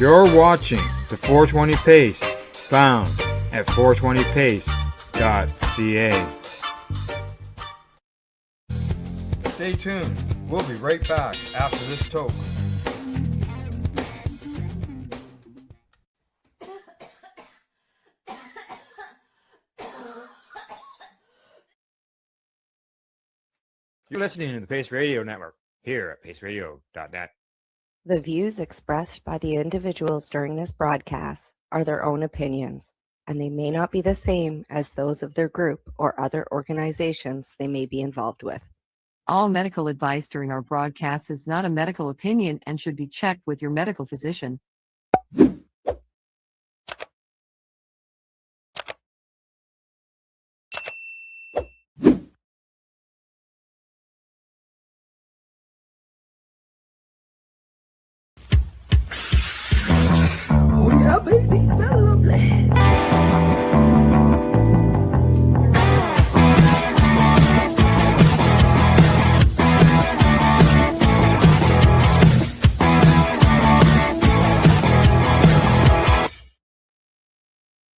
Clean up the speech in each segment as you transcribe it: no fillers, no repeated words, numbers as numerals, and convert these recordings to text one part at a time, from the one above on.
You're watching the 420 Pace, found at 420pace.ca. Stay tuned. We'll be right back after this toke. You're listening to the Pace Radio Network here at paceradio.net. The views expressed by the individuals during this broadcast are their own opinions, and they may not be the same as those of their group or other organizations they may be involved with. All medical advice during our broadcast is not a medical opinion and should be checked with your medical physician. Oh yeah, baby, that's lovely.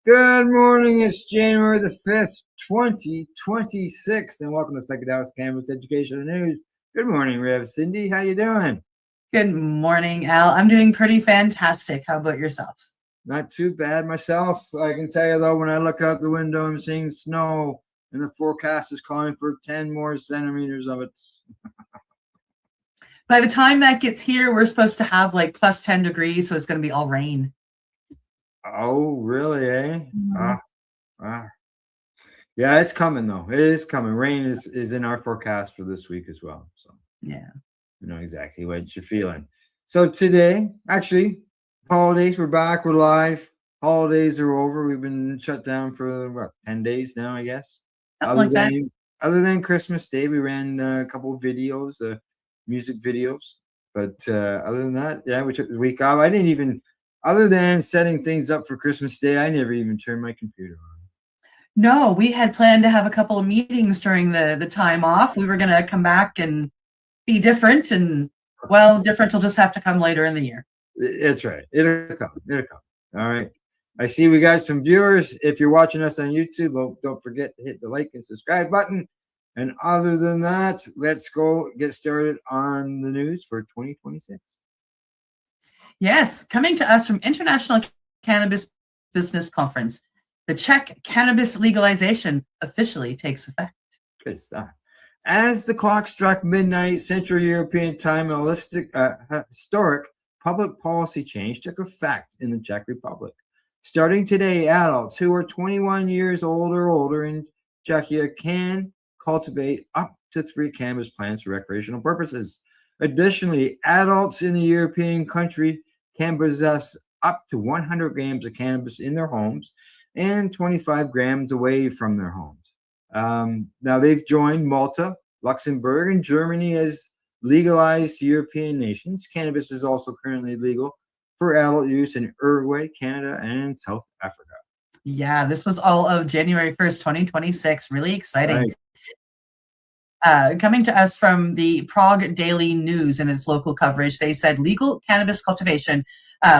Good morning, it's January the 5th, 2026, and welcome to Psychedelics Cannabis Education News. Good morning, Rev. Cindy, how you doing? Good morning, Al. I'm doing pretty fantastic. How about yourself? Not too bad myself. I can tell you, though, when I look out the window, I'm seeing snow, and the forecast is calling for 10 more centimeters of it. By the time that gets here, we're supposed to have like plus 10 degrees, so it's going to be all rain. Oh, really, eh? Mhm. Yeah, it's coming, though. It is coming. Rain is in our forecast for this week as well. So Yeah. you know exactly what you're feeling. So today, actually, holidays, we're back, we're live. Holidays are over. We've been shut down for, what, 10 days now, I guess? Something like that. Other than Christmas Day, we ran a couple of videos, music videos. But other than that, yeah, we took the week off. I didn't even, other than setting things up for Christmas Day, I never even turned my computer on. No, we had planned to have a couple of meetings during the time off. We were going to come back and be different, and well, different will just have to come later in the year. That's right. It'll come. It'll come. All right. I see we got some viewers. If you're watching us on YouTube, don't forget to hit the like and subscribe button. And other than that, let's go get started on the news for 2026. Yes, coming to us from International Cannabis Business Conference, the Czech cannabis legalization officially takes effect. Good stuff. As the clock struck midnight Central European time, a historic public policy change took effect in the Czech Republic. Starting today, adults who are 21 years old or older in Czechia can cultivate up to 3 cannabis plants for recreational purposes. Additionally, adults in the European country can possess up to 100 grams of cannabis in their homes and 25 grams away from their homes. Now they've joined Malta, Luxembourg, and Germany as legalized European nations. Cannabis is also currently legal for adult use in Uruguay, Canada, and South Africa. Yeah, this was all of January 1st, 2026. Really exciting. Right. Coming to us from the Prague Daily News and its local coverage, they said legal cannabis cultivation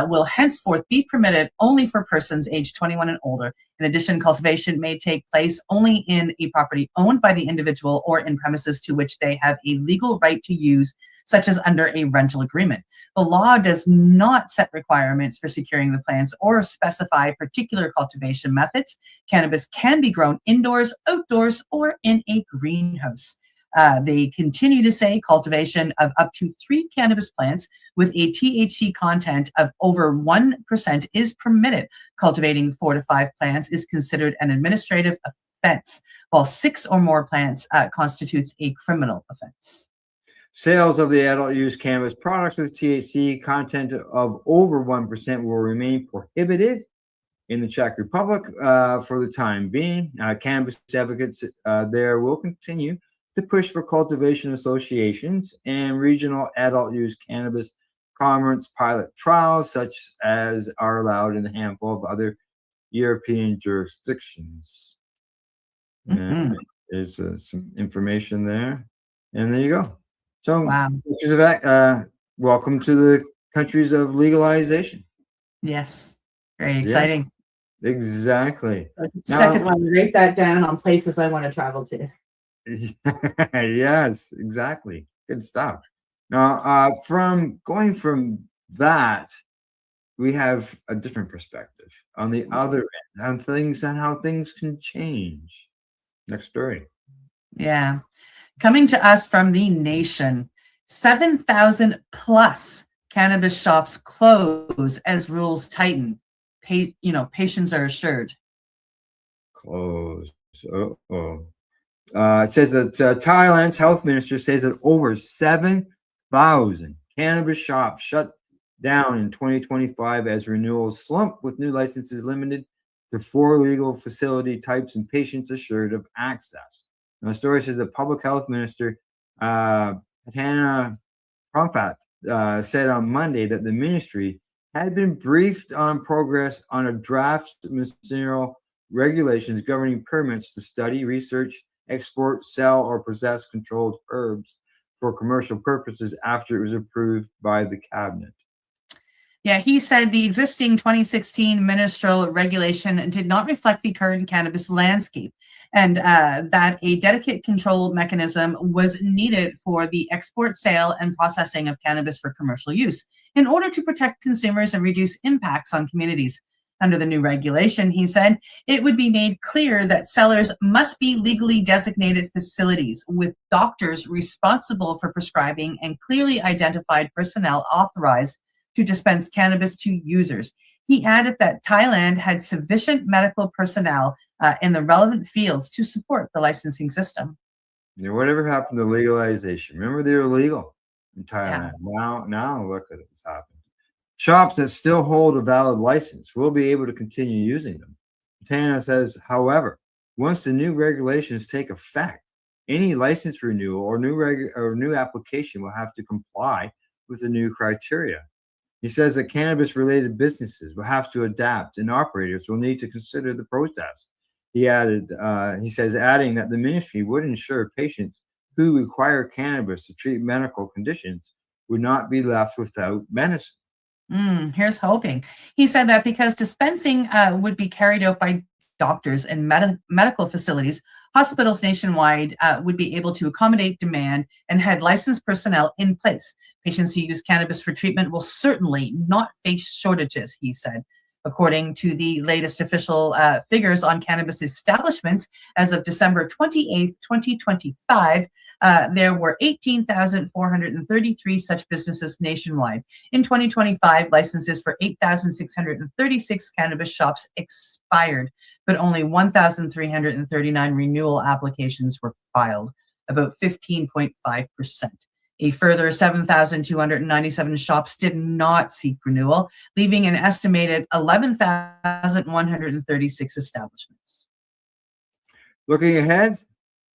will henceforth be permitted only for persons aged 21 and older. In addition, cultivation may take place only in a property owned by the individual or in premises to which they have a legal right to use, such as under a rental agreement. The law does not set requirements for securing the plants or specify particular cultivation methods. Cannabis can be grown indoors, outdoors, or in a greenhouse. They continue to say cultivation of up to 3 cannabis plants with a THC content of over 1% is permitted. Cultivating 4 to 5 plants is considered an administrative offense, while 6 or more plants constitutes a criminal offense. Sales of the adult use cannabis products with THC content of over 1% will remain prohibited in the Czech Republic for the time being. Cannabis advocates there will continue to push for cultivation associations and regional adult use cannabis commerce pilot trials, such as are allowed in a handful of other European jurisdictions. And there's some information there. And there you go. So, Wow. welcome to the countries of legalization. Yes. Very Yes, exciting. exactly. That's the Now, second one. Write that down on places I want to travel to. yes, exactly. Good stuff. Now, from going from that, we have a different perspective on the other end, on things and how things can change. Next story. Yeah. Coming to us from the nation, 7,000 plus cannabis shops close as rules tighten. Patients are assured. Close. Uh-oh. It says that Thailand's health minister says that over 7,000 cannabis shops shut down in 2025 as renewals slump, with new licenses limited to 4 legal facility types and patients assured of access. Now, the story says that Public Health Minister Hannah Prompat said on Monday that the ministry had been briefed on progress on a draft ministerial regulations governing permits to study, research, export, sell, or possess controlled herbs for commercial purposes after it was approved by the cabinet. Yeah, he said the existing 2016 ministerial regulation did not reflect the current cannabis landscape, and that a dedicated control mechanism was needed for the export, sale, and processing of cannabis for commercial use in order to protect consumers and reduce impacts on communities. Under the new regulation, he said, it would be made clear that sellers must be legally designated facilities with doctors responsible for prescribing and clearly identified personnel authorized to dispense cannabis to users. He added that Thailand had sufficient medical personnel in the relevant fields to support the licensing system. You know, whatever happened to legalization? Remember, they were legal in Yeah. Thailand. Now look at what's happened. Shops that still hold a valid license will be able to continue using them. Tana says, however, once the new regulations take effect, any license renewal or new application will have to comply with the new criteria. He says that cannabis-related businesses will have to adapt, and operators will need to consider the process. He says, adding that the ministry would ensure patients who require cannabis to treat medical conditions would not be left without medicine. Here's hoping. He said that because dispensing would be carried out by doctors and medical facilities, hospitals nationwide would be able to accommodate demand and had licensed personnel in place. Patients who use cannabis for treatment will certainly not face shortages, he said. According to the latest official figures on cannabis establishments, as of December 28th, 2025, there were 18,433 such businesses nationwide. In 2025, licenses for 8,636 cannabis shops expired, but only 1,339 renewal applications were filed, about 15.5%. A further 7,297 shops did not seek renewal, leaving an estimated 11,136 establishments. Looking ahead,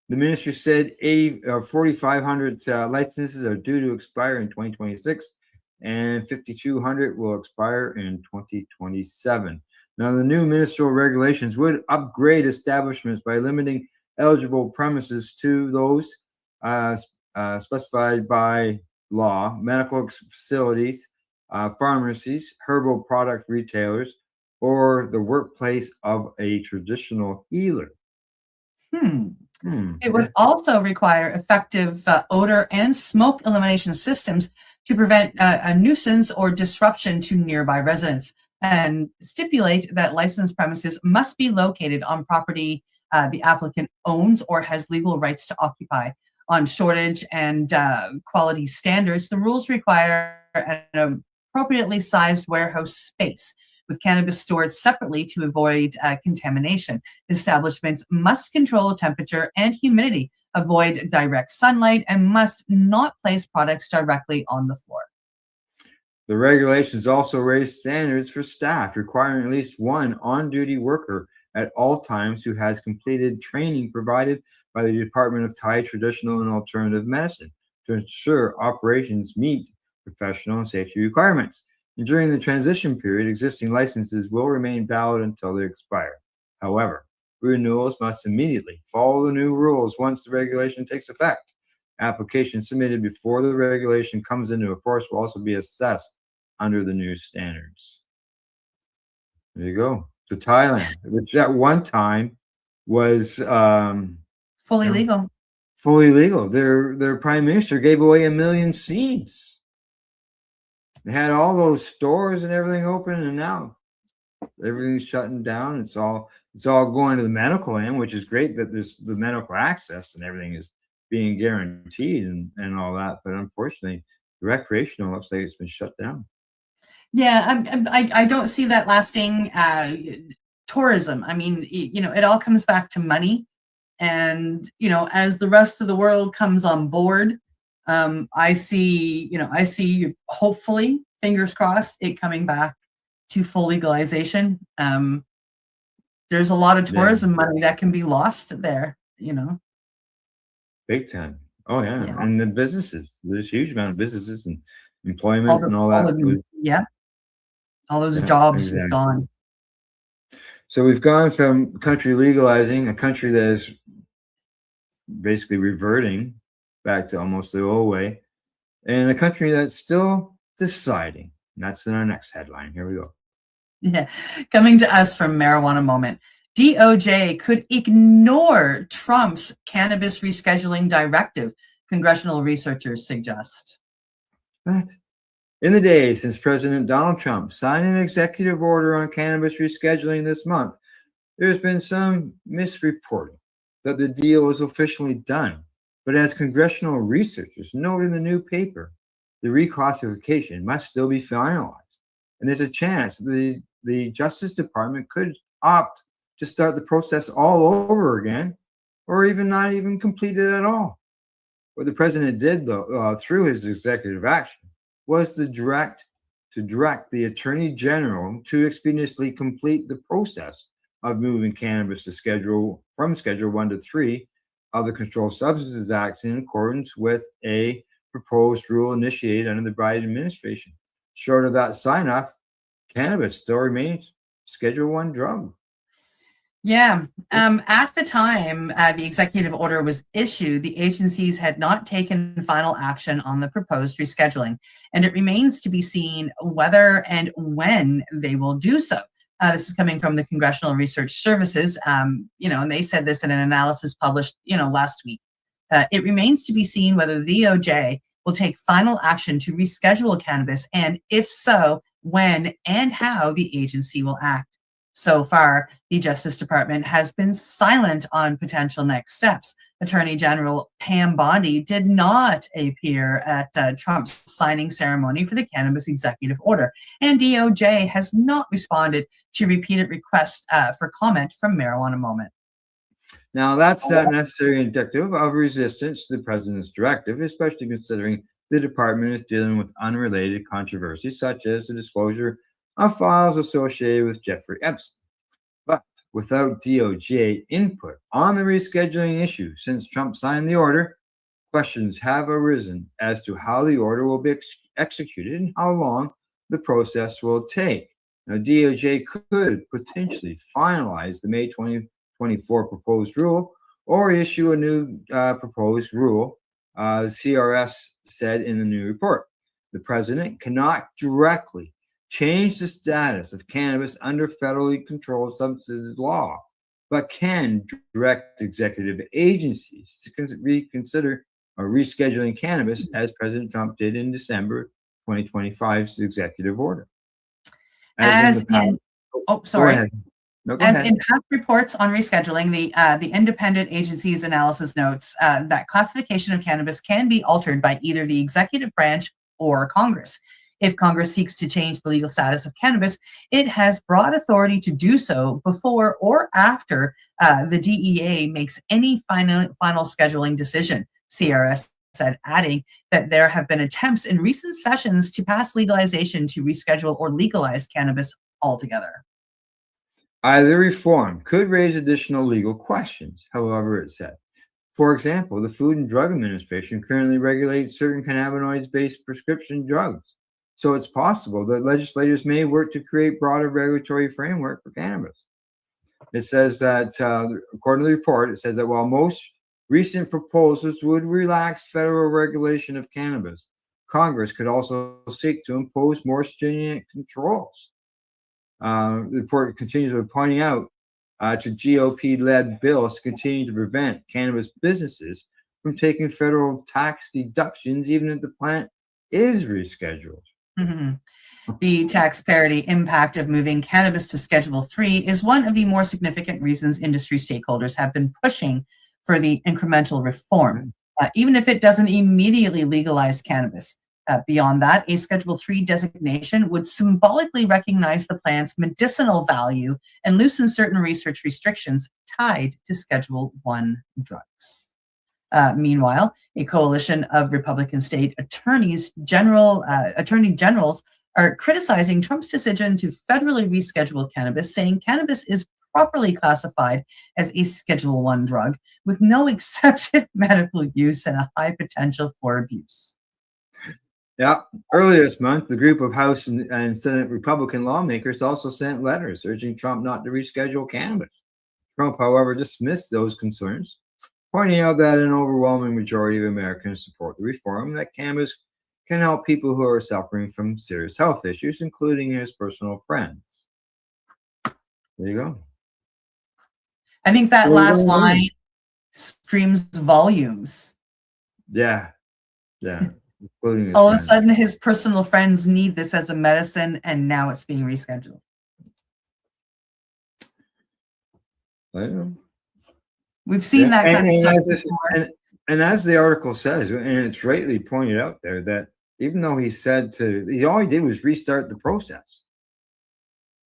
the ministry said 4,500 licenses are due to expire in 2026, and 5,200 will expire in 2027. Now, the new ministerial regulations would upgrade establishments by limiting eligible premises to those specified by law, medical facilities, pharmacies, herbal product retailers, or the workplace of a traditional healer. It would also require effective odor and smoke elimination systems to prevent a nuisance or disruption to nearby residents, and stipulate that licensed premises must be located on property the applicant owns or has legal rights to occupy. On shortage and quality standards, the rules require an appropriately sized warehouse space with cannabis stored separately to avoid contamination. Establishments must control temperature and humidity, avoid direct sunlight, and must not place products directly on the floor. The regulations also raise standards for staff, requiring at least one on-duty worker at all times who has completed training provided by the Department of Thai Traditional and Alternative Medicine to ensure operations meet professional and safety requirements. And during the transition period, existing licenses will remain valid until they expire. However, renewals must immediately follow the new rules once the regulation takes effect. Applications submitted before the regulation comes into force will also be assessed under the new standards. There you go. To Thailand, which at one time was Fully Yeah. legal. fully legal. Their prime minister gave away 1 million seeds. They had all those stores and everything open, and now everything's shutting down. It's all going to the medical end, which is great that there's the medical access and everything is being guaranteed and all that. But unfortunately, the recreational looks like it's been shut down. Yeah, I don't see that lasting. Tourism. I mean, it all comes back to money, and as the rest of the world comes on board, I see hopefully, fingers crossed, it coming back to full legalization. There's a lot of Yeah. tourism money that can be lost there. Big time. Oh yeah, Yeah. and the businesses. There's a huge amount of businesses and All employment the and all all that. of them, yeah, all those Yeah, jobs is exactly. gone. So we've gone from a country legalizing, a country that is basically reverting back to almost the old way, and a country that's still deciding. And that's in our next headline. Here we go. Yeah, coming to us from Marijuana Moment. DOJ could ignore Trump's cannabis rescheduling directive, congressional researchers suggest. What? In the days since President Donald Trump signed an executive order on cannabis rescheduling this month, there's been some misreporting that the deal is officially done. But as congressional researchers note in the new paper, the reclassification must still be finalized. And there's a chance the Justice Department could opt to start the process all over again, or even not even complete it at all. What the president did, though, through his executive action, was to direct the Attorney General to expeditiously complete the process of moving cannabis to from Schedule 1 to 3 of the Controlled Substances Act in accordance with a proposed rule initiated under the Biden administration. Short of that sign-off, cannabis still remains Schedule 1 drug. Yeah. At the time the executive order was issued, the agencies had not taken final action on the proposed rescheduling, and it remains to be seen whether and when they will do so. This is coming from the Congressional Research Services, and they said this in an analysis published, last week. It remains to be seen whether the DOJ will take final action to reschedule cannabis, and if so, when and how the agency will act. So far, the Justice Department has been silent on potential next steps. Attorney General Pam Bondi did not appear at Trump's signing ceremony for the cannabis executive order, and DOJ has not responded to repeated requests for comment from Marijuana Moment. Now, that's not necessarily indicative of resistance to the president's directive, especially considering the department is dealing with unrelated controversies, such as the disclosure of files associated with Jeffrey Epstein. But without DOJ input on the rescheduling issue since Trump signed the order, questions have arisen as to how the order will be executed and how long the process will take. Now, DOJ could potentially finalize the May 2024 proposed rule or issue a new proposed rule, CRS said in the new report. The president cannot directly change the status of cannabis under federally controlled substances law, but can direct executive agencies to reconsider rescheduling cannabis, as President Trump did in December 2025's executive order. As in past reports on rescheduling, the independent agency's analysis notes that classification of cannabis can be altered by either the executive branch or Congress. If Congress seeks to change the legal status of cannabis, it has broad authority to do so before or after the DEA makes any final scheduling decision, CRS said, adding that there have been attempts in recent sessions to pass legalization to reschedule or legalize cannabis altogether. Either reform could raise additional legal questions, however, it said. For example, the Food and Drug Administration currently regulates certain cannabinoids-based prescription drugs. So it's possible that legislators may work to create broader regulatory framework for cannabis. It says that, according to the report, it says that while most recent proposals would relax federal regulation of cannabis, Congress could also seek to impose more stringent controls. The report continues with pointing out to GOP-led bills to continue to prevent cannabis businesses from taking federal tax deductions, even if the plant is rescheduled. Mhm. The tax parity impact of moving cannabis to Schedule 3 is one of the more significant reasons industry stakeholders have been pushing for the incremental reform, even if it doesn't immediately legalize cannabis. Beyond that, a Schedule 3 designation would symbolically recognize the plant's medicinal value and loosen certain research restrictions tied to Schedule 1 drugs. Meanwhile, a coalition of Republican state attorney generals are criticizing Trump's decision to federally reschedule cannabis, saying cannabis is properly classified as a Schedule 1 drug with no accepted medical use and a high potential for abuse. Yeah. Earlier this month, the group of House and Senate Republican lawmakers also sent letters urging Trump not to reschedule cannabis. Trump, however, dismissed those concerns, pointing out that an overwhelming majority of Americans support the reform, that cannabis can help people who are suffering from serious health issues, including his personal friends. There you go. I think that last line screams volumes. Yeah. Yeah. Including all of a sudden his personal friends need this as a medicine, and now it's being rescheduled. I know. We've seen that kind of stuff before. And as the article says, and it's rightly pointed out there, that even though all he did was restart the process.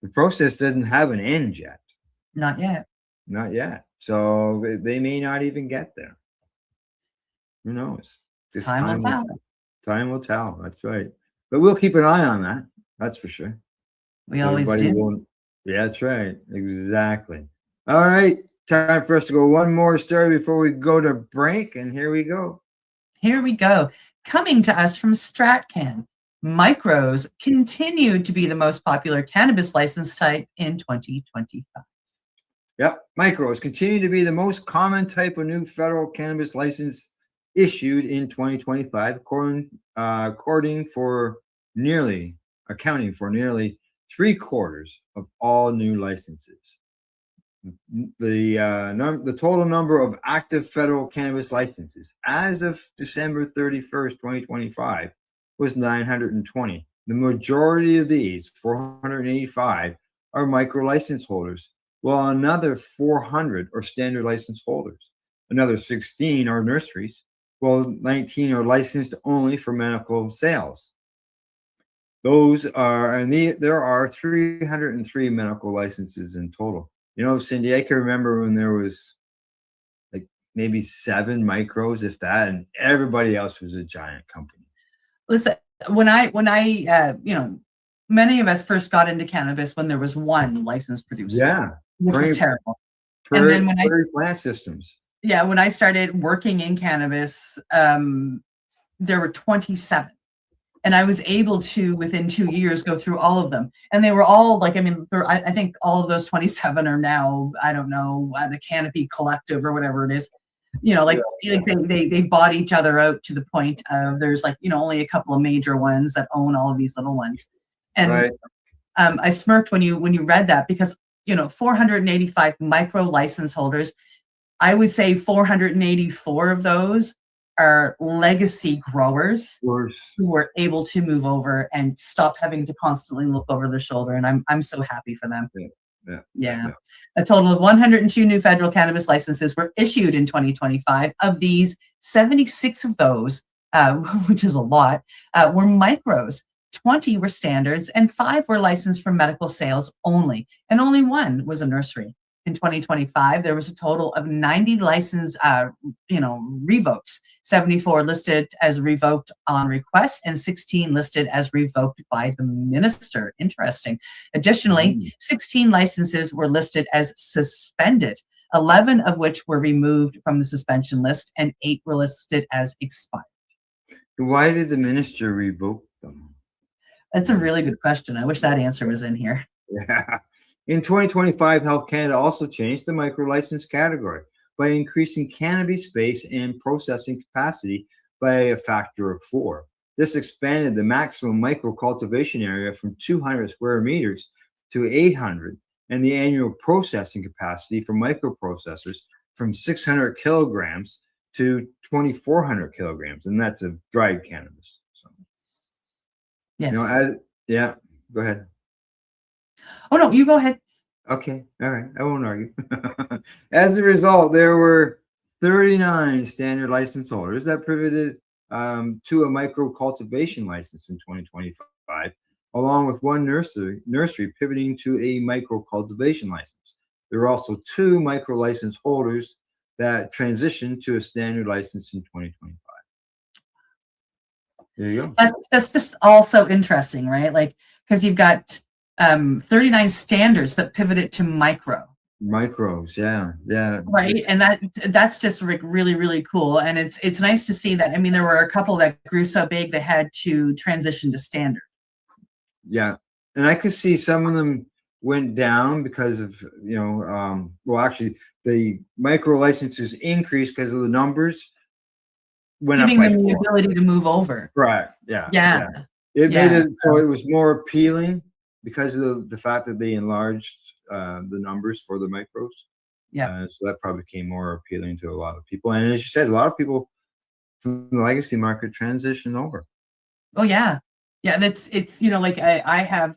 The process doesn't have an end yet. Not yet. Not yet. So they may not even get there. Who knows? Time will tell. Time will tell. That's right. But we'll keep an eye on that. That's for sure. We always do. Yeah, that's right. Exactly. All right. Time for us to go one more story before we go to break. And here we go. Here we go. Coming to us from StratCan, micros continued to be the most popular cannabis license type in 2025. Yep. Micros continue to be the most common type of new federal cannabis license issued in 2025, accounting for nearly 3/4 of all new licenses. The total number of active federal cannabis licenses as of December 31st, 2025 was 920. The majority of these, 485, are micro license holders, while another 400 are standard license holders. Another 16 are nurseries, while 19 are licensed only for medical sales. There are 303 medical licenses in total. You know, Cindy, I can remember when there was like maybe 7 micros, if that, and everybody else was a giant company. Listen, when I many of us first got into cannabis when there was one licensed producer. Yeah. Which was terrible. And then when plant systems. Yeah, when I started working in cannabis, there were 27. And I was able to, within 2 years, go through all of them. And they were all I think all of those 27 are now, I don't know, the Canopy Collective or whatever it is. They bought each other out to the point of there's only a couple of major ones that own all of these little ones. And right. I smirked when you read that because 485 micro license holders. I would say 484 of those are legacy growers who were able to move over and stop having to constantly look over their shoulder. And I'm so happy for them. Yeah. A total of 102 new federal cannabis licenses were issued in 2025. Of these, 76 of those, which is a lot, were micros. 20 were standards, and 5 were licensed for medical sales only, and only 1 was a nursery. In 2025, there was a total of 90 license, revokes, 74 listed as revoked on request, and 16 listed as revoked by the minister. Interesting. Additionally, 16 licenses were listed as suspended, 11 of which were removed from the suspension list, and 8 were listed as expired. Why did the minister revoke them? That's a really good question. I wish that answer was in here. Yeah. In 2025, Health Canada also changed the micro license category by increasing cannabis space and processing capacity by a factor of 4. This expanded the maximum micro cultivation area from 200 square meters to 800, and the annual processing capacity for microprocessors from 600 kilograms to 2,400 kilograms, and that's of dried cannabis. So, Yes. yeah, go ahead. Oh no, you go ahead. Okay, all right, I won't argue. As a result, there were 39 standard license holders that pivoted to a micro cultivation license in 2025, along with one nursery pivoting to a micro cultivation license. There were also 2 micro license holders that transitioned to a standard license in 2025. There you go. That's just all so interesting, right? Like, because you've got 39 standards that pivoted to Micros, yeah. right, and that's just really, really cool. And it's nice to see that. I mean, there were a couple that grew so big they had to transition to standard. Yeah, and I could see some of them went down because of, well, actually, the micro licenses increased because of the numbers went Giving up by them the 4. ability to move over. Right, yeah. Yeah. It made Yeah. it so it was more appealing because of the fact that they enlarged the numbers for the micros. Yeah. So that probably became more appealing to a lot of people. And as you said, a lot of people from the legacy market transitioned over. Oh yeah. Yeah, it's like I have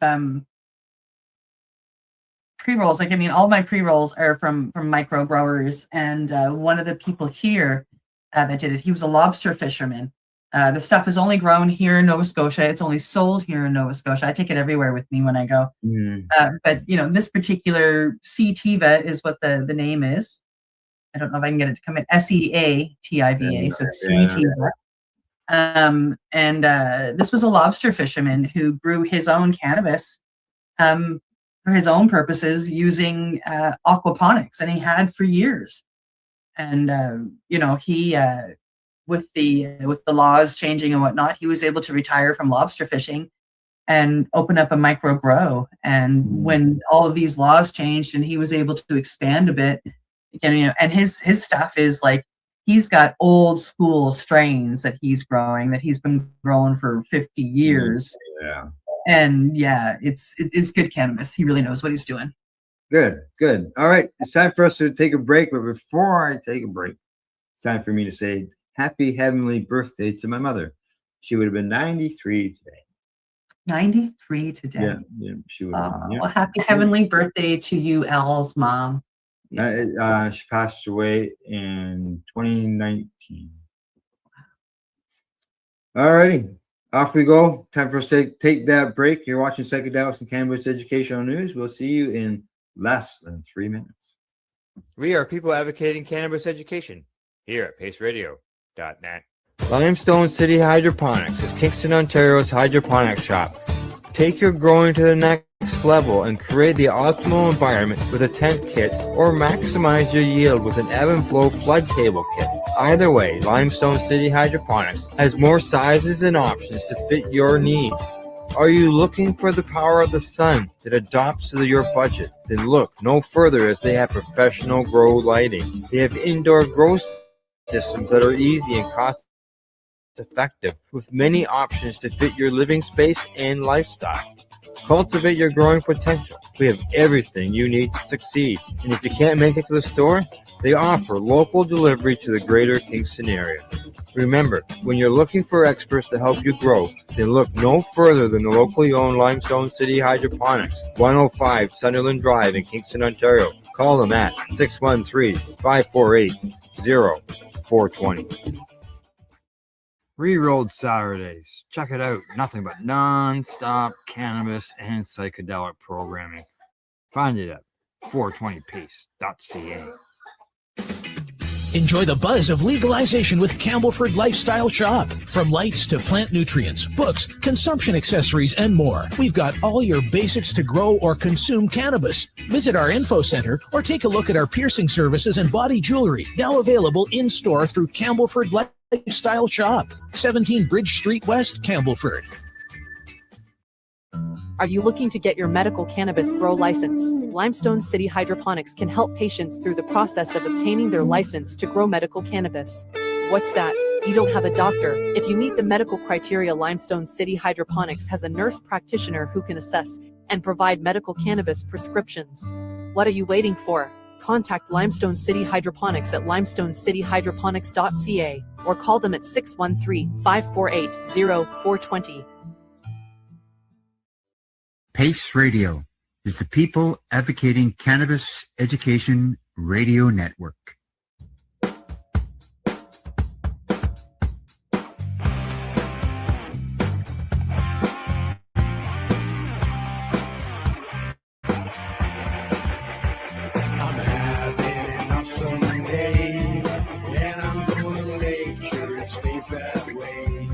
pre-rolls. Like, I mean, all my pre-rolls are from micro growers, and one of the people here that did it, he was a lobster fisherman. The stuff is only grown here in Nova Scotia. It's only sold here in Nova Scotia. I take it everywhere with me when I go. But this particular Seativa is what the name is. I don't know if I can get it to come in. Seativa, so it's Seativa. And this was a lobster fisherman who grew his own cannabis for his own purposes using aquaponics, and he had for years. And he with the laws changing and whatnot, he was able to retire from lobster fishing and open up a micro grow. And when all of these laws changed and he was able to expand a bit, and his stuff is like, he's got old school strains that he's growing, that he's been growing for 50 years. Yeah. And yeah, it's good cannabis. He really knows what he's doing. Good. All right, it's time for us to take a break. But before I take a break, it's time for me to say happy heavenly birthday to my mother. She would have been 93 today. 93 today. Yeah, she would have been. Yeah. Well, happy heavenly birthday to you, Elle's mom. She passed away in 2019. All righty, off we go. Time for us to take that break. You're watching Psychedelics and Cannabis Educational News. We'll see you in less than 3 minutes. We are people advocating cannabis education here at paceradio.net. Limestone City Hydroponics is Kingston, Ontario's hydroponics shop. Take your growing to the next level and create the optimal environment with a tent kit, or maximize your yield with an ebb and flow flood table kit. Either way, Limestone City Hydroponics has more sizes and options to fit your needs. Are you looking for the power of the sun that adapts to your budget? Then look no further, as they have professional grow lighting. They have indoor grow systems that are easy and cost effective, with many options to fit your living space and lifestyle. Cultivate your growing potential. We have everything you need to succeed. And if you can't make it to the store, they offer local delivery to the greater Kingston area. Remember, when you're looking for experts to help you grow, then look no further than the locally owned Limestone City Hydroponics, 105 Sunderland Drive in Kingston, Ontario. Call them at 613-548-0420. Re-rolled Saturdays. Check it out. Nothing but non-stop cannabis and psychedelic programming. Find it at 420pace.ca. Enjoy the buzz of legalization with Campbellford Lifestyle Shop. From lights to plant nutrients, books, consumption accessories, and more. We've got all your basics to grow or consume cannabis. Visit our info center or take a look at our piercing services and body jewelry, now available in-store through Campbellford Lifestyle Shop, 17 Bridge Street West, Campbellford. Are you looking to get your medical cannabis grow license? Limestone City Hydroponics can help patients through the process of obtaining their license to grow medical cannabis. What's that? You don't have a doctor. If you meet the medical criteria, Limestone City Hydroponics has a nurse practitioner who can assess and provide medical cannabis prescriptions. What are you waiting for? Contact Limestone City Hydroponics at limestonecityhydroponics.ca or call them at 613-548-0420. PACE Radio is the People Advocating Cannabis Education Radio Network. That way.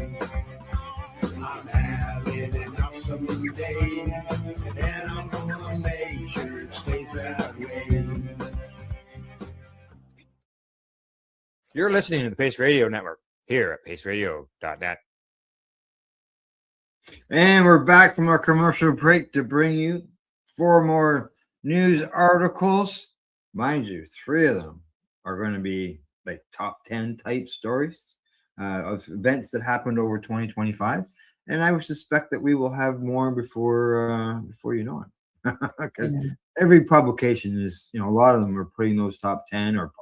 I'm having an awesome day, and I'm gonna make sure it stays that way. You're listening to the Pace Radio Network here at paceradio.net. And we're back from our commercial break to bring you 4 more news articles. Mind you, 3 of them are going to be like top 10 type stories of events that happened over 2025, and I would suspect that we will have more before you know it, because every publication is, a lot of them are putting those top 10 or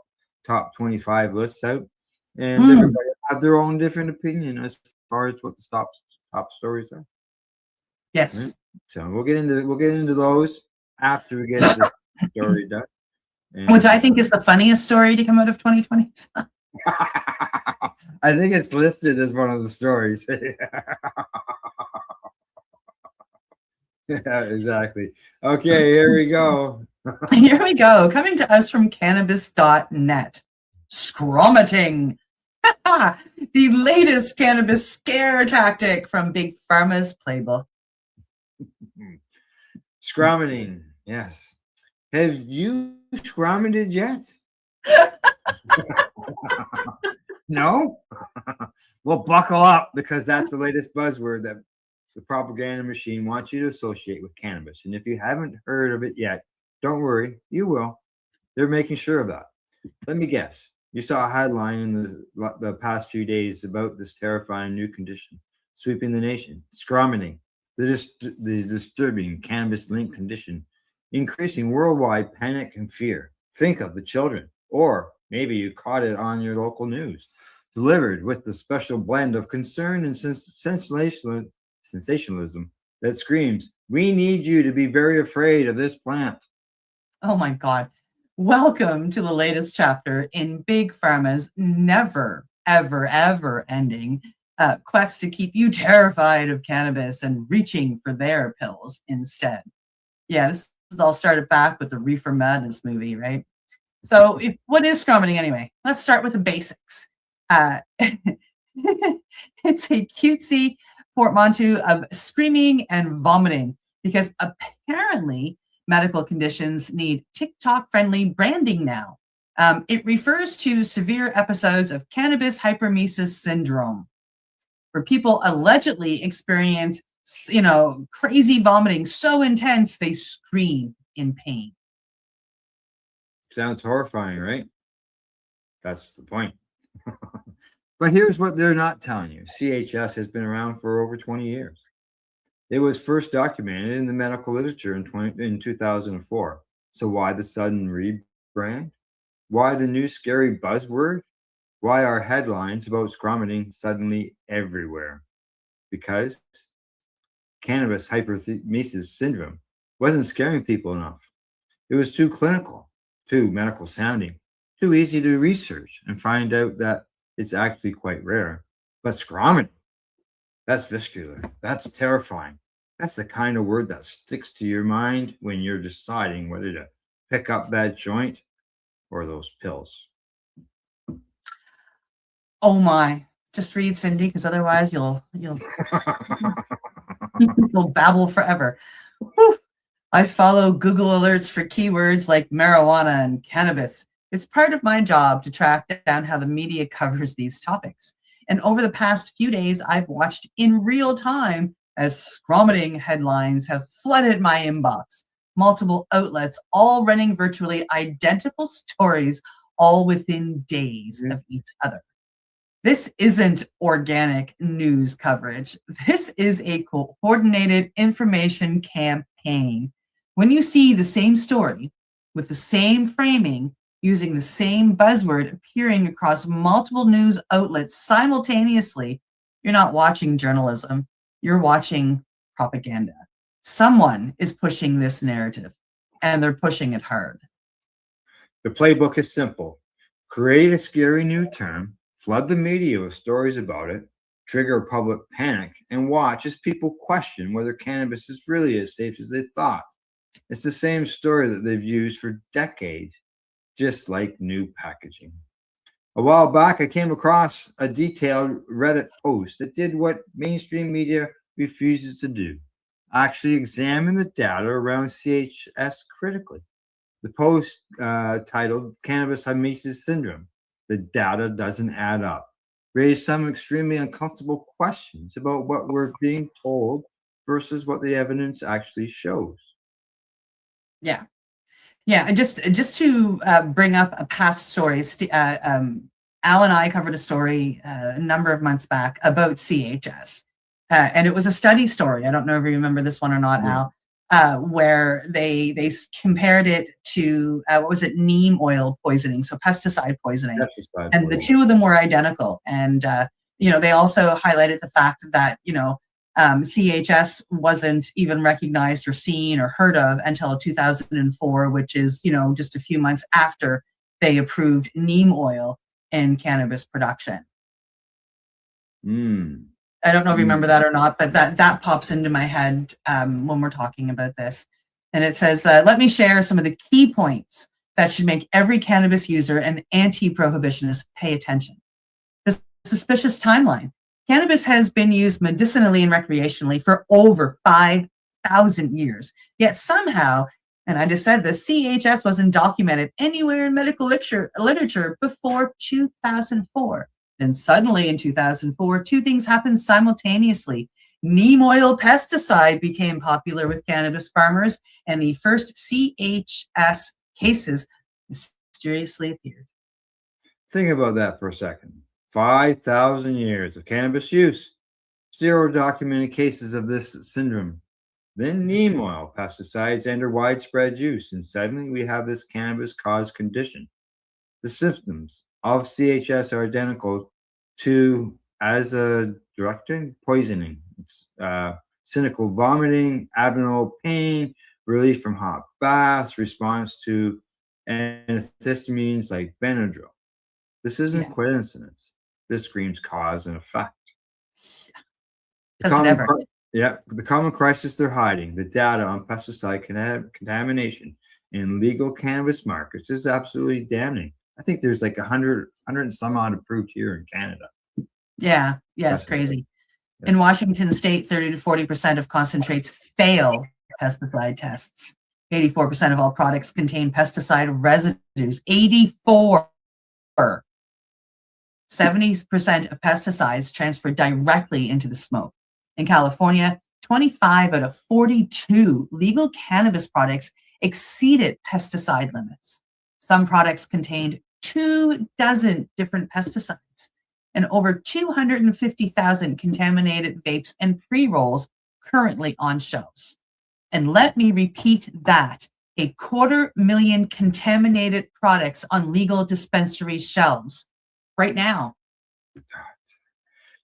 top 25 lists out, and everybody have their own different opinion as far as what the top stories are. Yes. Right? So we'll get into those after we get this story done. And which I think is the funniest story to come out of 2025. I think it's listed as one of the stories. Yeah, exactly. Okay, here we go. Here we go. Coming to us from cannabis.net. Scromating. The latest cannabis scare tactic from Big Pharma's playbook. Scromating. Yes. Have you scromated yet? No? Well, buckle up, because that's the latest buzzword that the propaganda machine wants you to associate with cannabis. And if you haven't heard of it yet, don't worry, you will. They're making sure of that. Let me guess. You saw a headline in the past few days about this terrifying new condition sweeping the nation. Scromating, the disturbing cannabis-linked condition, increasing worldwide panic and fear. Think of the children, or maybe you caught it on your local news, delivered with the special blend of concern and sensationalism that screams, "We need you to be very afraid of this plant." Oh my God. Welcome to the latest chapter in Big Pharma's never, ever, ever ending quest to keep you terrified of cannabis and reaching for their pills instead. Yeah, this all started back with the Reefer Madness movie, right? So what is scromating anyway? Let's start with the basics. It's a cutesy portmanteau of screaming and vomiting, because apparently medical conditions need TikTok-friendly branding now. It refers to severe episodes of cannabis hyperemesis syndrome, where people allegedly experience, crazy vomiting so intense they scream in pain. Sounds horrifying, right? That's the point. But here's what they're not telling you. CHS has been around for over 20 years. It was first documented in the medical literature in 2004. So why the sudden rebrand? Why the new scary buzzword? Why are headlines about scromating suddenly everywhere? Because cannabis hyperemesis syndrome wasn't scaring people enough. It was too clinical, too medical sounding, too easy to research and find out that it's actually quite rare. But scromating, that's visceral. That's terrifying. That's the kind of word that sticks to your mind when you're deciding whether to pick up that joint or those pills. Oh my. Just read, Cindy, because otherwise you'll babble forever. Whew. I follow Google alerts for keywords like marijuana and cannabis. It's part of my job to track down how the media covers these topics. And over the past few days, I've watched in real time as scromating headlines have flooded my inbox. Multiple outlets all running virtually identical stories, all within days of each other. This isn't organic news coverage. This is a coordinated information campaign. pain. When you see the same story with the same framing, using the same buzzword appearing across multiple news outlets simultaneously, you're not watching journalism, you're watching propaganda. Someone is pushing this narrative, and they're pushing it hard. The playbook is simple. Create a scary new term, flood the media with stories about it, trigger public panic, and watch as people question whether cannabis is really as safe as they thought. It's the same story that they've used for decades, just like new packaging. A while back, I came across a detailed Reddit post that did what mainstream media refuses to do: actually examine the data around CHS critically. The post titled Cannabis Hymesis Syndrome, The Data Doesn't Add Up, raised some extremely uncomfortable questions about what we're being told versus what the evidence actually shows. Yeah. Yeah, and just to bring up a past story, Al and I covered a story a number of months back about CHS, and it was a study story. I don't know if you remember this one or not, Al, where they compared it to what was it, neem oil poisoning, so pesticide poisoning, and the two of them were identical. And they also highlighted the fact that CHS wasn't even recognized or seen or heard of until 2004, which is, just a few months after they approved neem oil in cannabis production. I don't know if you remember that or not, but that pops into my head when we're talking about this. And it says, let me share some of the key points that should make every cannabis user and anti-prohibitionist pay attention. The suspicious timeline. Cannabis has been used medicinally and recreationally for over 5,000 years. Yet somehow, and I just said this, CHS wasn't documented anywhere in medical literature before 2004. Then suddenly in 2004, two things happened simultaneously. Neem oil pesticide became popular with cannabis farmers, and the first CHS cases mysteriously appeared. Think about that for a second. 5,000 years of cannabis use, 0 documented cases of this syndrome. Then neem oil pesticides enter widespread use, and suddenly we have this cannabis-caused condition. The symptoms of CHS are identical to as a directing poisoning. It's cynical vomiting, abdominal pain, relief from hot baths, response to antihistamines like Benadryl. This isn't coincidence. This screams cause and effect. The common crisis they're hiding, the data on pesticide contamination in legal cannabis markets, is absolutely damning. I think there's like 100 and some odd approved here in Canada. Yeah, it's crazy. In Washington state, 30 to 40% of concentrates fail pesticide tests. 84% of all products contain pesticide residues. 84. 70% of pesticides transfer directly into the smoke. In California, 25 out of 42 legal cannabis products exceeded pesticide limits. Some products contained 24 different pesticides, and over 250,000 contaminated vapes and pre-rolls currently on shelves. And let me repeat that, 250,000 contaminated products on legal dispensary shelves right now.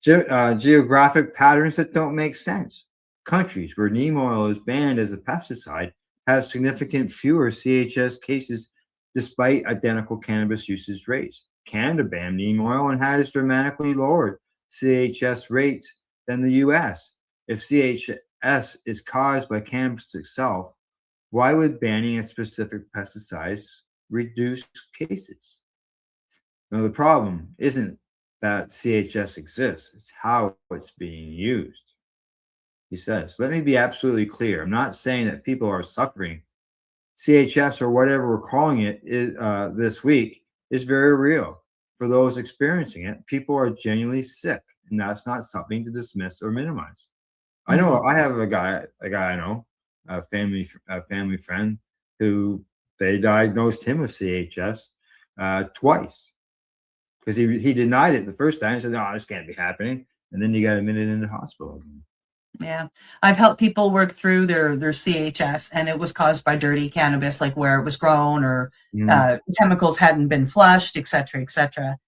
Geographic patterns that don't make sense. Countries where neem oil is banned as a pesticide have significant fewer CHS cases despite identical cannabis usage rates. Canada banned neem oil and has dramatically lowered CHS rates than the US. If CHS is caused by cannabis itself, why would banning a specific pesticides reduce cases? Now, the problem isn't that CHS exists, it's how it's being used. He says, let me be absolutely clear. I'm not saying that people are suffering. CHS, or whatever we're calling it, is this week, is very real. For those experiencing it, people are genuinely sick, and that's not something to dismiss or minimize. I know I have a guy I know, a family friend, who they diagnosed him with CHS twice. Because he denied it the first time. He said, no, this can't be happening. And then he got admitted into hospital. Yeah, I've helped people work through their CHS, and it was caused by dirty cannabis, like where it was grown or chemicals hadn't been flushed, et cetera, et cetera.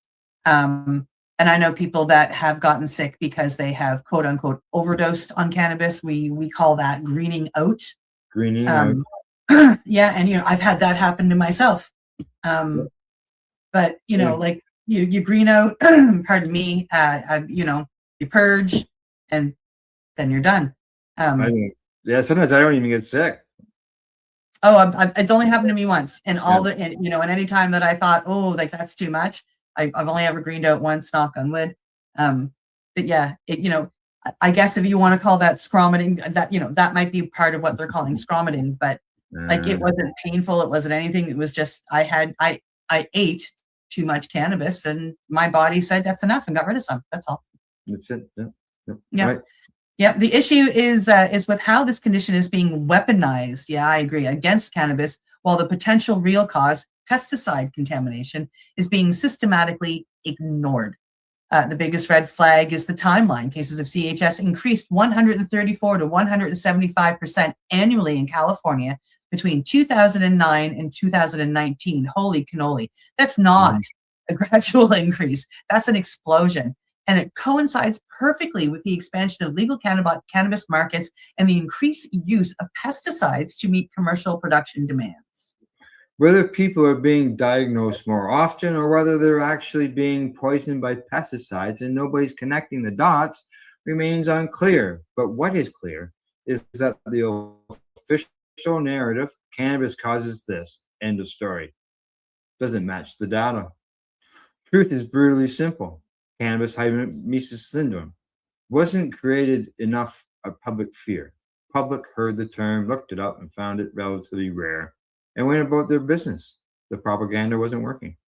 And I know people that have gotten sick because they have quote unquote overdosed on cannabis. We call that greening out. Greening out. Yeah, and I've had that happen to myself. But like you green out, pardon me, you purge, and then you're done. Sometimes I don't even get sick. Oh, it's only happened to me once, and and any time that I thought, oh, like that's too much, I've only ever greened out once, knock on wood. But yeah, I guess if you want to call that scromiting, that might be part of what they're calling scromiting, but like it wasn't painful, it wasn't anything. It was just I ate too much cannabis, and my body said that's enough and got rid of some. That's all. That's it. Yeah. Right. Yeah, the issue is with how this condition is being weaponized. Yeah, I agree, against cannabis, while the potential real cause, pesticide contamination, is being systematically ignored. The biggest red flag is the timeline. Cases of CHS increased 134 to 175% annually in California between 2009 and 2019. Holy cannoli. That's not a gradual increase. That's an explosion. And it coincides perfectly with the expansion of legal cannabis markets and the increased use of pesticides to meet commercial production demands. Whether people are being diagnosed more often or whether they're actually being poisoned by pesticides and nobody's connecting the dots remains unclear. But what is clear is that the official narrative, cannabis causes this, end of story, doesn't match the data. Truth is brutally simple. Cannabis hyperemesis syndrome wasn't created enough of public fear. Public heard the term, looked it up, and found it relatively rare, and went about their business. The propaganda wasn't working.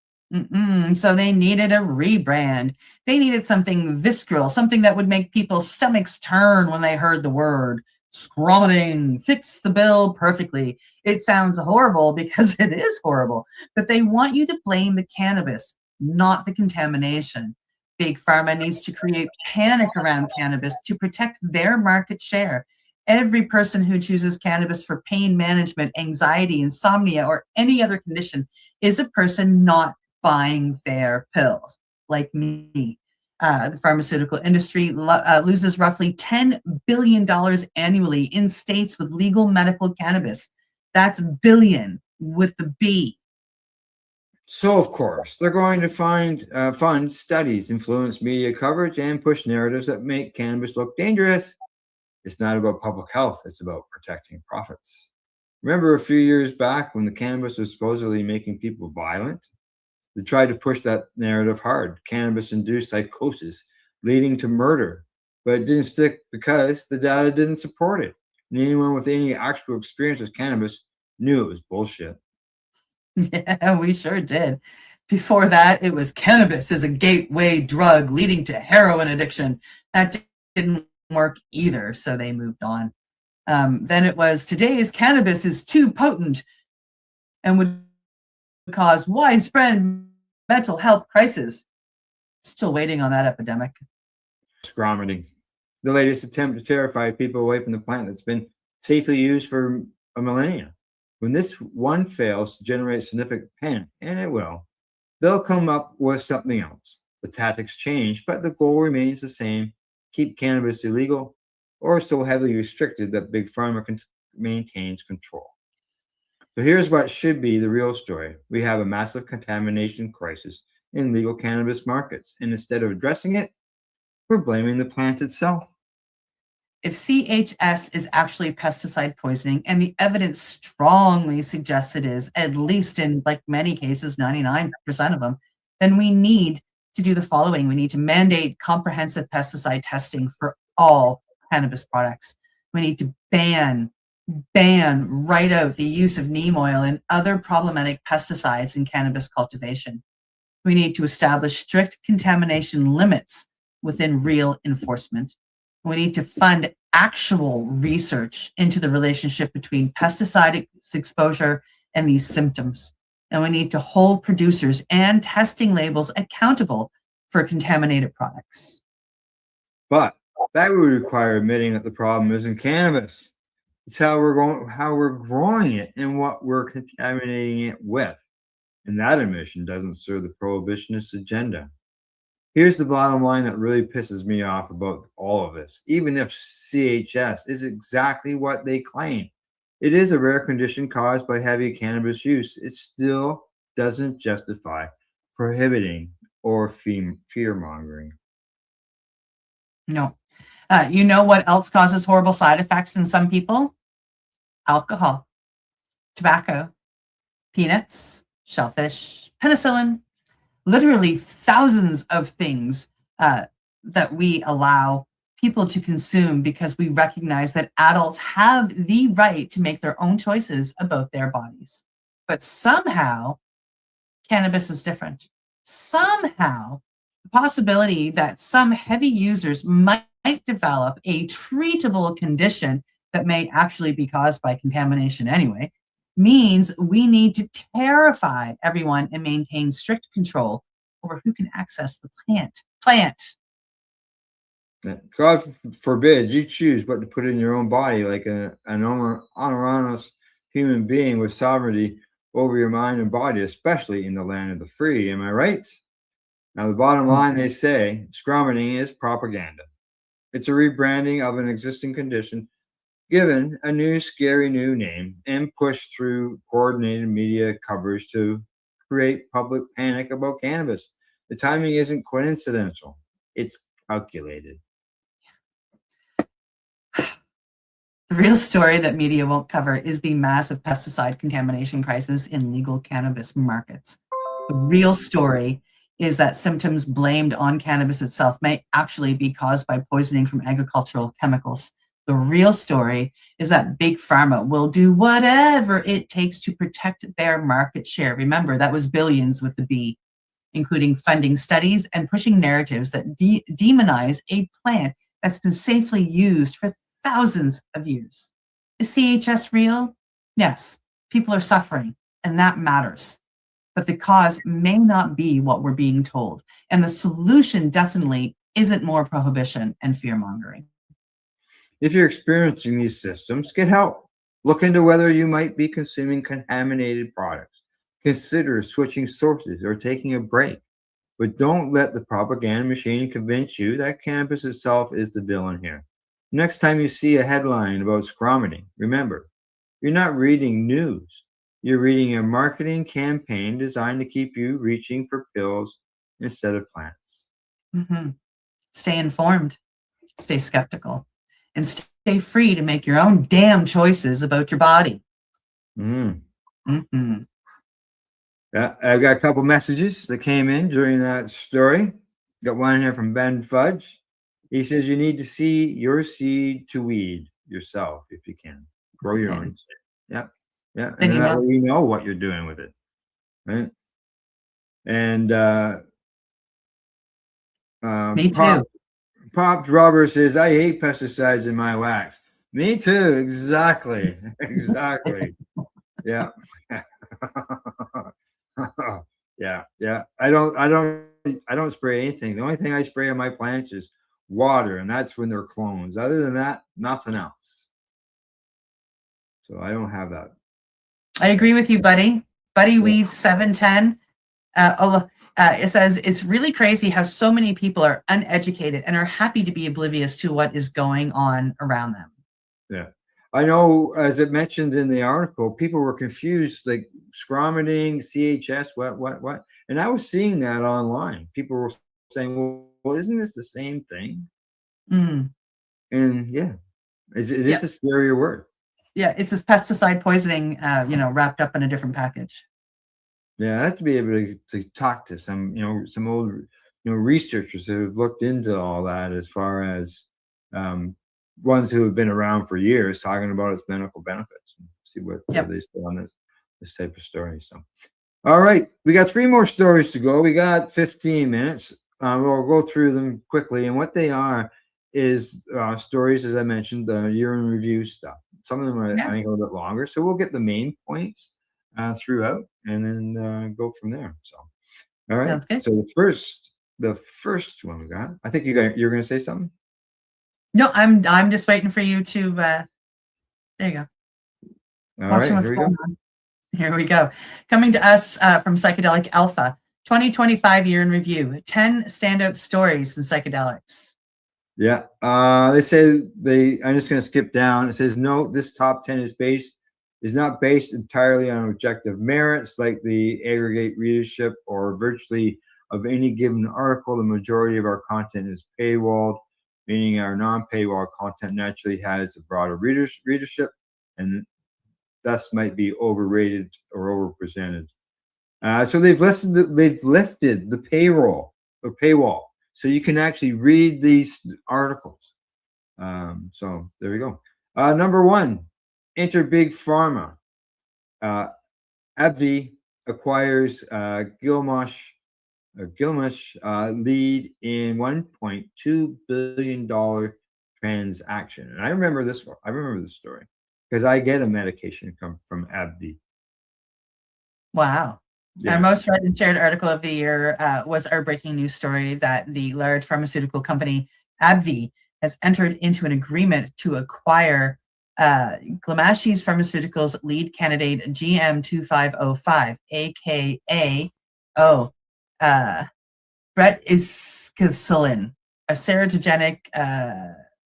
So they needed a rebrand. They needed something visceral, something that would make people's stomachs turn when they heard the word. Scromiting fits the bill perfectly. It sounds horrible because it is horrible, but they want you to blame the cannabis, not the contamination. Big Pharma needs to create panic around cannabis to protect their market share. Every person who chooses cannabis for pain management, anxiety, insomnia, or any other condition is a person not buying their pills, like me. The pharmaceutical industry loses roughly $10 billion annually in states with legal medical cannabis. That's billion with the B. So, of course, they're going to fund studies, influence media coverage, and push narratives that make cannabis look dangerous. It's not about public health. It's about protecting profits. Remember a few years back when the cannabis was supposedly making people violent? They tried to push that narrative hard. Cannabis-induced psychosis leading to murder. But it didn't stick because the data didn't support it. And anyone with any actual experience with cannabis knew it was bullshit. Yeah, we sure did. Before that, it was cannabis as a gateway drug leading to heroin addiction. That didn't work either, so they moved on. Then it was today's cannabis is too potent and would cause widespread mental health crisis. Still waiting on that epidemic. Scromiting, the latest attempt to terrify people away from the plant that's been safely used for a millennia. When this one fails to generate significant panic, and it will, they'll come up with something else. The tactics change, but the goal remains the same: keep cannabis illegal or so heavily restricted that Big Pharma maintains control. So here's what should be the real story. We have a massive contamination crisis in legal cannabis markets, and instead of addressing it, we're blaming the plant itself. If CHS is actually pesticide poisoning, and the evidence strongly suggests it is, at least in like many cases, 99% of them, then we need to do the following. We need to mandate comprehensive pesticide testing for all cannabis products. We need to ban right out the use of neem oil and other problematic pesticides in cannabis cultivation. We need to establish strict contamination limits within real enforcement. We need to fund actual research into the relationship between pesticide exposure and these symptoms. And we need to hold producers and testing labels accountable for contaminated products. But That would require admitting that the problem isn't cannabis. It's how we're growing it and what we're contaminating it with. And that admission doesn't serve the prohibitionist agenda. Here's the bottom line that really pisses me off about all of this. Even if CHS is exactly what they claim, it is a rare condition caused by heavy cannabis use. It still doesn't justify prohibiting or fear mongering. No. You know what else causes horrible side effects in some people? Alcohol, tobacco, peanuts, shellfish, penicillin, literally thousands of things that we allow people to consume because we recognize that adults have the right to make their own choices about their bodies. But somehow, cannabis is different. Somehow, the possibility that some heavy users might develop a treatable condition that may actually be caused by contamination anyway means we need to terrify everyone and maintain strict control over who can access the plant. God forbid you choose what to put in your own body, like an honorous human being with sovereignty over your mind and body, especially in the land of the free. Am I right? Now, the bottom line, they say, scrumming is propaganda. It's a rebranding of an existing condition, given a new scary new name, and pushed through coordinated media coverage to create public panic about cannabis. The timing isn't coincidental. It's calculated. The real story that media won't cover is the massive pesticide contamination crisis in legal cannabis markets. The real story is that symptoms blamed on cannabis itself may actually be caused by poisoning from agricultural chemicals. The real story is that big pharma will do whatever it takes to protect their market share. Remember, that was billions with the B, including funding studies and pushing narratives that demonize a plant that's been safely used for thousands of years. Is CHS real? Yes, people are suffering, and that matters. But the cause may not be what we're being told. And the solution definitely isn't more prohibition and fear mongering. If you're experiencing these symptoms, get help. Look into whether you might be consuming contaminated products. Consider switching sources or taking a break. But don't let the propaganda machine convince you that cannabis itself is the villain here. Next time you see a headline about scruming, remember, you're not reading news. You're reading a marketing campaign designed to keep you reaching for pills instead of plants. Mm-hmm. Stay informed, stay skeptical, and stay free to make your own damn choices about your body. Mm-hmm. Yeah, I've got a couple messages that came in during that story. Got one here from Ben Fudge. He says you need to see your seed to weed yourself if you can. Grow your own seed. Yeah. Yeah. And that way you know what you're doing with it. Right. And me too. Pop Robert says, I hate pesticides in my wax. Me too. Exactly. Exactly. Yeah. Yeah. I don't spray anything. The only thing I spray on my plants is water, and that's when they're clones. Other than that, nothing else. So I don't have that. I agree with you, buddy. Buddy Weeds 710. It says it's really crazy how so many people are uneducated and are happy to be oblivious to what is going on around them. Yeah. I know, as it mentioned in the article, people were confused, like scromiting, CHS, what? And I was seeing that online. People were saying, well, isn't this the same thing? Mm. And yeah, it is a scarier word. Yeah, it's this pesticide poisoning, wrapped up in a different package. Yeah, I have to be able to talk to some old, researchers who have looked into all that, as far as ones who have been around for years, talking about its medical benefits, and see what they say on this type of story. So, all right, we got 3 more stories to go. We got 15 minutes. We'll go through them quickly, and what they are is stories, as I mentioned, the year in review stuff. Some of them are, I think, a little bit longer, so we'll get the main points throughout, and then go from there. So, all right. So the first one we got. I think you're going to say something. No, I'm just waiting for you to. There you go. All Watching right, what's here we going go. on. Here we go. Coming to us from Psychedelic Alpha, 2025 year in review. 10 standout stories in psychedelics. Yeah. They say I'm just going to skip down. It says, note this top 10 is not based entirely on objective merits like the aggregate readership or virtually of any given article. The majority of our content is paywalled, meaning our non-paywall content naturally has a broader readership and thus might be overrated or overpresented. So they've lifted the paywall, so you can actually read these articles. So there we go. Number one, enter big pharma. AbbVie acquires Gilgamesh lead in $1.2 billion transaction. And I remember this one. I remember this story because I get a medication from AbbVie. Wow. Yeah. Our most read and shared article of the year was our breaking news story that the large pharmaceutical company AbbVie has entered into an agreement to acquire Glamashis Pharmaceuticals lead candidate GM2505, aka Brett Iskathalin, a serotonergic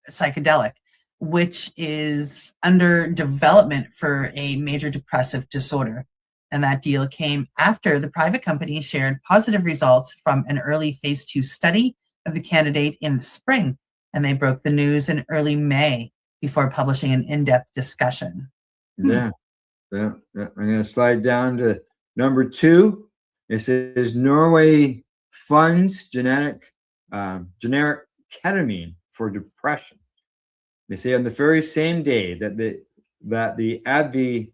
psychedelic, which is under development for a major depressive disorder. And that deal came after the private company shared positive results from an early phase 2 study of the candidate in the spring. And they broke the news in early May before publishing an in-depth discussion. Yeah. I'm going to slide down to number 2. It says Norway funds generic ketamine for depression. They say on the very same day that the AbbVie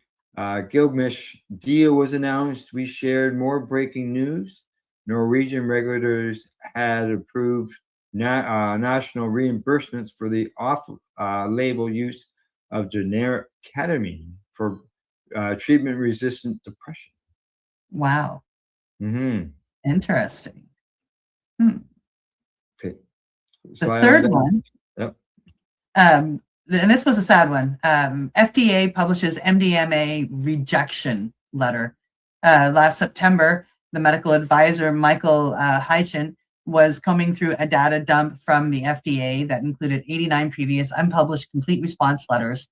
Gilgamesh deal was announced, we shared more breaking news. Norwegian regulators had approved national reimbursements for the off-label use of generic ketamine for treatment-resistant depression. Wow. Mm-hmm. Interesting. Okay. The third one. Yep. And this was a sad one. FDA publishes MDMA rejection letter. Last September, the medical advisor, Michael Heitchen, was combing through a data dump from the FDA that included 89 previous unpublished complete response letters,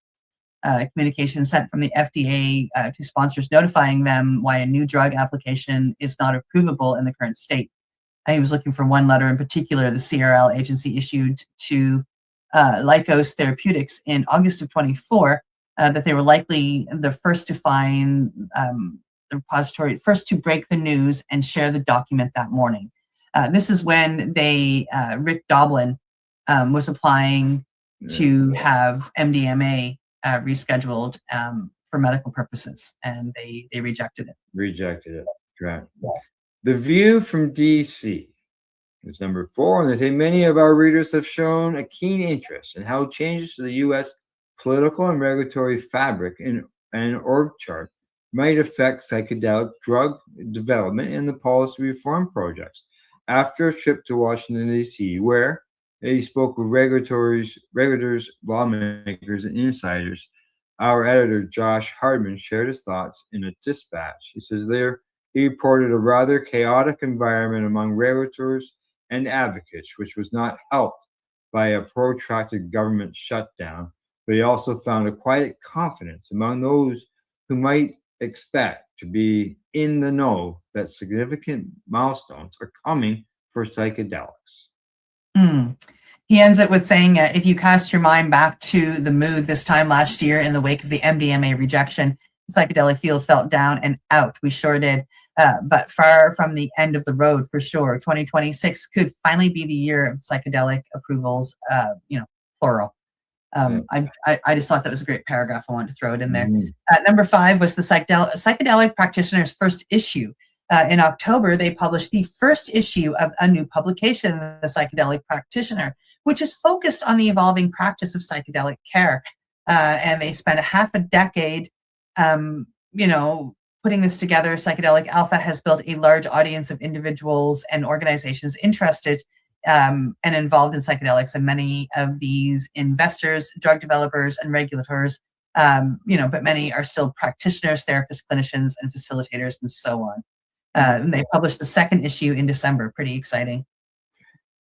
communication sent from the FDA to sponsors notifying them why a new drug application is not approvable in the current state. He was looking for one letter in particular the CRL agency issued to Lykos Therapeutics in August of 24, that they were likely the first to find the repository, first to break the news and share the document that morning. This is when Rick Doblin was applying to have MDMA rescheduled for medical purposes, and they rejected it. Right. The View from DC is number 4, and they say many of our readers have shown a keen interest in how changes to the U.S. political and regulatory fabric and org chart might affect psychedelic drug development and the policy reform projects. After a trip to Washington, D.C., where he spoke with regulators, lawmakers, and insiders, our editor, Josh Hardman, shared his thoughts in a dispatch. He says he reported a rather chaotic environment among regulators and advocates, which was not helped by a protracted government shutdown, but he also found a quiet confidence among those who might expect to be in the know that significant milestones are coming for psychedelics. He ends it with saying, if you cast your mind back to the mood this time last year in the wake of the MDMA rejection, the psychedelic field felt down and out. We sure did, but far from the end of the road for sure. 2026 could finally be the year of psychedelic approvals, plural. I just thought that was a great paragraph. I wanted to throw it in there. Number 5 was the psychedelic practitioner's first issue. In October, they published the first issue of a new publication, The Psychedelic Practitioner, which is focused on the evolving practice of psychedelic care. And they spent a half a decade, putting this together. Psychedelic Alpha has built a large audience of individuals and organizations interested and involved in psychedelics, and many of these investors, drug developers, and regulators, but many are still practitioners, therapists, clinicians, and facilitators, and so on. And they published the second issue in December. Pretty exciting.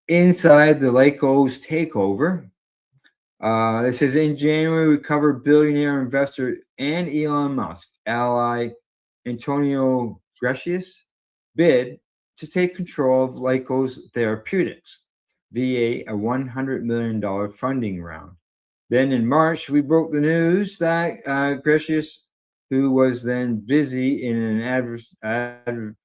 Inside the Lycos takeover, this is in January. We covered billionaire investor and Elon Musk ally Antonio Gracias bid to take control of Lycos Therapeutics via a $100 million funding round. Then in March, we broke the news that Gracias, who was then busy in an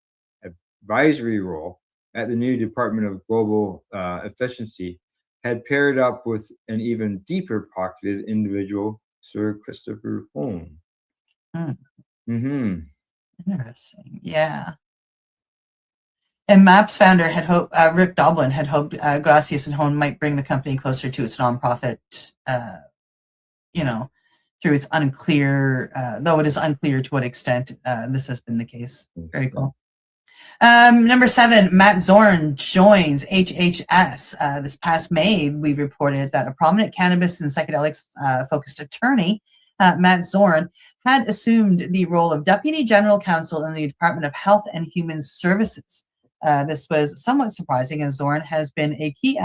advisory role at the new Department of Global Efficiency, had paired up with an even deeper pocketed individual, Sir Christopher Holm. Interesting. Yeah. And MAPS founder had hoped, Rick Doblin had hoped Gracias and Holm might bring the company closer to its nonprofit, through its unclear, though it is unclear to what extent this has been the case. Very cool. Number 7, Matt Zorn joins HHS. This past May, we reported that a prominent cannabis and psychedelics focused attorney, Matt Zorn, had assumed the role of Deputy General Counsel in the Department of Health and Human Services. This was somewhat surprising, as Zorn has been a key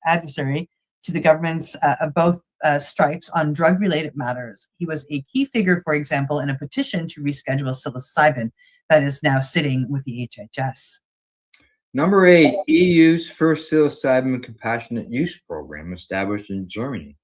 adversary to the governments of both stripes on drug-related matters. He was a key figure, for example, in a petition to reschedule psilocybin that is now sitting with the HHS. Number 8, EU's first psilocybin compassionate use program established in Germany.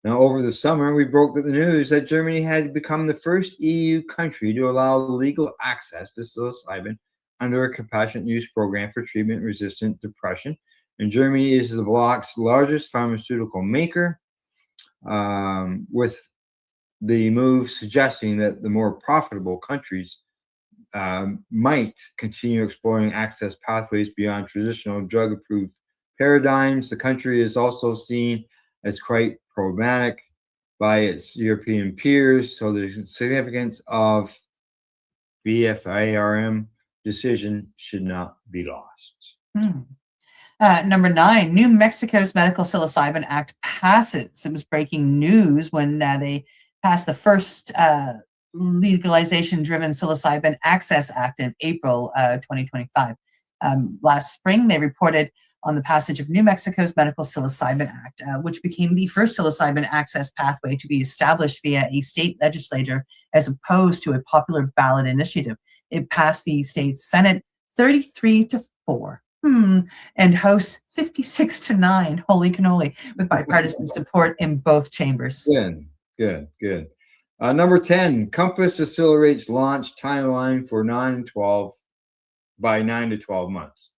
Now, over the summer, we broke the news that Germany had become the first EU country to allow legal access to psilocybin under a compassionate use program for treatment-resistant depression. And Germany is the bloc's largest pharmaceutical maker, with the move suggesting that the more profitable countries might continue exploring access pathways beyond traditional drug-approved paradigms. The country is also seen as quite problematic by its European peers, so the significance of BFARM decision should not be lost. Number 9, New Mexico's Medical Psilocybin Act passes. It was breaking news when they passed the first legalization-driven Psilocybin Access Act in April 2025. Last spring, they reported on the passage of New Mexico's Medical Psilocybin Act, which became the first psilocybin access pathway to be established via a state legislature as opposed to a popular ballot initiative. It passed the state Senate 33-4. And House 56-9. Holy cannoli, with bipartisan support in both chambers. Good. Number 10, Compass accelerates launch timeline for 9-12 by 9 to 12 months.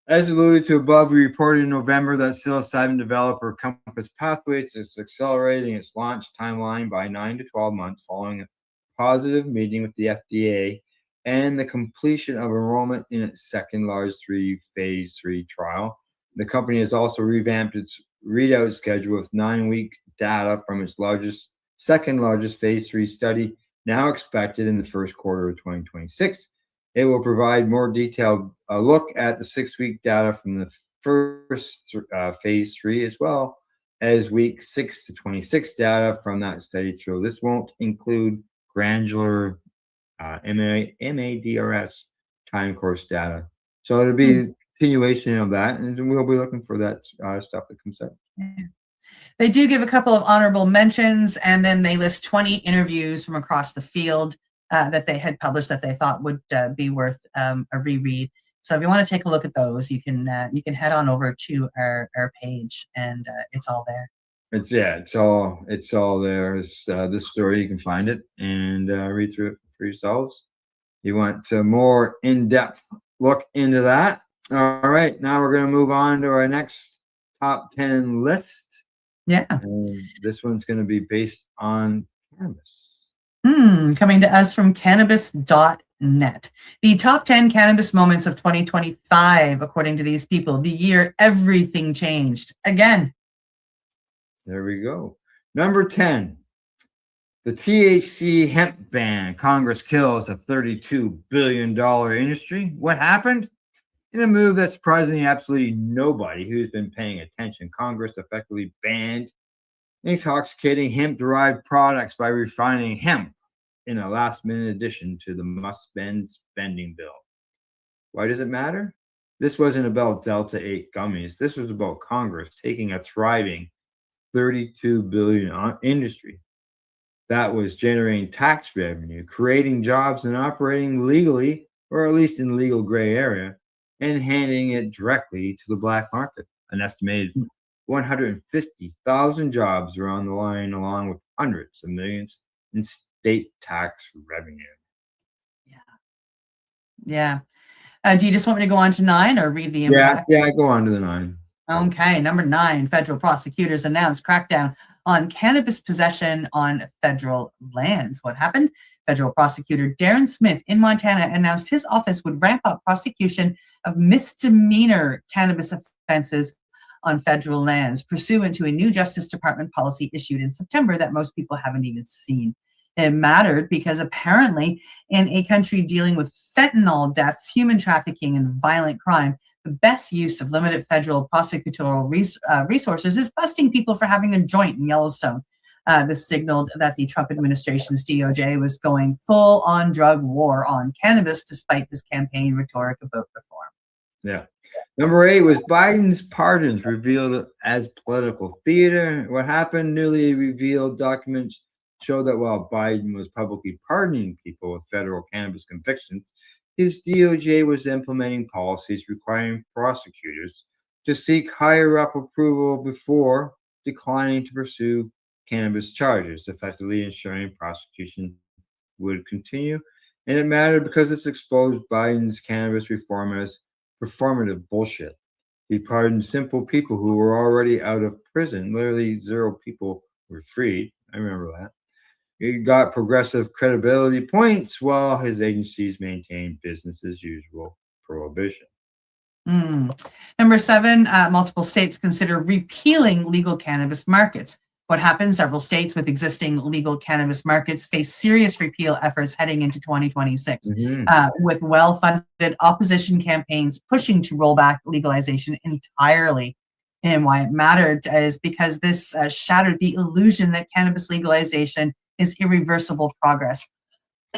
As alluded to above, we reported in November that psilocybin developer Compass Pathways is accelerating its launch timeline by 9 to 12 months following a positive meeting with the FDA and the completion of enrollment in its second large phase 3 trial. The company has also revamped its readout schedule with 9-week data from its second largest phase 3 study, now expected in the first quarter of 2026. It will provide more detailed look at the 6-week data from the first phase 3, as well as week 6 to 26 data from that study through. This won't include granular MADRS time course data. So it'll be a continuation of that, and we'll be looking for that stuff that comes out. They do give a couple of honorable mentions, and then they list 20 interviews from across the field that they had published that they thought would be worth a reread. So if you want to take a look at those, you can head on over to our page, and it's all there. It's all there. It's this story, you can find it and read through it for yourselves. You want a more in-depth look into that. All right, now we're going to move on to our next top 10 list. Yeah. And this one's going to be based on cannabis. Coming to us from cannabis.net. The top 10 cannabis moments of 2025, according to these people, the year everything changed. Again. There we go. Number 10, the THC hemp ban. Congress kills a $32 billion industry. What happened? In a move that surprisingly absolutely nobody who's been paying attention, Congress effectively banned intoxicating hemp-derived products by refining hemp in a last-minute addition to the must-spend spending bill. Why does it matter? This wasn't about Delta 8 gummies. This was about Congress taking a thriving $32 billion industry that was generating tax revenue, creating jobs, and operating legally, or at least in legal gray area, and handing it directly to the black market. An estimated 150,000 jobs are on the line, along with hundreds of millions in state tax revenue. Yeah. Do you just want me to go on to 9 or read the Yeah, impact? go on to the 9. Okay, number 9, federal prosecutors announced crackdown on cannabis possession on federal lands. What happened? Federal prosecutor Darren Smith in Montana announced his office would ramp up prosecution of misdemeanor cannabis offenses on federal lands, pursuant to a new Justice Department policy issued in September that most people haven't even seen. It mattered because apparently in a country dealing with fentanyl deaths, human trafficking, and violent crime, the best use of limited federal prosecutorial resources is busting people for having a joint in Yellowstone. This signaled that the Trump administration's DOJ was going full-on drug war on cannabis, despite this campaign rhetoric about reform. Yeah. Number 8 was Biden's pardons revealed as political theater. What happened? Newly revealed documents show that while Biden was publicly pardoning people with federal cannabis convictions, his DOJ was implementing policies requiring prosecutors to seek higher up approval before declining to pursue cannabis charges, effectively ensuring prosecution would continue. And it mattered because it's exposed Biden's cannabis reform as performative bullshit. He pardoned simple people who were already out of prison. Literally 0 people were freed. I remember that. He got progressive credibility points while his agencies maintained business as usual prohibition. Number 7, multiple states consider repealing legal cannabis markets. What happened? Several states with existing legal cannabis markets face serious repeal efforts heading into 2026, with well-funded opposition campaigns pushing to roll back legalization entirely. And why it mattered is because this shattered the illusion that cannabis legalization is irreversible progress.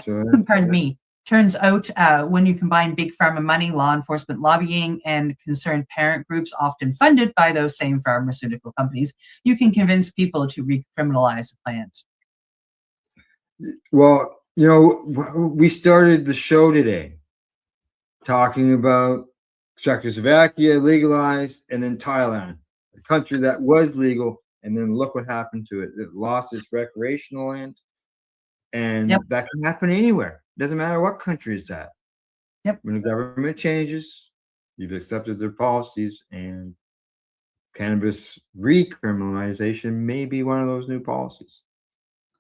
Pardon me. Turns out when you combine big pharma money, law enforcement lobbying, and concerned parent groups often funded by those same pharmaceutical companies, you can convince people to recriminalize the plant. Well, we started the show today talking about Czechoslovakia legalized, and then Thailand, a country that was legal, and then look what happened to it. It lost its recreational land, and that can happen anywhere. Doesn't matter what country it's at. When the government changes, you've accepted their policies, and cannabis recriminalization may be one of those new policies.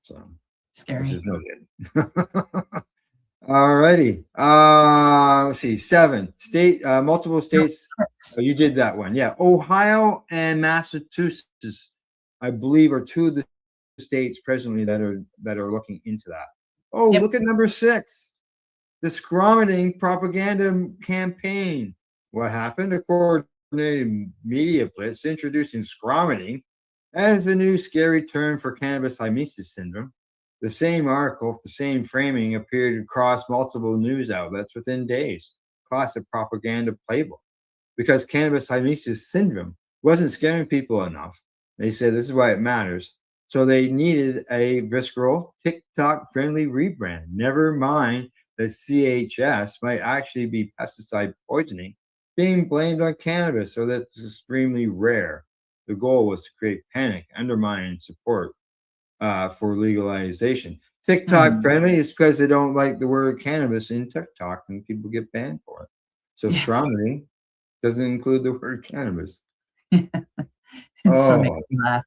So scary. Which is no good. All righty. Let's see. 7 state, multiple states. Oh, you did that one. Yeah. Ohio and Massachusetts, I believe, are 2 of the states presently that are looking into that. Oh, look at number 6. The Scromining propaganda campaign. What happened? A coordinated media blitz introducing Scromining as a new scary term for cannabis hymesis syndrome. The same article, the same framing appeared across multiple news outlets within days. Classic propaganda playbook. Because cannabis hymesis syndrome wasn't scaring people enough. They said this is why it matters. So they needed a visceral, TikTok-friendly rebrand. Never mind that CHS might actually be pesticide poisoning being blamed on cannabis, so that's extremely rare. The goal was to create panic, undermine support for legalization. TikTok-friendly is because they don't like the word cannabis in TikTok, and people get banned for it. So Scromining doesn't include the word cannabis. It still makes me laugh.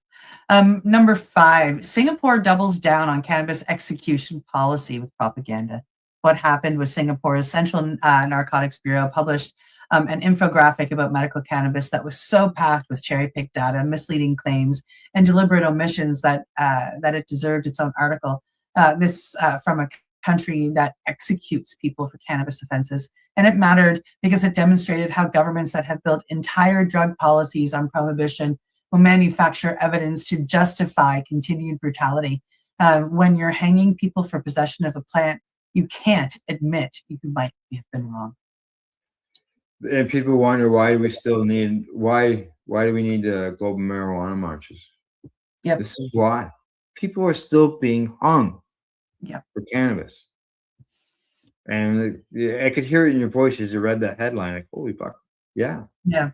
Number 5, Singapore doubles down on cannabis execution policy with propaganda. What happened was Singapore's Central Narcotics Bureau published an infographic about medical cannabis that was so packed with cherry-picked data, misleading claims, and deliberate omissions that it deserved its own article. This from a country that executes people for cannabis offenses. And it mattered because it demonstrated how governments that have built entire drug policies on prohibition will manufacture evidence to justify continued brutality. When you're hanging people for possession of a plant, you can't admit you might have been wrong. And people wonder why do we do we need global marijuana marches? Yep. This is why people are still being hung for cannabis. And I could hear it in your voice as you read that headline. Like, holy fuck. Yeah. Yeah.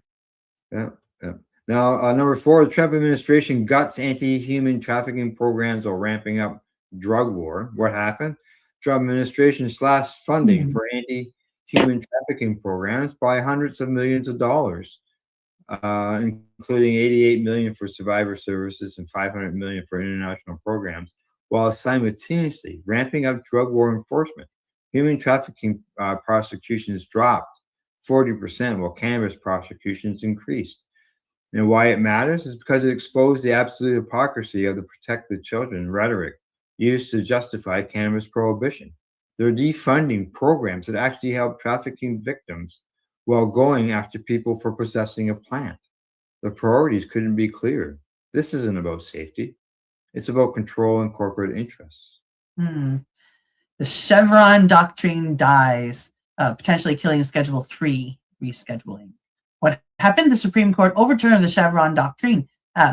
Now, number 4, the Trump administration guts anti-human trafficking programs while ramping up drug war. What happened? Trump administration slashed funding for anti-human trafficking programs by hundreds of millions of dollars, including $88 million for survivor services and $500 million for international programs, while simultaneously ramping up drug war enforcement. Human trafficking prosecutions dropped 40%, while cannabis prosecutions increased. And why it matters is because it exposed the absolute hypocrisy of the protect the children rhetoric used to justify cannabis prohibition. They're defunding programs that actually help trafficking victims while going after people for possessing a plant. The priorities couldn't be clearer. This isn't about safety. It's about control and corporate interests. The Chevron doctrine dies, potentially killing Schedule 3 rescheduling. What happened? The Supreme Court overturned the Chevron doctrine,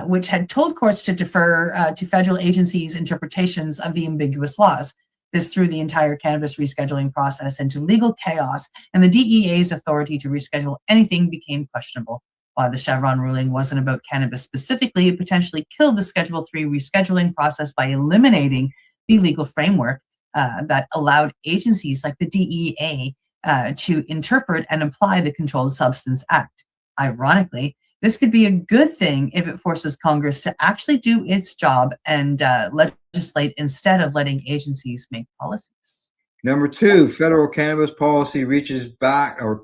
which had told courts to defer to federal agencies' interpretations of the ambiguous laws. This threw the entire cannabis rescheduling process into legal chaos, and the DEA's authority to reschedule anything became questionable. While the Chevron ruling wasn't about cannabis specifically, it potentially killed the Schedule 3 rescheduling process by eliminating the legal framework that allowed agencies like the DEA to interpret and apply the Controlled Substance Act. Ironically, this could be a good thing if it forces Congress to actually do its job and legislate instead of letting agencies make policies. Number 2, federal cannabis policy reaches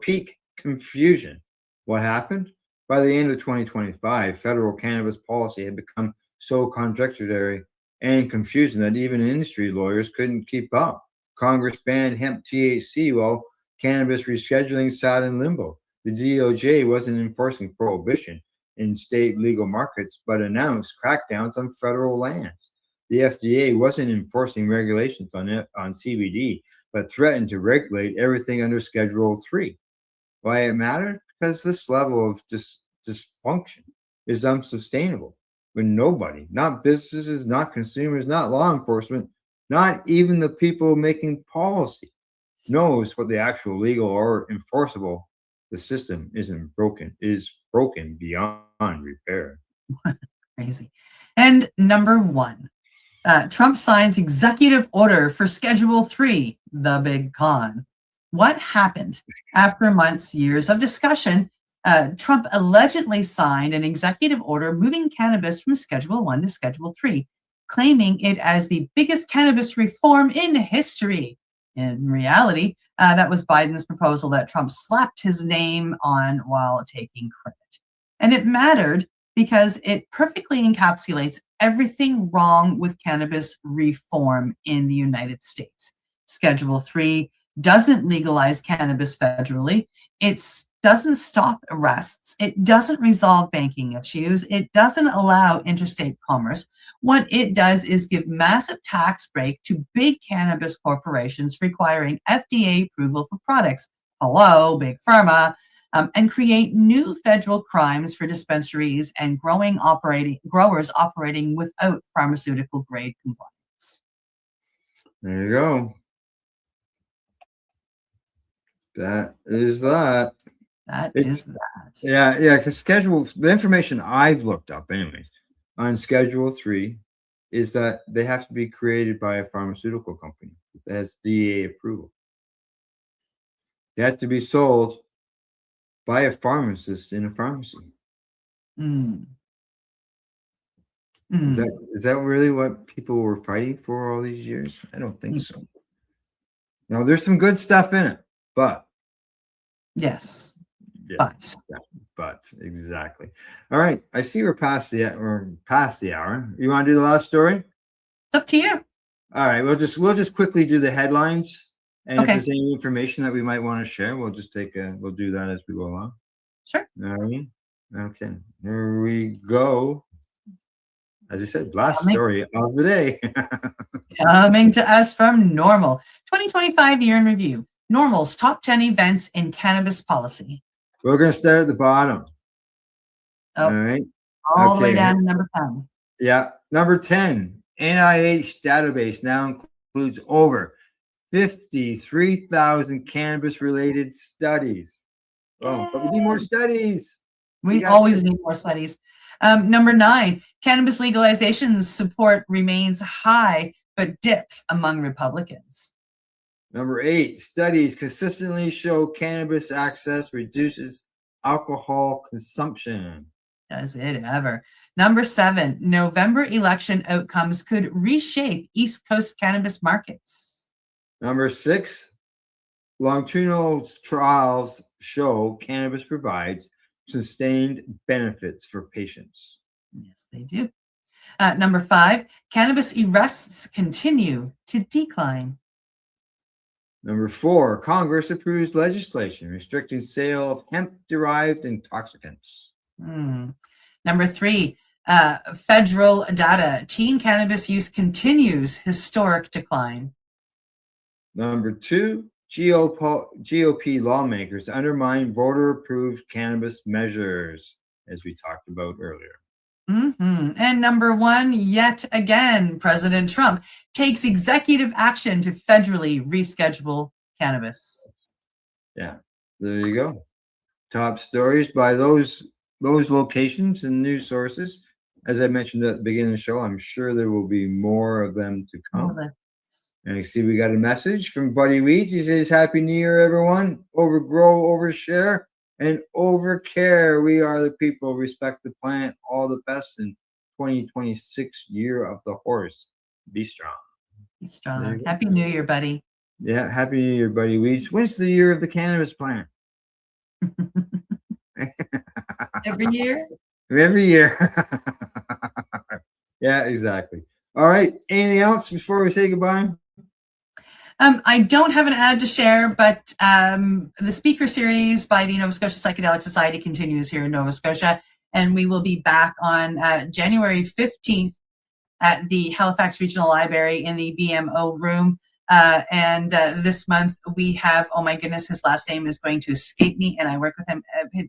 peak confusion. What happened? By the end of 2025, federal cannabis policy had become so contradictory and confusing that even industry lawyers couldn't keep up. Congress banned hemp THC while cannabis rescheduling sat in limbo. The DOJ wasn't enforcing prohibition in state legal markets, but announced crackdowns on federal lands. The FDA wasn't enforcing regulations on CBD, but threatened to regulate everything under Schedule 3. Why it mattered? Because this level of dysfunction is unsustainable. When nobody, not businesses, not consumers, not law enforcement, not even the people making policy, knows what the actual legal or enforceable, the system is broken beyond repair. Crazy. And number 1, Trump signs executive order for Schedule 3, the big con. What happened? After years of discussion, Trump allegedly signed an executive order moving cannabis from Schedule 1 to Schedule 3, claiming it as the biggest cannabis reform in history. In reality, that was Biden's proposal that Trump slapped his name on while taking credit. And it mattered because it perfectly encapsulates everything wrong with cannabis reform in the United States. Schedule 3 doesn't legalize cannabis federally. It doesn't stop arrests. It doesn't resolve banking issues. It doesn't allow interstate commerce. What it does is give massive tax break to big cannabis corporations requiring FDA approval for products. Hello, big pharma. And create new federal crimes for dispensaries and growers operating without pharmaceutical grade compliance. There you go. That is that. Yeah, because the information I've looked up anyways on Schedule 3 is that they have to be created by a pharmaceutical company that has DEA approval. They have to be sold by a pharmacist in a pharmacy. Is that really what people were fighting for all these years? I don't think so. Now, there's some good stuff in it, but yes. Yeah, but exactly. All right, I see we're past the hour. You want to do the last story? It's up to you. All right, we'll just quickly do the headlines, and Okay. if there's any information that we might want to share, we'll just we'll do that as we go along. Sure. All right. Okay. Here we go. As I said, last Coming. story of the day. Coming to us from Normal. 2025 year in review. Normal's top 10 events in cannabis policy. We're going to start at the bottom. Oh, All right. all the way Okay. down to number 10. Yeah. Number 10, NIH database now includes over 53,000 cannabis-related studies. Oh, but we need more studies. We got always this. need more studies. Number 9, cannabis legalization support remains high, but dips among Republicans. Number 8, studies consistently show cannabis access reduces alcohol consumption. Does it ever? Number 7, November election outcomes could reshape East Coast cannabis markets. Number 6, longitudinal trials show cannabis provides sustained benefits for patients. Yes, they do. Number 5, cannabis arrests continue to decline. Number 4, Congress approves legislation restricting sale of hemp-derived intoxicants. Number 3, federal data. Teen cannabis use continues historic decline. Number 2, GOP lawmakers undermine voter-approved cannabis measures, as we talked about earlier. And number 1, yet again, President Trump takes executive action to federally reschedule cannabis. Yeah, there you go. Top stories by those locations and news sources. As I mentioned at the beginning of the show, I'm sure there will be more of them to come. And I see we got a message from Buddy Weeds. He says, Happy New Year, everyone. Overgrow, overshare, and overcare. We are the people. Respect the plant. All the best in 2026 year of the horse. Be strong. Be strong. Happy New Year, buddy. Yeah, Happy New Year, Buddy Weeds. When's the year of the cannabis plant? Every year? Every year. Yeah, exactly. All right. Anything else before we say goodbye? I don't have an ad to share, but the speaker series by the Nova Scotia Psychedelic Society continues here in Nova Scotia, and we will be back on January 15th at the Halifax Regional Library in the BMO room. And this month we have, oh my goodness, his last name is going to escape me, and I work with him.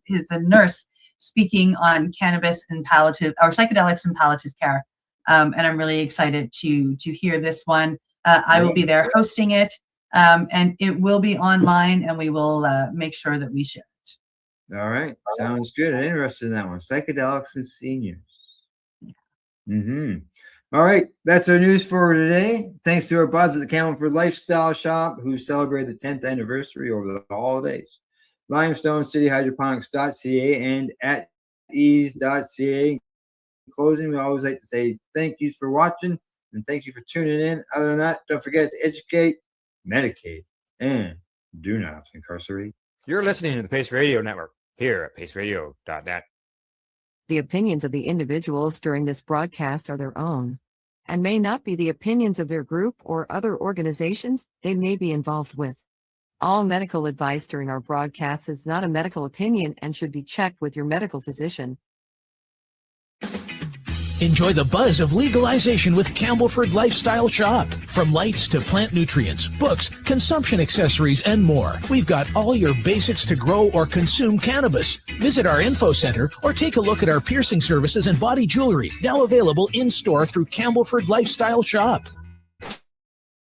He's a nurse speaking on cannabis and palliative, or psychedelics and palliative care. And I'm really excited to hear this one. I will be there hosting it, and it will be online, and we will make sure that we share it. All right. Sounds good. I'm interested in that one. Psychedelics and seniors. All right. That's our news for today. Thanks to our buds at the Camelford Lifestyle Shop who celebrated the 10th anniversary over the holidays. Limestone City Hydroponics.ca and at ease.ca. In closing, we always like to say thank you for watching and thank you for tuning in. Other than that, don't forget to educate, medicate, and do not incarcerate. You're listening to the Pace Radio Network here at paceradio.net. The opinions of the individuals during this broadcast are their own and may not be the opinions of their group or other organizations they may be involved with. All medical advice during our broadcast is not a medical opinion and should be checked with your medical physician. Enjoy the buzz of legalization with Campbellford Lifestyle Shop. From lights to plant nutrients, books, consumption accessories, and more. We've got all your basics to grow or consume cannabis. Visit our info center or take a look at our piercing services and body jewelry, now available in-store through Campbellford Lifestyle Shop.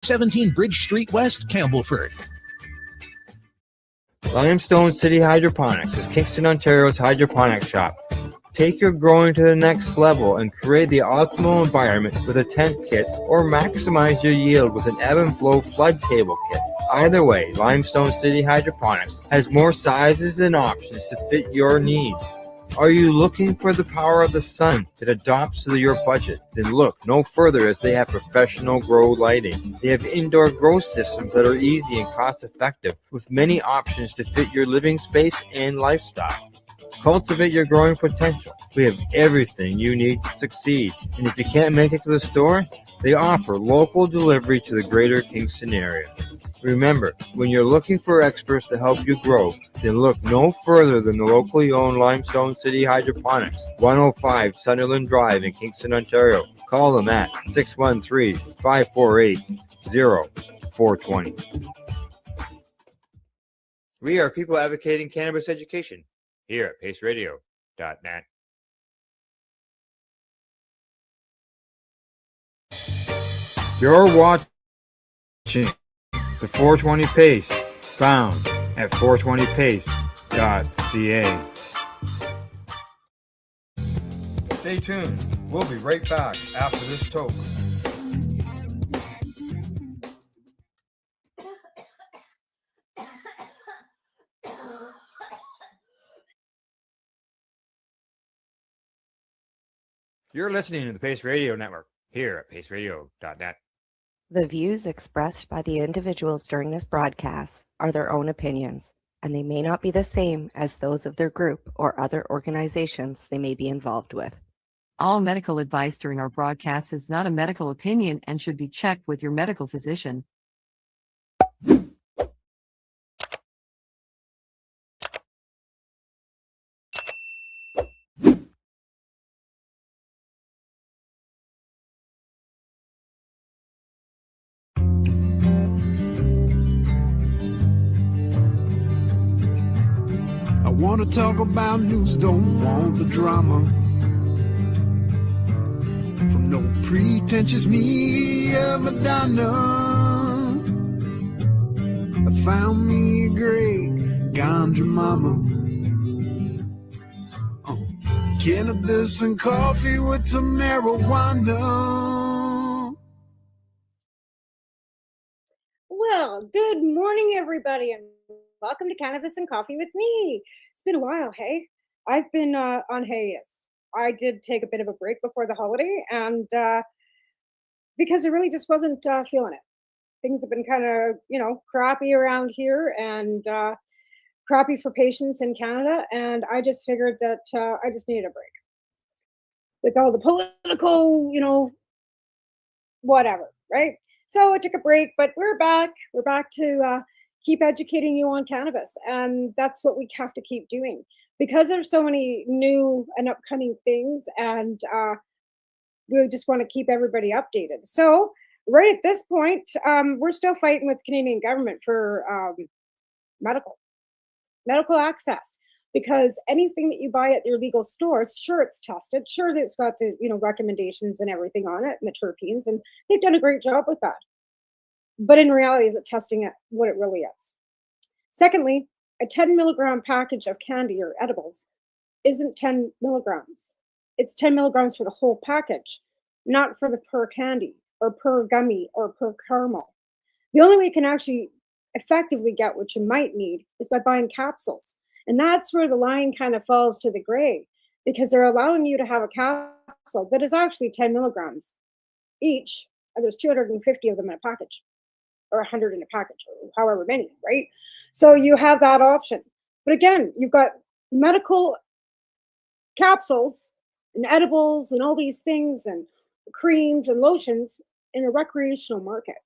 17 Bridge Street West, Campbellford. Limestone City Hydroponics is Kingston, Ontario's hydroponics shop. Take your growing to the next level and create the optimal environment with a tent kit, or maximize your yield with an ebb and flow flood table kit. Either way, Limestone City Hydroponics has more sizes and options to fit your needs. Are you looking for the power of the sun that adapts to your budget? Then look no further, as they have professional grow lighting. They have indoor grow systems that are easy and cost effective, with many options to fit your living space and lifestyle. Cultivate your growing potential. We have everything you need to succeed. And if you can't make it to the store, They offer local delivery to the greater Kingston area. Remember, when you're looking for experts to help you grow, then look no further than the locally owned Limestone City Hydroponics, 105 Sunderland Drive in Kingston, Ontario. Call them at 613-548-0420. We are people advocating cannabis education here at paceradio.net. You're watching the 420 Pace, found at 420pace.ca. Stay tuned. We'll be right back after this toke. You're listening to the Pace Radio Network here at paceradio.net. The views expressed by the individuals during this broadcast are their own opinions, and they may not be the same as those of their group or other organizations they may be involved with. All medical advice during our broadcast is not a medical opinion and should be checked with your medical physician. I want to talk about news, don't want the drama. From no pretentious media Madonna. I found me a great ganja mama. Cannabis and coffee with some marijuana. Well, good morning, everybody, and welcome to Cannabis and Coffee with me. It's been a while, hey? I've been on hiatus. I did take a bit of a break before the holiday, and because I really just wasn't feeling it. Things have been kind of, crappy around here, and crappy for patients in Canada, and I just figured that I just needed a break. With all the political, whatever, right? So I took a break, but we're back. We're back to keep educating you on cannabis, and that's what we have to keep doing because there's so many new and upcoming things, and we just want to keep everybody updated. So right at this point, we're still fighting with the Canadian government for medical access, because anything that you buy at your legal store, it's tested, sure that it's got the recommendations and everything on it and the terpenes, and they've done a great job with that. But in reality, is it testing it what it really is? Secondly, a 10 milligram package of candy or edibles isn't 10 milligrams. It's 10 milligrams for the whole package, not for the per candy or per gummy or per caramel. The only way you can actually effectively get what you might need is by buying capsules. And that's where the line kind of falls to the gray, because they're allowing you to have a capsule that is actually 10 milligrams each, and there's 250 of them in a package, or 100 in a package, or however many, right? So you have that option. But again, you've got medical capsules and edibles and all these things and creams and lotions in a recreational market.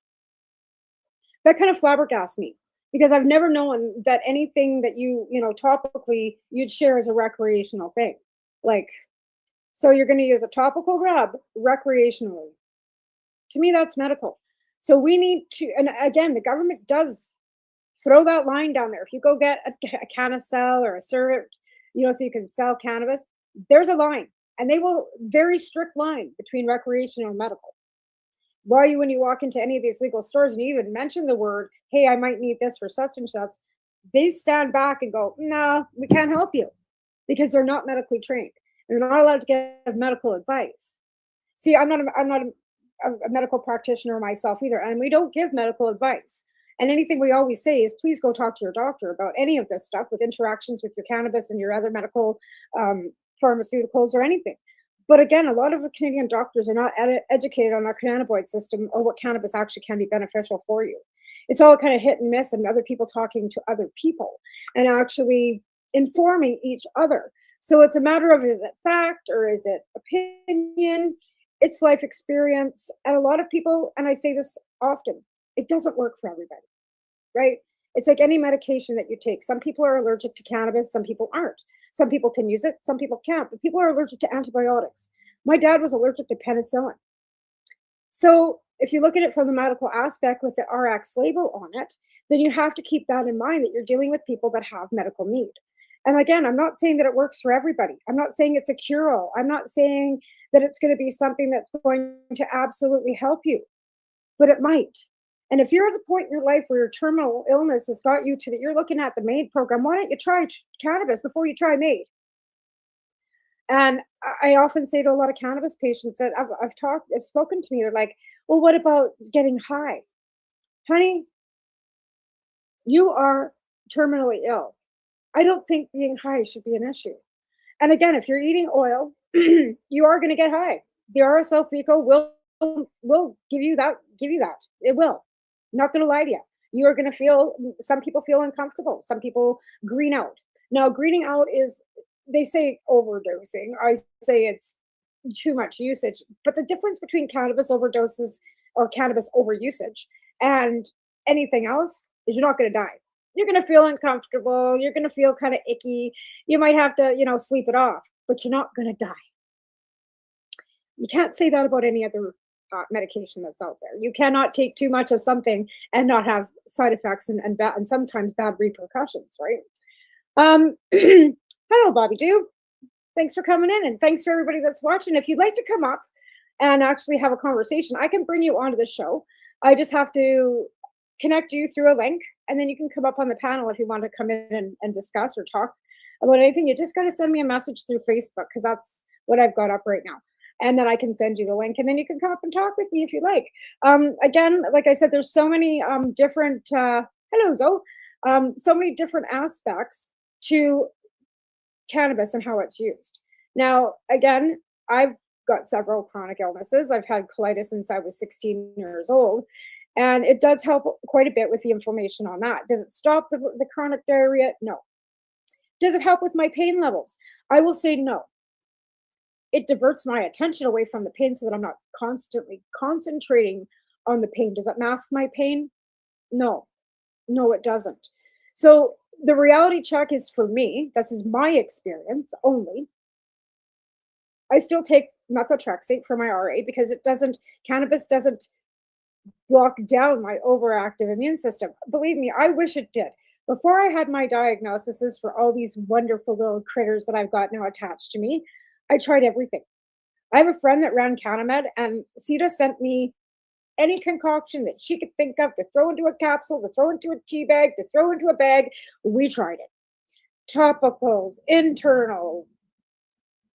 That kind of flabbergasts me, because I've never known that anything that you topically you'd share as a recreational thing. Like, so you're going to use a topical rub recreationally. To me, that's medical. So we need to, and again, the government does throw that line down there. If you go get a CannaCell or a Servant, so you can sell cannabis, there's a line, and they will very strict line between recreational and medical. Why when you walk into any of these legal stores and you even mention the word, hey, I might need this for such and such, they stand back and go, no, we can't help you, because they're not medically trained and they're not allowed to give medical advice. See, I'm not a medical practitioner myself either, and we don't give medical advice. And anything we always say is, please go talk to your doctor about any of this stuff with interactions with your cannabis and your other medical pharmaceuticals or anything. But again, a lot of the Canadian doctors are not educated on our cannabinoid system or what cannabis actually can be beneficial for you. It's all kind of hit and miss, and other people talking to other people and actually informing each other. So it's a matter of, is it fact or is it opinion? it's life experience. And a lot of people, and I say this often, it doesn't work for everybody, right? It's like any medication that you take. Some people are allergic to cannabis, some people aren't. Some people can use it, some people can't, but people are allergic to antibiotics. My dad was allergic to penicillin. So if you look at it from the medical aspect with the RX label on it, then you have to keep that in mind, that you're dealing with people that have medical need. And again, I'm not saying that it works for everybody. I'm not saying it's a cure-all. I'm not saying that it's going to be something that's going to absolutely help you, but it might. And if you're at the point in your life where your terminal illness has got you to that, you're looking at the MAID program, why don't you try cannabis before you try MAID? And I often say to a lot of cannabis patients that I've spoken to me, they're like, well, what about getting high? Honey, you are terminally ill. I don't think being high should be an issue. And again, if you're eating oil, you are going to get high. The RSL FECO will give you that. It will. I'm not going to lie to you. You are going to feel, some people feel uncomfortable. Some people green out. Now, greening out is, they say overdosing. I say it's too much usage. But the difference between cannabis overdoses or cannabis overusage and anything else is you're not going to die. You're going to feel uncomfortable. You're going to feel kind of icky. You might have to, sleep it off, but you're not going to die. You can't say that about any other medication that's out there. You cannot take too much of something and not have side effects and sometimes bad repercussions, right? Hello, Bobby Doo. Thanks for coming in, and thanks for everybody that's watching. If you'd like to come up and actually have a conversation, I can bring you onto the show. I just have to connect you through a link, and then you can come up on the panel if you want to come in and discuss or talk about anything. You just got to send me a message through Facebook, because that's what I've got up right now. And then I can send you the link, and then you can come up and talk with me if you like. Again, like I said, there's so many different, hello, Zoe, so many different aspects to cannabis and how it's used. Now, again, I've got several chronic illnesses. I've had colitis since I was 16 years old. And it does help quite a bit with the inflammation on that. Does it stop the chronic diarrhea? No. Does it help with my pain levels? I will say no. It diverts my attention away from the pain so that I'm not constantly concentrating on the pain. Does it mask my pain? No. No, it doesn't. So the reality check is, for me, this is my experience only. I still take methotrexate for my RA because cannabis doesn't block down my overactive immune system. Believe me, I wish it did. Before I had my diagnoses for all these wonderful little critters that I've got now attached to me, I tried everything. I have a friend that ran Canamed, and Sita sent me any concoction that she could think of to throw into a capsule, to throw into a tea bag, to throw into a bag. We tried it. Topicals, internal,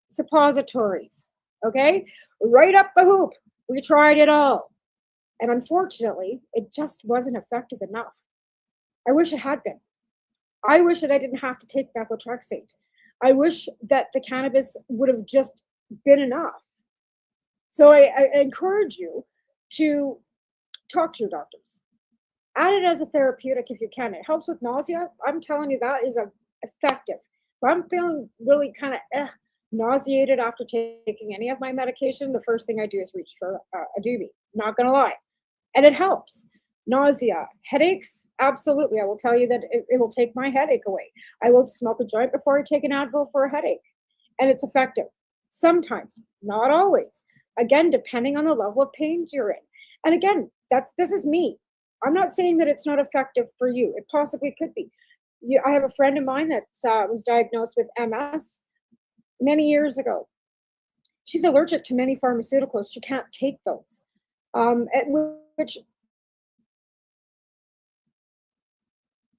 suppositories, okay? Right up the hoop. We tried it all. And unfortunately, it just wasn't effective enough. I wish it had been. I wish that I didn't have to take methotrexate. I wish that the cannabis would have just been enough. So I encourage you to talk to your doctors. Add it as a therapeutic if you can. It helps with nausea. I'm telling you, that is effective. If I'm feeling really kind of nauseated after taking any of my medication, the first thing I do is reach for a doobie. Not going to lie. And it helps. Nausea, headaches, absolutely. I will tell you that it will take my headache away. I will smoke a joint before I take an Advil for a headache. And it's effective. Sometimes, not always. Again, depending on the level of pain you're in. And again, this is me. I'm not saying that it's not effective for you. It possibly could be. I have a friend of mine that was diagnosed with MS many years ago. She's allergic to many pharmaceuticals. She can't take those. At which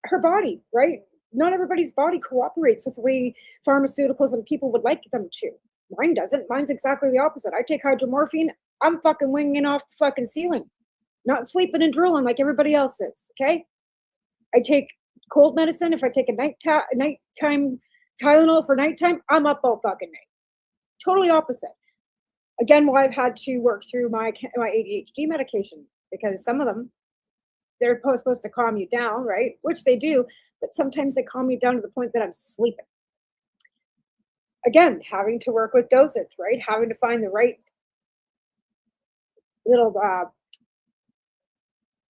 her body, right? Not everybody's body cooperates with the way pharmaceuticals and people would like them to. Mine doesn't. Mine's exactly the opposite. I take hydromorphine, I'm fucking winging off the fucking ceiling. Not sleeping and drooling like everybody else is, okay? I take cold medicine. If I take a nighttime Tylenol for nighttime, I'm up all fucking night. Totally opposite. Again, why I've had to work through my ADHD medication, because some of them, they're supposed to calm you down, right? Which they do, but sometimes they calm you down to the point that I'm sleeping. Again, having to work with dosage, right? Having to find the right little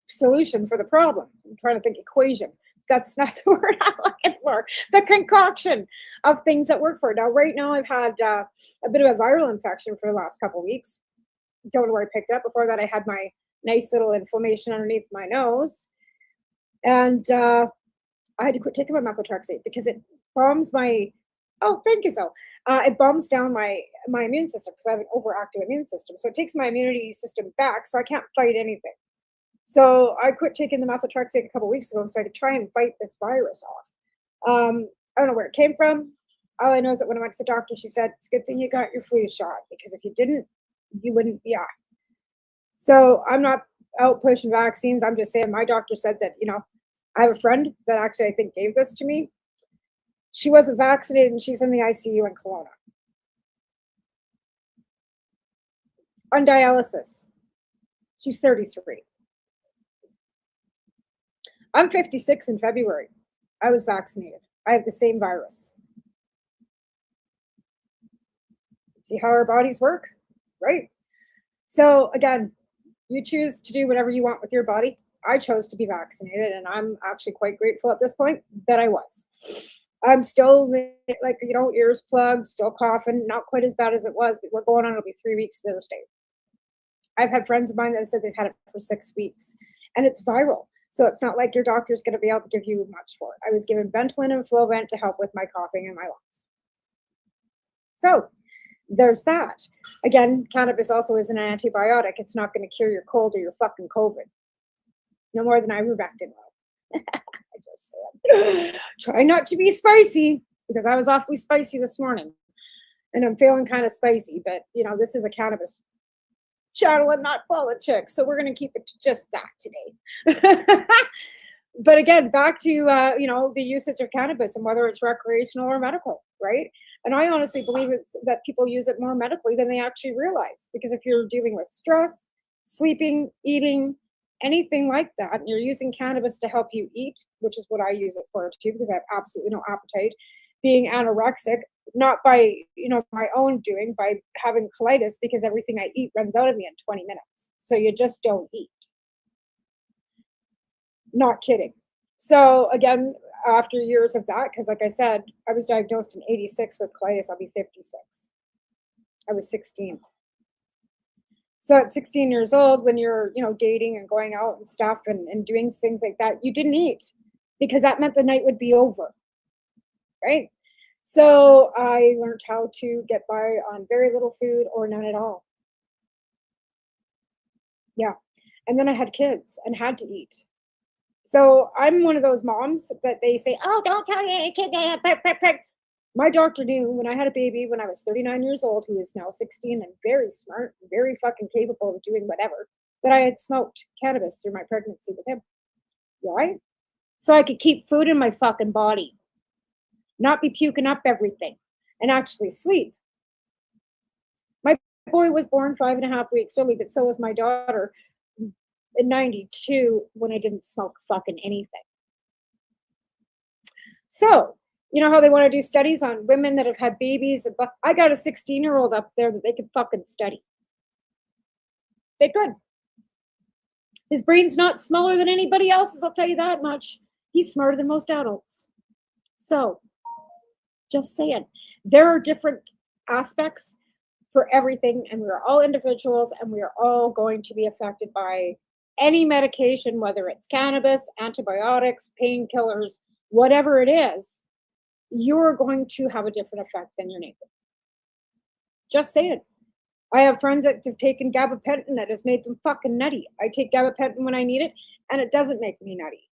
solution for the problem. I'm trying to think equation. That's not the word I'm looking for. The concoction of things that work for it. Now, right now, I've had a bit of a viral infection for the last couple of weeks. Don't know where I picked it up. Before that, I had my nice little inflammation underneath my nose. And I had to quit taking my methotrexate because it bombs my, oh, thank you, so. It bombs down my immune system because I have an overactive immune system. So it takes my immunity system back, so I can't fight anything. So I quit taking the methotrexate a couple of weeks ago so I could try and fight this virus off. I don't know where it came from. All I know is that when I went to the doctor, she said, it's a good thing you got your flu shot because if you didn't, you wouldn't, yeah. So I'm not out pushing vaccines. I'm just saying my doctor said that, I have a friend that actually I think gave this to me. She wasn't vaccinated and she's in the ICU in Kelowna. On dialysis. She's 33. I'm 56 in February. I was vaccinated. I have the same virus. See how our bodies work, right? So again, you choose to do whatever you want with your body. I chose to be vaccinated, and I'm actually quite grateful at this point that I was. I'm still ears plugged, still coughing, not quite as bad as it was, but we're going on, it'll be 3 weeks Thursday. I've had friends of mine that said they've had it for 6 weeks, and it's viral. So it's not like your doctor's going to be able to give you much for it. I was given Ventolin and Flovent to help with my coughing and my lungs. So there's that. Again, cannabis also is an antibiotic. It's not going to cure your cold or your fucking COVID. No more than ivermectin will. I just said. Try not to be spicy because I was awfully spicy this morning. And I'm feeling kind of spicy, but this is a cannabis channel and not politics. So we're going to keep it to just that today. But again, back to, the usage of cannabis and whether it's recreational or medical, right? And I honestly believe it's that people use it more medically than they actually realize. Because if you're dealing with stress, sleeping, eating, anything like that, and you're using cannabis to help you eat, which is what I use it for too, because I have absolutely no appetite, being anorexic, not by, my own doing, by having colitis, because everything I eat runs out of me in 20 minutes. So you just don't eat. Not kidding. So again, after years of that, because like I said, I was diagnosed in 86 with colitis, I'll be 56. I was 16. So at 16 years old, when you're, dating and going out and stuff and doing things like that, you didn't eat because that meant the night would be over, right? So I learned how to get by on very little food or none at all. Yeah. And then I had kids and had to eat. So I'm one of those moms that they say, oh, don't tell your kid they have preg. My doctor knew when I had a baby when I was 39 years old, who is now 16 and very smart, very fucking capable of doing whatever, that I had smoked cannabis through my pregnancy with him. Why? So I could keep food in my fucking body, not be puking up everything, and actually sleep. My boy was born 5.5 weeks early, but so was my daughter in 92 when I didn't smoke fucking anything. So, you know how they want to do studies on women that have had babies? But I got a 16-year-old up there that they could fucking study. They could. His brain's not smaller than anybody else's, I'll tell you that much. He's smarter than most adults. So, just saying. There are different aspects for everything, and we are all individuals, and we are all going to be affected by any medication, whether it's cannabis, antibiotics, painkillers, whatever it is. You're going to have a different effect than your neighbor. Just saying. I have friends that have taken gabapentin that has made them fucking nutty. I take gabapentin when I need it, and it doesn't make me nutty.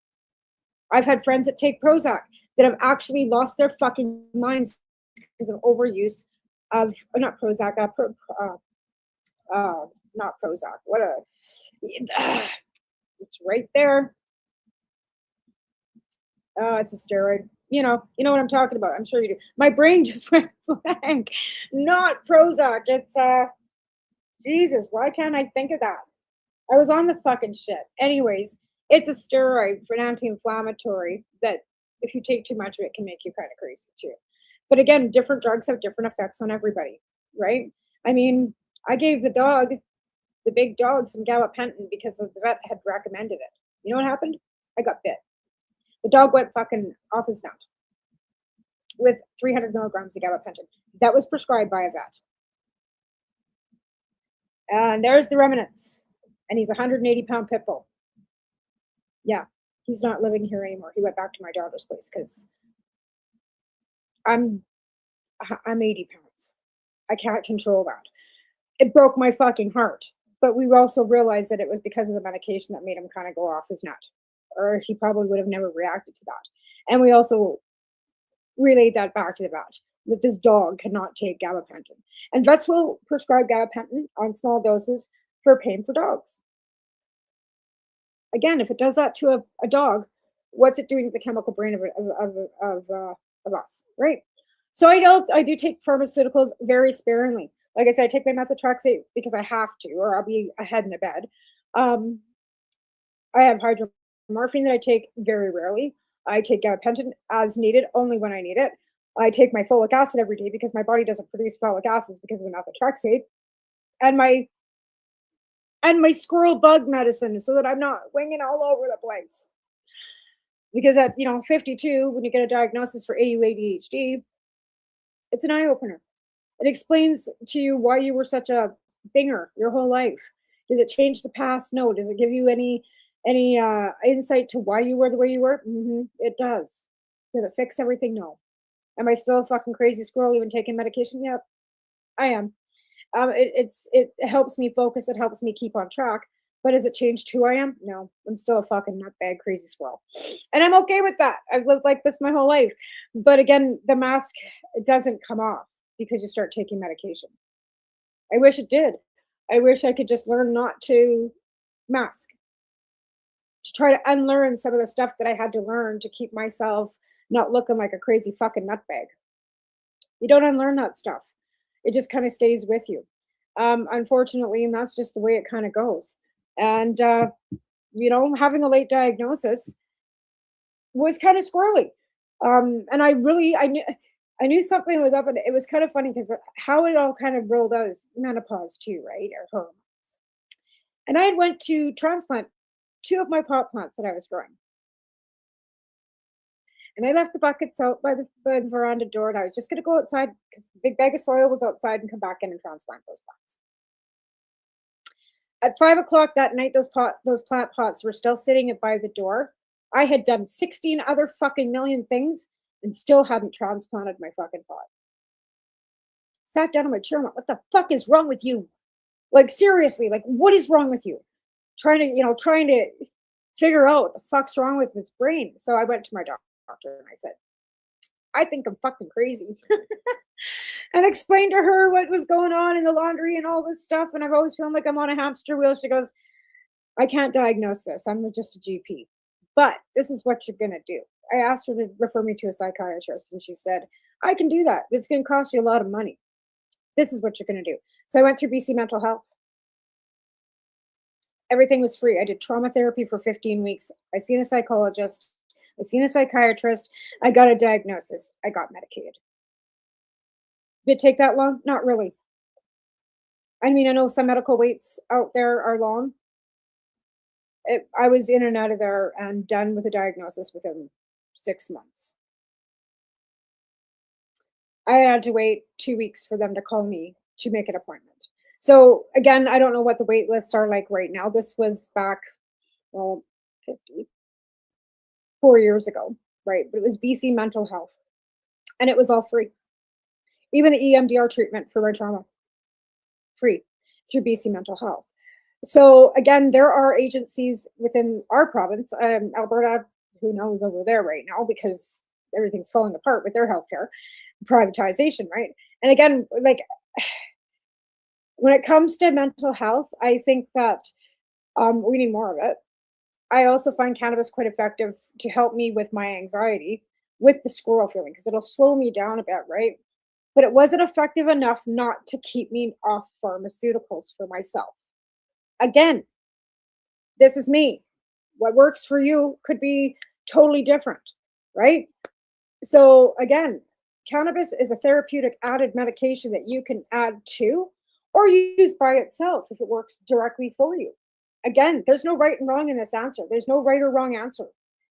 I've had friends that take Prozac that have actually lost their fucking minds because of overuse of, not Prozac, not Prozac, it's right there. It's a steroid. You know what I'm talking about. I'm sure you do. My brain just went blank. Not Prozac. It's Jesus. Why can't I think of that? I was on the fucking shit. Anyways, it's a steroid for an anti-inflammatory that if you take too much of it can make you kind of crazy too. But again, different drugs have different effects on everybody, right? I mean, I gave the dog the big dog some gabapentin because the vet had recommended it. You know what happened? I got bit. The dog went fucking off his nut with 300 milligrams of gabapentin. That was prescribed by a vet. And there's the remnants. And he's a 180-pound pit bull. Yeah, he's not living here anymore. He went back to my daughter's place because I'm 80 pounds. I can't control that. It broke my fucking heart. But we also realized that it was because of the medication that made him kind of go off his nut. Or he probably would have never reacted to that. And we also relayed that back to the vet, that this dog cannot take gabapentin. And vets will prescribe gabapentin on small doses for pain for dogs. Again, if it does that to a dog, what's it doing to the chemical brain of us, right? So I do take pharmaceuticals very sparingly. Like I said, I take my methotrexate because I have to, or I'll be ahead in the bed. I have hydromorphine that I take very rarely. I take gabapentin as needed, only when I need it. I take my folic acid every day because my body doesn't produce folic acids because of the methotrexate. And my squirrel bug medicine so that I'm not winging all over the place. Because at 52, when you get a diagnosis for AU ADHD, it's an eye-opener. It explains to you why you were such a binger your whole life. Does it change the past? No. Does it give you any insight to why you were the way you were? Mm-hmm. It does. Does it fix everything? No. Am I still a fucking crazy squirrel even taking medication? Yep, I am. It helps me focus. It helps me keep on track. But has it changed who I am? No, I'm still a fucking nutbag crazy squirrel. And I'm okay with that. I've lived like this my whole life. But again, the mask, it doesn't come off because you start taking medication. I wish it did. I wish I could just learn not to mask. To try to unlearn some of the stuff that I had to learn to keep myself not looking like a crazy fucking nutbag. You don't unlearn that stuff. It just kind of stays with you. Unfortunately, and that's just the way it kind of goes. And, having a late diagnosis was kind of squirrely. And I knew something was up, and it was kind of funny because how it all kind of rolled out is menopause too, right? Or hormones. And I had went to transplant 2 of my pot plants that I was growing. And I left the buckets out by the veranda door, and I was just going to go outside because the big bag of soil was outside and come back in and transplant those plants. At 5 o'clock that night, those plant pots were still sitting by the door. I had done 16 other fucking million things and still hadn't transplanted my fucking pot. Sat down on my chair and went, what the fuck is wrong with you? Like, seriously, like, what is wrong with you? Trying to figure out what the fuck's wrong with his brain. So I went to my doctor and I said, I think I'm fucking crazy. And explained to her what was going on in the laundry and all this stuff. And I've always feeling like I'm on a hamster wheel. She goes, I can't diagnose this. I'm just a GP. But this is what you're going to do. I asked her to refer me to a psychiatrist. And she said, I can do that. It's going to cost you a lot of money. This is what you're going to do. So I went through BC Mental Health. Everything was free. I did trauma therapy for 15 weeks. I seen a psychologist. I seen a psychiatrist. I got a diagnosis. I got medicated. Did it take that long? Not really. I mean, I know some medical waits out there are long. I was in and out of there and done with a diagnosis within 6 months. I had to wait 2 weeks for them to call me to make an appointment. So again, I don't know what the wait lists are like right now. This was back, 4 years ago, right? But it was BC Mental Health, and it was all free. Even the EMDR treatment for my trauma, free through BC Mental Health. So again, there are agencies within our province, Alberta, who knows over there right now because everything's falling apart with their healthcare privatization, right? And again, like when it comes to mental health, I think that we need more of it. I also find cannabis quite effective to help me with my anxiety, with the squirrel feeling, because it'll slow me down a bit, right? But it wasn't effective enough not to keep me off pharmaceuticals for myself. Again, this is me. What works for you could be totally different, right? So again, cannabis is a therapeutic added medication that you can add to, or use by itself if it works directly for you. Again, there's no right and wrong in this answer. There's no right or wrong answer,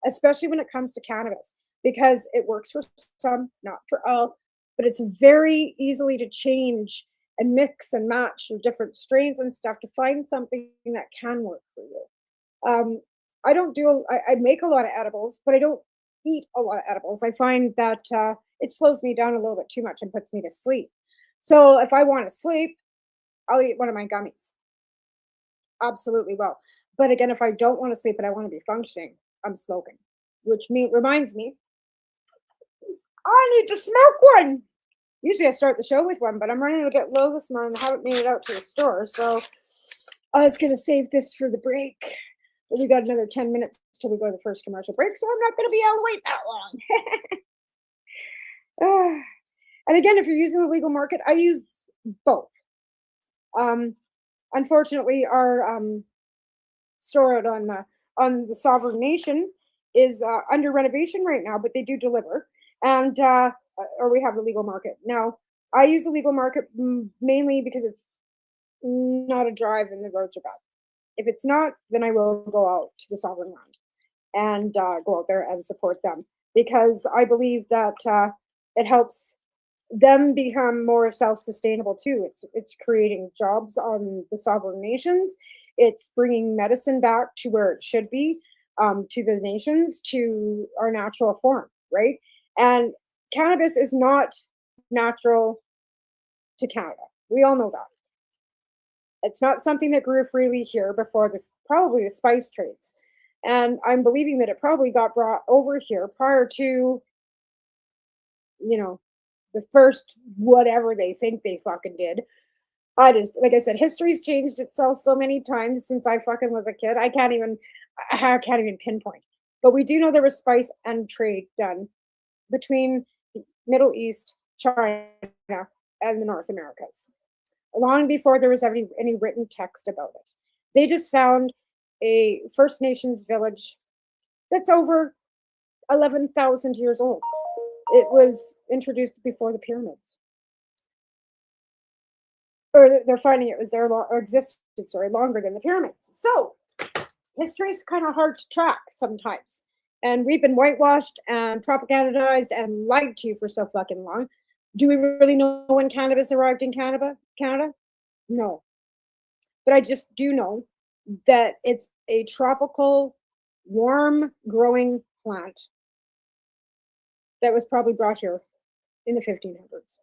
especially when it comes to cannabis, because it works for some, not for all, but it's very easily to change and mix and match your different strains and stuff to find something that can work for you. I don't do, I make a lot of edibles, but I don't eat a lot of edibles. I find that it slows me down a little bit too much and puts me to sleep. So if I want to sleep, I'll eat one of my gummies. Absolutely will. But again, if I don't want to sleep and I want to be functioning, I'm smoking, which reminds me, I need to smoke one. Usually I start the show with one, but I'm running a bit low this morning. I haven't made it out to the store, so I was going to save this for the break. But we got another 10 minutes till we go to the first commercial break, so I'm not going to be able to wait that long. And again, if you're using the legal market, I use both. Unfortunately, our store out on the Sovereign Nation is under renovation right now, but they do deliver, and or we have the legal market. Now, I use the legal market mainly because it's not a drive and the roads are bad. If it's not, then I will go out to the Sovereign Land and go out there and support them, because I believe that it helps them become more self-sustainable too. It's creating jobs on the sovereign nations. It's bringing medicine back to where it should be, to the nations, to our natural form, right? And cannabis is not natural to Canada. We all know that. It's not something that grew freely here before probably the spice trades. And I'm believing that it probably got brought over here prior to, the first whatever they think they fucking did. Like I said, history's changed itself so many times since I fucking was a kid. I can't even pinpoint. But we do know there was spice and trade done between the Middle East, China, and the North Americas, long before there was any written text about it. They just found a First Nations village that's over 11,000 years old. It was introduced before the pyramids. Or they're finding it was there or existed, longer than the pyramids. So history is kind of hard to track sometimes. And we've been whitewashed and propagandized and lied to for so fucking long. Do we really know when cannabis arrived in Canada? No. But I just do know that it's a tropical, warm growing plant that was probably brought here in the 1500s.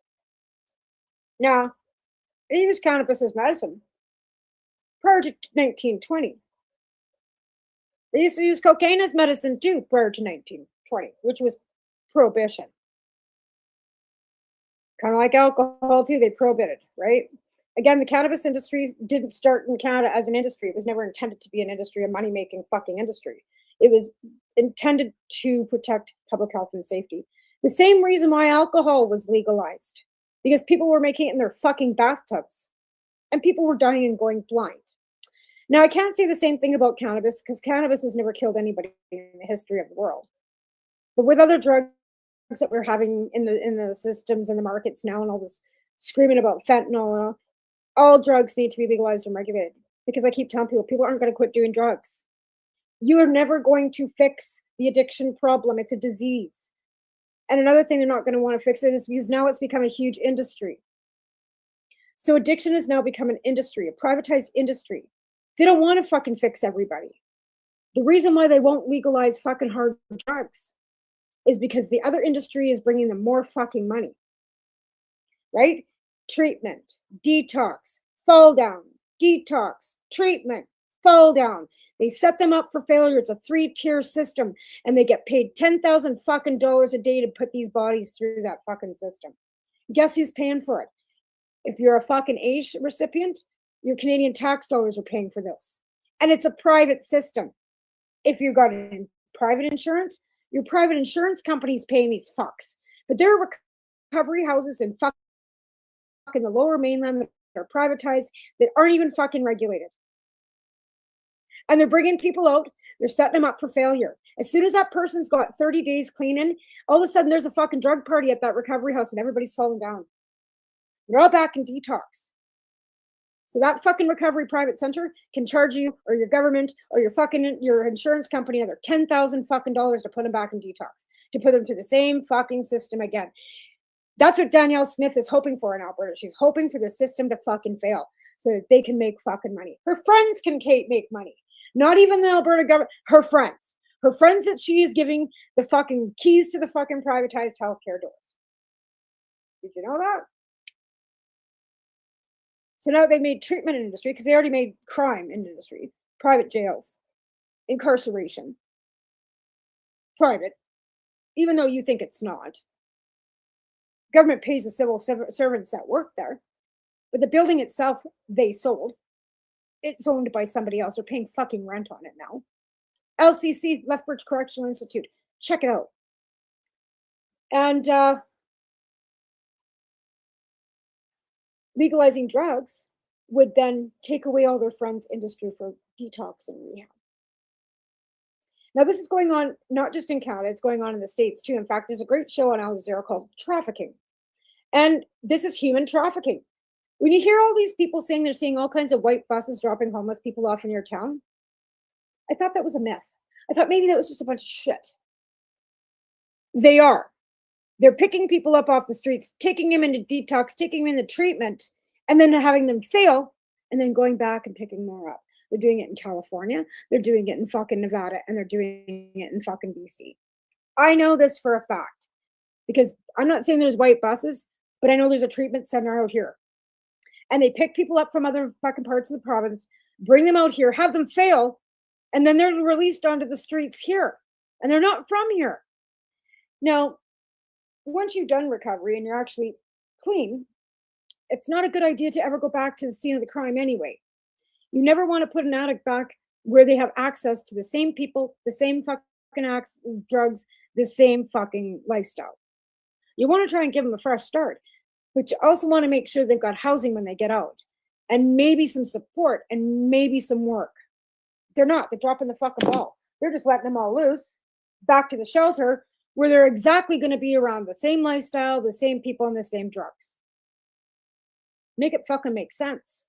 Now, they used cannabis as medicine prior to 1920. They used to use cocaine as medicine too prior to 1920, which was prohibition. Kind of like alcohol too, they prohibited, right? Again, the cannabis industry didn't start in Canada as an industry. It was never intended to be an industry, a money-making fucking industry. It was intended to protect public health and safety. The same reason why alcohol was legalized, because people were making it in their fucking bathtubs and people were dying and going blind. Now, I can't say the same thing about cannabis because cannabis has never killed anybody in the history of the world. But with other drugs that we're having in the systems and the markets now, and all this screaming about fentanyl, all drugs need to be legalized and regulated, because I keep telling people aren't going to quit doing drugs. You are never going to fix the addiction problem. It's a disease. And another thing they're not going to want to fix it is because now it's become a huge industry. So addiction has now become an industry, a privatized industry. They don't want to fucking fix everybody. The reason why they won't legalize fucking hard drugs is because the other industry is bringing them more fucking money, right? Treatment, detox, fall down, detox, treatment, fall down. They set them up for failure. It's a 3-tier system, and they get paid $10,000 fucking dollars a day to put these bodies through that fucking system. Guess who's paying for it? If you're a fucking AISH recipient, your Canadian tax dollars are paying for this. And it's a private system. If you've got private insurance, your private insurance company's paying these fucks. But there are recovery houses in fucking the lower mainland that are privatized that aren't even fucking regulated. And they're bringing people out. They're setting them up for failure. As soon as that person's got 30 days cleaning, all of a sudden there's a fucking drug party at that recovery house and everybody's falling down. They're all back in detox. So that fucking recovery private center can charge you or your government or your insurance company another $10,000 fucking dollars to put them back in detox, to put them through the same fucking system again. That's what Danielle Smith is hoping for in Alberta. She's hoping for the system to fucking fail so that they can make fucking money. Her friends can make money. Not even the Alberta government, her friends. Her friends that she is giving the fucking keys to the fucking privatized healthcare doors. Did you know that? So now they made treatment industry, because they already made crime industry, private jails, incarceration, private, even though you think it's not. Government pays the civil servants that work there, but the building itself, they sold. It's owned by somebody else. They're paying fucking rent on it now. LCC, Lethbridge Correctional Institute. Check it out. And legalizing drugs would then take away all their friends' industry for detox and rehab. Now, this is going on not just in Canada, it's going on in the States too. In fact, there's a great show on Al Jazeera called Trafficking. And this is human trafficking. When you hear all these people saying they're seeing all kinds of white buses dropping homeless people off in your town, I thought that was a myth. I thought maybe that was just a bunch of shit. They are. They're picking people up off the streets, taking them into detox, taking them into treatment, and then having them fail, and then going back and picking more up. They're doing it in California, they're doing it in fucking Nevada, and they're doing it in fucking BC. I know this for a fact, because I'm not saying there's white buses, but I know there's a treatment center out here. And they pick people up from other fucking parts of the province, bring them out here, have them fail, and then they're released onto the streets here. And they're not from here. Now, once you've done recovery and you're actually clean, it's not a good idea to ever go back to the scene of the crime anyway. You never want to put an addict back where they have access to the same people, the same fucking drugs, the same fucking lifestyle. You want to try and give them a fresh start, but you also want to make sure they've got housing when they get out, and maybe some support and maybe some work. They're not. They're dropping the fucking ball. They're just letting them all loose back to the shelter where they're exactly going to be around the same lifestyle, the same people, and the same drugs. Make it fucking make sense.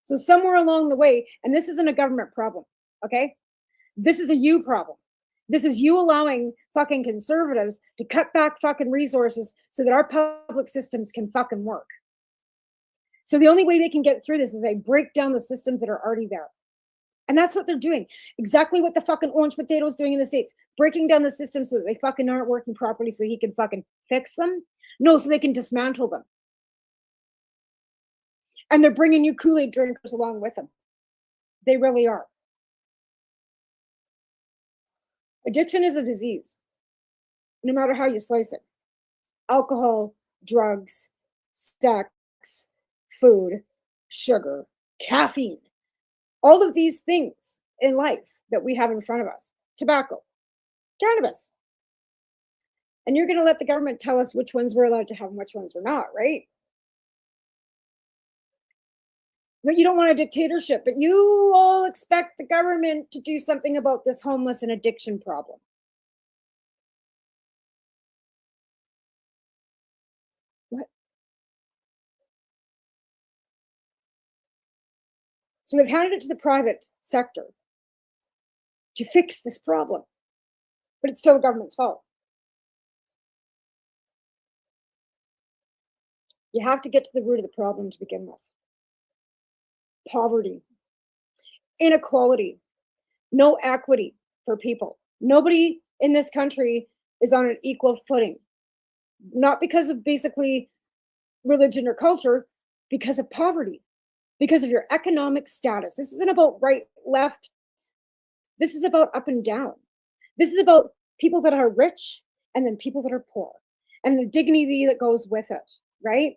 So somewhere along the way, and this isn't a government problem, okay? This is a you problem. This is you allowing fucking conservatives to cut back fucking resources so that our public systems can fucking work. So the only way they can get through this is they break down the systems that are already there. And that's what they're doing. Exactly what the fucking orange potato is doing in the States. Breaking down the system so that they fucking aren't working properly so he can fucking fix them. No, so they can dismantle them. And they're bringing you Kool-Aid drinkers along with them. They really are. Addiction is a disease, no matter how you slice it. Alcohol, drugs, sex, food, sugar, caffeine. All of these things in life that we have in front of us. Tobacco, cannabis. And you're going to let the government tell us which ones we're allowed to have and which ones we're not, right? But you don't want a dictatorship, but you all expect the government to do something about this homeless and addiction problem. What? So they've handed it to the private sector to fix this problem, but it's still the government's fault. You have to get to the root of the problem to begin with. Poverty, inequality, no equity for people. Nobody in this country is on an equal footing, not because of basically religion or culture, because of poverty, because of your economic status. This isn't about right, left. This is about up and down. This is about people that are rich and then people that are poor and the dignity that goes with it, right?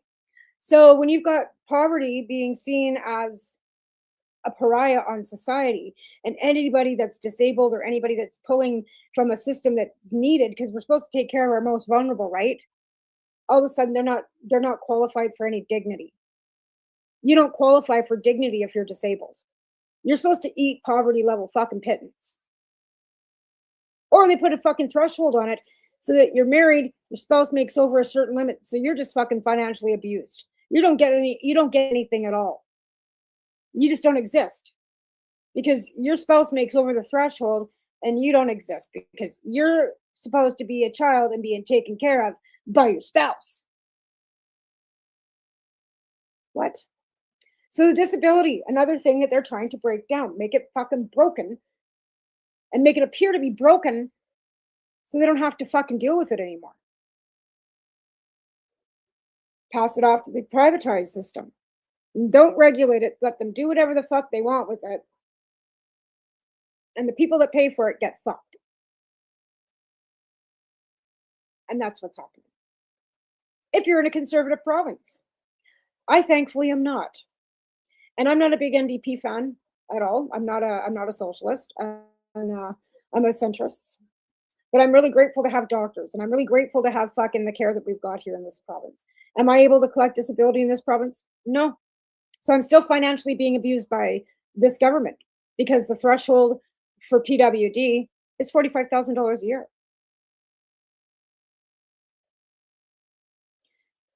So when you've got poverty being seen as a pariah on society, and anybody that's disabled or anybody that's pulling from a system that's needed, because we're supposed to take care of our most vulnerable, right? All of a sudden they're not qualified for any dignity. You don't qualify for dignity if you're disabled. You're supposed to eat poverty level fucking pittance. Or they put a fucking threshold on it so that you're married, your spouse makes over a certain limit, so you're just fucking financially abused. You don't get anything at all. You just don't exist because your spouse makes over the threshold and you don't exist because you're supposed to be a child and being taken care of by your spouse. What? So the disability, another thing that they're trying to break down, make it fucking broken and make it appear to be broken so they don't have to fucking deal with it anymore. Pass it off to the privatized system. Don't regulate it. Let them do whatever the fuck they want with it. And the people that pay for it get fucked. And that's what's happening. If you're in a conservative province. I thankfully am not. And I'm not a big NDP fan at all. I'm not a socialist. And I'm a centrist. But I'm really grateful to have doctors. And I'm really grateful to have fucking the care that we've got here in this province. Am I able to collect disability in this province? No. So I'm still financially being abused by this government because the threshold for PWD is $45,000 a year.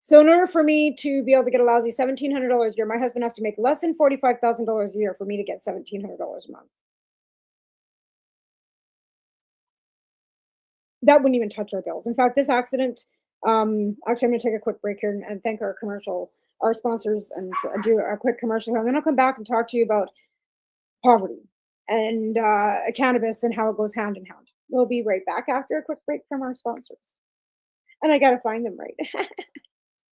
So in order for me to be able to get a lousy $1,700 a year, my husband has to make less than $45,000 a year for me to get $1,700 a month. That wouldn't even touch our bills. In fact, this accident, actually, I'm going to take a quick break here and thank our sponsors, and do a quick commercial here. And then I'll come back and talk to you about poverty and cannabis and how it goes hand in hand. We'll be right back after a quick break from our sponsors. And I got to find them right.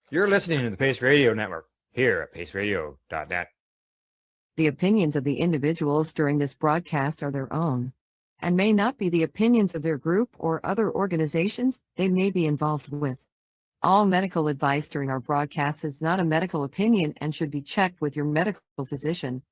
You're listening to the Pace Radio Network here at paceradio.net. The opinions of the individuals during this broadcast are their own and may not be the opinions of their group or other organizations they may be involved with. All medical advice during our broadcast is not a medical opinion and should be checked with your medical physician.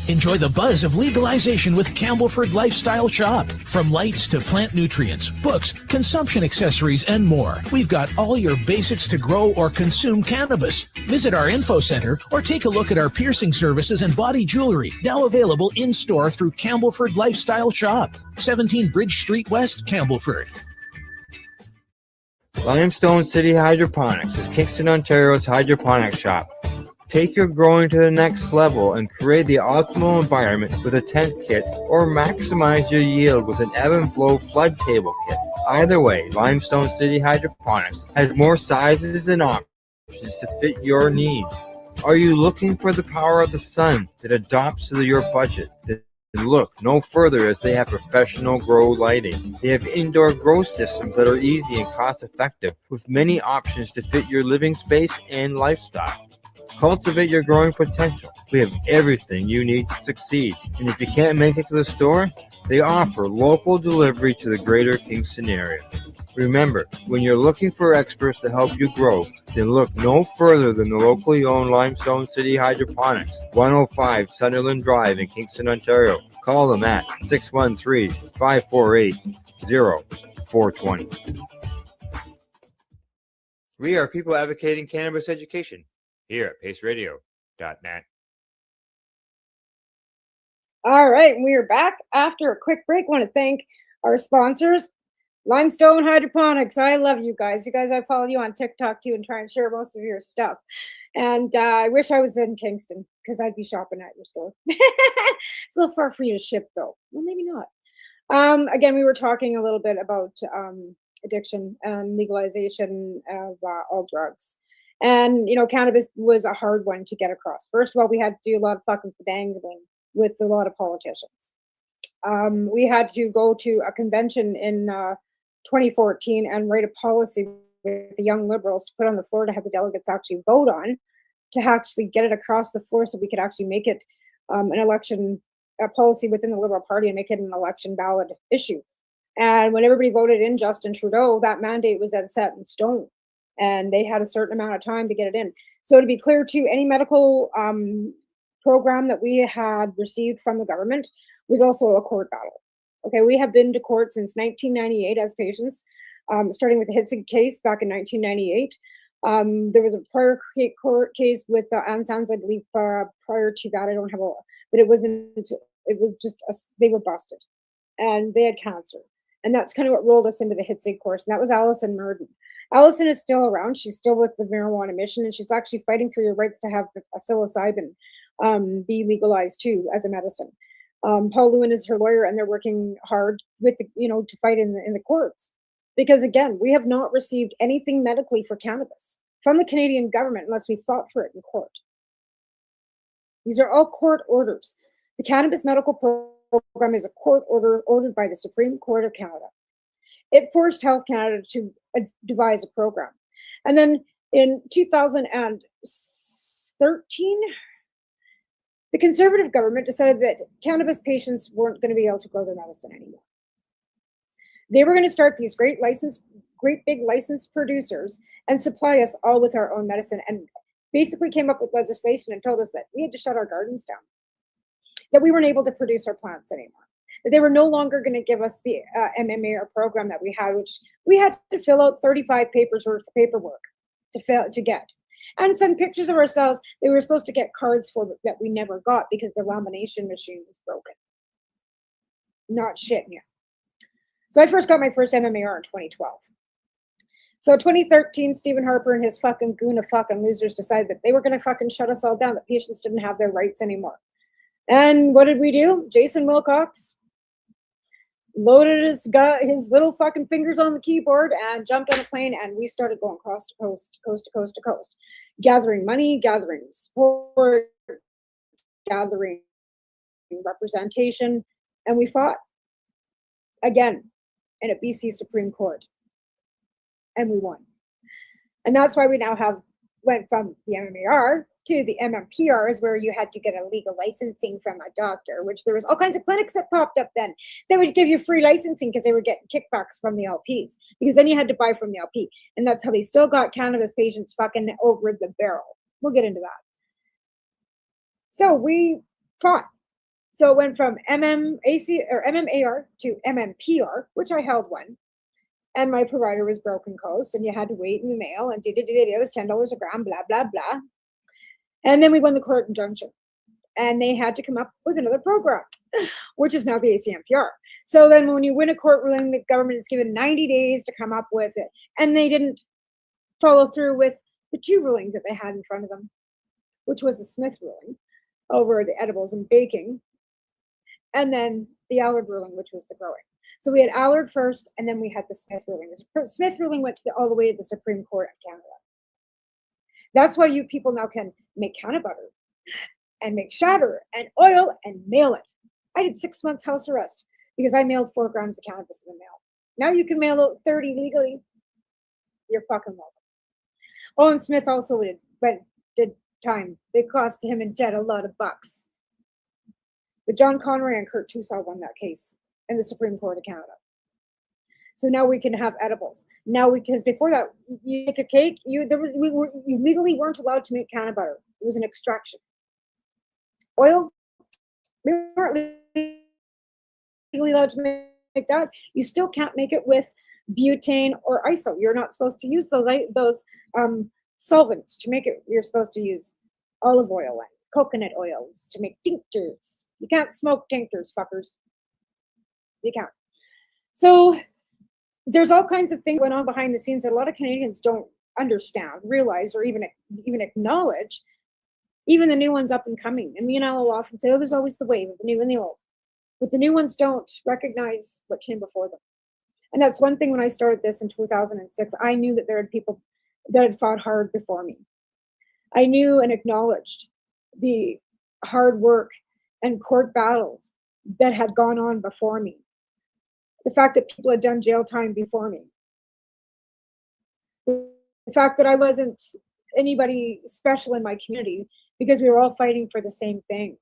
Enjoy the buzz of legalization with Campbellford Lifestyle Shop. From lights to plant nutrients, books, consumption accessories, and more, we've got all your basics to grow or consume cannabis. Visit our info center or take a look at our piercing services and body jewelry, now available in-store through Campbellford Lifestyle Shop, 17 Bridge Street West, Campbellford. Limestone City Hydroponics is Kingston, Ontario's hydroponics shop. Take your growing to the next level and create the optimal environment with a tent kit, or maximize your yield with an ebb and flow flood table kit. Either way, Limestone City Hydroponics has more sizes and options to fit your needs. Are you looking for the power of the sun that adapts to your budget? Then look no further, as they have professional grow lighting. They have indoor grow systems that are easy and cost effective, with many options to fit your living space and lifestyle. Cultivate your growing potential. We have everything you need to succeed. And if you can't make it to the store, they offer local delivery to the greater Kingston area. Remember, when you're looking for experts to help you grow, then look no further than the locally owned Limestone City Hydroponics, 105 Sunderland Drive in Kingston, Ontario. Call them at 613-548-0420. We are people advocating cannabis education here at paceradio.net. All right, we are back after a quick break. I want to thank our sponsors, Limestone Hydroponics. I love you guys. You guys, I follow you on TikTok too and try and share most of your stuff. And I wish I was in Kingston because I'd be shopping at your store. It's a little far for you to ship though. Well, maybe not. Again, we were talking a little bit about addiction and legalization of all drugs. And, cannabis was a hard one to get across. First of all, we had to do a lot of fucking dangling with a lot of politicians. We had to go to a convention in 2014 and write a policy with the young liberals to put on the floor to have the delegates actually vote on, to actually get it across the floor so we could actually make it an election policy within the Liberal Party and make it an election ballot issue. And when everybody voted in Justin Trudeau, that mandate was then set in stone. And they had a certain amount of time to get it in. So to be clear too, any medical program that we had received from the government was also a court battle. Okay, we have been to court since 1998 as patients, starting with the Hitzig case back in 1998. There was a prior court case with Ansans, I believe, prior to that. I don't have but it wasn't, it was just, they were busted and they had cancer. And that's kind of what rolled us into the Hitzig course. And that was Alison Murden. Allison is still around. She's still with the marijuana mission, and she's actually fighting for your rights to have a psilocybin be legalized too as a medicine. Paul Lewin is her lawyer, and they're working hard with to fight in the courts, because again, we have not received anything medically for cannabis from the Canadian government unless we fought for it in court. These are all court orders. The Cannabis Medical Program is a court order ordered by the Supreme Court of Canada. It forced Health Canada to devise a program. And then in 2013, the Conservative government decided that cannabis patients weren't going to be able to grow their medicine anymore. They were going to start these great big licensed producers and supply us all with our own medicine, and basically came up with legislation and told us that we had to shut our gardens down, that we weren't able to produce our plants anymore, that they were no longer going to give us the MMAR program that we had, which we had to fill out 35 papers worth of paperwork to get, and send pictures of ourselves. They were supposed to get cards for that we never got because the lamination machine was broken. Not shit, yeah. So I first got my first MMAR in 2012. So 2013, Stephen Harper and his fucking goon of fucking losers decided that they were going to fucking shut us all down, that patients didn't have their rights anymore. And what did we do? Jason Wilcox loaded his little fucking fingers on the keyboard and jumped on a plane, and we started going coast to coast, coast to coast to coast, gathering money, gathering support, gathering representation, and we fought again in a BC Supreme Court. And we won. And that's why we now went from the MMAR to the MMPRs, where you had to get a legal licensing from a doctor, which there was all kinds of clinics that popped up then. They would give you free licensing because they were getting kickbacks from the LPs, because then you had to buy from the LP. And that's how they still got cannabis patients fucking over the barrel. We'll get into that. So we fought. So it went from MMAR to MMPR, which I held one. And my provider was Broken Coast, and you had to wait in the mail, and it was $10 a gram, blah, blah, blah. And then we won the court injunction, and they had to come up with another program, which is now the ACMPR. So then when you win a court ruling, the government is given 90 days to come up with it. And they didn't follow through with the two rulings that they had in front of them, which was the Smith ruling over the edibles and baking, and then the Allard ruling, which was the growing. So we had Allard first, and then we had the Smith ruling. The Smith ruling went all the way to the Supreme Court of Canada. That's why you people now can make canna butter and make shatter and oil and mail it. I did 6 months house arrest because I mailed 4 grams of cannabis in the mail. Now you can mail out 30 legally. You're fucking welcome. Oh, and Smith also did time. They cost him and Jed a lot of bucks. But John Conroy and Kurt Tusaw won that case in the Supreme Court of Canada. So now we can have edibles. Now because before that, you make a cake, you legally weren't allowed to make canna butter. It was an extraction. Oil, we weren't legally allowed to make that. You still can't make it with butane or iso. You're not supposed to use those solvents to make it. You're supposed to use olive oil and coconut oils to make tinctures. You can't smoke tinctures, fuckers. You can't. So there's all kinds of things going on behind the scenes that a lot of Canadians don't understand, realize, or even acknowledge. Even the new ones up and coming. And me and Al will often say, oh, there's always the wave of the new and the old. But the new ones don't recognize what came before them. And that's one thing when I started this in 2006, I knew that there had people that had fought hard before me. I knew and acknowledged the hard work and court battles that had gone on before me. The fact that people had done jail time before me. The fact that I wasn't anybody special in my community because we were all fighting for the same thing.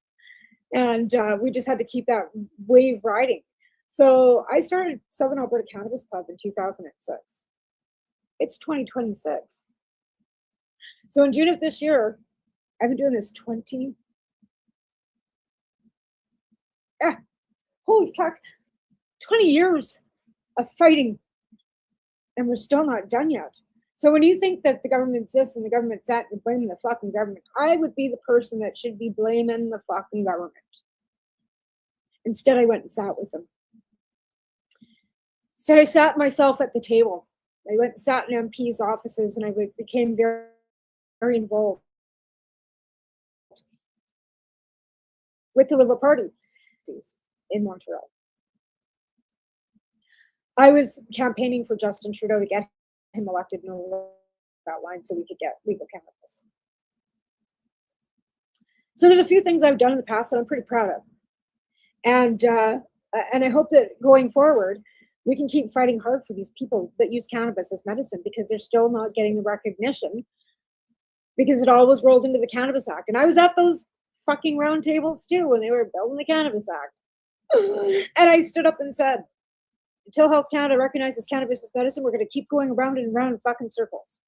And we just had to keep that wave riding. So I started Southern Alberta Cannabis Club in 2006. It's 2026. So in June of this year, I've been doing this 20. Holy fuck. 20 years of fighting, and we're still not done yet. So when you think that the government exists and the government's that and blaming the fucking government, I would be the person that should be blaming the fucking government. Instead, I went and sat with them. Instead, I sat myself at the table I went and sat in MPs' offices, and I became very, very involved with the Liberal Party in Montreal. I was campaigning for Justin Trudeau to get him elected no that line so we could get legal cannabis. So there's a few things I've done in the past that I'm pretty proud of. And I hope that going forward, we can keep fighting hard for these people that use cannabis as medicine, because they're still not getting the recognition, because it all was rolled into the Cannabis Act. And I was at those fucking round tables too when they were building the Cannabis Act. And I stood up and said, until Health Canada recognizes cannabis as medicine, we're going to keep going around and around in fucking circles.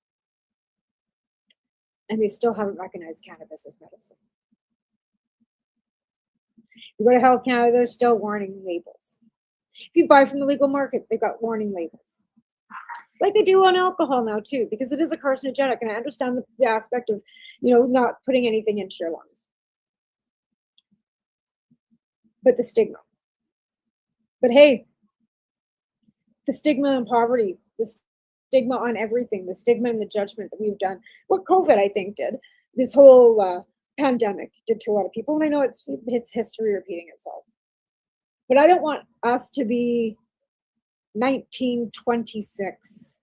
And they still haven't recognized cannabis as medicine. You go to Health Canada, there's still warning labels. If you buy from the legal market, they've got warning labels. Like they do on alcohol now too, because it is a carcinogenic, and I understand the aspect of, not putting anything into your lungs. But the stigma. But hey, the stigma and poverty, the stigma on everything, the stigma and the judgment that we've done, what COVID, I think, did, this whole pandemic did to a lot of people. And I know it's history repeating itself. But I don't want us to be 1926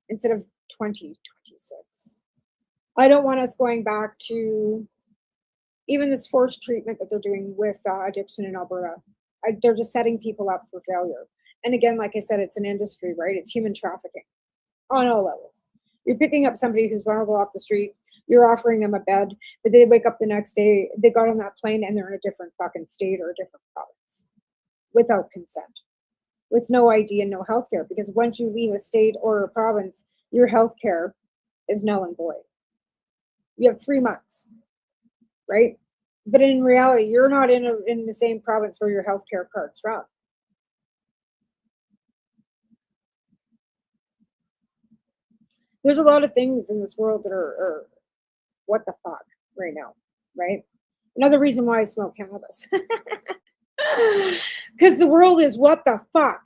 instead of 2026. I don't want us going back to even this forced treatment that they're doing with addiction in Alberta. They're just setting people up for failure. And again, like I said, it's an industry, right? It's human trafficking on all levels. You're picking up somebody who's vulnerable off the streets, you're offering them a bed, but they wake up the next day, they got on that plane and they're in a different fucking state or a different province without consent, with no ID and no health care. Because once you leave a state or a province, your health care is null and void. You have 3 months, right? But in reality, you're not in the same province where your health care card's from. There's a lot of things in this world that are what the fuck right now, right? Another reason why I smoke cannabis. Because the world is what the fuck.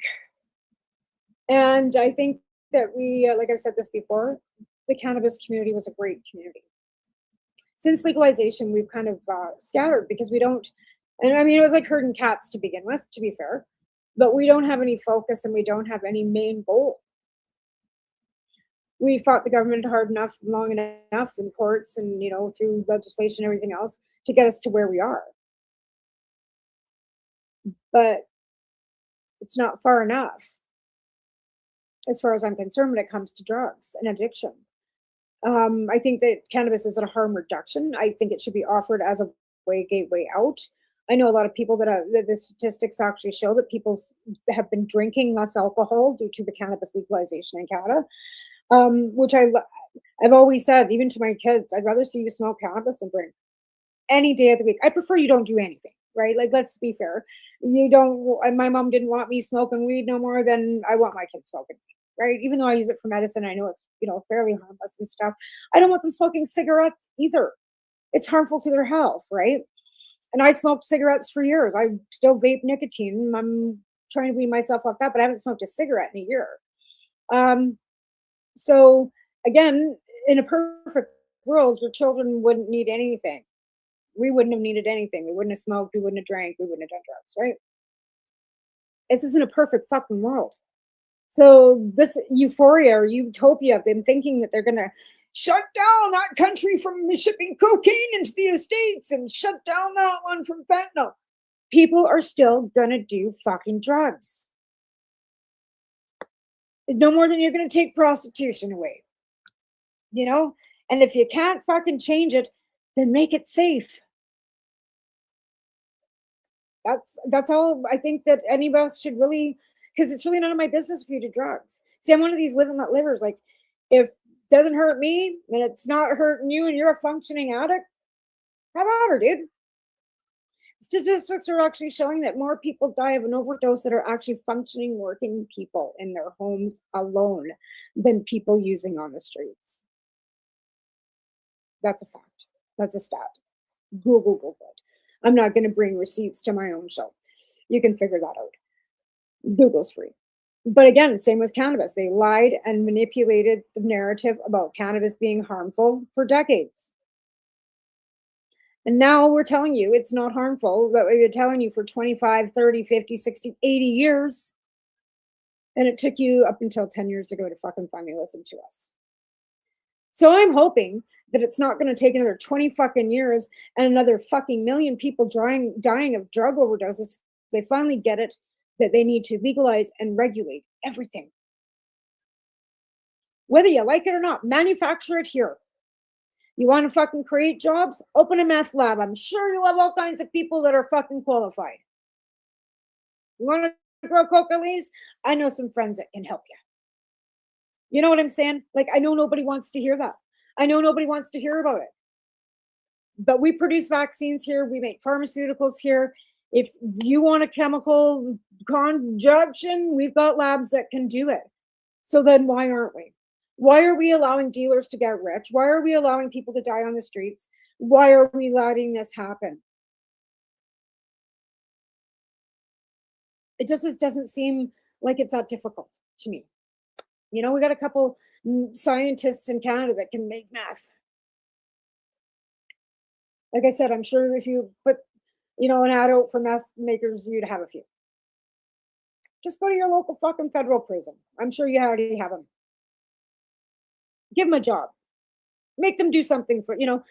And I think that we, like I've said this before, the cannabis community was a great community. Since legalization, we've kind of scattered because we don't, and I mean, it was like herding cats to begin with, to be fair, but we don't have any focus and we don't have any main goal. We fought the government hard enough, long enough in courts and, through legislation and everything else to get us to where we are. But it's not far enough, as far as I'm concerned, when it comes to drugs and addiction. I think that cannabis is a harm reduction. I think it should be offered as a gateway out. I know a lot of people that the statistics actually show that people have been drinking less alcohol due to the cannabis legalization in Canada. Which I've always said, even to my kids, I'd rather see you smoke cannabis than drink any day of the week. I prefer you don't do anything, right? Like, let's be fair. My mom didn't want me smoking weed no more than I want my kids smoking weed, right? Even though I use it for medicine, I know it's, fairly harmless and stuff. I don't want them smoking cigarettes either. It's harmful to their health, right? And I smoked cigarettes for years. I still vape nicotine. I'm trying to wean myself off that, but I haven't smoked a cigarette in a year. So again, in a perfect world, your children wouldn't need anything. We wouldn't have needed anything. We wouldn't have smoked. We wouldn't have drank. We wouldn't have done drugs, right? This isn't a perfect fucking world. So this euphoria or utopia of them thinking that they're going to shut down that country from shipping cocaine into the States and shut down that one from fentanyl. People are still going to do fucking drugs. It's no more than you're going to take prostitution away, And if you can't fucking change it, then make it safe. That's all I think that any of us should really, because it's really none of my business if you do drugs. See, I'm one of these live and let livers. Like, if it doesn't hurt me and it's not hurting you and you're a functioning addict, how about her, dude? Statistics are actually showing that more people die of an overdose that are actually functioning, working people in their homes alone than people using on the streets. That's a fact. That's a stat. Google it. I'm not going to bring receipts to my own show. You can figure that out. Google's free. But again, same with cannabis. They lied and manipulated the narrative about cannabis being harmful for decades. And now we're telling you it's not harmful, but we've been telling you for 25, 30, 50, 60, 80 years. And it took you up until 10 years ago to fucking finally listen to us. So I'm hoping that it's not going to take another 20 fucking years and another fucking million people dying of drug overdoses. They finally get it that they need to legalize and regulate everything. Whether you like it or not, manufacture it here. You want to fucking create jobs? Open a meth lab. I'm sure you have all kinds of people that are fucking qualified. You want to grow coca leaves? I know some friends that can help you. You know what I'm saying? Like, I know nobody wants to hear that. I know nobody wants to hear about it. But we produce vaccines here. We make pharmaceuticals here. If you want a chemical conjunction, we've got labs that can do it. So then why aren't we? Why are we allowing dealers to get rich? Why are we allowing people to die on the streets? Why are we letting this happen? It just doesn't seem like it's that difficult to me. You know, we got a couple scientists in Canada that can make meth. Like I said, I'm sure if you put, you know, an ad out for meth makers, you'd have a few. Just go to your local fucking federal prison. I'm sure you already have them. Give them a job. Make them do something for, you know,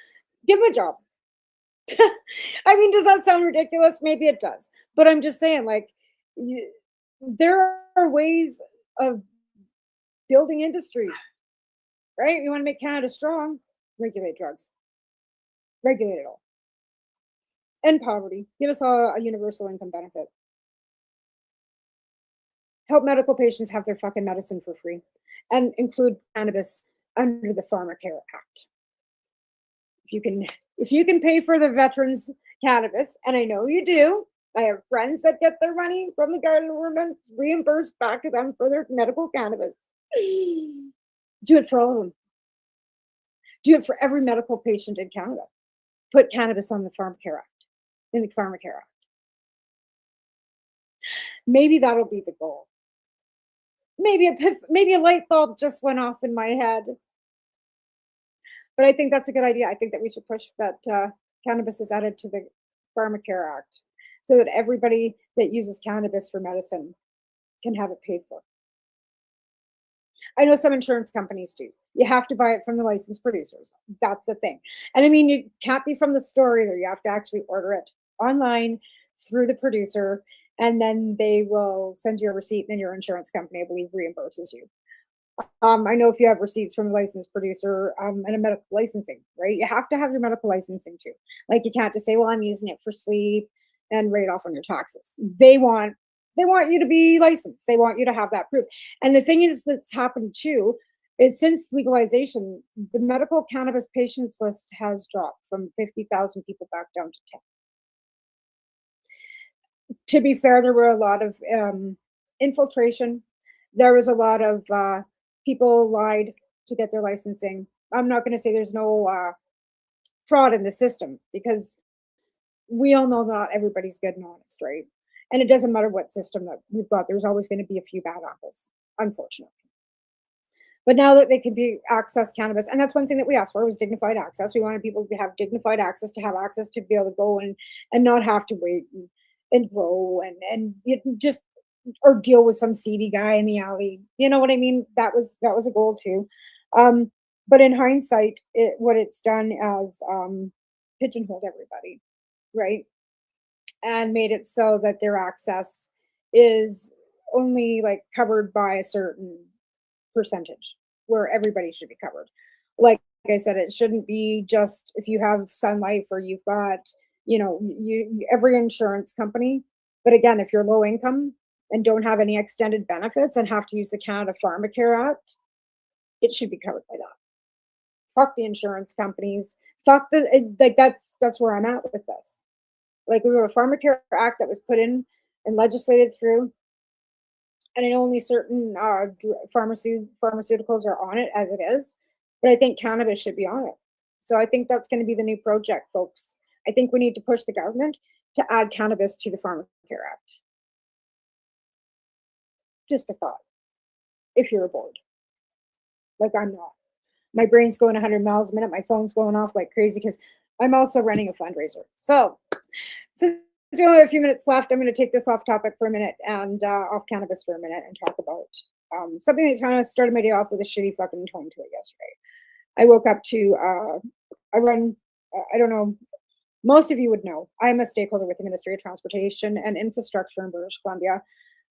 give them a job. I mean, does that sound ridiculous? Maybe it does. But I'm just saying, like, there are ways of building industries, right? You want to make Canada strong, regulate drugs. Regulate it all. End poverty. Give us all a universal income benefit. Help medical patients have their fucking medicine for free. And include cannabis under the Pharmacare Act. If you can pay for the veterans cannabis, and I know you do, I have friends that get their money from the government reimbursed back to them for their medical cannabis. Do it for all of them. Do it for every medical patient in Canada. Put cannabis on the Pharmacare Act, in the Pharmacare Act. Maybe that'll be the goal. Maybe a light bulb just went off in my head. But I think that's a good idea. I think that we should push that cannabis is added to the Pharmacare Act so that everybody that uses cannabis for medicine can have it paid for. I know some insurance companies do. You have to buy it from the licensed producers. That's the thing. And I mean, you can't be from the store either. You have to actually order it online through the producer, and then they will send you a receipt, and then your insurance company, I believe, reimburses you. I know if you have receipts from a licensed producer and a medical licensing, right? You have to have your medical licensing too. Like, you can't just say, well, I'm using it for sleep and write it off on your taxes. They want you to be licensed. They want you to have that proof. And the thing is that's happened too is since legalization, the medical cannabis patients list has dropped from 50,000 people back down to 10. To be fair, there were a lot of infiltration. There was a lot of people lied to get their licensing. I'm not going to say there's no fraud in the system because we all know not everybody's good and honest, right? And it doesn't matter what system that we've got. There's always going to be a few bad apples, unfortunately. But now that they can access cannabis, and that's one thing that we asked for was dignified access. We wanted people to have dignified access, to have access to be able to go and not have to wait and grow and just or deal with some seedy guy in the alley. You know what I mean? That was a goal too. But in hindsight, what it's done is pigeonholed everybody, right? And made it so that their access is only like covered by a certain percentage where everybody should be covered. Like I said, it shouldn't be just if you have Sun Life or you've got, you know, every insurance company. But again, if you're low income and don't have any extended benefits and have to use the Canada Pharmacare Act, it should be covered by that. Fuck the insurance companies. Fuck that's where I'm at with this. Like, we have a Pharmacare Act that was put in and legislated through, and only certain pharmaceuticals are on it as it is. But I think cannabis should be on it. So I think that's going to be the new project, folks. I think we need to push the government to add cannabis to the Pharmacare Act. Just a thought. If you're bored, like I'm not. My brain's going 100 miles a minute. My phone's going off like crazy because I'm also running a fundraiser. So since we only have a few minutes left, I'm going to take this off topic for a minute and off cannabis for a minute and talk about something that kind of started my day off with a shitty fucking tone to it yesterday. I woke up to, I run, I don't know, most of you would know, I'm a stakeholder with the Ministry of Transportation and Infrastructure in British Columbia.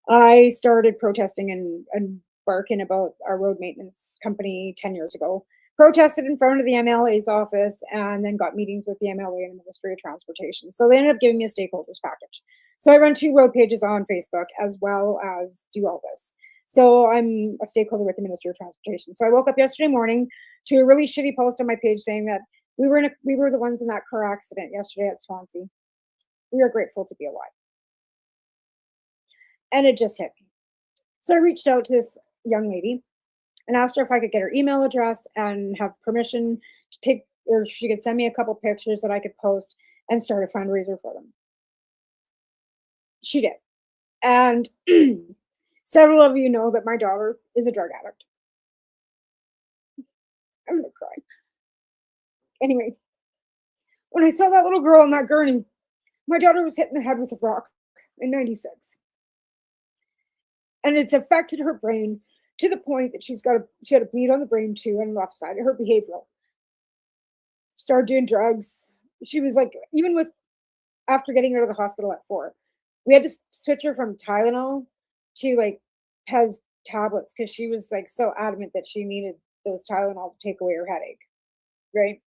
I started protesting and barking about our road maintenance company 10 years ago, protested in front of the MLA's office, and then got meetings with the MLA and the Ministry of Transportation. So they ended up giving me a stakeholders package. So I run 2 road pages on Facebook as well as do all this. So I'm a stakeholder with the Ministry of Transportation. So I woke up yesterday morning to a really shitty post on my page saying that we were the ones in that car accident yesterday at Swansea. We are grateful to be alive. And it just hit me. So I reached out to this young lady and asked her if I could get her email address and have permission to take, or she could send me a couple pictures that I could post and start a fundraiser for them. She did. And several of you know that my daughter is a drug addict. I'm gonna cry. Anyway, when I saw that little girl on that gurney, my daughter was hit in the head with a rock in 96. And it's affected her brain to the point that she had a bleed on the brain too, and left side of her behavioral. Started doing drugs. She was like, even with, after getting her to the hospital at 4, we had to switch her from Tylenol to like Pez tablets because she was like so adamant that she needed those Tylenol to take away her headache. Right.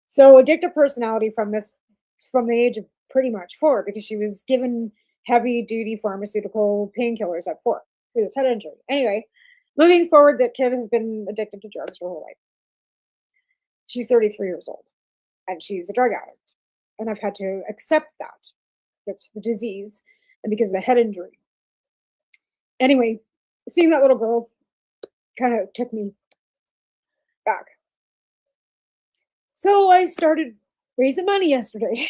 So addictive personality from the age of pretty much 4, because she was given heavy duty pharmaceutical painkillers at 4 for this head injury. Anyway, moving forward, that kid has been addicted to drugs her whole life. She's 33 years old and she's a drug addict. And I've had to accept that. That's the disease and because of the head injury. Anyway, seeing that little girl kind of took me back. So I started raising money yesterday.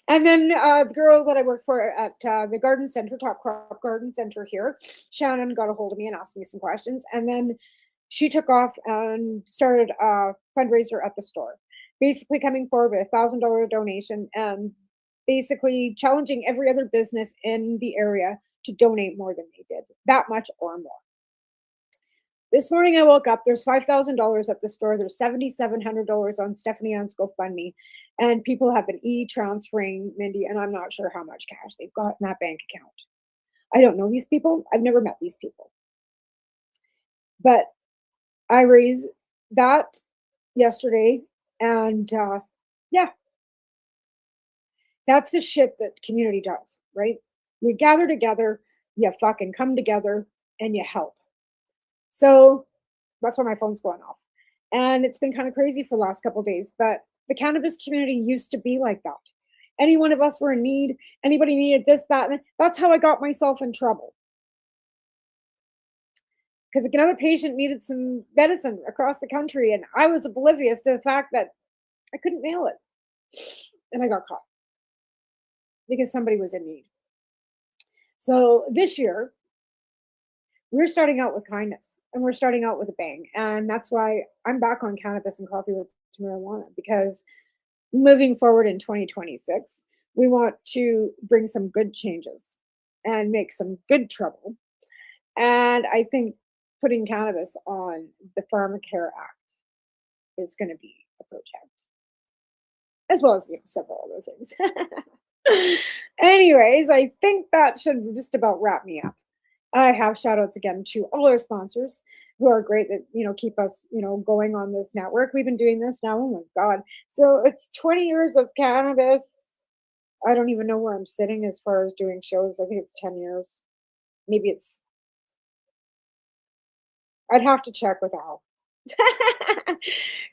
And then the girl that I work for at the garden center, Top Crop Garden Center here, Shannon, got a hold of me and asked me some questions. And then she took off and started a fundraiser at the store, basically coming forward with a $1,000 donation and basically challenging every other business in the area to donate more than they did, that much or more. This morning I woke up, there's $5,000 at the store, there's $7,700 on Stephanie Ann's GoFundMe, and people have been e-transferring, Mindy, and I'm not sure how much cash they've got in that bank account. I don't know these people. I've never met these people. But I raised that yesterday, and yeah. That's the shit that community does, right? You gather together, you fucking come together, and you help. So that's why my phone's going off. And it's been kind of crazy for the last couple of days, but the cannabis community used to be like that. Any one of us were in need, anybody needed this, that, and that's how I got myself in trouble. Because another patient needed some medicine across the country, and I was oblivious to the fact that I couldn't mail it. And I got caught because somebody was in need. So this year, we're starting out with kindness and we're starting out with a bang. And that's why I'm back on cannabis and coffee with marijuana, because moving forward in 2026, we want to bring some good changes and make some good trouble. And I think putting cannabis on the Pharmacare Act is going to be a project, as well as several other things. Anyways, I think that should just about wrap me up. I have shout outs again to all our sponsors who are great that, keep us, going on this network. We've been doing this now, oh my God. So it's 20 years of cannabis. I don't even know where I'm sitting as far as doing shows. I think it's 10 years. Maybe I'd have to check with Al.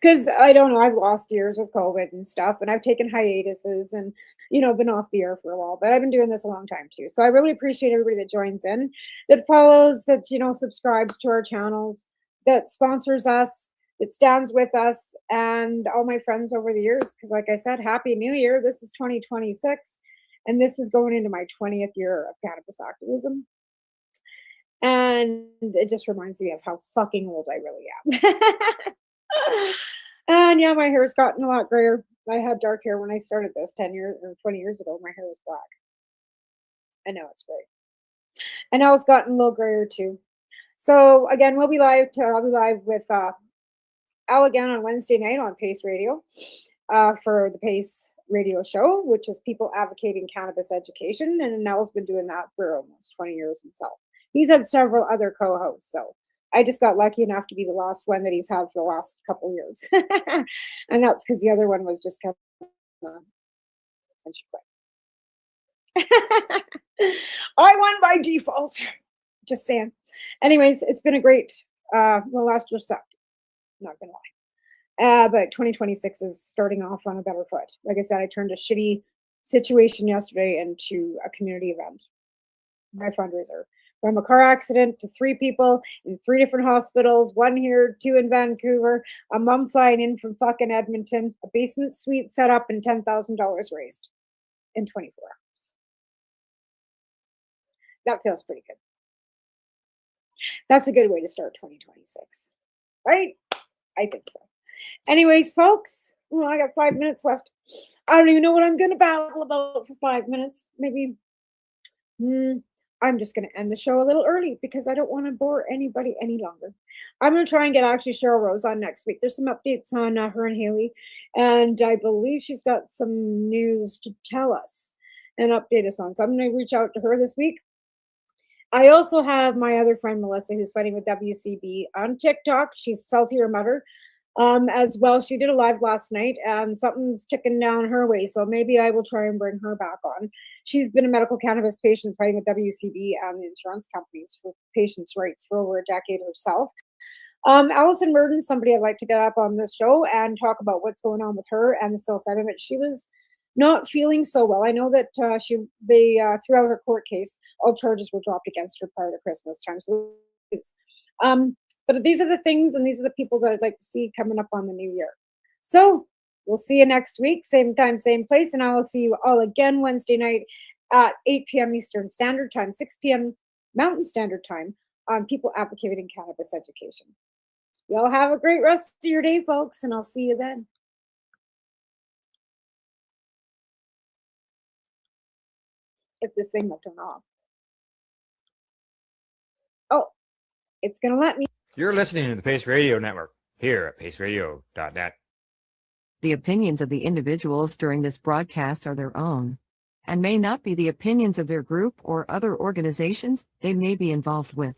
Because I don't know, I've lost years with COVID and stuff, and I've taken hiatuses and, been off the air for a while, but I've been doing this a long time too. So I really appreciate everybody that joins in, that follows, that, subscribes to our channels, that sponsors us, that stands with us, and all my friends over the years. Because like I said, Happy New Year. This is 2026, and this is going into my 20th year of cannabis activism. And it just reminds me of how fucking old I really am. And yeah, my hair's gotten a lot grayer. I had dark hair when I started this 10 years or 20 years ago. My hair was black. And now it's gray. And now it's gotten a little grayer too. So again, I'll be live with Al again on Wednesday night on Pace Radio for the Pace Radio show, which is people advocating cannabis education. And Al's been doing that for almost 20 years himself. He's had several other co-hosts, so I just got lucky enough to be the last one that he's had for the last couple years. And that's because the other one was just kind of and she quit. I won by default. Just saying. Anyways, it's been a great last year sucked. Not gonna lie. But 2026 is starting off on a better foot. Like I said, I turned a shitty situation yesterday into a community event. My fundraiser. From a car accident to 3 people in 3 different hospitals, 1 here, 2 in Vancouver, a mom flying in from fucking Edmonton, a basement suite set up, and $10,000 raised in 24 hours. That feels pretty good. That's a good way to start 2026, right? I think so. Anyways, folks, I got 5 minutes left. I don't even know what I'm going to babble about for 5 minutes. Maybe I'm just going to end the show a little early because I don't want to bore anybody any longer. I'm going to try and get actually Cheryl Rose on next week. There's some updates on her and Haley, and I believe she's got some news to tell us and update us on. So I'm going to reach out to her this week. I also have my other friend, Melissa, who's fighting with WCB on TikTok. She's Saltier Mother as well. She did a live last night. Something's ticking down her way, so maybe I will try and bring her back on. She's been a medical cannabis patient fighting with WCB and the insurance companies for patients' rights for over a decade herself. Allison Murden, somebody I'd like to get up on this show and talk about what's going on with her and the psilocybin. But she was not feeling so well. I know that they throughout her court case, all charges were dropped against her prior to Christmas time. So, but these are the things and these are the people that I'd like to see coming up on the new year. So we'll see you next week, same time, same place, and I will see you all again Wednesday night at 8 p.m. Eastern Standard Time, 6 p.m. Mountain Standard Time on People Advocating Cannabis Education. Y'all have a great rest of your day, folks, and I'll see you then. If this thing will turn off. Oh, it's going to let me. You're listening to the Pace Radio Network here at paceradio.net. The opinions of the individuals during this broadcast are their own and may not be the opinions of their group or other organizations they may be involved with.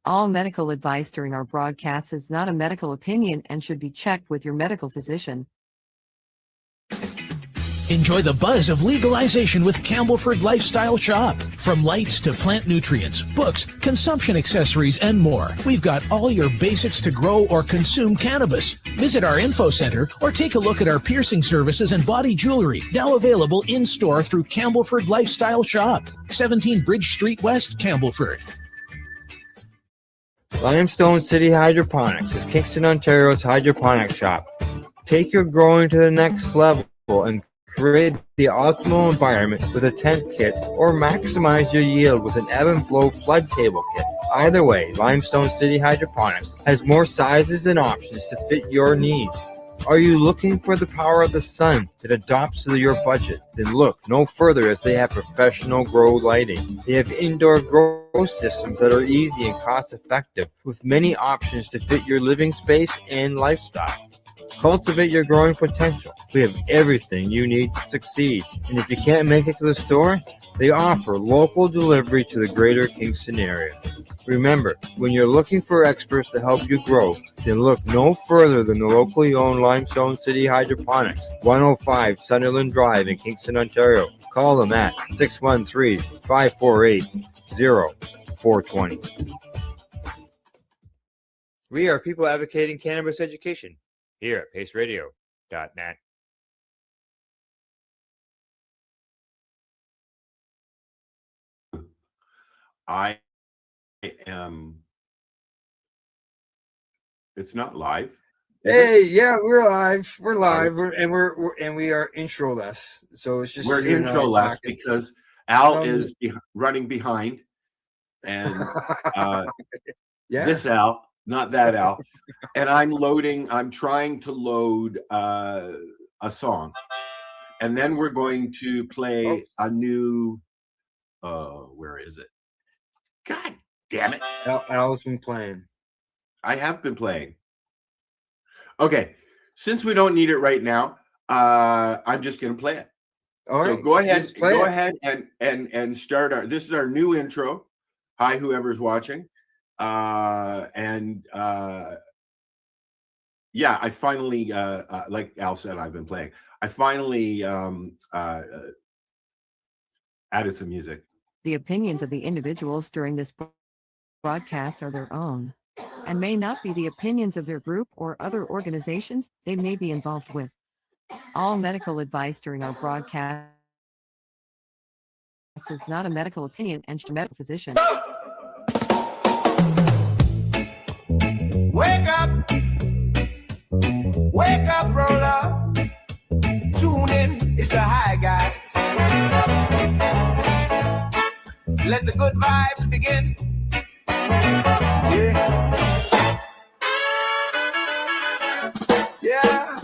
All medical advice during our broadcast is not a medical opinion and should be checked with your medical physician. Enjoy the buzz of legalization with Campbellford Lifestyle Shop. From lights to plant nutrients, books, consumption accessories, and more, we've got all your basics to grow or consume cannabis. Visit our info center or take a look at our piercing services and body jewelry, now available in-store through Campbellford Lifestyle Shop, 17 Bridge Street West, Campbellford. Limestone City Hydroponics is Kingston, Ontario's hydroponics shop. Take your growing to the next level and create the optimal environment with a tent kit or maximize your yield with an ebb and flow flood table kit. Either way, Limestone City Hydroponics has more sizes and options to fit your needs. Are you looking for the power of the sun that adapts to your budget? Then look no further, as they have professional grow lighting. They have indoor grow systems that are easy and cost effective with many options to fit your living space and lifestyle. Cultivate your growing potential. We have everything you need to succeed. And if you can't make it to the store, they offer local delivery to the greater Kingston area. Remember, when you're looking for experts to help you grow, then look no further than the locally owned Limestone City Hydroponics, 105 Sunderland Drive in Kingston, Ontario. Call them at 613-548-0420. We are people advocating cannabis education here at paceradio.net. I am. It's not live. Hey, yeah, we're live. We're live, we are intro-less. So it's just We're intro-less because Al is running behind, and Yeah. this Al, not that Al. And I'm trying to load a song. And then we're going to play a new, where is it? God damn it. Al's been playing. I have been playing. Okay. Since we don't need it right now, I'm just going to play it. All right. So go ahead, Go ahead and start this is our new intro. Hi, whoever's watching. Yeah, I finally, like Al said, I've been playing. I finally added some music. The opinions of the individuals during this broadcast are their own and may not be the opinions of their group or other organizations they may be involved with. All medical advice during our broadcast is not a medical opinion and should medical physician. Wake up, roller. Tune in, it's the high guys. Let the good vibes begin. Yeah. Yeah.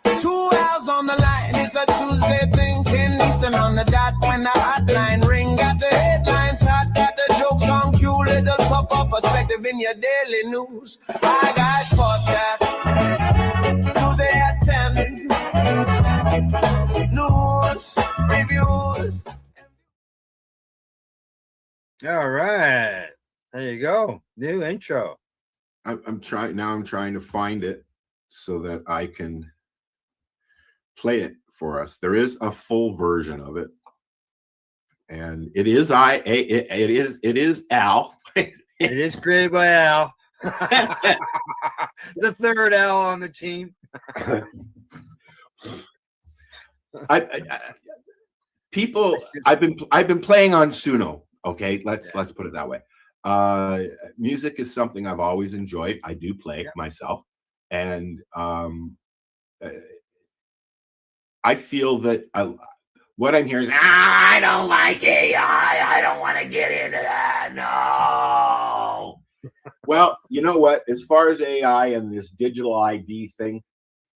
2 hours on the line. It's a Tuesday thing. 10 Eastern on the dot when the hotline ring. Got the headlines hot, got the jokes on cue. Little puff up perspective in your daily news. Hi guys podcast. Tuesday at 10. News, reviews. All right. There you go. New intro. I'm trying to find it so that I can play it for us. There is a full version of it, and it is Al. It is created by Al, the third Al on the team. People, I've been playing on Suno. Okay, let's put it that way. Music is something I've always enjoyed. I do play myself, and I feel that what I'm hearing is, I don't like AI. I don't want to get into that. No. Well, you know what? As far as AI and this digital ID thing,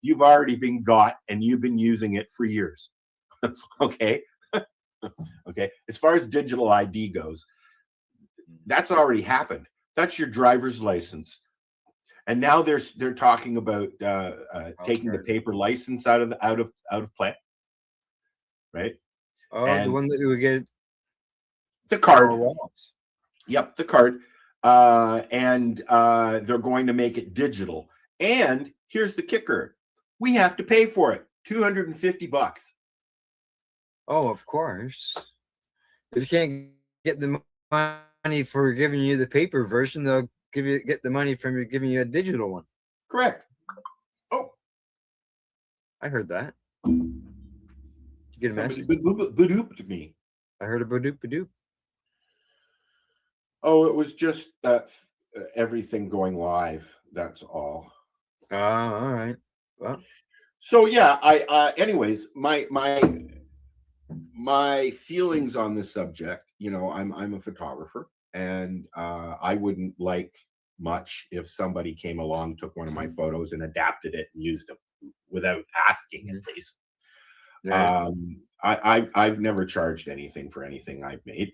you've already been got, and you've been using it for years. Okay. Okay. As far as digital ID goes, that's already happened. That's your driver's license. And now they're talking about taking the paper license out of play. Right? Oh, and the one that you would get the card. Yep, the card. And they're going to make it digital. And here's the kicker. We have to pay for it. $250. Oh, of course. If you can't get the money for giving you the paper version, they'll get the money from giving you a digital one. Correct. Oh, I heard that. Did you get a message? Badoop to me. I heard a badoop badoop. Oh, it was just everything going live. That's all. Oh, all right. Well, so yeah, anyways, my feelings on this subject, I'm a photographer, and I wouldn't like much if somebody came along, took one of my photos and adapted it and used it without asking at least. right. I've never charged anything for anything I've made.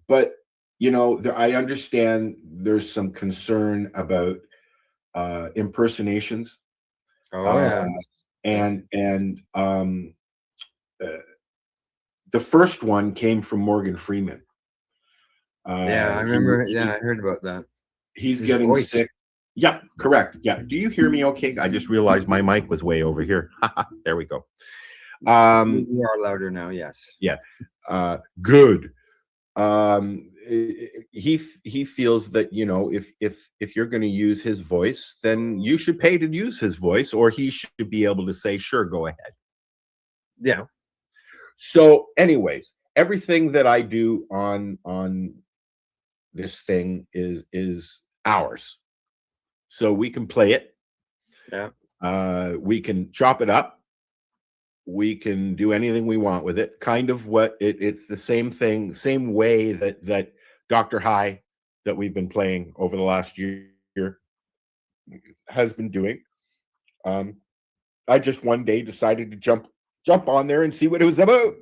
But I understand there's some concern about impersonations. Oh yeah. And the first one came from Morgan Freeman. Yeah, I remember. I heard about that. He's His getting voice. sick. Yeah, correct. Yeah. Do you hear me okay? I just realized my mic was way over here. There we go. You are louder now, yes. Yeah. Good. He feels that if you're going to use his voice, then you should pay to use his voice, or he should be able to say, sure, go ahead. Yeah. So anyways, everything that I do on this thing is ours. So we can play it. Yeah. We can chop it up. we can do anything we want with it. Kind of what it's the same thing, same way that Dr. High that we've been playing over the last year has been doing. I just one day decided to jump on there and see what it was about.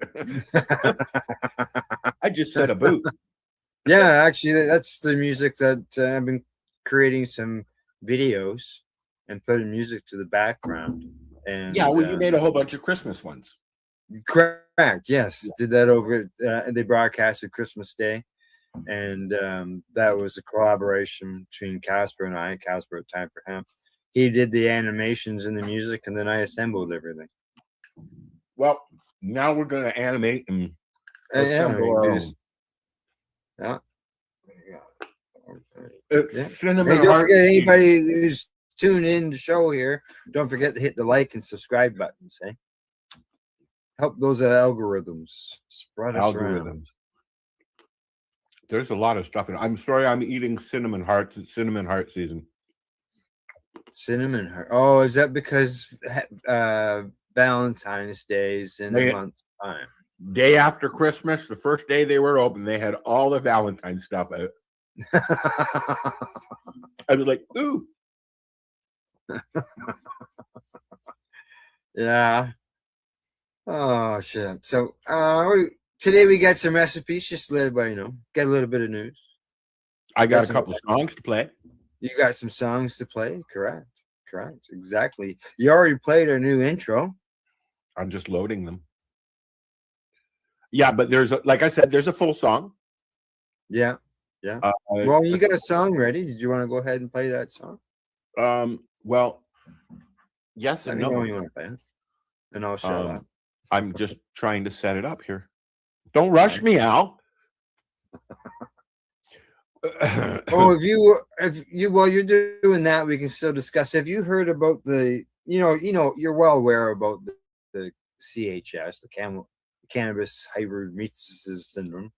I just said a boot. Yeah, actually, that's the music that I've been creating some videos and putting music to the background. And Yeah, well, you made a whole bunch of Christmas ones. Correct. Yes, did that over. They broadcasted Christmas Day, and that was a collaboration between Casper and I. Casper at Time for Hemp. He did the animations and the music, and then I assembled everything. Well, now we're going to animate and Yeah, assemble our own. Yeah. Cinnamon Hey, don't Heart forget Season. anybody who's tuned in the show here. Don't forget to hit the like and subscribe buttons. Eh? Help those algorithms spread us around. Algorithms. There's a lot of stuff in it. I'm sorry, I'm eating cinnamon hearts. It's cinnamon heart season. Cinnamon heart. Oh, is that because Valentine's Day is in a month's time? Day after Christmas, the first day they were open, they had all the Valentine stuff out. I was like, ooh. Yeah. Oh shit. So today we got some recipes, just to let everybody know. Got a little bit of news. I got a couple of songs to play. You got some songs to play, correct. Exactly. You already played our new intro. I'm just loading them. Yeah, but like I said, there's a full song. Yeah. Well, you got a song ready. Did you want to go ahead and play that song? Well, yes and no. Let me know when you want to play it, and I'll shut up. I'm just trying to set it up here. Don't rush me, Al. Oh, if you while you're doing that, we can still discuss. Have you heard about the? You're well aware about the CHS, the cannabis hyperemesis syndrome.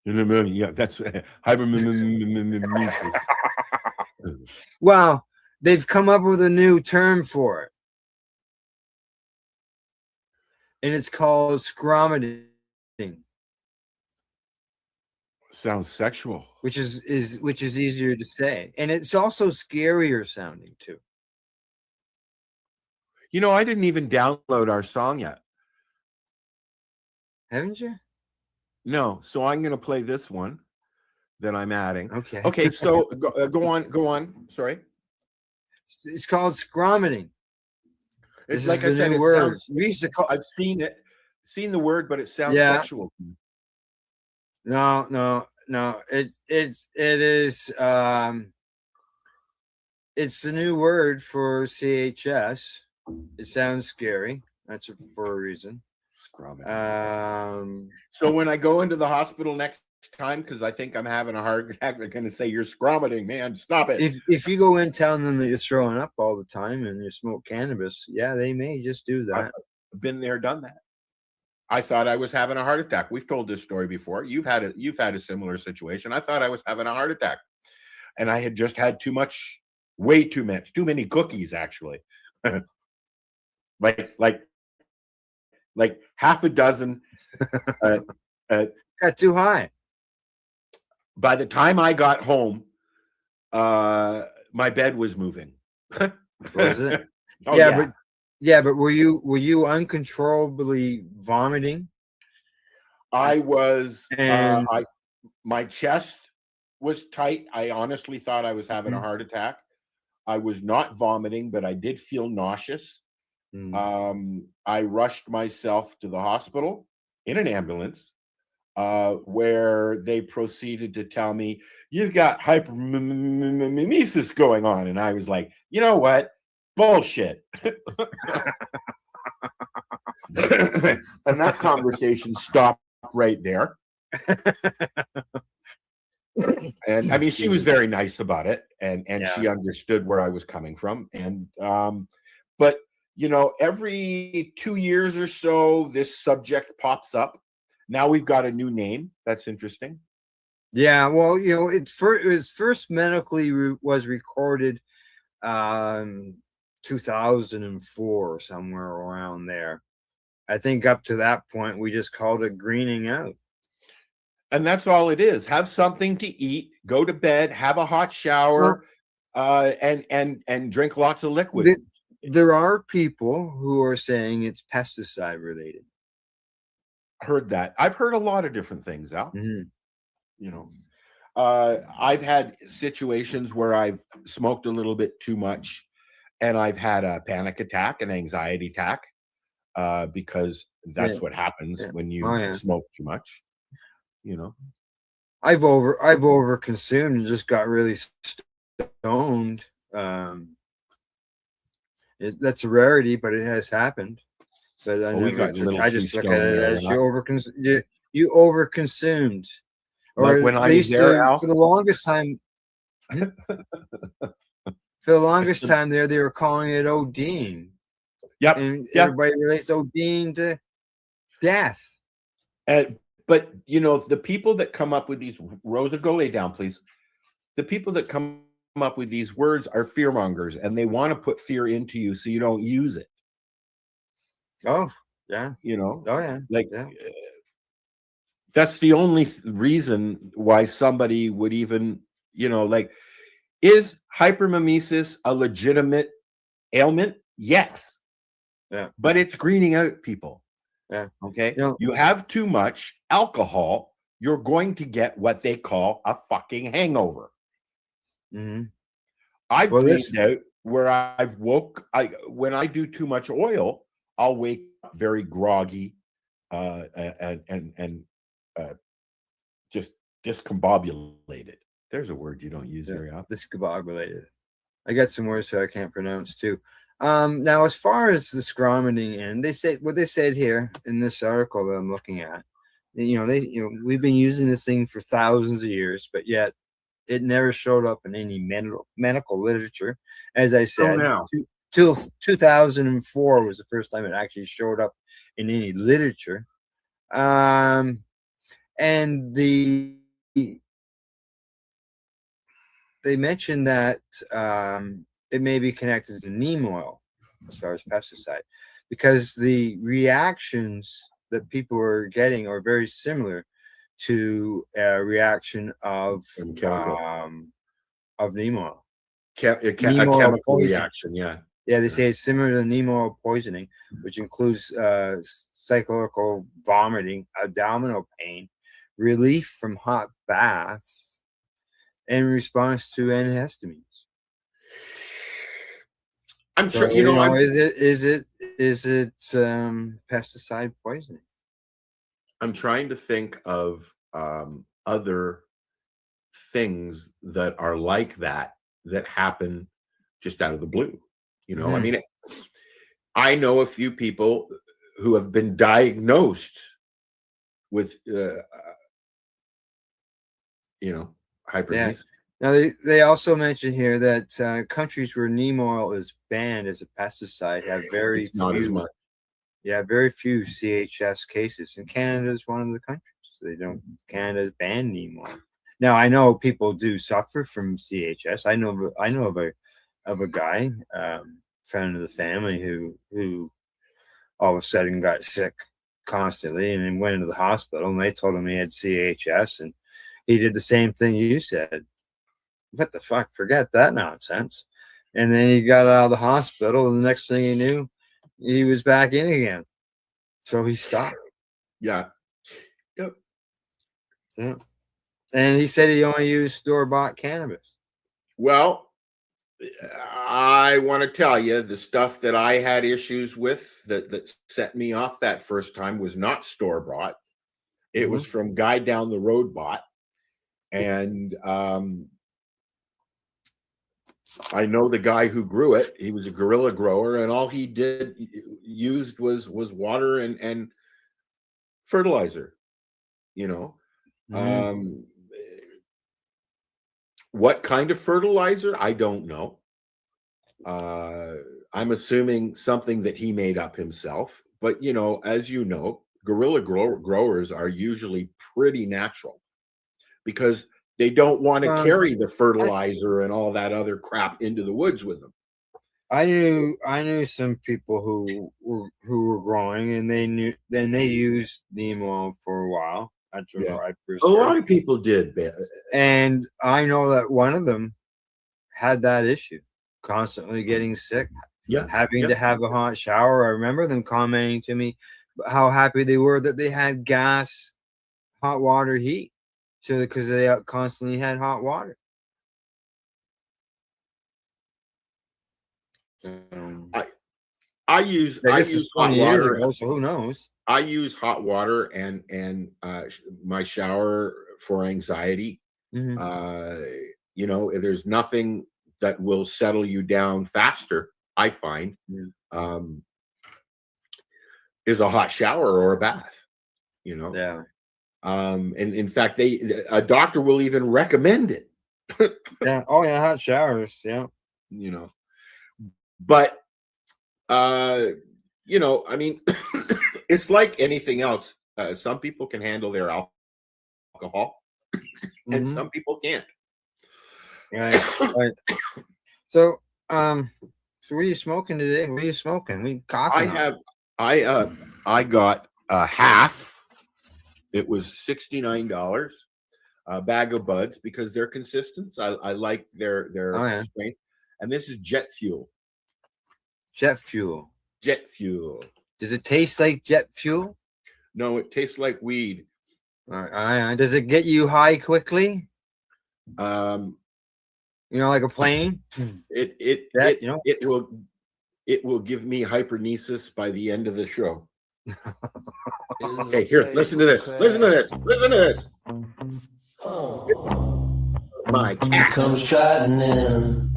Yeah, that's hyperemesis. Well, they've come up with a new term for it, and it's called scromiting. Sounds sexual. Which is easier to say, and it's also scarier sounding too. I didn't even download our song yet. Haven't you? No, so I'm going to play this one that I'm adding. Okay. So go on. Sorry. It's called scromiting. It's like I said, word. I've seen the word, but it sounds sexual. No. It is. It's the new word for CHS. It sounds scary. That's for a reason. So when I go into the hospital next time, because I think I'm having a heart attack, they're going to say you're scromiting, man. Stop it. If you go in telling them that you're throwing up all the time and you smoke cannabis, yeah, they may just do that. I've been there, done that. I thought I was having a heart attack. We've told this story before. You've had a similar situation. I thought I was having a heart attack, and I had just had way too many cookies, actually. like half a dozen. Got too high. By the time I got home, my bed was moving. Was it? Oh, yeah, but were you uncontrollably vomiting? I was, and my chest was tight. I honestly thought I was having a heart attack. I was not vomiting, but I did feel nauseous. I rushed myself to the hospital in an ambulance, where they proceeded to tell me, you've got hyperemesis going on. And I was like, you know what? Bullshit. And that conversation stopped right there. And I mean, she was very nice about it, and she understood where I was coming from. And but every 2 years or so, this subject pops up. Now we've got a new name. That's interesting. Yeah, well, it was first medically was recorded 2004, somewhere around there. I think up to that point, we just called it greening out. And that's all it is. Have something to eat, go to bed, have a hot shower, and drink lots of liquid. There are people who are saying it's pesticide related. Heard that. I've heard a lot of different things, Al. Mm-hmm. You know, I've had situations where I've smoked a little bit too much, and I've had a panic attack, an anxiety attack, because that's what happens when you smoke too much. You know, I've over consumed and just got really stoned. That's a rarity, but it has happened. But I just look at it as you overconsumed. Or like when at I least was there, Al? for the longest time. For the longest time there, they were calling it ODing. Yep. And everybody relates ODing to death. But you know, the people that come up with these, Rosa, go lay down, please. The people that come up with these words are fearmongers, and they want to put fear into you so you don't use it. Oh, yeah. You know? Oh, yeah. Like, that's the only reason why somebody would even, you know, like, is hypermemesis a legitimate ailment? Yes. Yeah. But it's greening out people. Yeah. Okay. You have too much alcohol, you're going to get what they call a fucking hangover. Mm-hmm. I've greened out where when I do too much oil, I'll wake up very groggy, and just discombobulated. There's a word you don't use very often. Discombobulated. I got some words that I can't pronounce too. Now, as far as the scromining, and they say what they said here in this article that I'm looking at, we've been using this thing for thousands of years, but yet it never showed up in any medical literature. As I said, till 2004 was the first time it actually showed up in any literature. And they mentioned that it may be connected to neem oil as far as pesticide, because the reactions that people are getting are very similar to a reaction of neem oil. A chemical reaction, yeah. Yeah, they say it's similar to neem oil poisoning, which includes cyclical vomiting, abdominal pain, relief from hot baths, in response to antihistamines. I'm sure you know. Is it pesticide poisoning? I'm trying to think of other things that are like that happen just out of the blue. You know, I mean, I know a few people who have been diagnosed with, hypertension. Yeah. Now, they also mention here that countries where neem oil is banned as a pesticide have very few CHS cases, and Canada is one of the countries. Canada's banned neem oil. Now, I know people do suffer from CHS. I know of a guy, friend of the family, who all of a sudden got sick constantly and then went into the hospital, and they told him he had CHS, and he did the same thing you said. What the fuck? Forget that nonsense. And then he got out of the hospital, and the next thing he knew, he was back in again. So he stopped. Yeah. Yep. Yeah. And he said he only used store-bought cannabis. Well, I want to tell you, the stuff that I had issues with that set me off that first time was not store-bought. It was from guy down the road bought. And I know the guy who grew it. He was a guerrilla grower, and all he used was water and fertilizer. You know, what kind of fertilizer? I don't know. I'm assuming something that he made up himself. But you know, as you know, guerrilla growers are usually pretty natural because they don't want to carry the fertilizer and all that other crap into the woods with them. I knew some people who were growing, and they used neem oil for a while. That's when I first A lot started. of people did, And I know that one of them had that issue, constantly getting sick, having to have a hot shower. I remember them commenting to me how happy they were that they had gas, hot water heat, so because they constantly had hot water. I use hot 20 years water. ago, so who knows? I use hot water and my shower for anxiety. You know, there's nothing that will settle you down faster, I find, is a hot shower or a bath. You know, and in fact, a doctor will even recommend it. Hot showers, you know, but you know, I mean, it's like anything else. Some people can handle their alcohol, and some people can't. Right. So, so what are you smoking today? What are you smoking? We coffee. I got half. It was $69. A bag of buds because they're consistent. I like their strength. And this is jet fuel. Jet fuel. Jet fuel. Does it taste like jet fuel? No, it tastes like weed. Does it get you high quickly? You know, like a plane. It will give me hypernesis by the end of the show. Okay, here, listen to this. Listen to this. Listen to this. My cat. Here comes trotting in.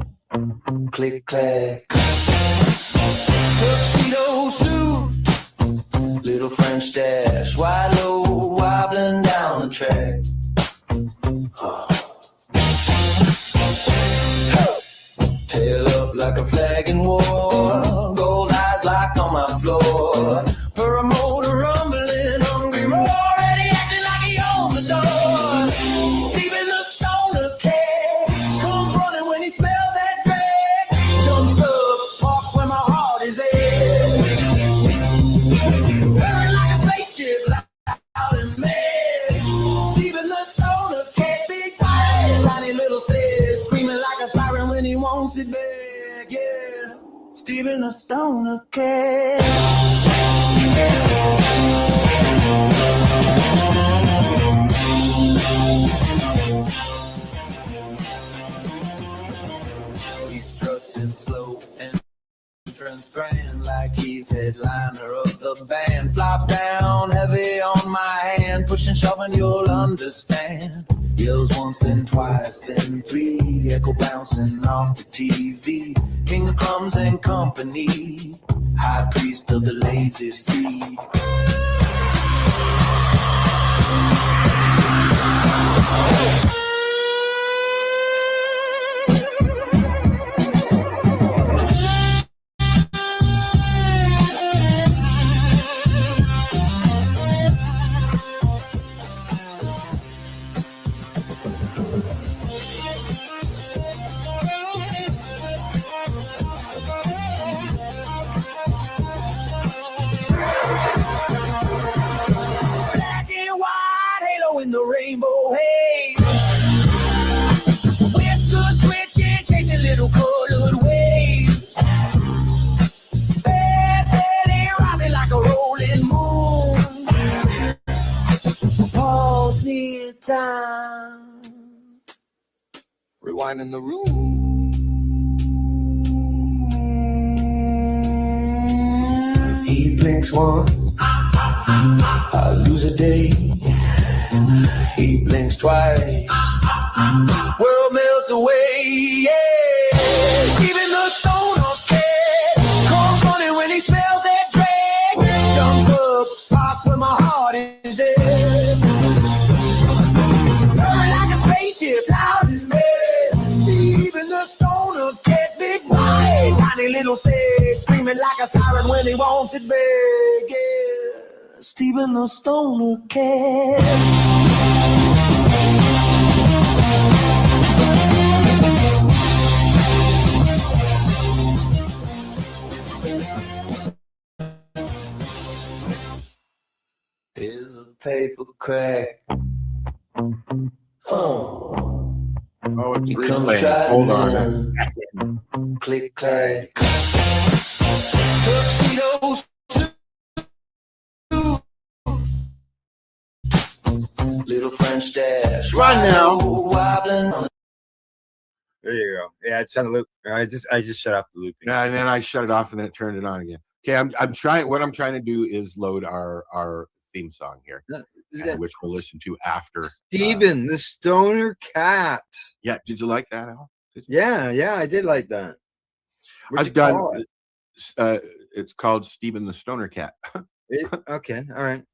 Click clack. Tuxedo suit. Little French dash. Wide low, wobbling down the track. Tail up like a flag in war. Gold eyes locked on my floor. Her motor rumbling, hungry roar. And he acting like he owns the door. Steven the stoner cat comes running when he smells that drag. Jumps up, parks where my heart is at. Burning like a spaceship, loud and mad. Steven the stoner cat, big bite, tiny little stairs, screaming like a siren when he wants it back. Yeah, Steven the stoner cat. He struts in slow entrance grand like he's headliner of the band. Flops down heavy on my hand, pushing, shoving, you'll understand. Yells once, then twice, then three, echo bouncing off the TV. King of crumbs and company, high priest of the lazy sea. Black and white halo in the rainbow haze. Whiskers twitching, chasing little colored waves. Bad belly rising like a rolling moon. Pause near time. Rewinding the room. He blinks once, I lose a day. He blinks twice, world melts away. Yeah, even the stoner cat comes running when he smells that drag. Jumps up, parks where my heart is at. Burning like a spaceship, loud and mad. Steven the stoner cat, big white, tiny little stairs, screaming like a siren when he wants it big. Yeah, Steven the stoner cat. paper crack. Oh, it's he replaying. comes Hold on. trotting in. Click clack. Tuxedos. Little French dash. Run now. Wobbling. There you go. Yeah, it's on the loop. I just shut off the looping. Yeah, and then I shut it off and then it turned it on again. Okay, I'm trying. What I'm trying to do is load our theme song here, which we'll listen to after. Steven, the Stoner Cat. Yeah, did you like that, Al? Yeah, I did like that. What'd I've you done. call it? It's called Stephen the Stoner Cat. Okay, all right.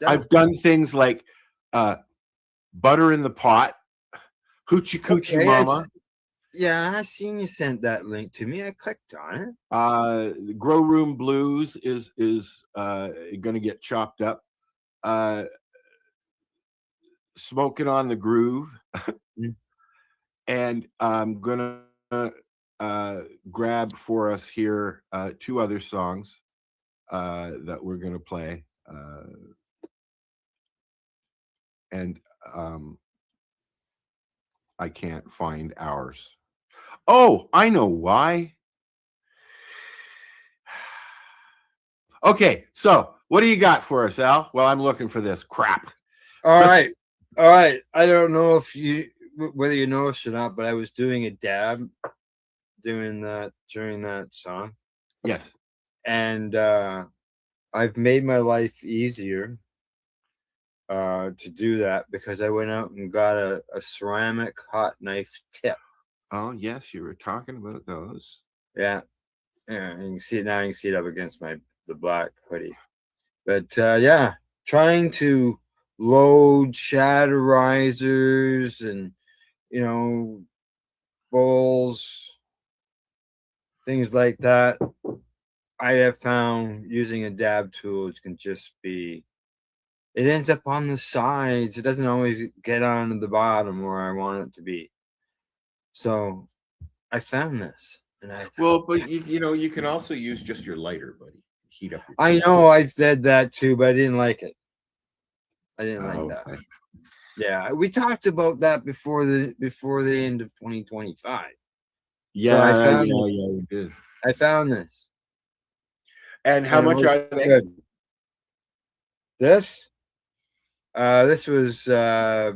I've done things like butter in the pot, hoochie coochie Okay, mama. Yeah, I seen you sent that link to me. I clicked on it. Grow Room Blues is going to get chopped up. Smoking on the Groove, and I'm gonna grab for us here two other songs that we're gonna play, and I can't find ours. Oh, I know why. Okay, so what do you got for us, Al? Well, I'm looking for this crap. All right. I don't know if whether you noticed or not, but I was doing a dab doing that during that song. Yes. And I've made my life easier to do that because I went out and got a ceramic hot knife tip. Oh, yes, you were talking about those. Yeah. Yeah, you can see it now. You can see it up against the black hoodie. But yeah, trying to load shatterizers and bowls, things like that. I have found using a dab tool can just be. It ends up on the sides. It doesn't always get on the bottom where I want it to be. So I found this, and but you can also use just your lighter, buddy. Heat up. I know I've said that too, but I didn't like it. I didn't like that. Yeah, we talked about that before the end of 2025. Yeah, so we did. I found this. And how much are they? Good. This was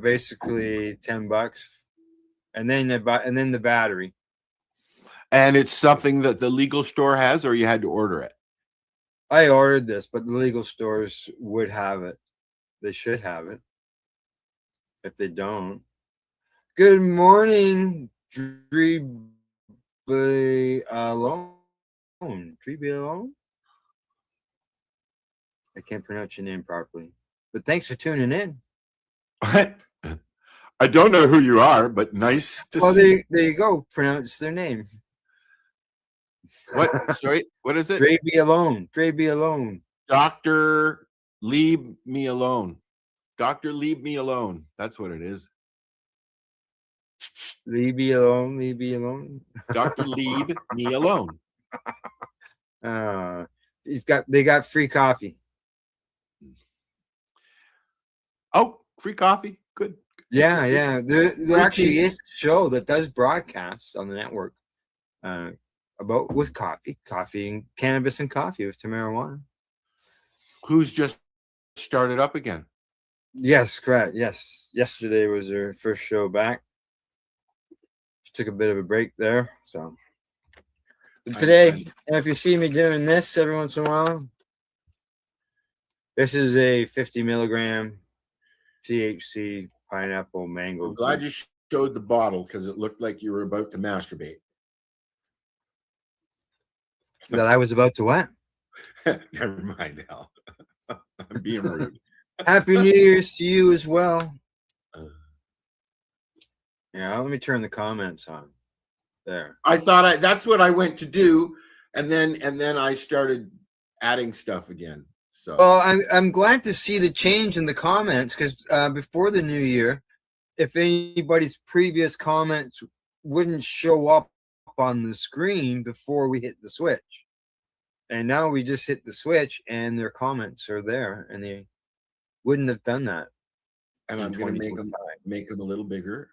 basically $10, and then the battery. And it's something that the legal store has, or you had to order it? I ordered this, but the legal stores would have it. They should have it. If they don't. Good morning, Dree Alone. Dree Alone? I can't pronounce your name properly. But thanks for tuning in. I don't know who you are, but nice to see. There you go. Pronounce their name. What? Sorry, what is it? Dree Be Alone. Dree Be Alone. Doctor, leave me alone. Doctor, leave me alone. That's what it is. Leave me alone. Leave me alone. Doctor, leave me alone. They got free coffee. Oh, free coffee. Good. Yeah. There actually is a show that does broadcasts on the network with coffee and cannabis and coffee with marijuana. Who's just started up again? Yes, correct. Yes. Yesterday was their first show back. Just took a bit of a break there. So today, and if you see me doing this every once in a while, this is a 50 milligram THC pineapple mango. I'm glad you showed the bottle because it looked like you were about to masturbate. That I was about to what? Never mind, Al. I'm being rude. Happy New Year's to you as well. Yeah, let me turn the comments on. There. I thought that's what I went to do, and then I started adding stuff again. So well, I'm glad to see the change in the comments because before the new year, if anybody's previous comments wouldn't show up on the screen before we hit the switch, and now we just hit the switch and their comments are there, and wouldn't have done that. And in I'm going to 2025. make them a little bigger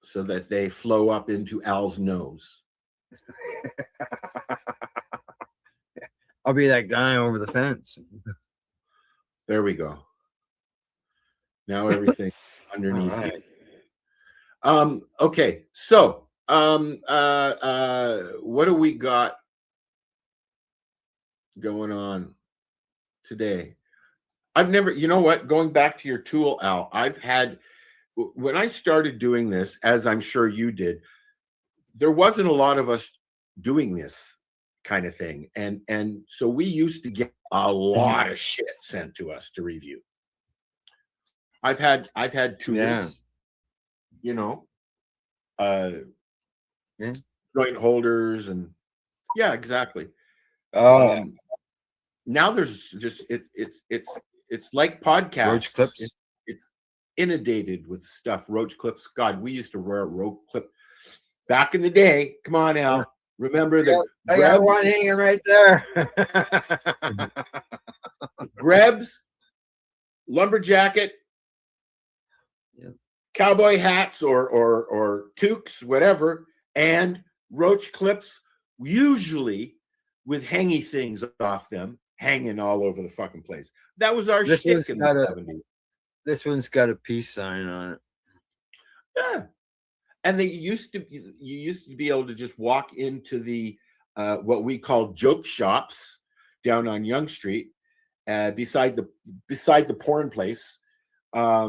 so that they flow up into Al's nose. I'll be that guy over the fence. There we go. Now everything underneath All you. right. Okay, so what do we got going on today? I've never, you know what, going back to your tool, Al, when I started doing this, as I'm sure you did, there wasn't a lot of us doing this kind of thing. And so we used to get a lot of shit sent to us to review. I've had tools, Yeah. you know, Yeah. joint holders, and yeah, exactly. Oh, Now there's just it's like podcasts. Roach clips. It's inundated with stuff. Roach clips. God, we used to wear roach clip back in the day. Come on, Al. Yeah. Remember the I got one hanging right there. Grebs, lumberjacket, cowboy hats or toques, whatever, and roach clips, usually with hangy things off them, hanging all over the fucking place. That was our shtick in the 70s. This one's got a peace sign on it. Yeah. And you used to be able to just walk into the what we call joke shops down on Yonge Street, beside the porn place. I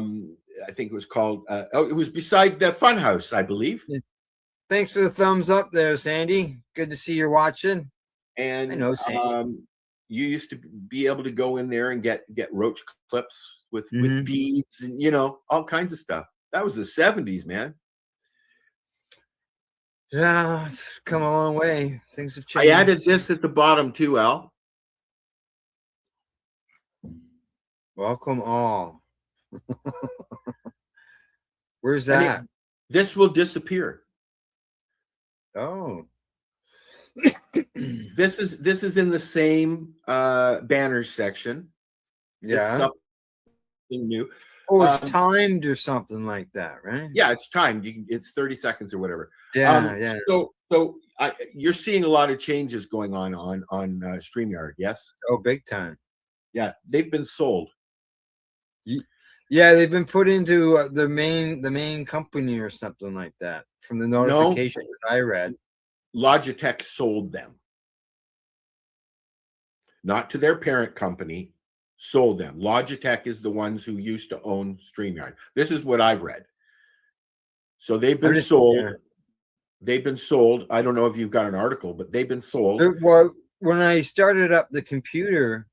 think it was called it was beside the Funhouse, I believe. Thanks for the thumbs up there, Sandy. Good to see you're watching. And I know, Sandy. You used to be able to go in there and get roach clips with beads and, you know, all kinds of stuff. That was the 70s, man. Yeah, it's come a long way. Things have changed. I added this at the bottom too, Al. Welcome all. Where's that? This will disappear. Oh. This is in the same banners section. Yeah. It's something new. Oh, it's timed or something like that, right? Yeah, it's timed. It's 30 seconds or whatever. Yeah. So you're seeing a lot of changes going on StreamYard, yes? Oh, big time. Yeah, they've been sold. Yeah, they've been put into the main company or something like that from the notification that I read. Logitech sold them. Not to their parent company, sold them. Logitech is the ones who used to own StreamYard. This is what I've read. So they've been sold. Yeah. They've been sold. I don't know if you've got an article, but they've been sold. Well, when I started up the computer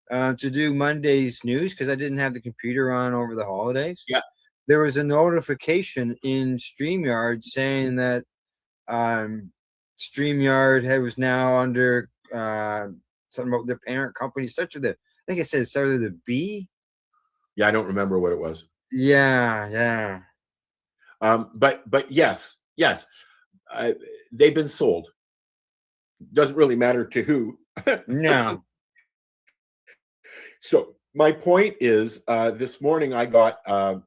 to do Monday's news, because I didn't have the computer on over the holidays. Yeah. There was a notification in StreamYard saying that StreamYard was now under something about their parent company, such as I think it said it started with a B. Yeah, I don't remember what it was. Yeah. But yes, they've been sold. Doesn't really matter to who. No. So my point is, this morning I got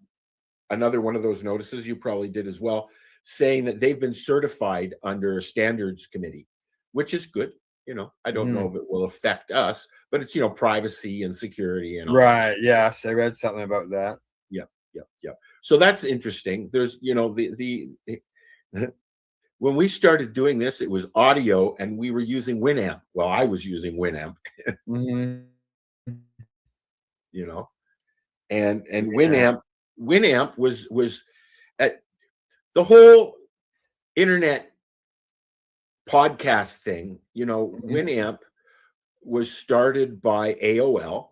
another one of those notices. You probably did as well, saying that they've been certified under a standards committee, which is good. You know, I don't know if it will affect us, but it's, you know, privacy and security and all right. Yes, I read something about that. Yep. So that's interesting. There's, you know, the when we started doing this, it was audio, and we were using Winamp. Well, I was using Winamp. You know, and Winamp was at the whole internet podcast thing. You know, Winamp was started by AOL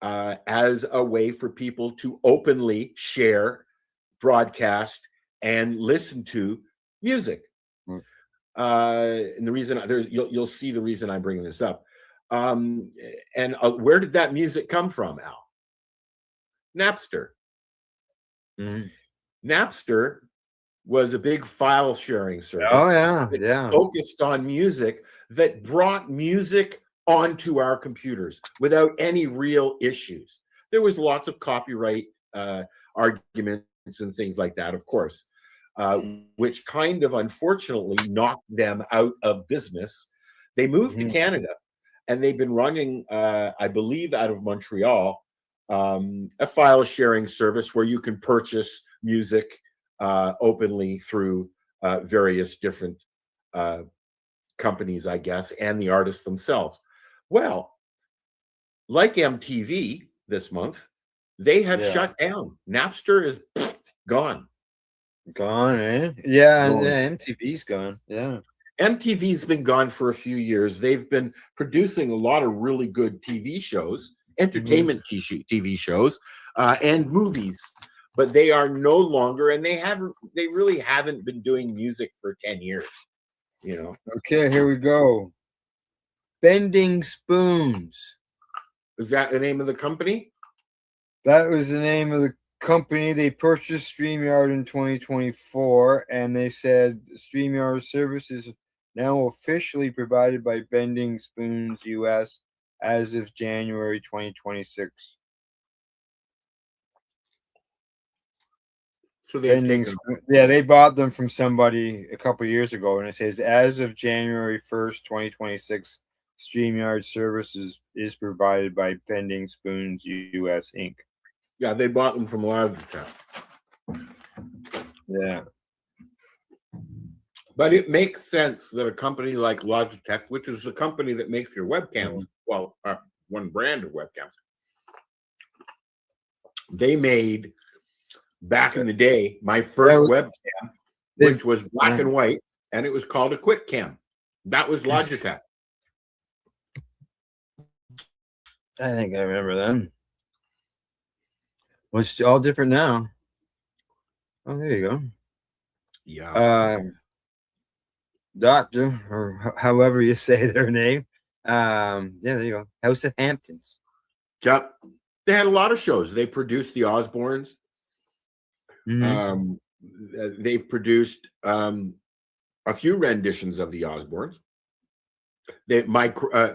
as a way for people to openly share, broadcast, and listen to music. And the reason you'll see the reason I'm bringing this up. And where did that music come from, Al? Napster. Napster was a big file sharing service. Oh yeah. Focused on music, that brought music onto our computers without any real issues. There was lots of copyright arguments and things like that, of course, which kind of unfortunately knocked them out of business. They moved to Canada, and they've been running, I believe, out of Montreal, a file sharing service where you can purchase music openly through various different companies, I guess, and the artists themselves. Well, like MTV this month, they have shut down. Napster is gone. Gone, eh? Yeah, Gone. yeah, MTV's gone. Yeah. MTV's been gone for a few years. They've been producing a lot of really good TV shows, entertainment TV shows, and movies, but they are no longer, and they really haven't been doing music for 10 years, you know. Okay, here we go. Bending Spoons. Is that the name of the company? That was the name of the company. They purchased StreamYard in 2024, and they said StreamYard service is now officially provided by Bending Spoons US as of January 2026. So they bought them from somebody a couple years ago, and it says as of January 1st, 2026, StreamYard services is provided by Bending Spoons US Inc. Yeah, they bought them from Logitech. Yeah. But it makes sense that a company like Logitech, which is the company that makes your webcams, well, one brand of webcams, they made, back in the day, my first webcam, which was black and white, and it was called a Quick Cam. That was Logitech. I think I remember them. Well, it's all different now. Oh, there you go. Yeah. Doctor, or however you say their name. Yeah, there you go. House of Hamptons. Yep. They had a lot of shows. They produced the Osbournes. They've produced a few renditions of the Osbournes.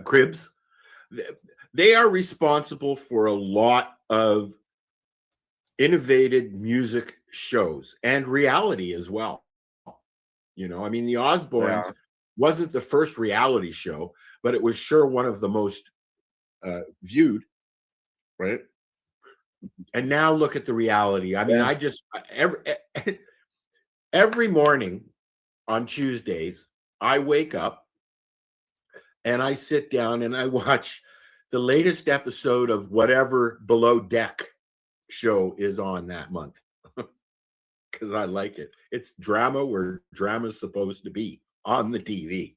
Cribs. They are responsible for a lot of innovative music shows and reality as well. You know, I mean, the Osbournes wasn't the first reality show, but it was sure one of the most viewed, right? And now look at the reality. I mean, I just every morning on Tuesdays, I wake up and I sit down and I watch the latest episode of whatever Below Deck show is on that month. Because I like it. It's drama where drama's supposed to be on the TV.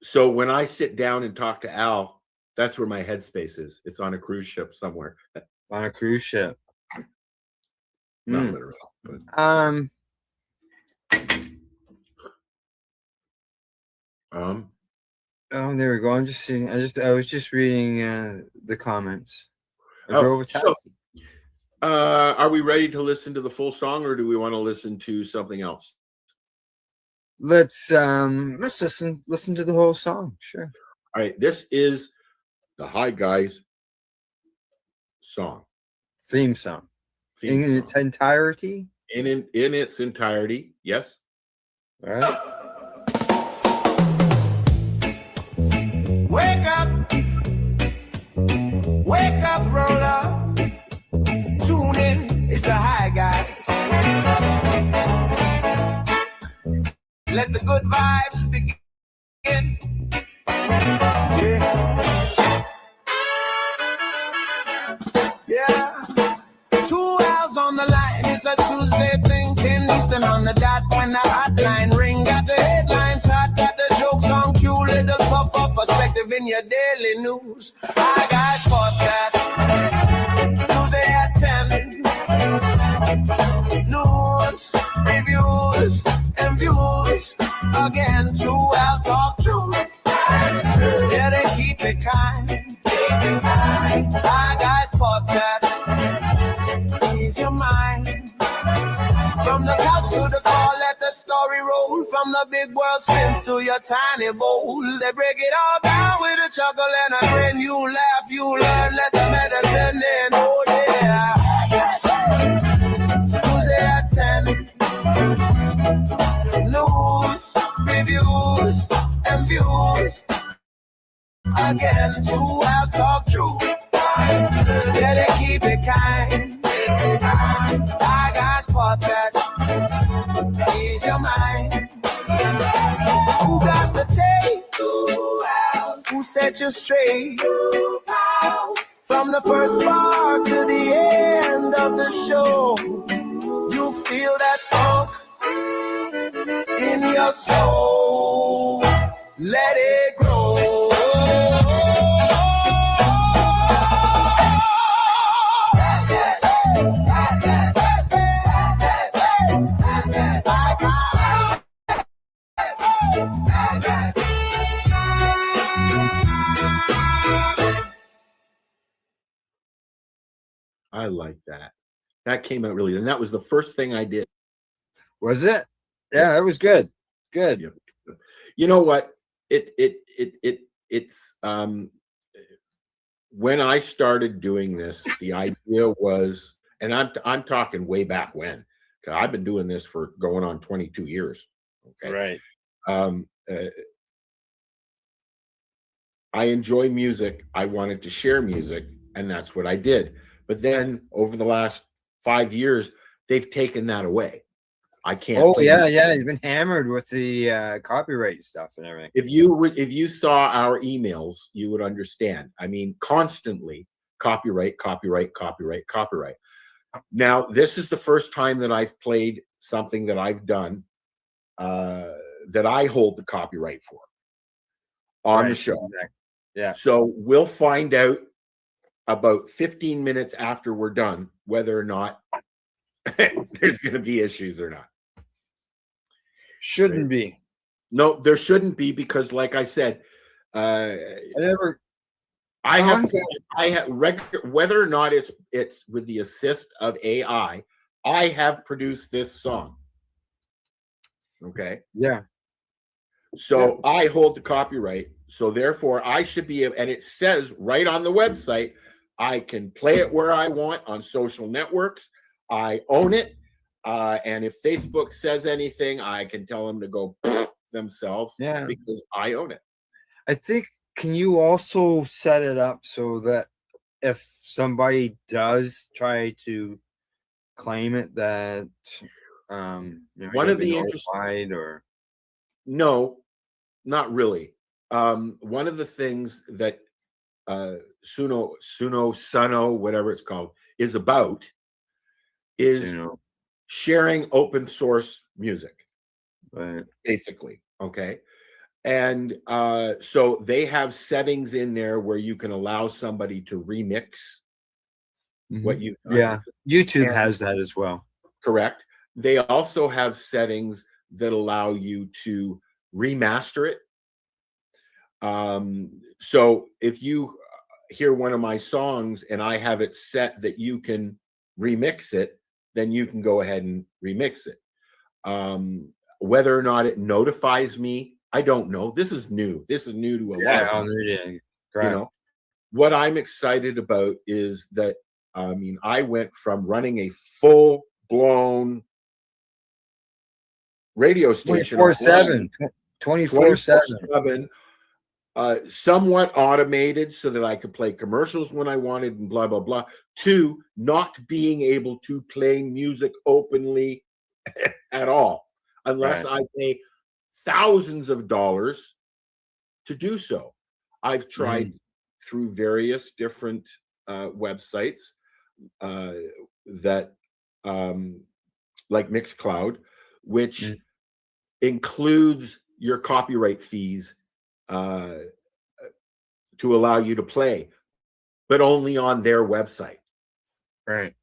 So when I sit down and talk to Al, that's where my headspace is. It's on a cruise ship somewhere. On a cruise ship. Not literally, but oh, there we go. I'm just seeing. I was just reading the comments. Are we ready to listen to the full song, or do we want to listen to something else? Let's listen to the whole song. Sure. All right. This is the Hi Guys song. Theme song. In its entirety? In its entirety, yes. All right. Wake up, roller. Tune in, it's the Hi Guys. Let the good vibes begin. Yeah. 2 hours on the line. It's a Tuesday thing. 10 Eastern on the dot when the hotline ring. Got the headlines hot, got the jokes on cue. Little puff up perspective in your daily news. Hi Guys podcast. Tuesday at 10. News, reviews, and views. Again, 2 hours talk truth. Yeah, they keep it kind. Hi Guys podcast. Ease your mind. From the couch to the car, let the story roll from the big world spins to your tiny bowl. They break it all down with a chuckle and a grin. You laugh, you learn, let the medicine in. Oh yeah. Tuesday at 10. News, reviews, and views. Again, 2 hours talk true. Yeah, they keep it kind. I got podcast. Ease your mind. Who got the tape? 2 hours. Who set you straight? 2 hours. From the first bar to the end of the show, you feel that funk in your soul. Let it grow. I like that. That came out really, and that was the first thing I did. Was it? Yeah, it was good. Good. Yeah. You know what? It's when I started doing this, the idea was, and I'm talking way back when, because I've been doing this for going on 22 years. Okay. Right. I enjoy music. I wanted to share music, and that's what I did. But then over the last 5 years, they've taken that away. I can't. Oh yeah, yeah. You've been hammered with the copyright stuff and everything. If you saw our emails, you would understand. I mean, constantly copyright, copyright, copyright, copyright. Now, this is the first time that I've played something that I've done that I hold the copyright for on the show. Yeah. So we'll find out about 15 minutes after we're done whether or not there's going to be issues or not. Shouldn't be. No, there shouldn't be, because like I said, I have whether or not it's with the assist of AI, I have produced this song. Okay. Yeah. So I hold the copyright. So therefore I should be, and it says right on the website, I can play it where I want on social networks. I own it. And if Facebook says anything, I can tell them to go themselves, because I own it. I think, can you also set it up so that if somebody does try to claim it, that one of the interesting, or no, not really. One of the things that Suno, whatever it's called, is about is sharing open source music, basically. Okay. And so they have settings in there where you can allow somebody to remix what you've done. Yeah, YouTube has that as well. Correct. They also have settings that allow you to remaster it. So if you hear one of my songs and I have it set that you can remix it, then you can go ahead and remix it. Whether or not it notifies me, I don't know. This is new. This is new to a lot of people. You know, what I'm excited about is that, I mean, I went from running a full-blown radio station 24/7, somewhat automated so that I could play commercials when I wanted and blah, blah, blah, to not being able to play music openly at all, unless I pay thousands of dollars to do so. I've tried through various different websites that like Mixcloud, which includes your copyright fees to allow you to play, but only on their website, right?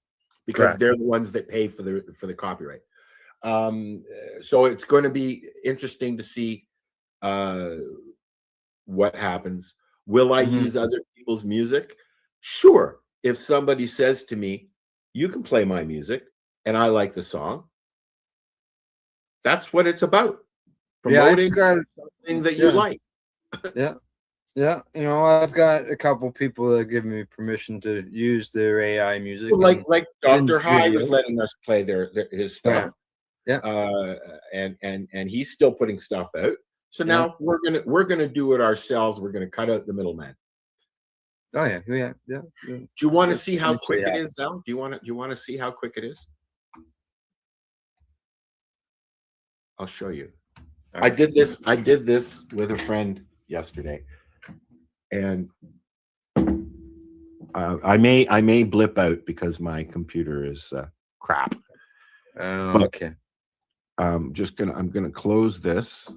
Because they're the ones that pay for the copyright. So it's going to be interesting to see what happens. Will I use other people's music? Sure. If somebody says to me, you can play my music and I like the song, That's what it's about. Yeah, I've Promoting got something that you yeah. like. Yeah. Yeah, you know, I've got a couple people that give me permission to use their AI music. Like and Dr. High was video. letting us play his stuff. Yeah. And he's still putting stuff out. So now we're gonna do it ourselves. We're gonna cut out the middleman. Oh yeah. Do you want to see how quick it is, Al? Do you want to see how quick it is? I'll show you. I did this with a friend yesterday, and I may blip out because my computer is crap. Okay. I'm gonna close this.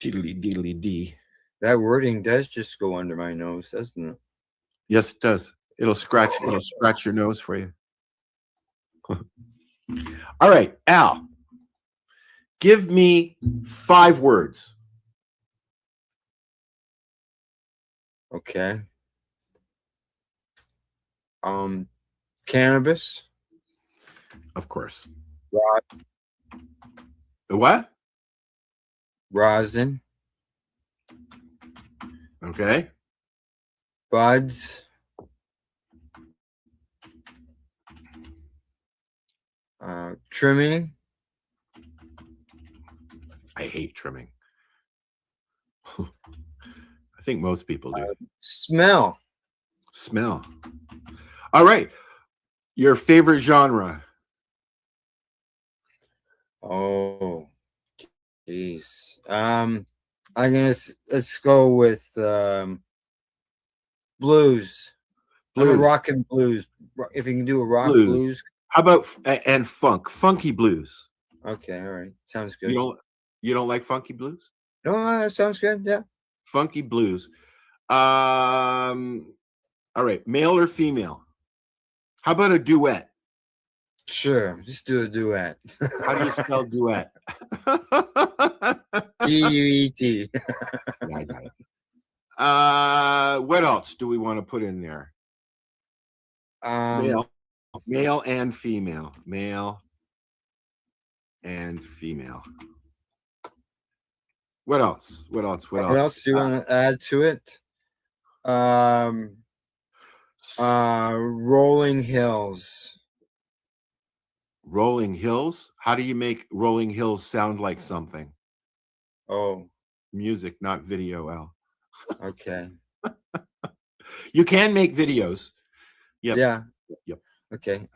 Diddly dee. That wording does just go under my nose, doesn't it? Yes, it does. It'll scratch your nose for you. All right, Al. Give me 5 words. Okay. Cannabis. Of course. The what? Rosin. Okay. Buds. Trimming. I hate trimming. I think most people do. Smell. Smell. All right. Your favorite genre? Oh, jeez. Let's go with blues. I'm a rock and blues. If you can do a rock blues. How about and funky blues? Okay, all right. Sounds good. You don't like funky blues? No, that sounds good. Yeah. Funky blues. All right, male or female? How about a duet? Sure, just do a duet. How do you spell duet? D-U-E-T. Yeah, I got it. What else do we want to put in there? Male and female. Male and female. What else? What else do you want to add to it? Rolling Hills. Rolling Hills? How do you make Rolling Hills sound like something? Oh. Music, not video, Al. Okay. You can make videos. Yep. Yeah. Yep. Okay.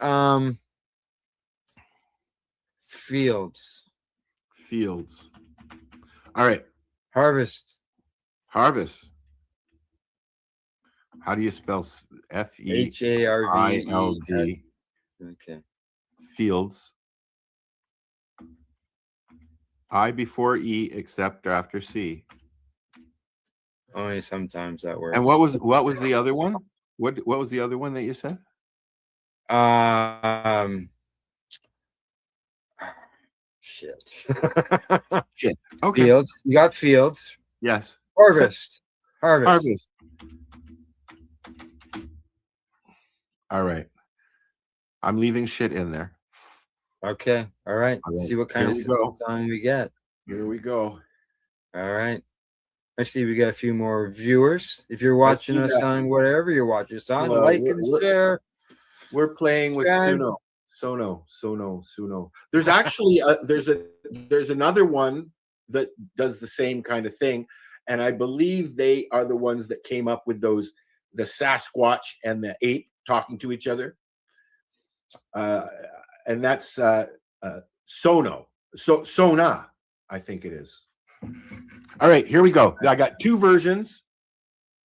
Fields. All right. Harvest. How do you spell F-E-H-A-R-V-I-L-D? Okay. Fields. I before E except after C. Only sometimes that works. And what was the other one? What was the other one that you said? Shit. Shit. Okay. Fields. You got fields. Yes. Harvest. All right. I'm leaving shit in there. Okay. All right. Let's see what kind of song we get. Here we go. All right. I see we got a few more viewers. If you're watching us on whatever you're watching us on, like and share. We're playing with Sono. There's actually there's another one that does the same kind of thing, and I believe they are the ones that came up with the Sasquatch and the ape talking to each other. And that's Sona, I think it is. All right, here we go. I got 2 versions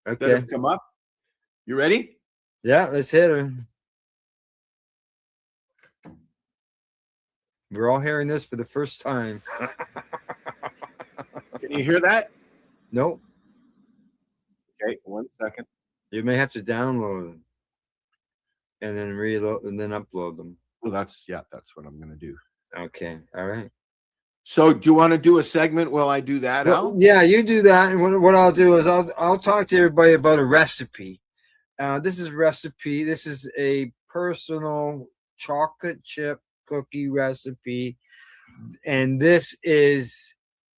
that have come up. You ready? Yeah, let's hit her. We're all hearing this for the first time. Can you hear that? Nope. Okay, 1 second. You may have to download them and then reload and then upload them. Well, that's what I'm going to do. Okay. All right. So, do you want to do a segment while I do that, Al? Yeah, you do that. And what I'll do is I'll talk to everybody about a recipe. This is a recipe. This is a personal chocolate chip cookie recipe. And this is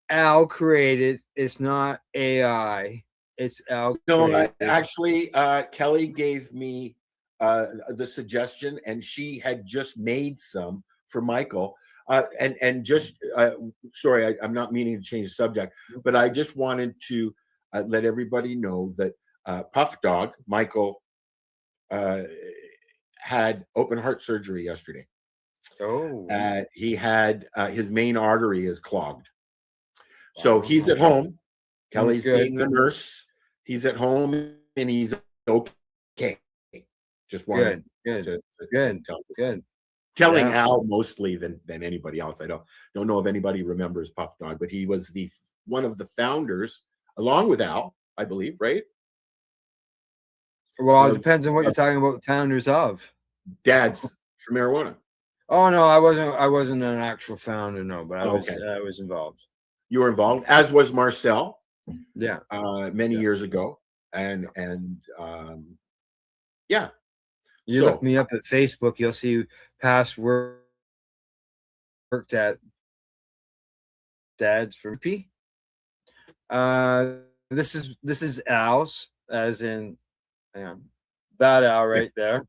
Al created. It's not AI. It's Al No, created. actually, Kelly gave me the suggestion, and she had just made some for Michael. And just sorry, I'm not meaning to change the subject, but I just wanted to let everybody know that Puff Dog Michael had open heart surgery yesterday. Oh, he had his main artery is clogged, so he's at home. Kelly's being the nurse. He's at home and he's okay. Just wanted to telling Al mostly than anybody else. I don't know if anybody remembers Puff Dog, but he was one of the founders, along with Al, I believe, right? Well, it depends on what you're talking about. Founders of Dads for Marijuana. Oh no, I wasn't an actual founder, no, but I was involved. You were involved, as was Marcel. Yeah, many years ago, and yeah. You look me up at Facebook, you'll see past worked at Dads for P. This is Al's, as in that Al right there.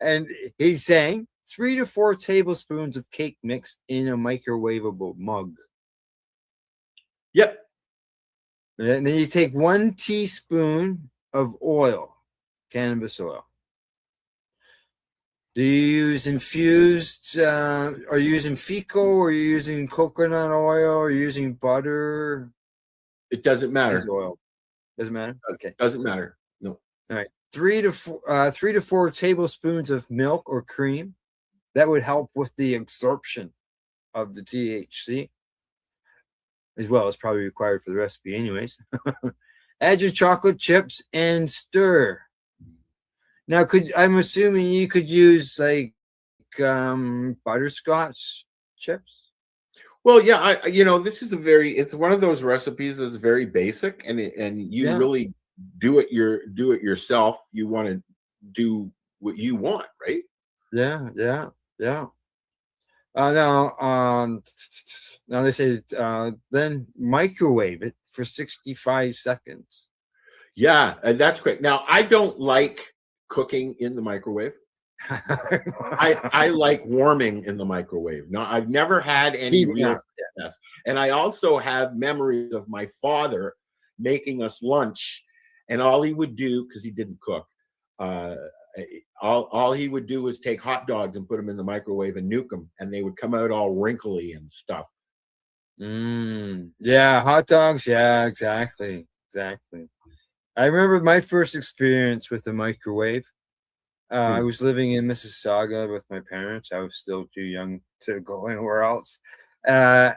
And he's saying 3 to 4 tablespoons of cake mix in a microwavable mug. Yep. And then you take 1 teaspoon of oil, cannabis oil. Do you use infused? Are you using fecal? Or are you using coconut oil? Or are you using butter? It doesn't matter. Oil doesn't matter. Okay, doesn't matter. No. All right. 3 to 4 tablespoons of milk or cream. That would help with the absorption of the THC, as well as probably required for the recipe, anyways. Add your chocolate chips and stir. Now, I'm assuming you could use like butterscotch chips? Well, yeah, this is it's one of those recipes that's very basic, and you really do it yourself. You want to do what you want, right? Yeah. Now they say then microwave it for 65 seconds. Yeah, that's quick. Now, I don't like cooking in the microwave. I like warming in the microwave. No, I've never had any real success. And I also have memories of my father making us lunch, and all he would do, because he didn't cook, all he would do was take hot dogs and put them in the microwave and nuke them, and they would come out all wrinkly and stuff. Yeah, hot dogs. Yeah, exactly. I remember my first experience with the microwave. I was living in Mississauga with my parents. I was still too young to go anywhere else. So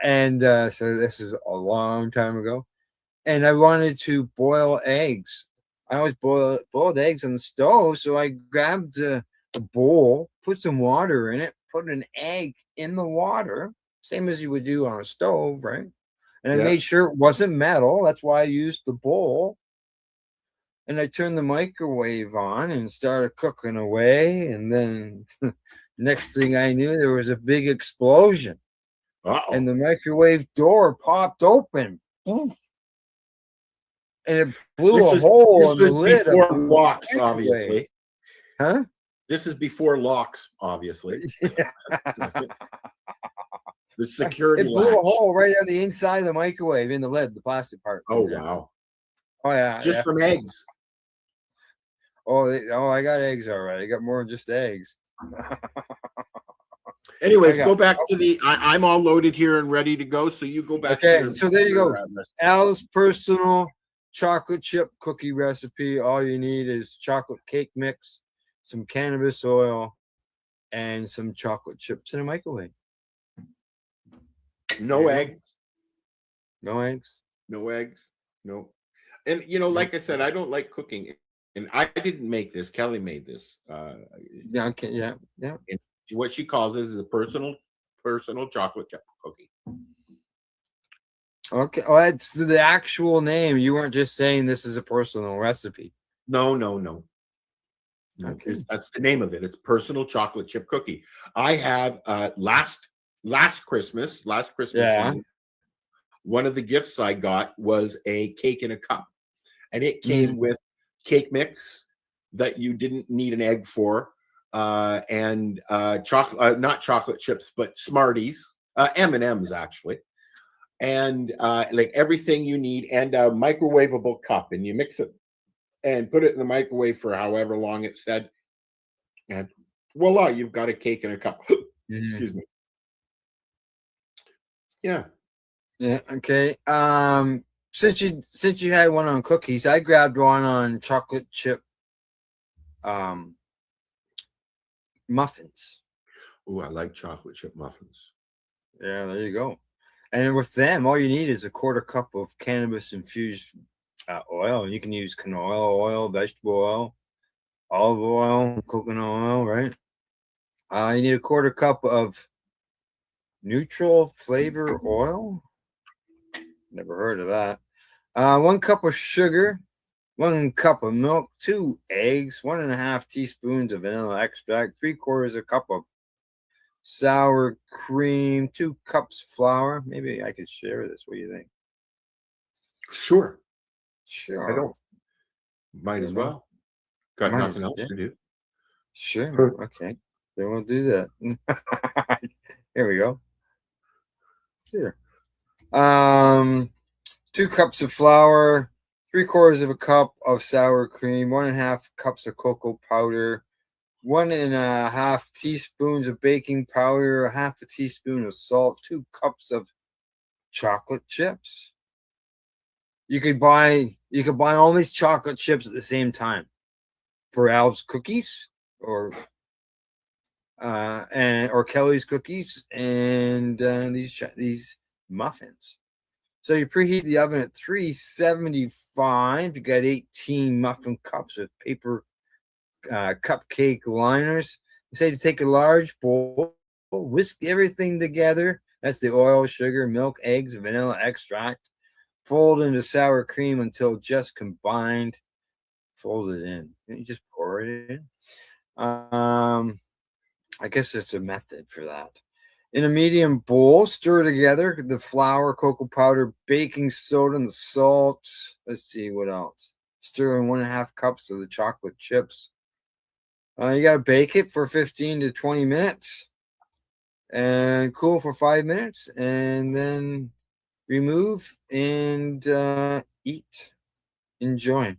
this is a long time ago. And I wanted to boil eggs. I always boiled eggs on the stove. So I grabbed a bowl, put some water in it, put an egg in the water, same as you would do on a stove, right? And I made sure it wasn't metal. That's why I used the bowl. And I turned the microwave on and started cooking away. And then next thing I knew, there was a big explosion. And the microwave door popped open. Boom. And it blew a hole in the lid. Before locks, obviously. Huh? This is before locks, obviously. The security It blew a hole right on the inside of the microwave in the lid, the plastic part. Oh, wow. Oh, yeah. Just from eggs. I got eggs all right. I got more than just eggs. Anyways, go back to I'm all loaded here and ready to go. So you go back. Okay, so there you go. Al's personal chocolate chip cookie recipe. All you need is chocolate cake mix, some cannabis oil, and some chocolate chips in a microwave. No eggs. No eggs. No eggs. No. And like I said, I don't like cooking. And I didn't make this. Kelly made this. Yeah. And what she calls this is a personal chocolate chip cookie. Okay. Oh, that's the actual name. You weren't just saying this is a personal recipe. No. Okay. That's the name of it. It's personal chocolate chip cookie. I have last Christmas Yeah. season, one of the gifts I got was a cake in a cup, and it came with cake mix that you didn't need an egg for, and chocolate, not chocolate chips, but Smarties, M&Ms actually, and like everything you need, and a microwavable cup, and you mix it and put it in the microwave for however long it said, and voila, you've got a cake in a cup. Excuse me. Yeah. Yeah. Okay. Since you had one on cookies, I grabbed one on chocolate chip muffins. Oh, I like chocolate chip muffins. Yeah, there you go. And with them, all you need is a quarter cup of cannabis infused oil, and you can use canola oil, vegetable oil, olive oil, coconut oil, right? You need a quarter cup of neutral flavor oil. Never heard of that. 1 cup of sugar, 1 cup of milk, 2 eggs, 1.5 teaspoons of vanilla extract, 3/4 cup of sour cream, 2 cups flour. Maybe I could share this. What do you think? Sure. Sure. I don't. Might as well. Got nothing else to do. Sure. Okay. Then we'll do that. Here we go. Here. 2 cups of flour, 3/4 cup of sour cream, 1.5 cups of cocoa powder, 1.5 teaspoons of baking powder, 1/2 teaspoon of salt, 2 cups of chocolate chips. You could buy all these chocolate chips at the same time for Al's cookies or Kelly's cookies and these muffins. So you preheat the oven at 375. You got 18 muffin cups with paper cupcake liners. You say to take a large bowl, whisk everything together. That's the oil, sugar, milk, eggs, vanilla extract. Fold into sour cream until just combined. Fold it in. You just pour it in. I guess there's a method for that. In a medium bowl, stir together the flour, cocoa powder, baking soda, and the salt. Let's see what else. Stir in 1.5 cups of the chocolate chips. You got to bake it for 15 to 20 minutes and cool for 5 minutes, and then remove and eat. Enjoy.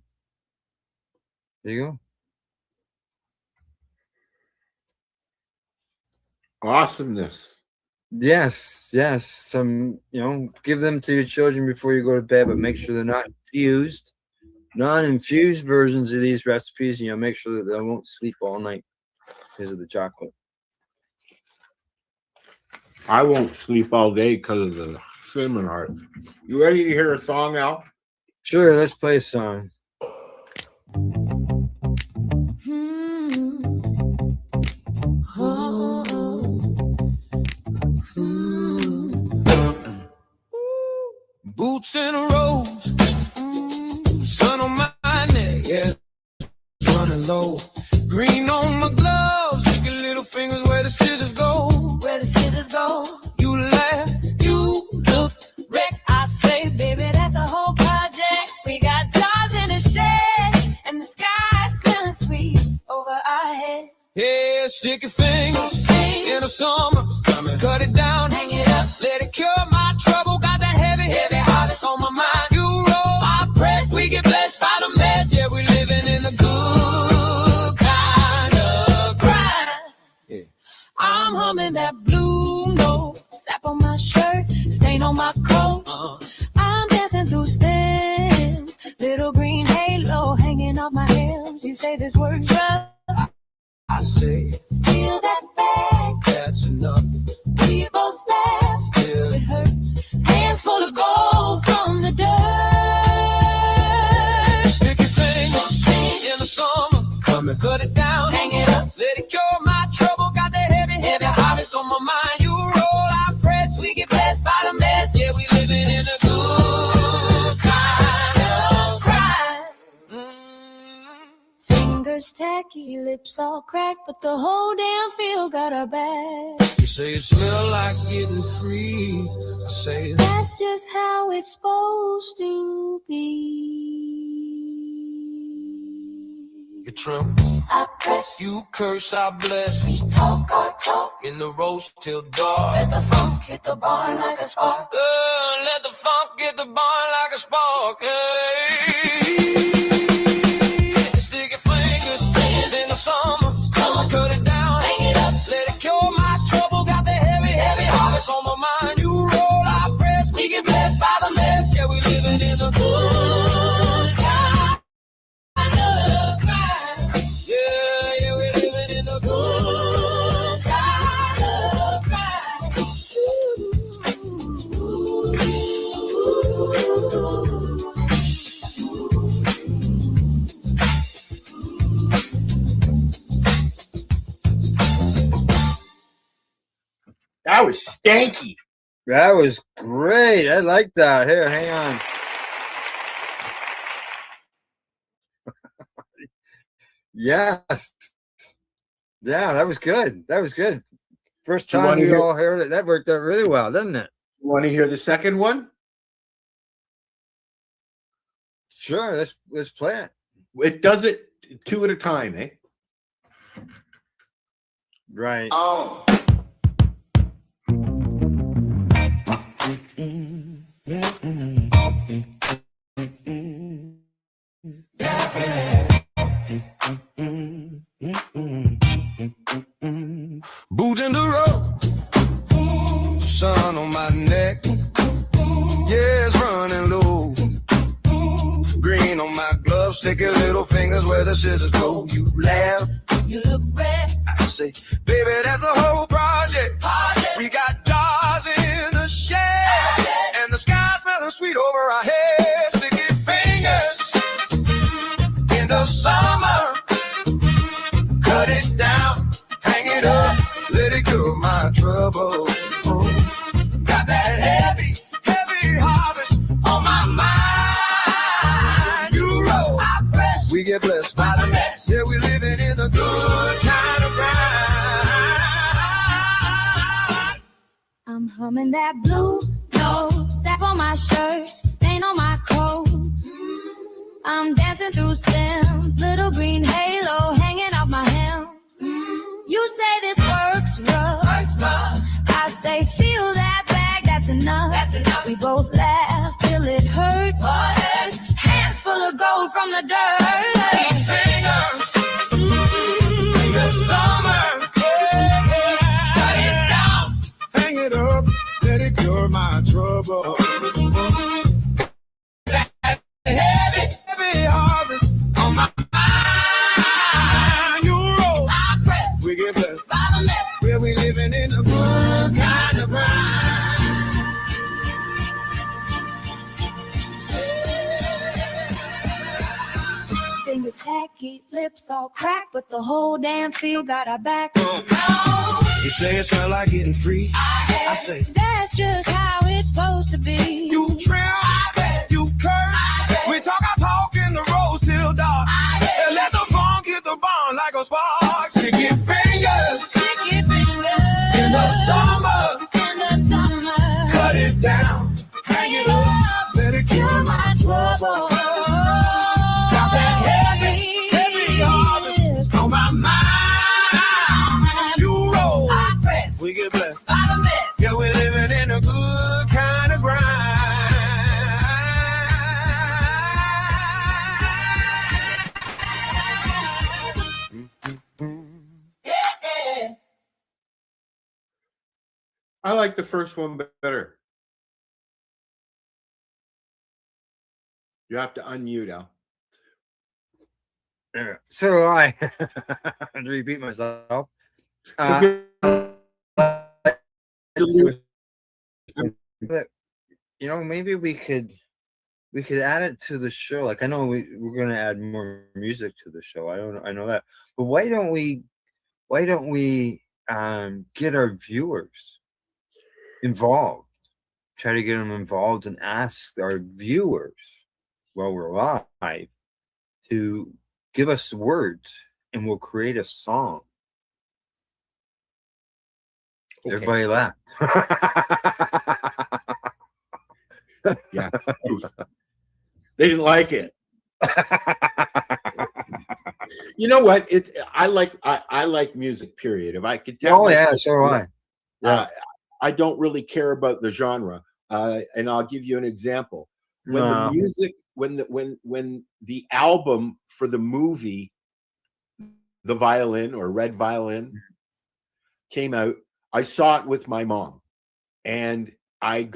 There you go. Awesomeness. Yes. Some, give them to your children before you go to bed, but make sure they're not infused. Non-infused versions of these recipes, make sure that they won't sleep all night because of the chocolate. I won't sleep all day because of the cinnamon heart. You ready to hear a song, Al? Sure, let's play a song. Boots in a rose, sun on my neck, yeah, running low. Green on my gloves, sticky little fingers where the scissors go. Where the scissors go. You laugh, you look, wreck. I say, baby, that's the whole project. We got jars in the shed, and the sky smelling sweet over our head. Yeah, sticky fingers in the summer, cut it down, hang it up, let it cure my trouble. Got that heavy heart that's on my mind. You roll, I press, we get blessed by the mess. Yeah, we living in the good kind of grind. Yeah. I'm humming that blue note, sap on my shirt, stain on my coat. I'm dancing through stems, little green halo hanging off my heels. You say this word's rough, I say, feel that back, that's enough. We both laugh till it hurts. Hands full of gold from the dirt. Sticky fingers in the summer, come and cut it down, hang it up, let it cure my trouble. Got that heavy harvest on my mind. You roll, I press, we get blessed by the mess. Yeah, we living in a good kind of grind. Fingers tacky, lips all cracked, but the whole damn field got our back. You say it smell like getting free. I say That's just how it's supposed to be. you tremble, I press, you curse, I bless. we talk our talk. In the roast till dark. Let the funk hit the barn like a spark. Let the funk get the barn like a spark. Hey. Stick your fingers in the summer. Cut it down, Hang it up, let it cure my trouble. Got the heavy harvest on my mind. You roll, I press. We get blessed by the mess. Yeah, we living in the good kind of grind. Yeah, we living in the good kind of grind. That was stanky. That was great. I like that. Here, hang on. Yes. Yeah, that was good. That was good. First You time wanna we hear- all heard it. That worked out really well, didn't it? You want to hear the second one? Sure. Let's play it. It does it two at a time, eh? Right. Oh. Boots in the road, sun on my neck. Yeah, it's running low. Green on my gloves, stick your little fingers where the scissors go. You laugh, you look red. I say, baby, that's the whole project. We got jars in the shed, and the sky smelling sweet over our heads. Sticky fingers in the summer, cut it down, hang it up, let it cure my trouble. Got that heavy harvest on my mind. You roll, I press, we get blessed by the mess. Yeah, we living in the good kind of grind. I'm humming that blue note, sap on my shirt, stain on my coat. I'm dancing through stems, little green halo hanging off my hem. You say this works rough. I say feel that bag, that's enough. We both laugh till it hurts. Hands full of gold from the dirt. Fingers in the summer, cut it down, hang it up, let it cure my trouble. Heavy harvest on my mind. You roll, I press we get blessed. by the mess. Where we living in a good kind of grind. Fingers tacky, lips all cracked, but the whole damn field got our back. You say it smell like getting free. I say That's just how it's supposed to be. you trim, you curse. We talk our talk in the road till dark. And let the funk hit the barn like a spark. Sticky fingers Sticky fingers in the summer, in the summer. cut it down, Hang it up, let it cure cure my trouble. Got that heavy harvest on my mind. You roll, I press we get blessed. by the mess. Yeah, we're living in a good kind of grind. Yeah. I like the first one better. You have to unmute, Al. Yeah. So I to repeat myself. Maybe we could add it to the show. Like I know we're gonna add more music to the show. I know that. But why don't we get our viewers involved? Try to get them involved and ask our viewers while we're live to give us words and we'll create a song. Okay. Everybody laugh. Yeah. They didn't like it. You know what? I like music, period. If I could tell. Oh yeah, so do I. Yeah. I don't really care about the genre. And I'll give you an example. When the music, when the album for the movie The Violin or Red Violin came out, I saw it with my mom, and I'm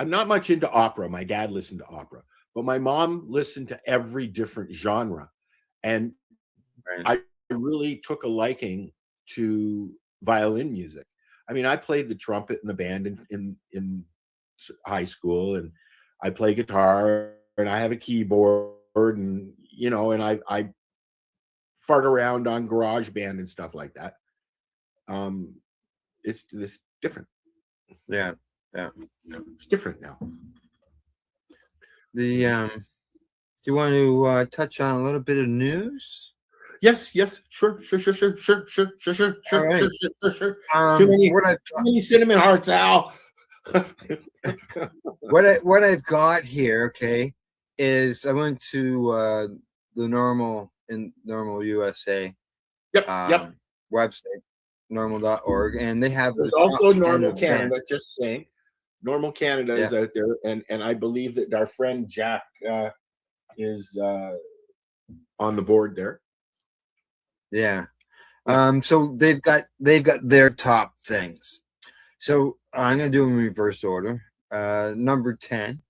not much into opera. My dad listened to opera, but my mom listened to every different genre, and I really took a liking to violin music. I mean, I played the trumpet in the band in high school, and I play guitar, and I have a keyboard, and and I fart around on GarageBand and stuff like that. It's different. Yeah. It's different now. Do you want to touch on a little bit of news? Yes, sure. All right. Sure. Too many cinnamon hearts, Al. What I've got here, okay, is I went to the normal USA website, normal.org, and they have There's the also top 10 Normal events. Canada, just saying. Normal Canada is out there, and I believe that our friend Jack is on the board there. Yeah. So they've got their top things. So I'm gonna do them in reverse order. Number 10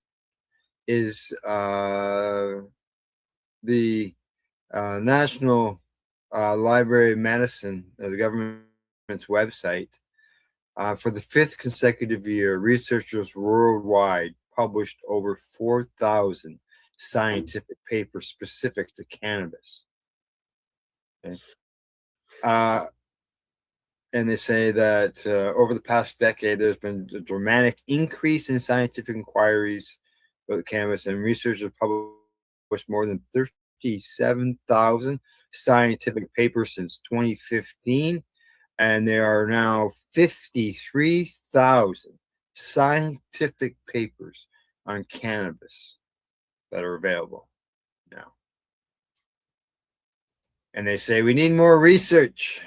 is the National Library of Medicine, the government's website. For the 5th consecutive year, researchers worldwide published over 4,000 scientific papers specific to cannabis. Okay. And they say that over the past decade, there's been a dramatic increase in scientific inquiries about cannabis, and researchers published more than 37,000 scientific papers since 2015, and there are now 53,000 scientific papers on cannabis that are available now. And they say we need more research.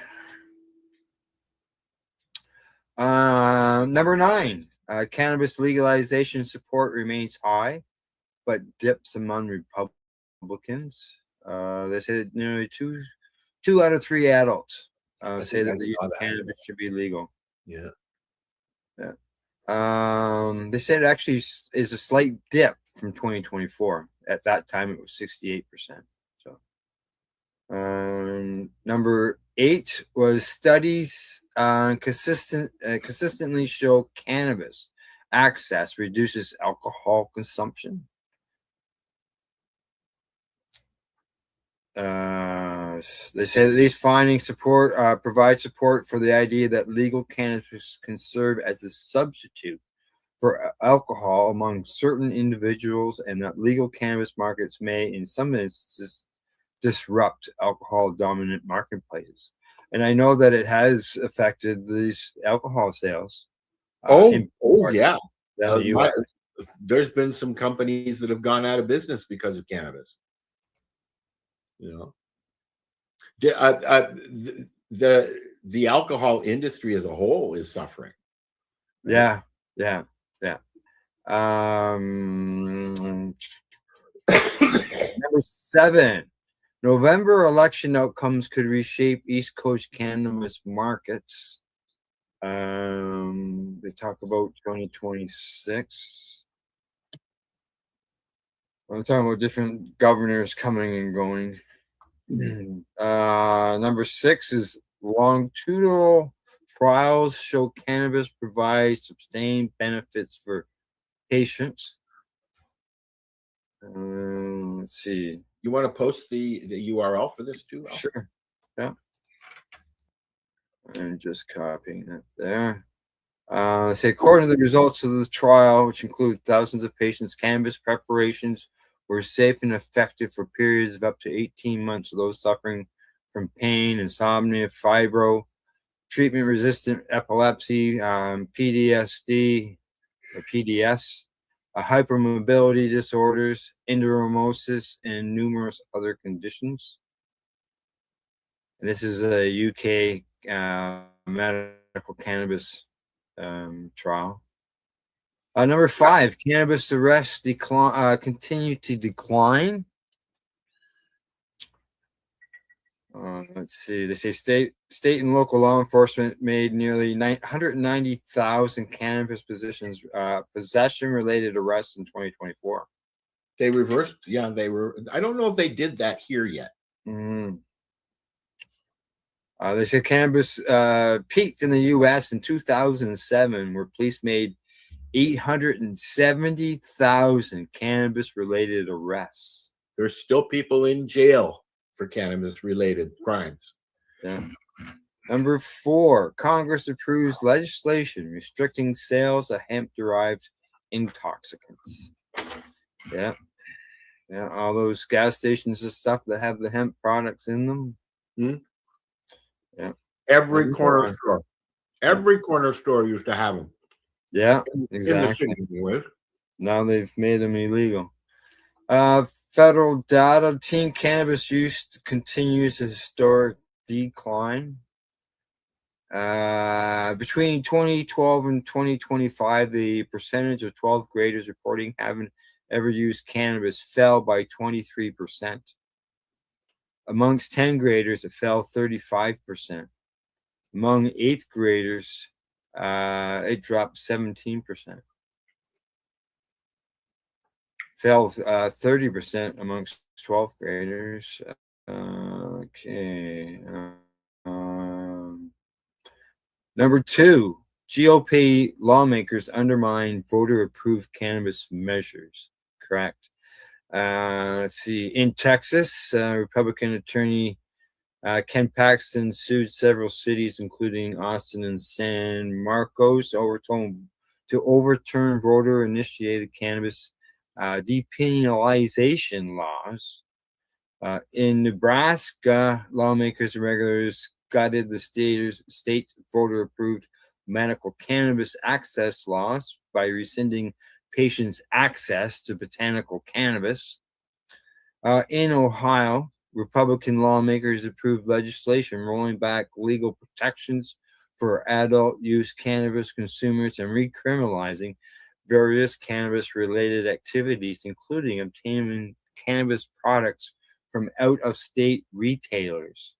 Number 9, cannabis legalization support remains high, but dips among Republicans. They say that nearly two out of 3 adults say that the use of cannabis should be legal. Yeah. They said it actually is a slight dip from 2024. At that time, it was 68%. So, number 8 was studies consistently show cannabis access reduces alcohol consumption. They say that these findings provide support for the idea that legal cannabis can serve as a substitute for alcohol among certain individuals, and that legal cannabis markets may, in some instances, disrupt alcohol-dominant marketplaces. And I know that it has affected these alcohol sales. Yeah. The US. There's been some companies that have gone out of business because of cannabis. The alcohol industry as a whole is suffering. Right? Yeah. Number 7, November election outcomes could reshape East Coast cannabis markets. They talk about 2026. I'm talking about different governors coming and going. Number 6 is longitudinal trials show cannabis provides sustained benefits for patients. Let's see. You want to post the URL for this too? Sure. Yeah. I'm just copying it there. Say according to the results of the trial, which include thousands of patients, cannabis preparations were safe and effective for periods of up to 18 months for those suffering from pain, insomnia, fibro, treatment-resistant epilepsy, PTSD or PDS, hypermobility disorders, endometriosis, and numerous other conditions. And this is a UK medical cannabis trial. Number 5, cannabis arrests continue to decline. Let's see. They say state and local law enforcement made nearly 190,000 cannabis possession-related arrests in 2024. They reversed. Yeah, they were. I don't know if they did that here yet. Mm-hmm. They say cannabis peaked in the U.S. in 2007, where police made 870,000 cannabis-related arrests. There's still people in jail for cannabis-related crimes. Yeah. Number 4, Congress approves legislation restricting sales of hemp-derived intoxicants. Yeah. Yeah, all those gas stations and stuff that have the hemp products in them. Mm-hmm. Yeah. Every corner store. Every corner store used to have them. Yeah, exactly. In the city. Now they've made them illegal. Federal data, teen cannabis use continues a historic decline. Between 2012 and 2025, the percentage of 12th graders reporting having ever used cannabis fell by 23%. Amongst 10th graders, it fell 35%. Among 8th graders, it dropped 17%. Fell 30% amongst 12th graders. Okay. Number 2, GOP lawmakers undermine voter-approved cannabis measures. Correct. Let's see. In Texas, Republican attorney Ken Paxton sued several cities, including Austin and San Marcos, to overturn voter-initiated cannabis depenalization laws. In Nebraska, lawmakers and regulators gutted the state's voter-approved medical cannabis access laws by rescinding patients' access to botanical cannabis. In Ohio, Republican lawmakers approved legislation rolling back legal protections for adult use cannabis consumers and recriminalizing various cannabis-related activities, including obtaining cannabis products from out-of-state retailers.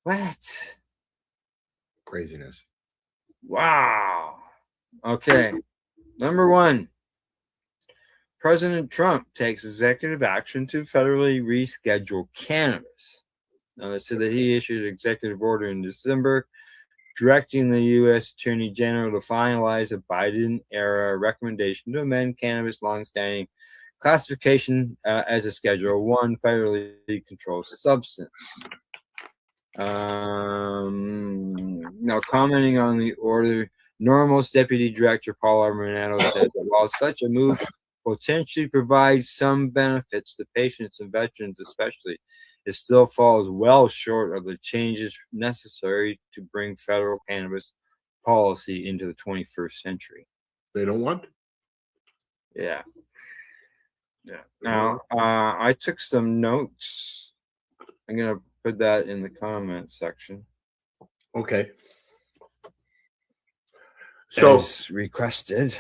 What? Craziness. Wow. Okay. Number 1. President Trump takes executive action to federally reschedule cannabis. Now, they said that he issued an executive order in December directing the U.S. Attorney General to finalize a Biden-era recommendation to amend cannabis longstanding classification as a Schedule 1 federally controlled substance. Now, commenting on the order, Normal's Deputy Director Paul Armanetto said that while such a move potentially provides some benefits to patients and veterans especially, it still falls well short of the changes necessary to bring federal cannabis policy into the 21st century. They don't want? Yeah. Yeah. Now, I took some notes. I'm going to put that in the comment section. Okay. So, as requested.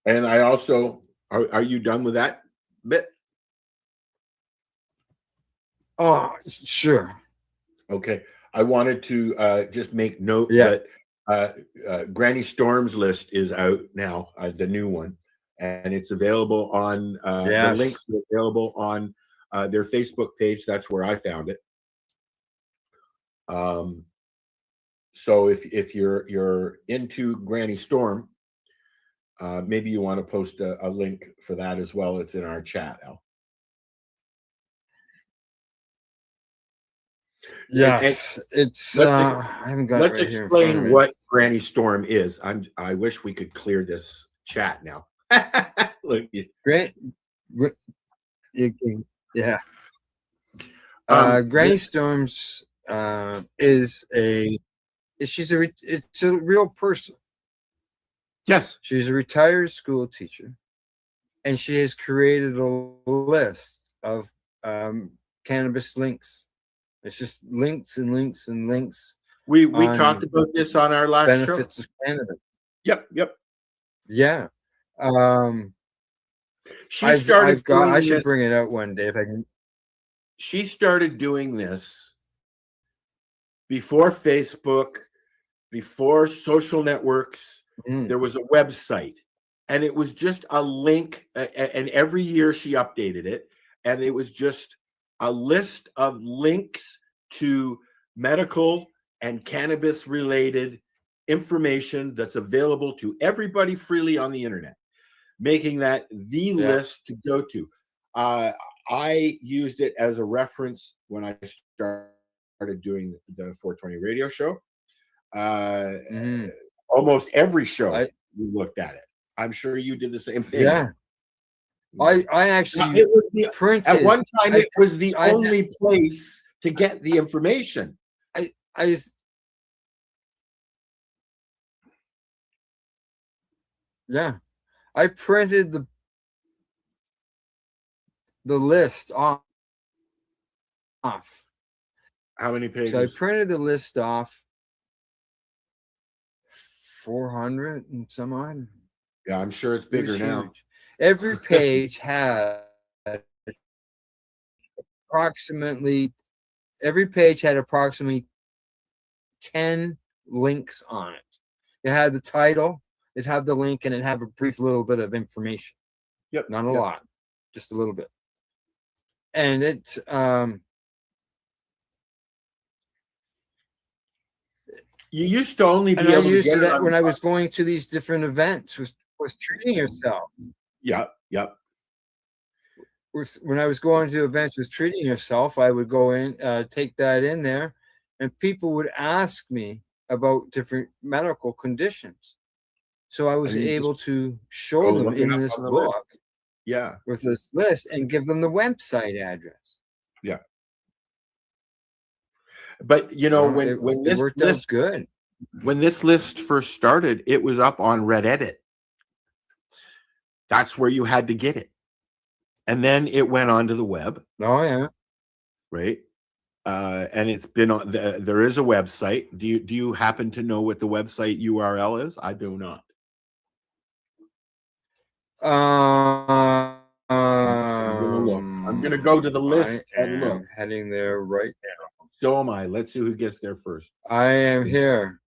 And I also, are you done with that bit? Oh, sure. Okay. I wanted to just make note that Granny Storm's list is out now, the new one, and it's available on the links are available on their Facebook page. That's where I found it. So if you're into Granny Storm, maybe you want to post a link for that as well. It's in our chat, Al. Yes, it's. I haven't got it right here. Let's explain what Granny Storm is. I wish we could clear this chat now. Great. Yeah. Granny This- Storms is it's a real person. yes. She's a retired school teacher, and she has created a list of cannabis links. It's just links and links and links. We on talked about this on our last show. benefits of cannabis. Yep. Yeah. She started doing I should this. bring it out one day if I can. She started doing this before Facebook, before social networks. There was a website, and it was just a link. And every year she updated it, and it was just a list of links to medical and cannabis related information that's available to everybody freely on the internet, making that the list to go to. I used it as a reference when I started doing the 420 radio show. Almost every show we looked at it. I'm sure you did the same thing. Yeah. I actually it was the printed at one time it was the only place to get the information. I printed the list off. How many pages? So I printed the list off 400 and some odd. Yeah, I'm sure it's bigger now. Huge. Every page had approximately 10 links on it. It had the title, it had the link, and it had a brief little bit of information. Yep. Not a lot, just a little bit. And it's you used to only be and I able to used get it that when I was going to these different events was treating yourself. Yep. When I was going to events with treating yourself, I would go in, take that in there, and people would ask me about different medical conditions. So I was able to show them in this book, with this list, and give them the website address. Yeah. But you know, when this worked list out good, when this list first started, it was up on Reddit. That's where you had to get it. And then it went onto the web. Oh yeah. Right. And it's been on there is a website. Do you happen to know what the website URL is? I do not. I'm gonna go to the list and look. Heading there right now. So am I. Let's see who gets there first. I am here.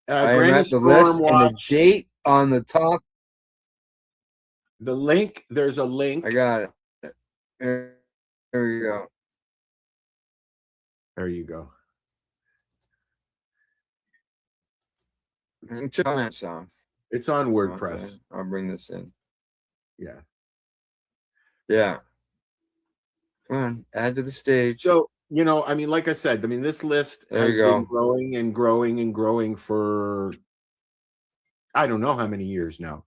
I am Granny at the Storm list and the Watch. date on the top. The link, there's a link. I got it. There we go. There you go. Comments off. It's on WordPress. Okay. I'll bring this in. Yeah. Yeah. Come on, add to the stage. So, you know, I mean, like I said, I mean, this list has been growing and growing and growing for I don't know how many years now.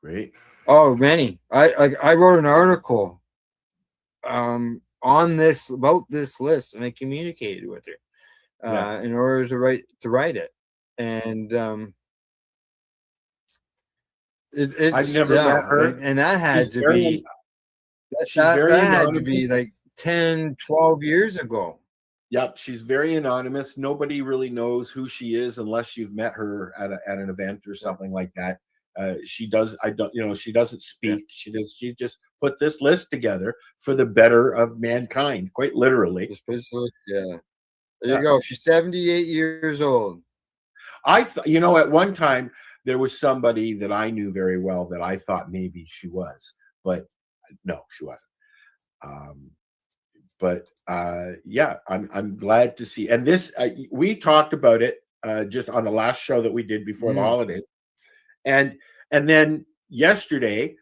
Right? Oh, many. I wrote an article on this about this list, and I communicated with her in order to write it. And I've never met her, and that had to be like 10, 12 years ago. Yep, she's very anonymous. Nobody really knows who she is unless you've met her at an event or something like that. She doesn't speak. She just put this list together for the better of mankind, quite literally. There you go. She's 78 years old. I thought, you know, at one time there was somebody that I knew very well that I thought maybe she was, but no, she wasn't. I'm glad to see. And this, we talked about it just on the last show that we did before the holidays, and then yesterday,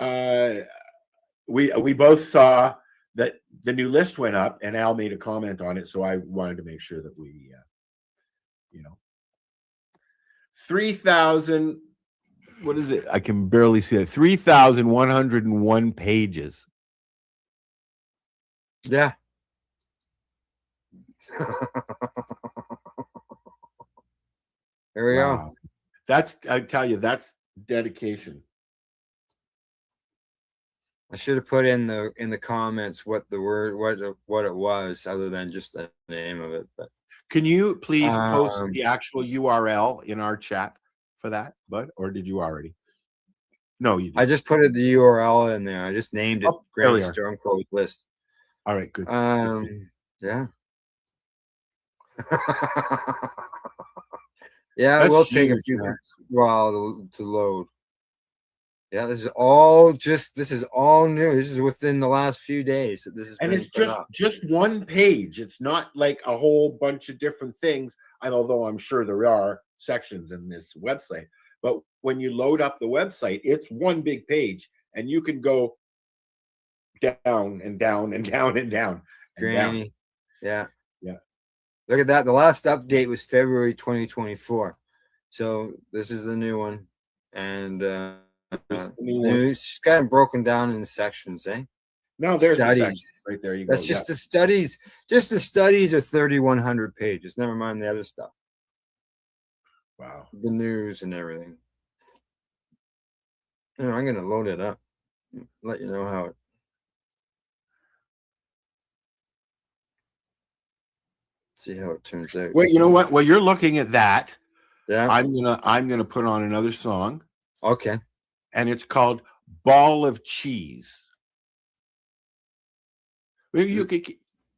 we both saw that the new list went up, and Al made a comment on it, so I wanted to make sure that we, 3,000 what is it? I can barely see it. 3,101 pages. Yeah. There we go. Wow. That's, I tell you, that's dedication. I should have put in the comments what the word what it was, other than just the name of it. But Can you please post Um, the actual URL in our chat for that, Bud? Or did you already? No, you didn't. I just put the URL in there. I just named it Oh, there we Granny are. Stormcoat list. All right, good. Yeah. Yeah, it That's will take a huge, few man. while to load. Yeah, this is all new. This is within the last few days that this has And been it's put up. just one page. It's not like a whole bunch of different things. And although I'm sure there are sections in this website, but when you load up the website, it's one big page, and you can go down and down and down and down and down. Granny. Yeah. Yeah. Look at that. The last update was February 2024. So this is the new one. And There's the new one. it's kind of broken down in sections, eh? No, there's the Studies. section right there. You go. That's just the studies. Just the studies are 3,100 pages. Never mind the other stuff. Wow. The news and everything. I'm going to load it up. Let you know how it. See how it turns out. Wait, you know what? Well, you're looking at that. Yeah. I'm gonna put on another song. Okay. And it's called Ball of Cheese. You can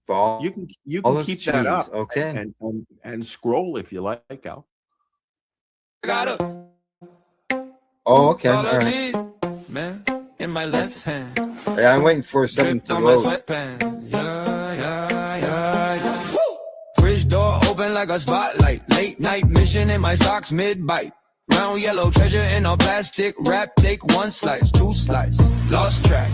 Ball. You Ball can of keep that cheese. up. Okay. And scroll if you like, Al. Oh, okay. All right. Cheese, man, in my left hand. Yeah, I'm waiting for something to load. Fridge door open like a spotlight. Late night mission in my socks mid-bite. Round yellow treasure in a plastic wrap. Take one slice, two slice. Lost track.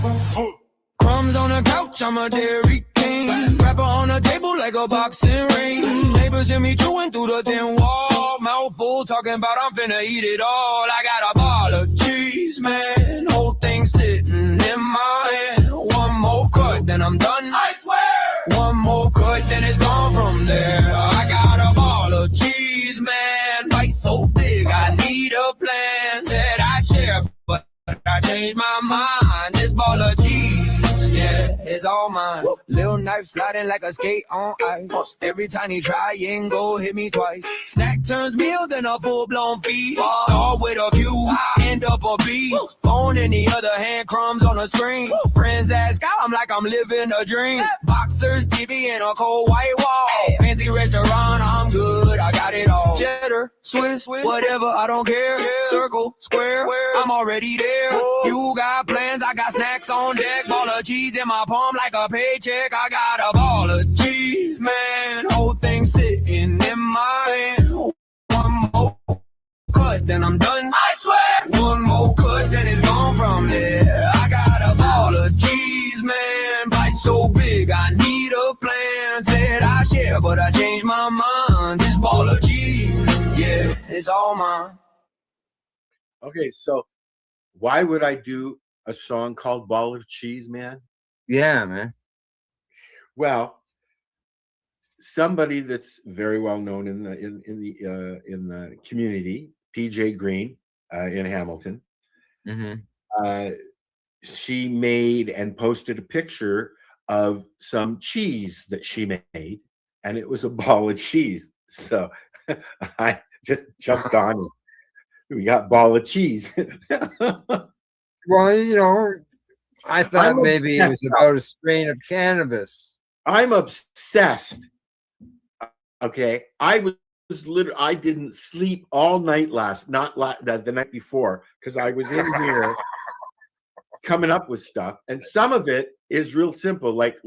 Crumbs on the couch, I'm a Dairy King. Wrapper on the table like a boxing ring. Neighbors hear me chewing through the thin wall. Mouthful talking about I'm finna eat it all. I got a ball of cheese, man. Whole thing sitting in my hand. One more cut, then I'm done. I swear. One more cut, then it's gone from there. I got a ball of cheese, man. Bite so big, I need a plan. Said I'd share, but I changed my mind. This ball of cheese, yeah, it's all mine. Little knife sliding like a skate on ice. Every tiny triangle hit me twice. Snack turns meal, then a full-blown feast. Start with a view, end up a beast. Phone in the other hand, crumbs on the screen. Friends ask out, I'm like I'm living a dream. Boxers, TV, and a cold white wall. Fancy restaurant, I'm good, I got it all. Cheddar, Swiss, whatever, I don't care. Circle, square, I'm already there. You got plans, I got snacks on deck. Ball of cheese in my palm like a paycheck. I got a ball of cheese, man. Whole thing sitting in my hand. One more cut, then I'm done. I swear. One more cut, then it's gone from there. I got a ball of cheese, man. Bite so big, I need a plan. Said I share, but I changed my mind. This ball of cheese, yeah, it's all mine. Okay, so why would I do a song called Ball of Cheese, man? Yeah, man. Well, somebody that's very well known in the community, PJ Green, in Hamilton. Mm-hmm. She made and posted a picture of some cheese that she made, and it was a ball of cheese. So I just jumped on it. We got ball of cheese. Well, I thought maybe it was about a strain of cannabis. I'm obsessed. Okay, I didn't sleep all night the night before, because I was in here coming up with stuff, and some of it is real simple, like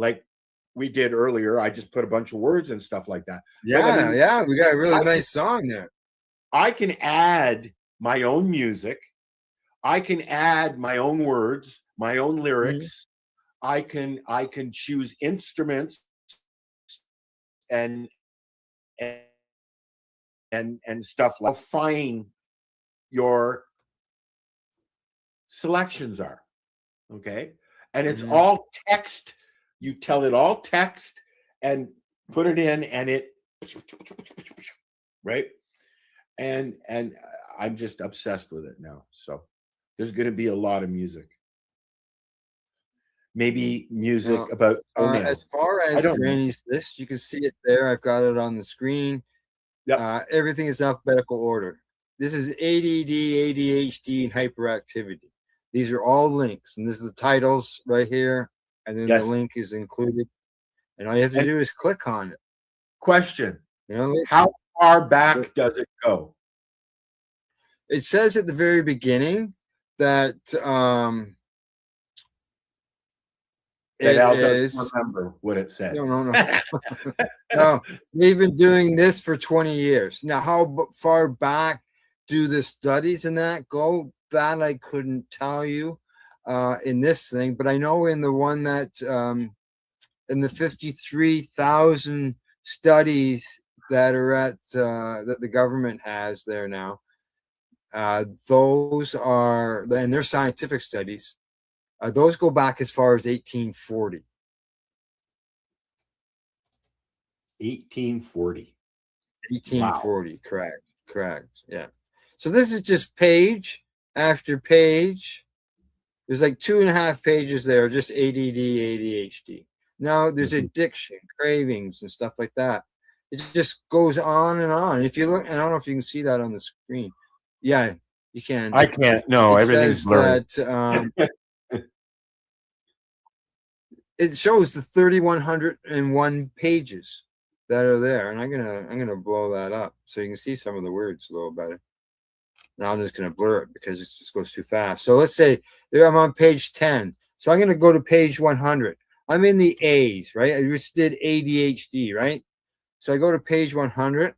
we did earlier. I just put a bunch of words and stuff like that. Yeah, we got a really nice song there. I can add my own music. I can add my own words, my own lyrics. Mm-hmm. I can choose instruments and stuff like fine your selections are. Okay. And it's Mhm. all text. You tell it all text and put it in, and it, right? And I'm just obsessed with it now. So there's going to be a lot of music. Maybe music Now, about toenails. as far I as don't know. Granny's list, you can see it there. I've got it on the screen. Yep. Everything is alphabetical order. This is ADD, ADHD, and hyperactivity. These are all links, and this is the titles right here, and then Yes. the link is included. And all you have to And- do is click on it. Question: You know, How far back does it go? it says at the very beginning that That it Al is. doesn't remember what it said. No. No, they've been doing this for 20 years. Now, how far back do the studies in that go? That I couldn't tell you in this thing, but I know in the one that in the 53,000 studies that are at that the government has there now, those are, and they're scientific studies. Those go back as far as 1840. 1840. 1840, correct. Yeah. So this is just page after page. There's like 2.5 pages there, just ADD, ADHD. Now there's addiction, cravings, and stuff like that. It just goes on and on. If you look, and I don't know if you can see that on the screen. Yeah, you can. I can't. No, It everything's says blurry. that it shows the 3,101 pages that are there, and I'm gonna blow that up so you can see some of the words a little better. Now I'm just gonna blur it because it just goes too fast. So let's say I'm on page 10. So I'm gonna go to page 100. I'm in the A's, right? I just did ADHD, right? So I go to page 100,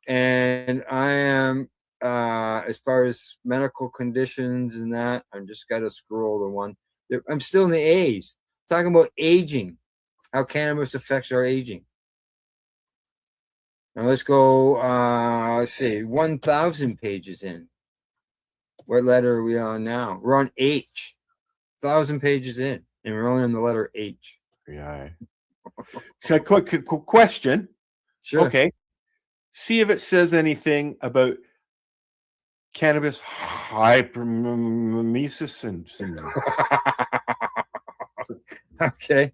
and I am as far as medical conditions and that, I'm just gotta scroll to one. I'm still in the A's, talking about aging, how cannabis affects our aging. Now let's go, let's see, 1,000 pages in. What letter are we on now? We're on H. 1,000 pages in, and we're only on the letter H. Yeah. Quick question. Sure. Okay. See if it says anything about cannabis hyperemesis syndrome. Okay.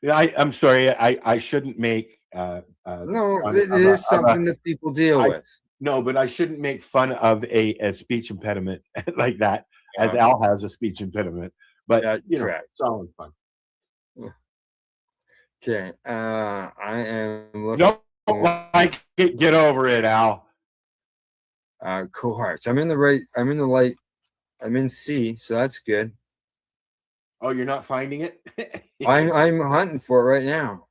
Yeah, I'm sorry. I shouldn't make No, it is something that people deal with. No, but I shouldn't make fun of a speech impediment like that, as Al has a speech impediment. But you know, correct. it's all in fun. Okay. I am looking. Don't like it. Get over it, Al. Cohorts. I'm in the right. I'm in the light. I'm in C, so that's good. Oh, you're not finding it? I'm hunting for it right now.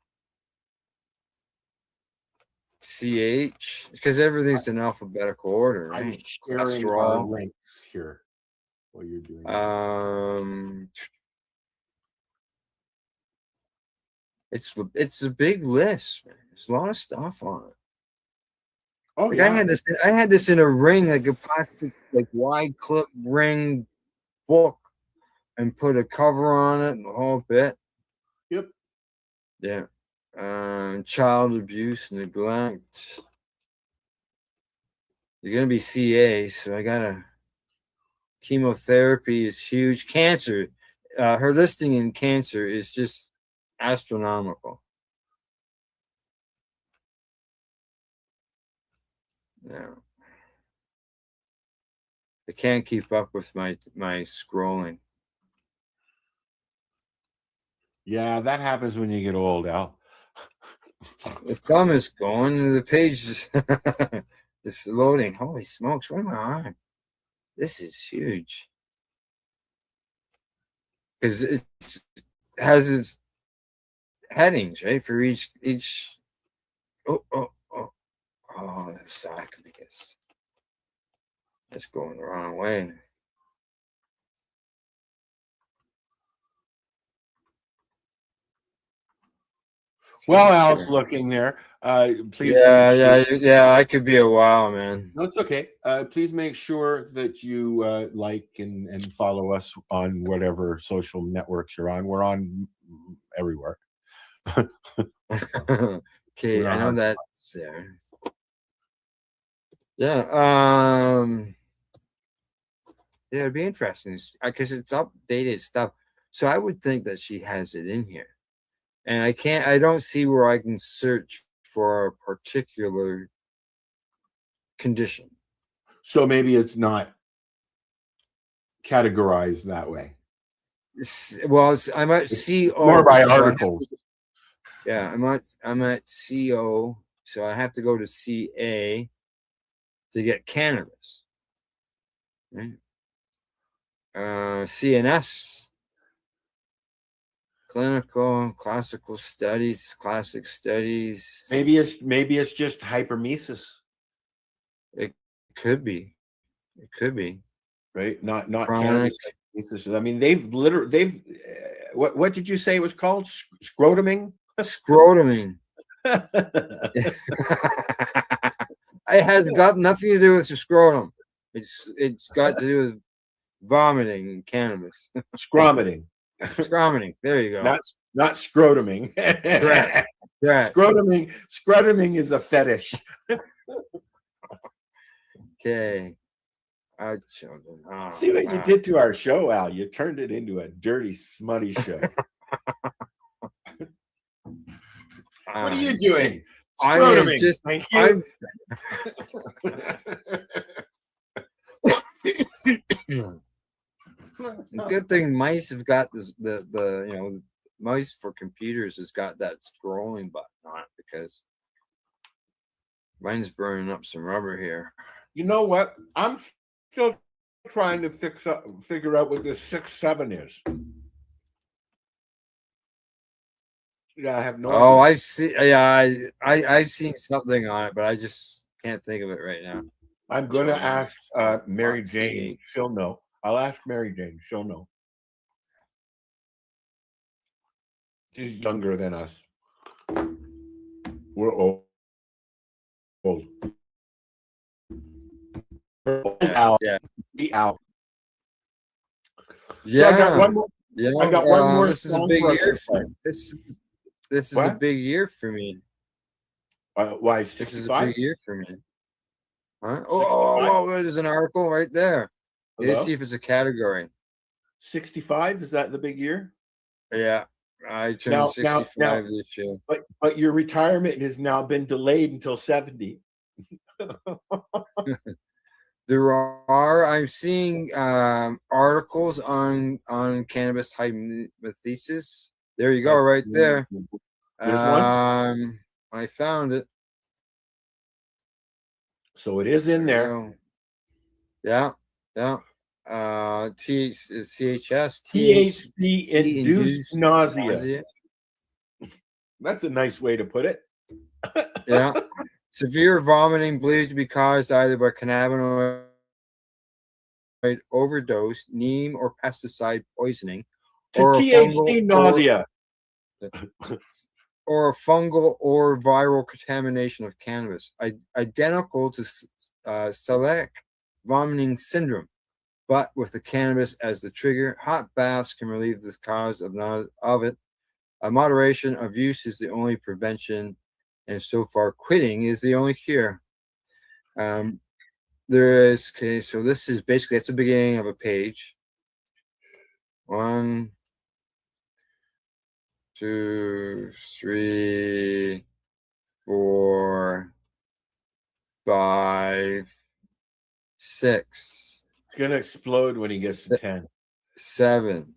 CH, because everything's in alphabetical order, right? I'm sharing our links here while you're doing it's a big list, man. There's a lot of stuff on it. Oh, like yeah. I had this in a ring, like a plastic, like wide clip ring book, and put a cover on it and the whole bit. Yep. Yeah. Child abuse, neglect. You're gonna be CA, so I gotta. Chemotherapy is huge. Cancer, her listing in cancer is just astronomical. Yeah. I can't keep up with my scrolling. Yeah, that happens when you get old, Al. The thumb is going. The page is it's loading. Holy smokes! What am I on? This is huge. Because it has its headings, right? For each. Oh, the sarcophagus. That's going the wrong way. Well, Al's Sure. looking there. Please. Yeah. I could be a while, man. No, it's okay. Please make sure that you like and follow us on whatever social networks you're on. We're on everywhere. Okay, I know that's there. Yeah. Yeah, it'd be interesting because it's updated stuff. So I would think that she has it in here, and I don't see where I can search for a particular condition. So maybe it's not categorized that way. Well, I'm at CO. More by so articles. I'm at CO, so I have to go to CA to get cannabis. Right? CNS, clinical, classical studies, classic studies. Maybe it's just hypermesis. It could be. It could be. Right? Not Chronic. cannabis. I mean, they've what did you say it was called? Scrotuming? Scrotuming. It has got nothing to do with the scrotum. It's got to do with vomiting and cannabis. Scromiting. Scromiting. There you go. Not scrotuming. Correct. Scrotuming is a fetish. Okay. Our children. Oh, See what you did to our show, Al. You turned it into a dirty, smutty show. What are you doing? I'm just. Thank you. Good thing mice have got this. The mice for computers has got that scrolling button on it because mine's burning up some rubber here. You know what? I'm still trying to figure out what this 6.7 is. Yeah, I have no idea. I see. Yeah, I've seen something on it, but I just can't think of it right now. I'm going to ask Mary Jane. She'll know. I'll ask Mary Jane. She'll know. She's younger than us. We're old. Al. Yeah. Al. Yeah. So I got one more. Yeah. I got one more. This is a big year. This is a big year for me. Why? 65? This is a big year for me. Huh? Oh, there's an article right there. Let's see if it's a category. 65? Is that the big year? Yeah. I turned 65 this year. But your retirement has now been delayed until 70. I'm seeing articles on cannabis hypothesis. There you go, right there. There's one. I found it. So it is in there. Yeah. CHS. THC induced nausea. That's a nice way to put it. Yeah. Severe vomiting believed to be caused either by cannabinoid overdose, neem, or pesticide poisoning, or THC nausea, or a fungal or viral contamination of cannabis, identical to celiac vomiting syndrome, but with the cannabis as the trigger. Hot baths can relieve the cause of it. A moderation of use is the only prevention, and so far quitting is the only cure. So this is basically, that's the beginning of a page. 1, 2, 3, 4, 5, 6. It's gonna explode when he gets to 10. 7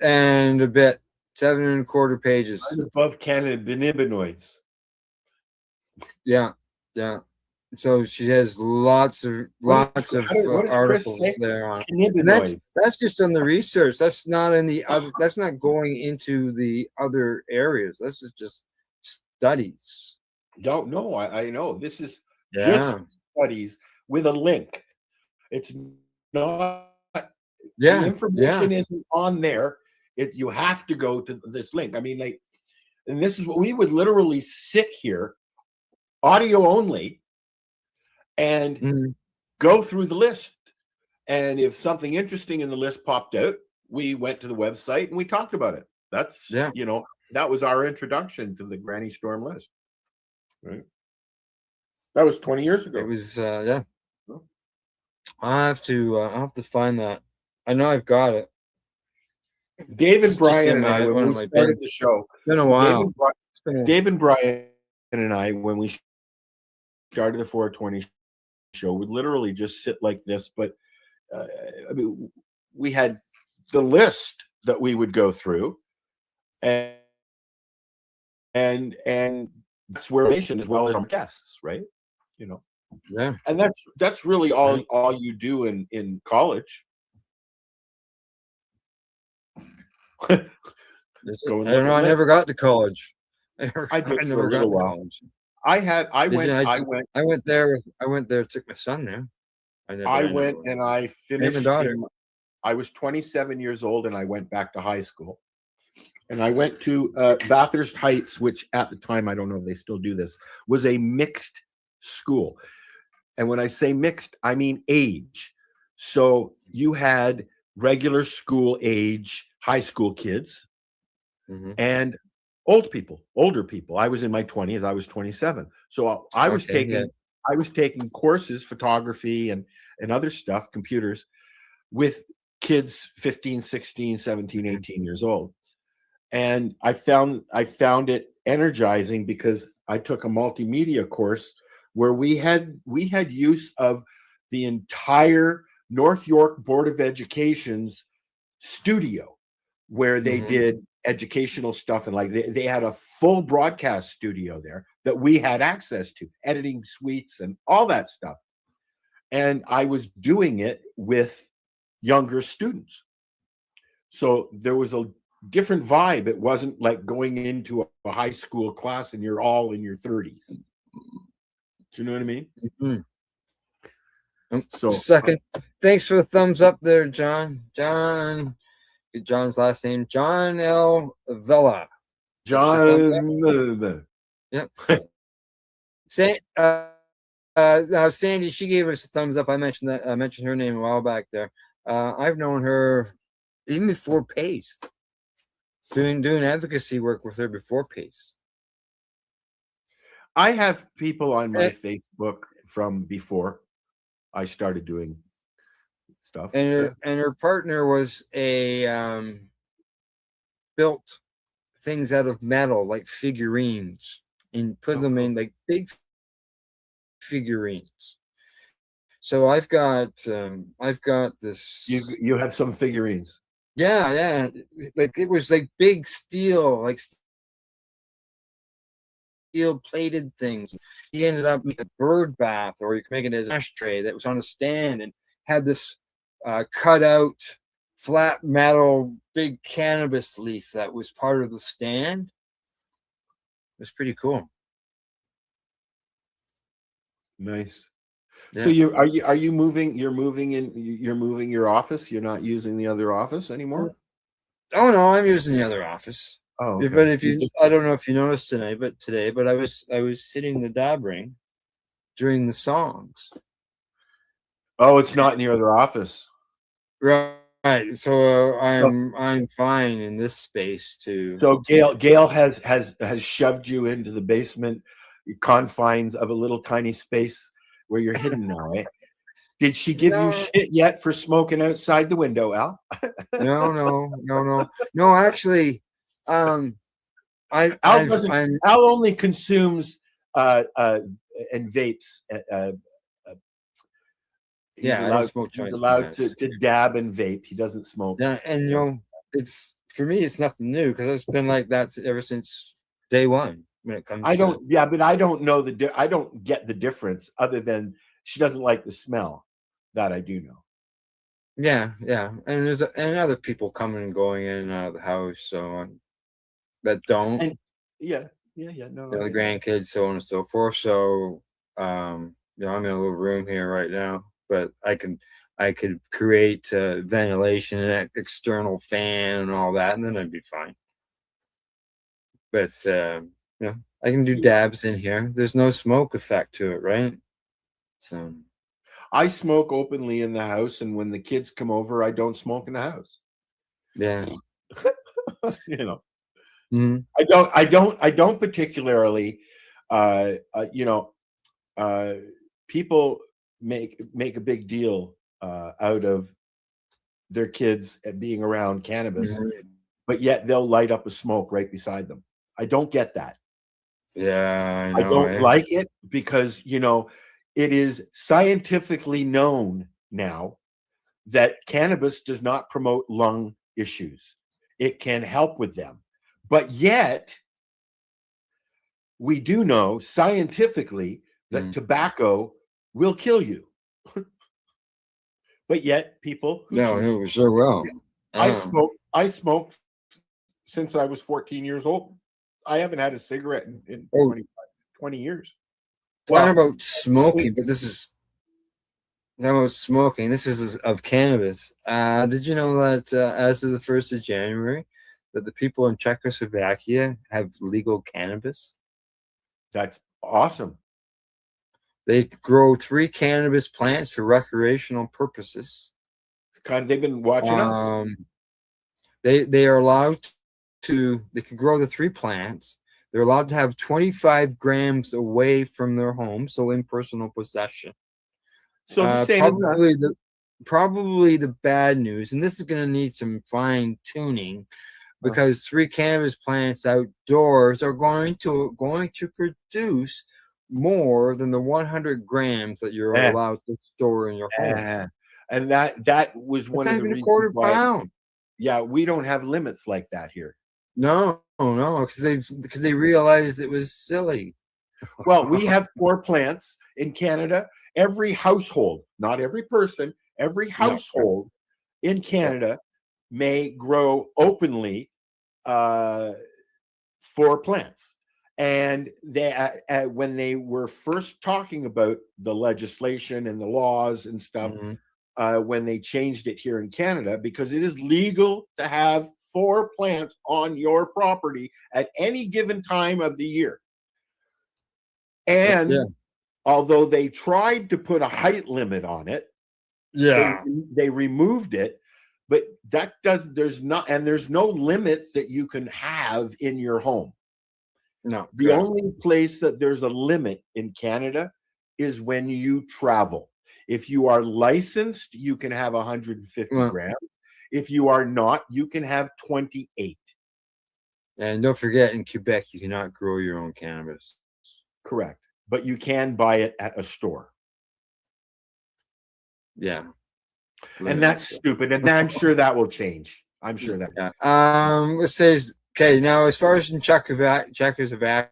and a bit. 7 and a quarter pages. Above cannabinoids. Yeah. So she has lots of articles there on. And that's just on the research. That's not in the other. That's not going into the other areas. This is just studies. Don't know. I know this is just studies with a link. It's not. The information isn't on there. You have to go to this link. I mean, like And this is what we would literally sit here, audio only, and go through the list. And if something interesting in the list popped out, we went to the website and we talked about it. That's, that was our introduction to the Granny Storm list. Right. That was 20 years ago. It was, yeah. I'll have to find that. I know I've got it. Dave and Brian and I, when we started the show, it's been a while. Dave and Brian and I, when we started the 420 show, would literally just sit like this. But I mean, we had the list that we would go through, and that's where nation as well as our guests, right? You know, yeah, and that's really all you do in college. I don't know. I never got to college. I did for a little while. I went there. Took my son there. I went and I finished. I was 27 years old and I went back to high school. And I went to Bathurst Heights, which at the time, I don't know if they still do this, was a mixed school. And when I say mixed, I mean age. So you had regular school age high school kids and older people. I was in my 20s. I was 27. So I was taking courses, photography and other stuff, computers, with kids 15, 16, 17, 18 years old. And I found it energizing because I took a multimedia course where we had use of the entire North York Board of Education's studio, where they did educational stuff, and like they had a full broadcast studio there that we had access to, editing suites and all that stuff. And I was doing it with younger students. So there was a different vibe. It wasn't like going into a high school class and you're all in your 30s. Do you know what I mean? So second, thanks for the thumbs up there, John. John's last name, John L. Vella. John. Yep. Now Sandy, she gave us a thumbs up. I mentioned her name a while back there. I've known her even before PACE. Doing advocacy work with her before PACE. I have people on my Facebook from before I started doing stuff. And her partner was built things out of metal, like figurines, and put them in like big figurines. So I've got this. You had some figurines. Yeah. Like it was like big steel, like steel plated things. He ended up making a bird bath, or you could make it as an ashtray that was on a stand and had this cut out flat metal big cannabis leaf that was part of the stand. It was pretty cool. Nice. Yeah. So are you moving? You're moving your office. You're not using the other office anymore. Oh no, I'm using the other office. Oh, okay. But if I don't know if you noticed today, but I was sitting the dab ring during the songs. Oh, it's not in the other office. Right. So I'm fine in this space too. So Gail has shoved you into the basement confines of a little tiny space where you're hidden now, eh? Did she give you shit yet for smoking outside the window, Al? No. Actually, Al only consumes and vapes. He's allowed to dab and vape. He doesn't smoke. Yeah, and it's for me, it's nothing new because it's been like that ever since day one. When it comes, but I don't know I don't get the difference other than she doesn't like the smell. That I do know. Yeah, and there's other people coming and going in and out of the house, so that don't. And, no, the grandkids, so on and so forth. So, I'm in a little room here right now, but I could create ventilation and an external fan and all that, and then I'd be fine. But I can do dabs in here. There's no smoke effect to it, right? So I smoke openly in the house, and when the kids come over, I don't smoke in the house. yeah. You know, Mhm. I don't particularly, you know, people make a big deal out of their kids at being around cannabis, Mhm. but yet they'll light up a smoke right beside them. I don't get that. Yeah, I I know. don't Eh? like it because, it is scientifically known now that cannabis does not promote lung issues. It can help with them. But yet, we do know scientifically that Mm. tobacco will kill you. But yet, people who No, choose, it was so well. I smoked since I was 14 years old. I haven't had a cigarette in Oh, 20 years. talking Well, about smoking, but this is talking about smoking. This is of cannabis. Did you know that as of the 1st of January, that the people in Czechoslovakia have legal cannabis? that's awesome. They grow 3 cannabis plants for recreational purposes. They've been watching us. They are allowed to. They can grow the 3 plants. They're allowed to have 25 grams away from their home, so in personal possession. So the same as us. Probably the bad news, and this is going to need some fine tuning, because 3 cannabis plants outdoors are going to produce more than the 100 grams that you're Eh, allowed to store in your home. And that was It's one not of the even a reasons quarter why. pound. Yeah, we don't have limits like that here. No, because they realized it was silly. Well, we have 4 plants in Canada. Every household, not every person, every household in Canada may grow openly 4 plants. And when they were first talking about the legislation and the laws and stuff, when they changed it here in Canada, because it is legal to have 4 plants on your property at any given time of the year. And although they tried to put a height limit on it, they removed it. But there's no limit that you can have in your home. No. The only place that there's a limit in Canada is when you travel. If you are licensed, you can have 150 grams. If you are not, you can have 28. And don't forget, in Quebec, you cannot grow your own cannabis. Correct. But you can buy it at a store. Yeah. And that's stupid. And I'm sure that will change. I'm sure that. It says, okay, now as far as in Czechoslovakia,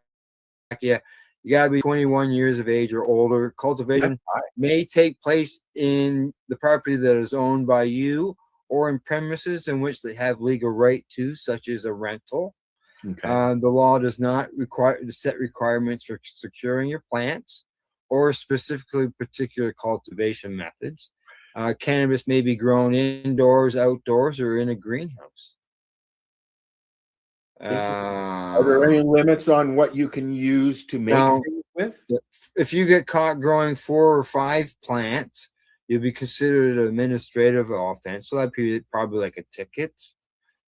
you got to be 21 years of age or older. Cultivation may take place in the property that is owned by you or in premises in which they have legal right to, such as a rental. Okay. The law does not set requirements for securing your plants or specifically particular cultivation methods. Cannabis may be grown indoors, outdoors, or in a greenhouse. Are there any limits on what you can use to make things with? If you get caught growing 4 or 5 plants, you'll be considered an administrative offense. So that'd be probably like a ticket.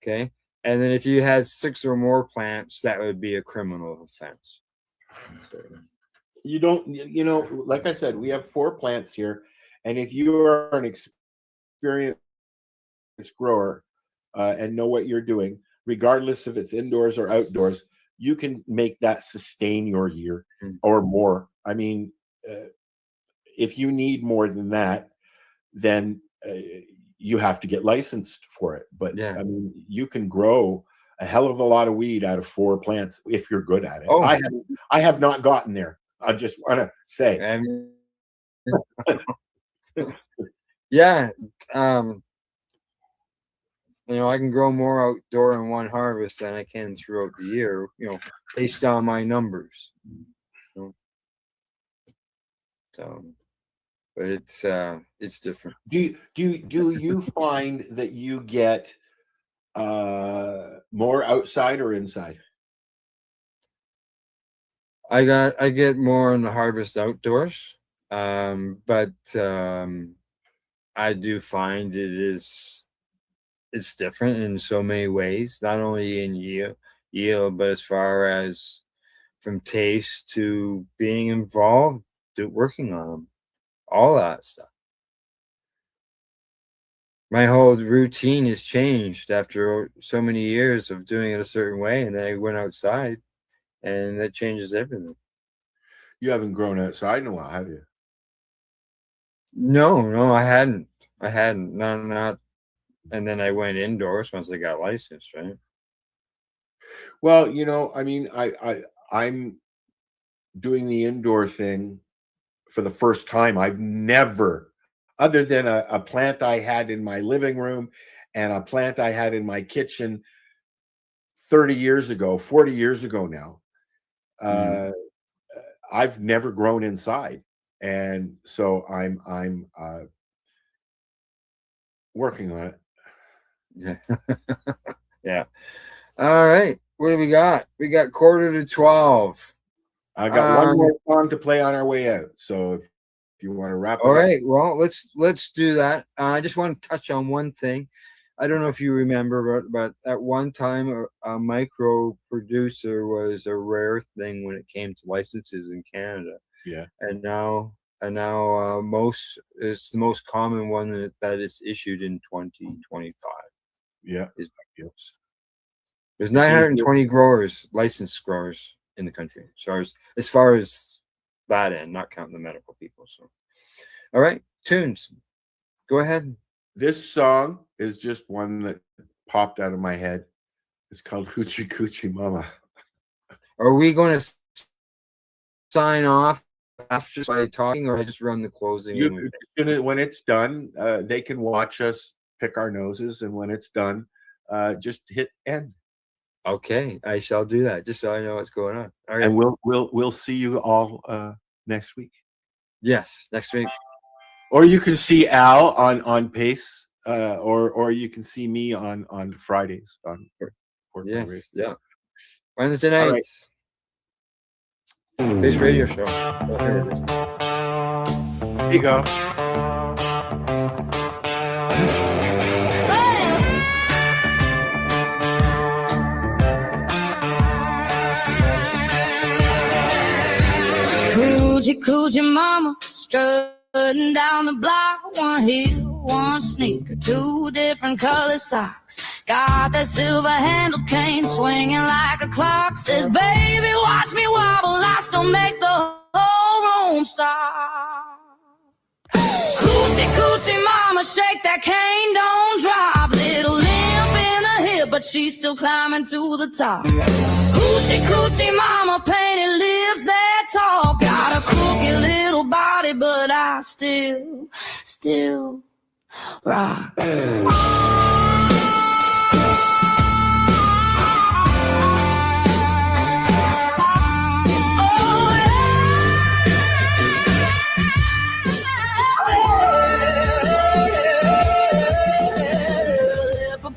Okay. And then if you had 6 or more plants, that would be a criminal offense. You don't, like I said, we have 4 plants here. And if you are an experienced grower and know what you're doing, regardless if it's indoors or outdoors, you can make that sustain your year or more. I mean, if you need more than that, then you have to get licensed for it. But I mean, you can grow a hell of a lot of weed out of 4 plants if you're good at it. I have not gotten there. I just want to say. Yeah. I can grow more outdoor in one harvest than I can throughout the year, based on my numbers. So, but it's different. Do you find that you get more outside or inside? I get more on the harvest outdoors, but I do find it's different in so many ways, not only in yield, but as far as from taste to being involved, to working on them, all that stuff. My whole routine has changed after so many years of doing it a certain way, and then I went outside, and that changes everything. You haven't grown outside in a while, have you? No, I hadn't. Not. And then I went indoors once I got licensed, right? Well, I mean, I'm doing the indoor thing for the first time. I've never, other than a plant I had in my living room and a plant I had in my kitchen 30 years ago, 40 years ago now, I've never grown inside. And so I'm working on it. Yeah. Yeah. All right. What do we got? We got 11:45. I got one more song to play on our way out. So if you want to wrap it all up. right. Well, let's do that. I just want to touch on one thing. I don't know if you remember, but at one time, a micro producer was a rare thing when it came to licenses in Canada. Yeah. And now it's the most common one that is issued in 2025. Yeah. Is micros. There's 920 licensed growers in the country, as far as that end, not counting the medical people. So, all right, tunes. Go ahead. This song is just one that popped out of my head. It's called Hoochie Coochie Mama. Are we going to sign off after by talking, or I just run the closing? When it's done, they can watch us pick our noses, and when it's done, just hit end. Okay, I shall do that, just so I know what's going on. All right. And we'll see you all next week. Yes, next week. Or you can see Al on Pace, or you can see me on Fridays on Yes, Radio. yeah. Wednesday nights. Face Radio Show. Here you go. Coochie coochie mama, strutting down the block, one heel, one sneaker, two different color socks. Got that silver handled cane swinging like a clock. Says, baby, watch me wobble, I still make the whole room stop. Coochie coochie mama, shake that cane, don't drop. Little limp in the hip, but she's still climbing to the top. Coochie coochie mama, painted lips that talk. Got a crooked little body, but I still rock.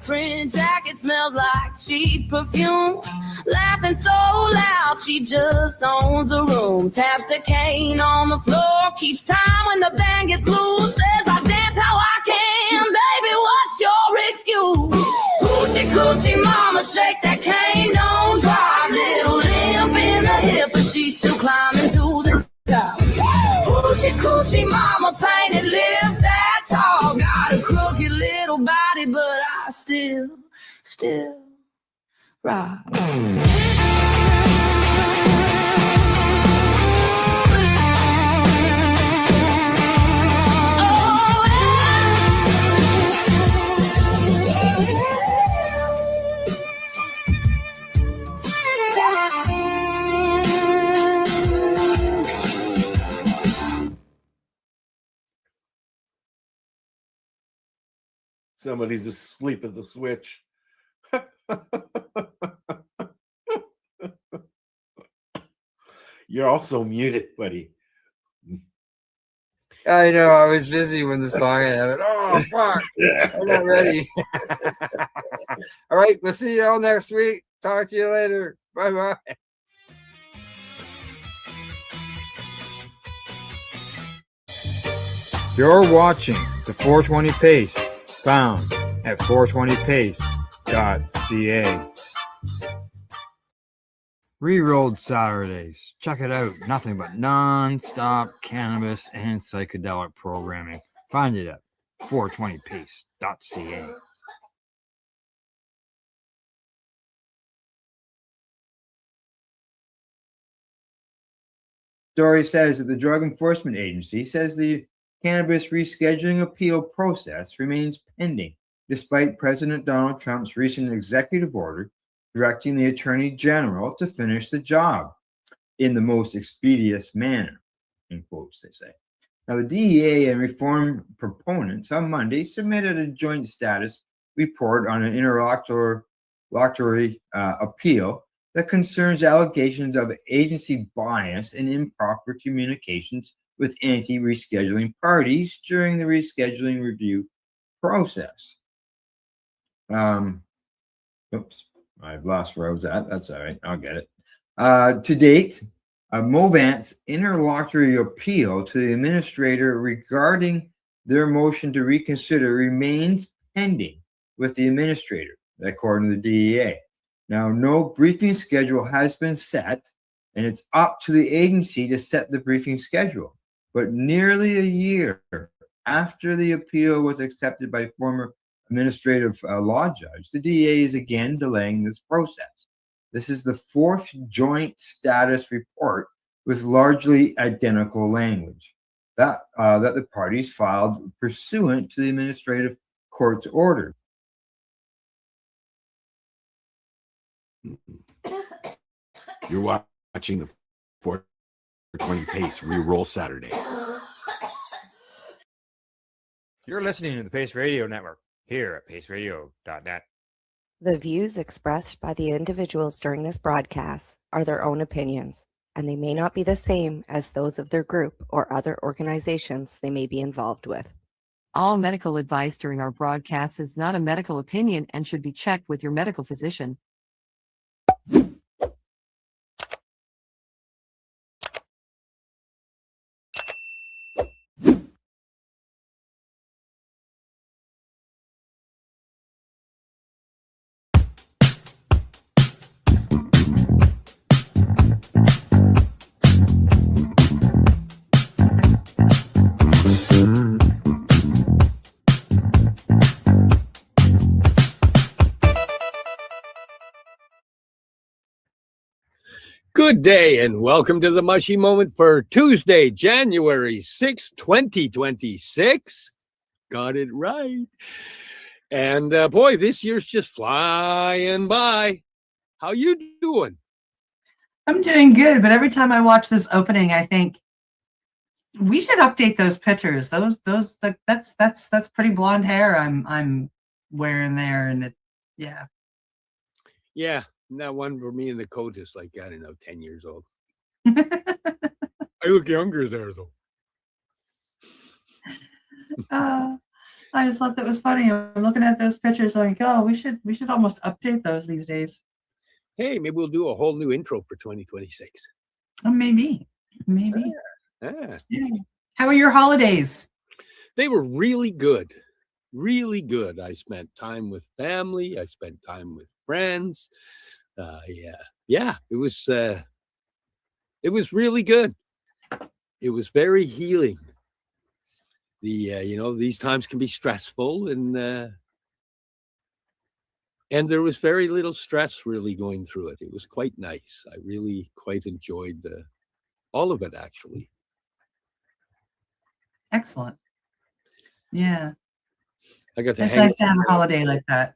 Print jacket smells like cheap perfume. Laughing so loud, she just owns the room. Taps the cane on the floor, keeps time when the band gets loose. Says I dance how I can, baby, what's your excuse? Coochie coochie mama, shake that cane, don't drop. Little limp in the hip, but she's still climbing to the top. Coochie coochie mama, painted lips that tall. Got a crooked little body, but I still rock. Somebody's asleep at the switch. You're also muted, buddy. I know. I was busy when the song happened. Oh, fuck. I'm not ready. All right. We'll see you all next week. Talk to you later. Bye-bye. You're watching the 420 Pace, found at 420pace.ca. Rerolled Saturdays. Check it out. Nothing but non-stop cannabis and psychedelic programming. Find it at 420pace.ca. Story says that the Drug Enforcement Agency says the cannabis rescheduling appeal process remains pending, despite President Donald Trump's recent executive order directing the Attorney General to finish the job in the most expeditious manner, in quotes, they say. Now, the DEA and reform proponents on Monday submitted a joint status report on an interlocutory appeal that concerns allegations of agency bias and improper communications with anti-rescheduling parties during the rescheduling review process. Oops, I've lost where I was at. That's all right. I'll get it. To date, Movant's interlocutory appeal to the administrator regarding their motion to reconsider remains pending with the administrator, according to the DEA. Now, no briefing schedule has been set, and it's up to the agency to set the briefing schedule. But nearly a year after the appeal was accepted by former administrative law judge, the DEA is again delaying this process. This is the fourth joint status report with largely identical language that the parties filed pursuant to the administrative court's order. You're watching the 420 Pace Reroll Saturday. You're listening to the Pace Radio Network here at paceradio.net. The views expressed by the individuals during this broadcast are their own opinions, and they may not be the same as those of their group or other organizations they may be involved with. All medical advice during our broadcast is not a medical opinion and should be checked with your medical physician. Good day and welcome to the Mushy Moment for Tuesday, January 6, 2026. Got it right. And boy, this year's just flying by. How you doing? I'm doing good, but every time I watch this opening, I think we should update those pictures. That's pretty blonde hair I'm wearing there, and it, yeah. Yeah, that one for me in the coat is like, I don't know, 10 years old. I look younger there though. I just thought that was funny. I'm looking at those pictures like, oh, we should almost update those these days. Hey, maybe we'll do a whole new intro for 2026. Maybe. Yeah. How are your holidays? They were really good. Really good. I spent time with family. I spent time with friends. Yeah. It was really good. It was very healing. These times can be stressful, and there was very little stress really going through it. It was quite nice. I really quite enjoyed all of it, actually. Excellent. Yeah. I got to It's nice to have a holiday like that.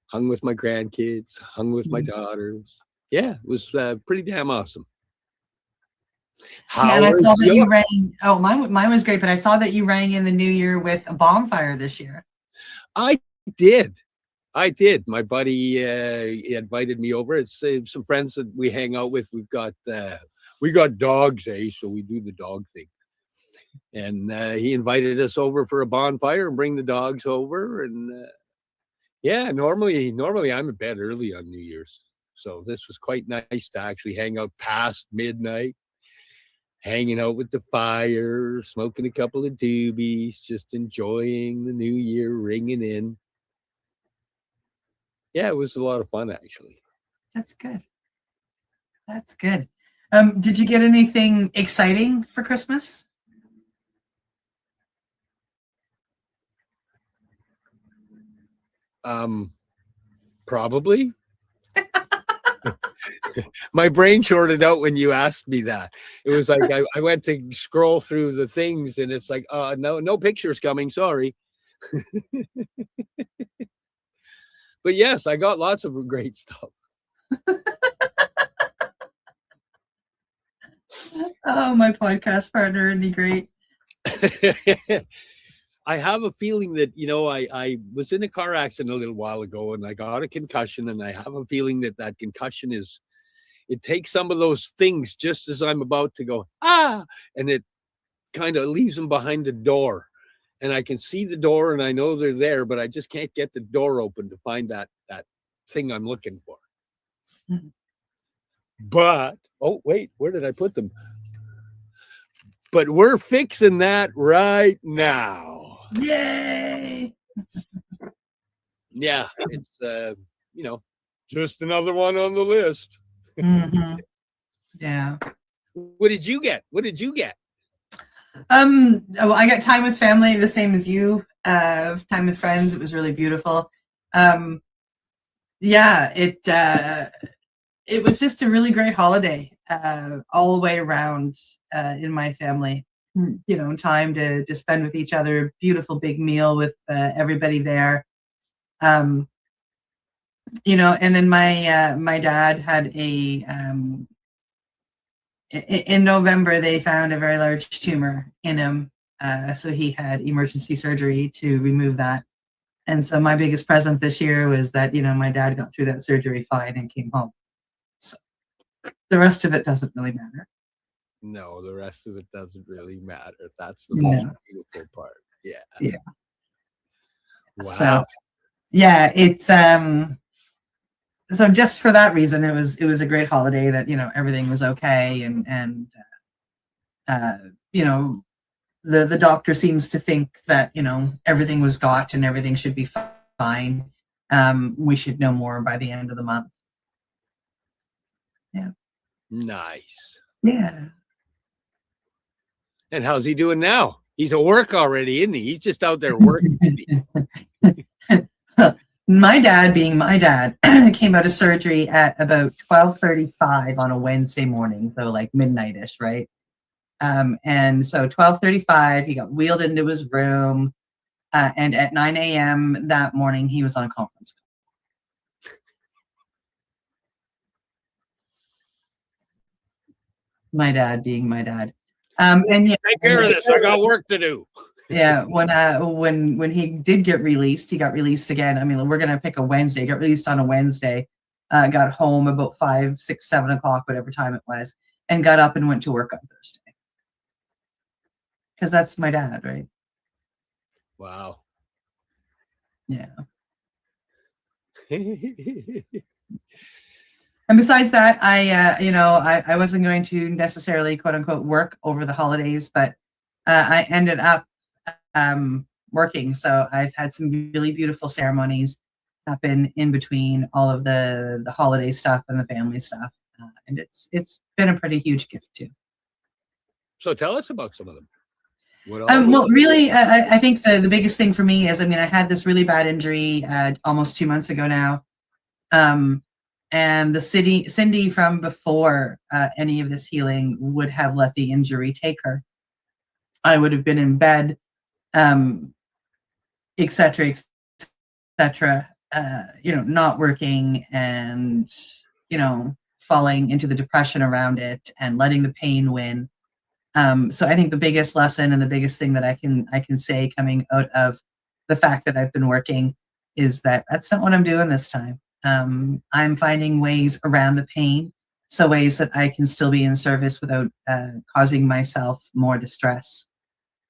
Hung with my grandkids, hung with my daughters. Yeah, it was pretty damn awesome. And I saw that you rang. Oh, mine was great, but I saw that you rang in the new year with a bonfire this year. I did. My buddy invited me over. It's some friends that we hang out with. We got dogs, so we do the dog thing. And he invited us over for a bonfire and bring the dogs over. And normally I'm in bed early on New Year's. So this was quite nice to actually hang out past midnight, hanging out with the fire, smoking a couple of doobies, just enjoying the new year ringing in. Yeah, it was a lot of fun, actually. That's good. That's good. Did you get anything exciting for Christmas? Probably. My brain shorted out when you asked me that. It was like I went to scroll through the things, and it's like, no pictures coming. Sorry. But yes, I got lots of great stuff. Oh, my podcast partner would be great. I have a feeling that, I was in a car accident a little while ago and I got a concussion, and I have a feeling that concussion it takes some of those things just as I'm about to go, and it kind of leaves them behind the door. And I can see the door and I know they're there, but I just can't get the door open to find that thing I'm looking for. Mm-hmm. But, oh, wait, where did I put them? But we're fixing that right now. Yay! Yeah, it's, just another one on the list. Mm-hmm. Yeah. What did you get? Well, I got time with family, the same as you. Time with friends. It was really beautiful. Yeah, it was just a really great holiday, all the way around, in my family. Time to spend with each other. Beautiful big meal with everybody there. And then my dad had in November, they found a very large tumor in him. So he had emergency surgery to remove that. And so my biggest present this year was that, my dad got through that surgery fine and came home. So the rest of it doesn't really matter. No, the rest of it doesn't really matter. That's the most beautiful part. Yeah. Yeah. Wow. So, yeah, it's so just for that reason, it was a great holiday that, everything was okay. And the doctor seems to think that, everything was got and everything should be fine. We should know more by the end of the month. Yeah. Nice. Yeah. And how's he doing now? He's at work already, isn't he? He's just out there working. My dad, being my dad, came out of surgery at about 12:35 on a Wednesday morning, so like midnight-ish, right? And so 12:35, he got wheeled into his room, and at 9 a.m. that morning, he was on a conference call. My dad, being my dad. And yeah, take care of this. I got work to do. Yeah, when he did get released, he got released again. I mean, we're gonna pick a Wednesday. Got released on a Wednesday. Got home about 5, 6, 7 o'clock, whatever time it was, and got up and went to work on Thursday. Because that's my dad, right? Wow. Yeah. And besides that, I wasn't going to necessarily quote unquote work over the holidays, but I ended up working. So I've had some really beautiful ceremonies happen in between all of the holiday stuff and the family stuff, and it's been a pretty huge gift too. So tell us about some of them. Well, really, I think the biggest thing for me is, I had this really bad injury almost 2 months ago now. And the Cindy from before any of this healing would have let the injury take her. I would have been in bed, et cetera, not working and, falling into the depression around it and letting the pain win. So I think the biggest lesson and the biggest thing that I can say coming out of the fact that I've been working is that that's not what I'm doing this time. I'm finding ways around the pain, so ways that I can still be in service without causing myself more distress.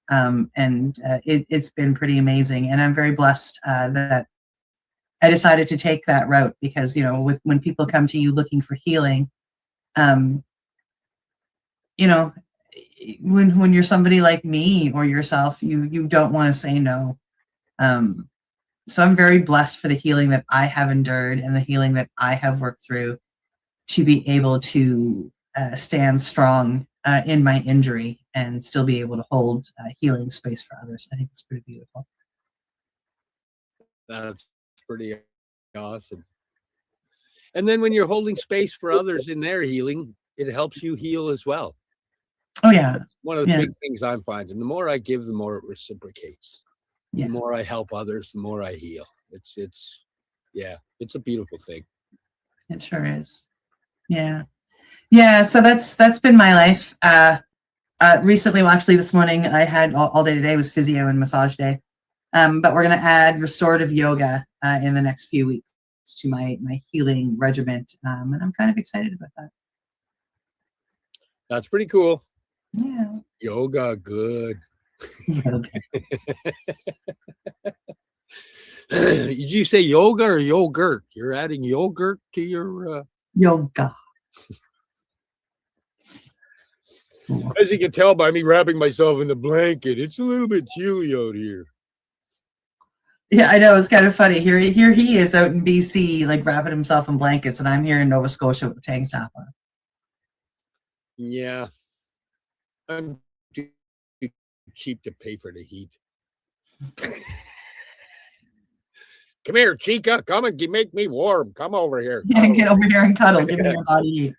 It's been pretty amazing, and I'm very blessed that I decided to take that route because, when people come to you looking for healing, when you're somebody like me or yourself, you don't want to say no. So I'm very blessed for the healing that I have endured and the healing that I have worked through to be able to stand strong in my injury and still be able to hold healing space for others. I think it's pretty beautiful. That's pretty awesome. And then when you're holding space for others in their healing, it helps you heal as well. Oh yeah. That's one of the big things I'm finding. The more I give, the more it reciprocates. The more I help others, the more I heal. It's a beautiful thing. It sure is. Yeah. So that's been my life. Recently, well, actually this morning I had all day today was physio and massage day. But we're going to add restorative yoga in the next few weeks to my healing regimen. And I'm kind of excited about that. That's pretty cool. Yeah. Yoga, good. Did you say yoga or yogurt? You're adding yogurt to your yoga. As you can tell by me wrapping myself in the blanket, it's a little bit chilly out here. Yeah, I know. It's kind of funny. Here he is out in BC, like wrapping himself in blankets, and I'm here in Nova Scotia with a tank top on. Yeah. I'm too cheap to pay for the heat. Come here, Chica. Come and make me warm. Come over here. Yeah, get over here and cuddle. Give me your body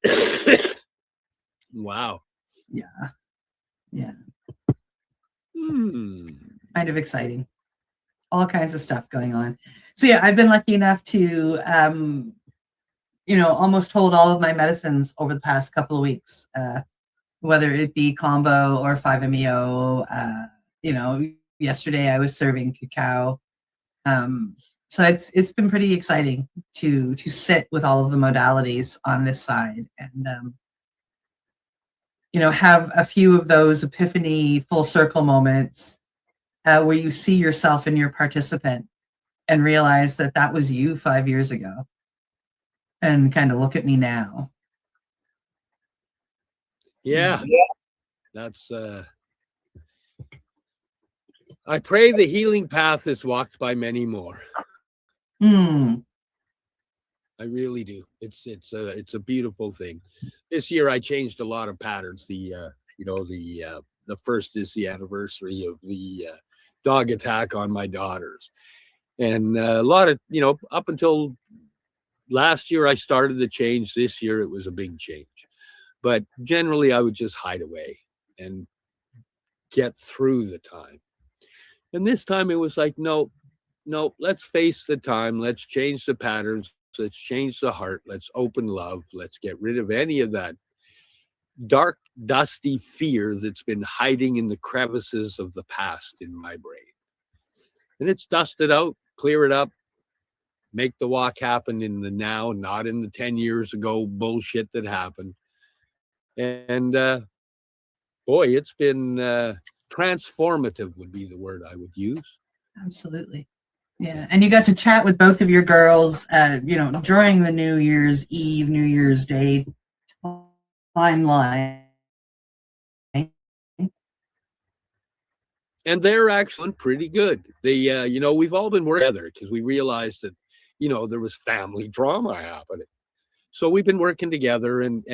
heat. Wow. Yeah. Kind of exciting. All kinds of stuff going on. So yeah, I've been lucky enough to, almost hold all of my medicines over the past couple of weeks, whether it be combo or 5-MeO. Yesterday I was serving cacao. So it's been pretty exciting to sit with all of the modalities on this side and, have a few of those epiphany full circle moments where you see yourself in your participant and realize that was you 5 years ago and kind of look at me now. Yeah. That's I pray the healing path is walked by many more. I really do. It's a beautiful thing. This year I changed a lot of patterns. The first is the anniversary of the dog attack on my daughters. And a lot of, up until last year I started the change. This year it was a big change. But generally I would just hide away and get through the time. And this time it was like, no, let's face the time. Let's change the patterns. Let's change the heart. Let's open love. Let's get rid of any of that dark, dusty fear that's been hiding in the crevices of the past in my brain. And it's dust it out, clear it up, make the walk happen in the now, not in the 10 years ago bullshit that happened. And boy, it's been transformative would be the word I would use. Absolutely. Yeah. And you got to chat with both of your girls, during the New Year's Eve, New Year's Day timeline. And they're actually pretty good. They, we've all been working together because we realized that, there was family drama happening. So we've been working together and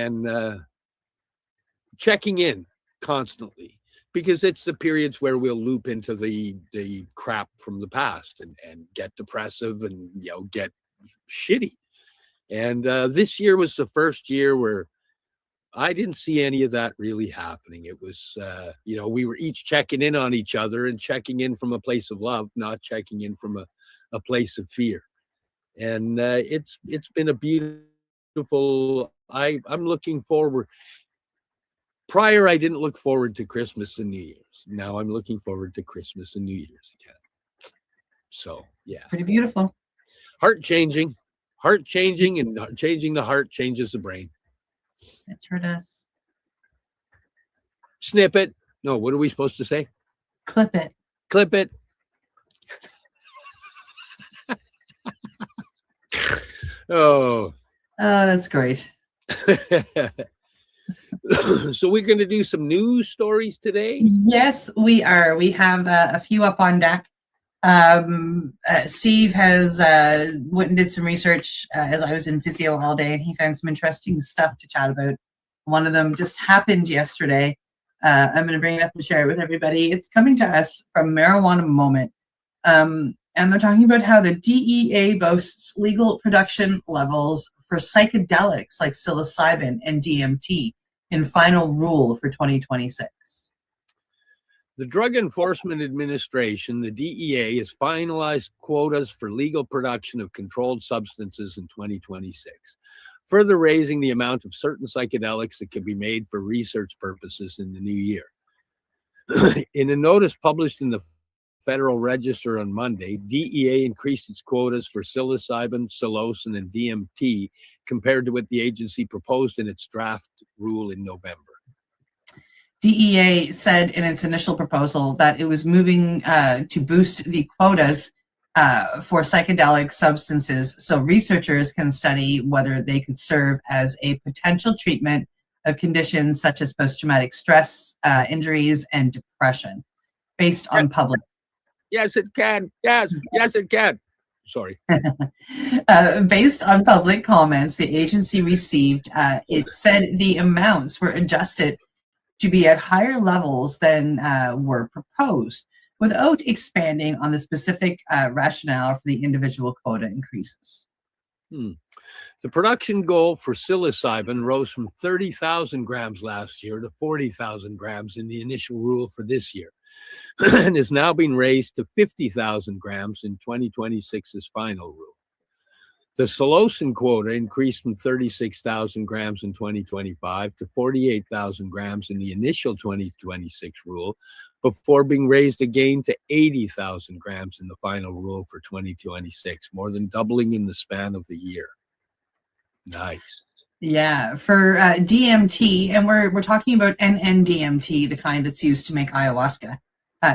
checking in constantly. Because it's the periods where we'll loop into the crap from the past and get depressive and, get shitty. And this year was the first year where I didn't see any of that really happening. It was, we were each checking in on each other and checking in from a place of love, not checking in from a place of fear. And it's been a beautiful, I'm looking forward. Prior, I didn't look forward to Christmas and New Year's. Now I'm looking forward to Christmas and New Year's again. So, yeah. Pretty beautiful. Heart changing, and changing the heart changes the brain. It sure does. Snip it. No, what are we supposed to say? Clip it. Clip it. Oh, that's great. So we're going to do some news stories today. Yes, we are. We have a few up on deck. Steve has went and did some research as I was in physio all day, and he found some interesting stuff to chat about. One of them just happened yesterday. I'm going to bring it up and share it with everybody. It's coming to us from Marijuana Moment. And they're talking about how the DEA boasts legal production levels for psychedelics like psilocybin and DMT in final rule for 2026. The Drug Enforcement Administration, the DEA, has finalized quotas for legal production of controlled substances in 2026, further raising the amount of certain psychedelics that can be made for research purposes in the new year. In a notice published in the Federal Register on Monday, DEA increased its quotas for psilocybin, psilocin, and DMT compared to what the agency proposed in its draft rule in November. DEA said in its initial proposal that it was moving to boost the quotas for psychedelic substances so researchers can study whether they could serve as a potential treatment of conditions such as post-traumatic stress, injuries, and depression based on public. Yes, it can. Yes, it can. Sorry. Based on public comments the agency received, it said the amounts were adjusted to be at higher levels than were proposed, without expanding on the specific rationale for the individual quota increases. The production goal for psilocybin rose from 30,000 grams last year to 40,000 grams in the initial rule for this year, and is now being raised to 50,000 grams in 2026's final rule. The psilocin quota increased from 36,000 grams in 2025 to 48,000 grams in the initial 2026 rule, before being raised again to 80,000 grams in the final rule for 2026, more than doubling in the span of the year. Nice. Yeah, for DMT, and we're talking about NN-DMT, the kind that's used to make ayahuasca.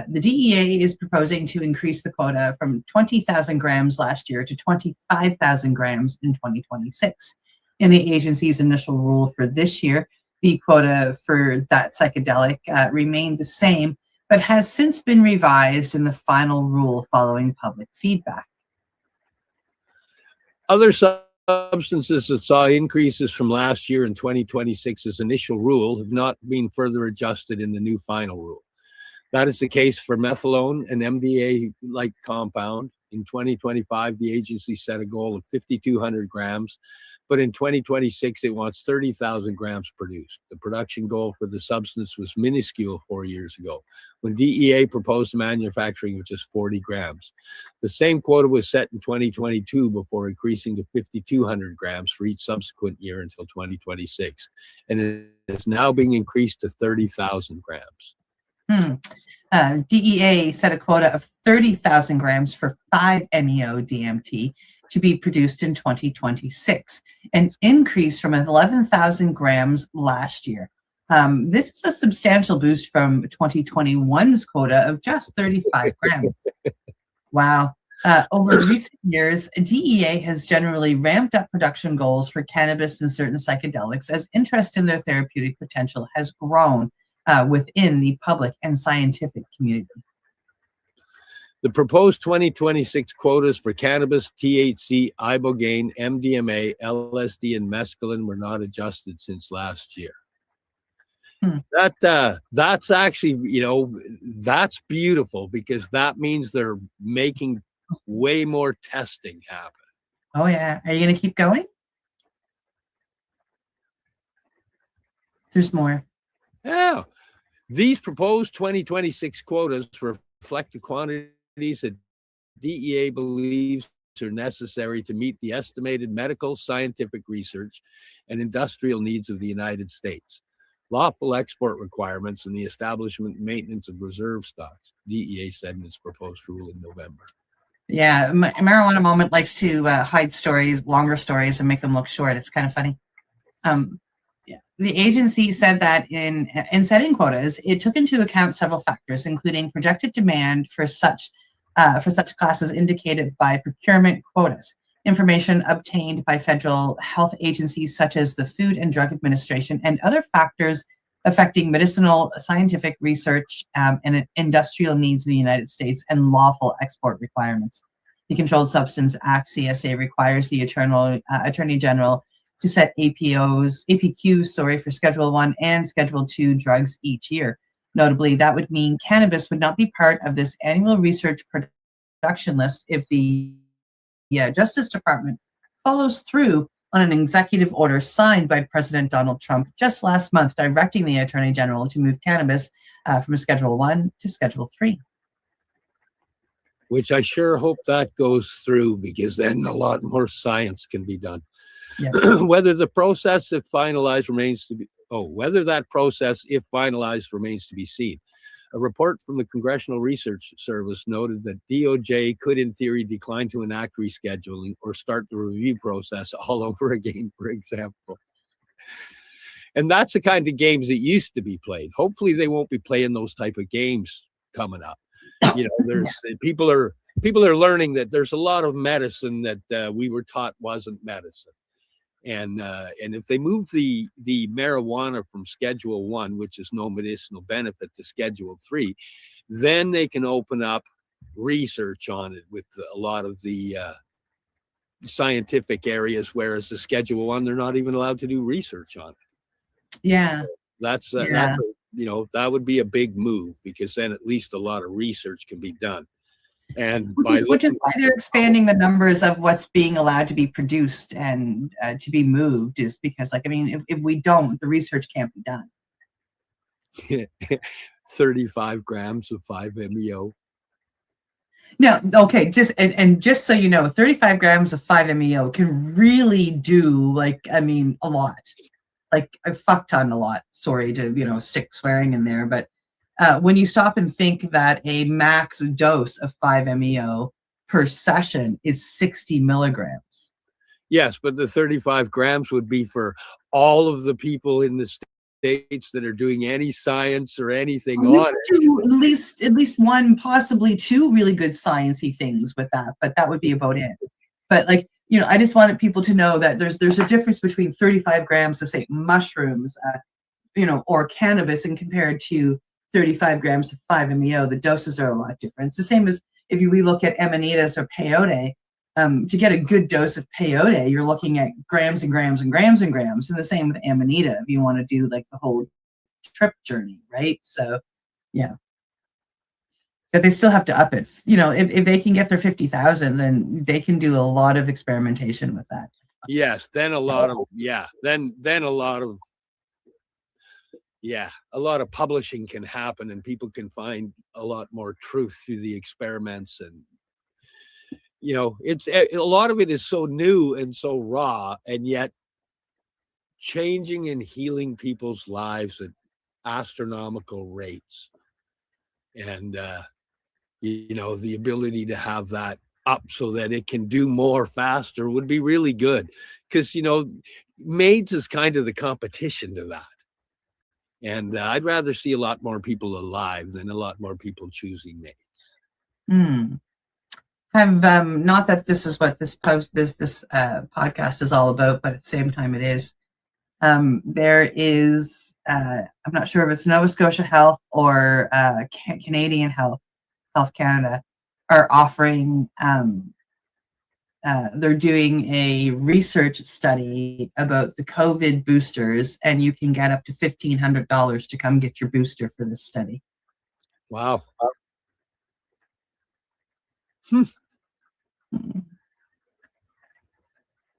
The DEA is proposing to increase the quota from 20,000 grams last year to 25,000 grams in 2026. In the agency's initial rule for this year, the quota for that psychedelic remained the same, but has since been revised in the final rule following public feedback. Other substances that saw increases from last year in 2026's initial rule have not been further adjusted in the new final rule. That is the case for methadone, an MDA-like compound. In 2025, the agency set a goal of 5,200 grams, but in 2026, it wants 30,000 grams produced. The production goal for the substance was minuscule 4 years ago, when DEA proposed manufacturing of just 40 grams. The same quota was set in 2022 before increasing to 5,200 grams for each subsequent year until 2026, and it is now being increased to 30,000 grams. DEA set a quota of 30,000 grams for 5-MeO DMT to be produced in 2026, an increase from 11,000 grams last year. This is a substantial boost from 2021's quota of just 35 grams. Wow. Over recent years, DEA has generally ramped up production goals for cannabis and certain psychedelics as interest in their therapeutic potential has grown within the public and scientific community. The proposed 2026 quotas for cannabis, THC, ibogaine, MDMA, LSD, and mescaline were not adjusted since last year. That's actually, that's beautiful, because that means they're making way more testing happen. Oh yeah. Are you going to keep going? There's more. Yeah. These proposed 2026 quotas reflect the quantities that DEA believes are necessary to meet the estimated medical, scientific research, and industrial needs of the United States, lawful export requirements, and the establishment and maintenance of reserve stocks, DEA said in its proposed rule in November. Yeah, Marijuana Moment likes to hide stories, longer stories, and make them look short. It's kind of funny. The agency said that in setting quotas, it took into account several factors, including projected demand for such classes indicated by procurement quotas, information obtained by federal health agencies such as the Food and Drug Administration, and other factors affecting medicinal, scientific research, and industrial needs in the United States, and lawful export requirements. The Controlled Substance Act, CSA, requires the Attorney General to set APQs, for Schedule 1 and Schedule 2 drugs each year. Notably, that would mean cannabis would not be part of this annual research production list if the Justice Department follows through on an executive order signed by President Donald Trump just last month, directing the Attorney General to move cannabis from Schedule 1 to Schedule 3. Which I sure hope that goes through, because then a lot more science can be done. Yes. Whether the process, if finalized, remains to be whether that process, if finalized, remains to be seen. A report from the Congressional Research Service noted that DOJ could, in theory, decline to enact rescheduling or start the review process all over again, for example. And that's the kind of games that used to be played. Hopefully they won't be playing those type of games coming up. You know, there's people are learning that there's a lot of medicine that we were taught wasn't medicine. And if they move the marijuana from Schedule 1, which is no medicinal benefit, to Schedule 3, then they can open up research on it with a lot of the scientific areas, whereas the Schedule 1, they're not even allowed to do research on it. Yeah. That's you know, that would be a big move, because then at least a lot of research can be done. And which is why they're expanding the numbers of what's being allowed to be produced and to be moved, is because, like, I mean, if we don't, the research can't be done. 35 grams of 5-MeO. No, okay, just so you know, 35 grams of 5-MeO can really do, like, I mean, a lot. Like a fuck ton, a lot. Sorry to, stick swearing in there, but when you stop and think that a max dose of 5-MeO per session is 60 milligrams. Yes, but the 35 grams would be for all of the people in the states that are doing any science or anything on it. At least one, possibly two really good sciencey things with that, but that would be about it. But, like, I just wanted people to know that there's a difference between 35 grams of, say, mushrooms, or cannabis, and compared to 35 grams of 5-MeO, the doses are a lot different. It's the same as if we look at amanitas or peyote. To get a good dose of peyote, you're looking at grams and grams and grams and grams. And the same with amanita if you want to do, like, the whole trip journey, right? So, yeah. But they still have to up it. If they can get their 50,000, then they can do a lot of experimentation with that. Yes, then a lot of publishing can happen, and people can find a lot more truth through the experiments. And it's a lot of it is so new and so raw, and yet changing and healing people's lives at astronomical rates. And the ability to have that up so that it can do more faster would be really good, because MAIDS is kind of the competition to that. And I'd rather see a lot more people alive than a lot more people choosing MAIDS. Have not that this is what this podcast is all about, but at the same time it is. There is I'm not sure if it's Nova Scotia Health or Canadian Health Canada are offering. They're doing a research study about the COVID boosters, and you can get up to $1,500 to come get your booster for this study. Wow.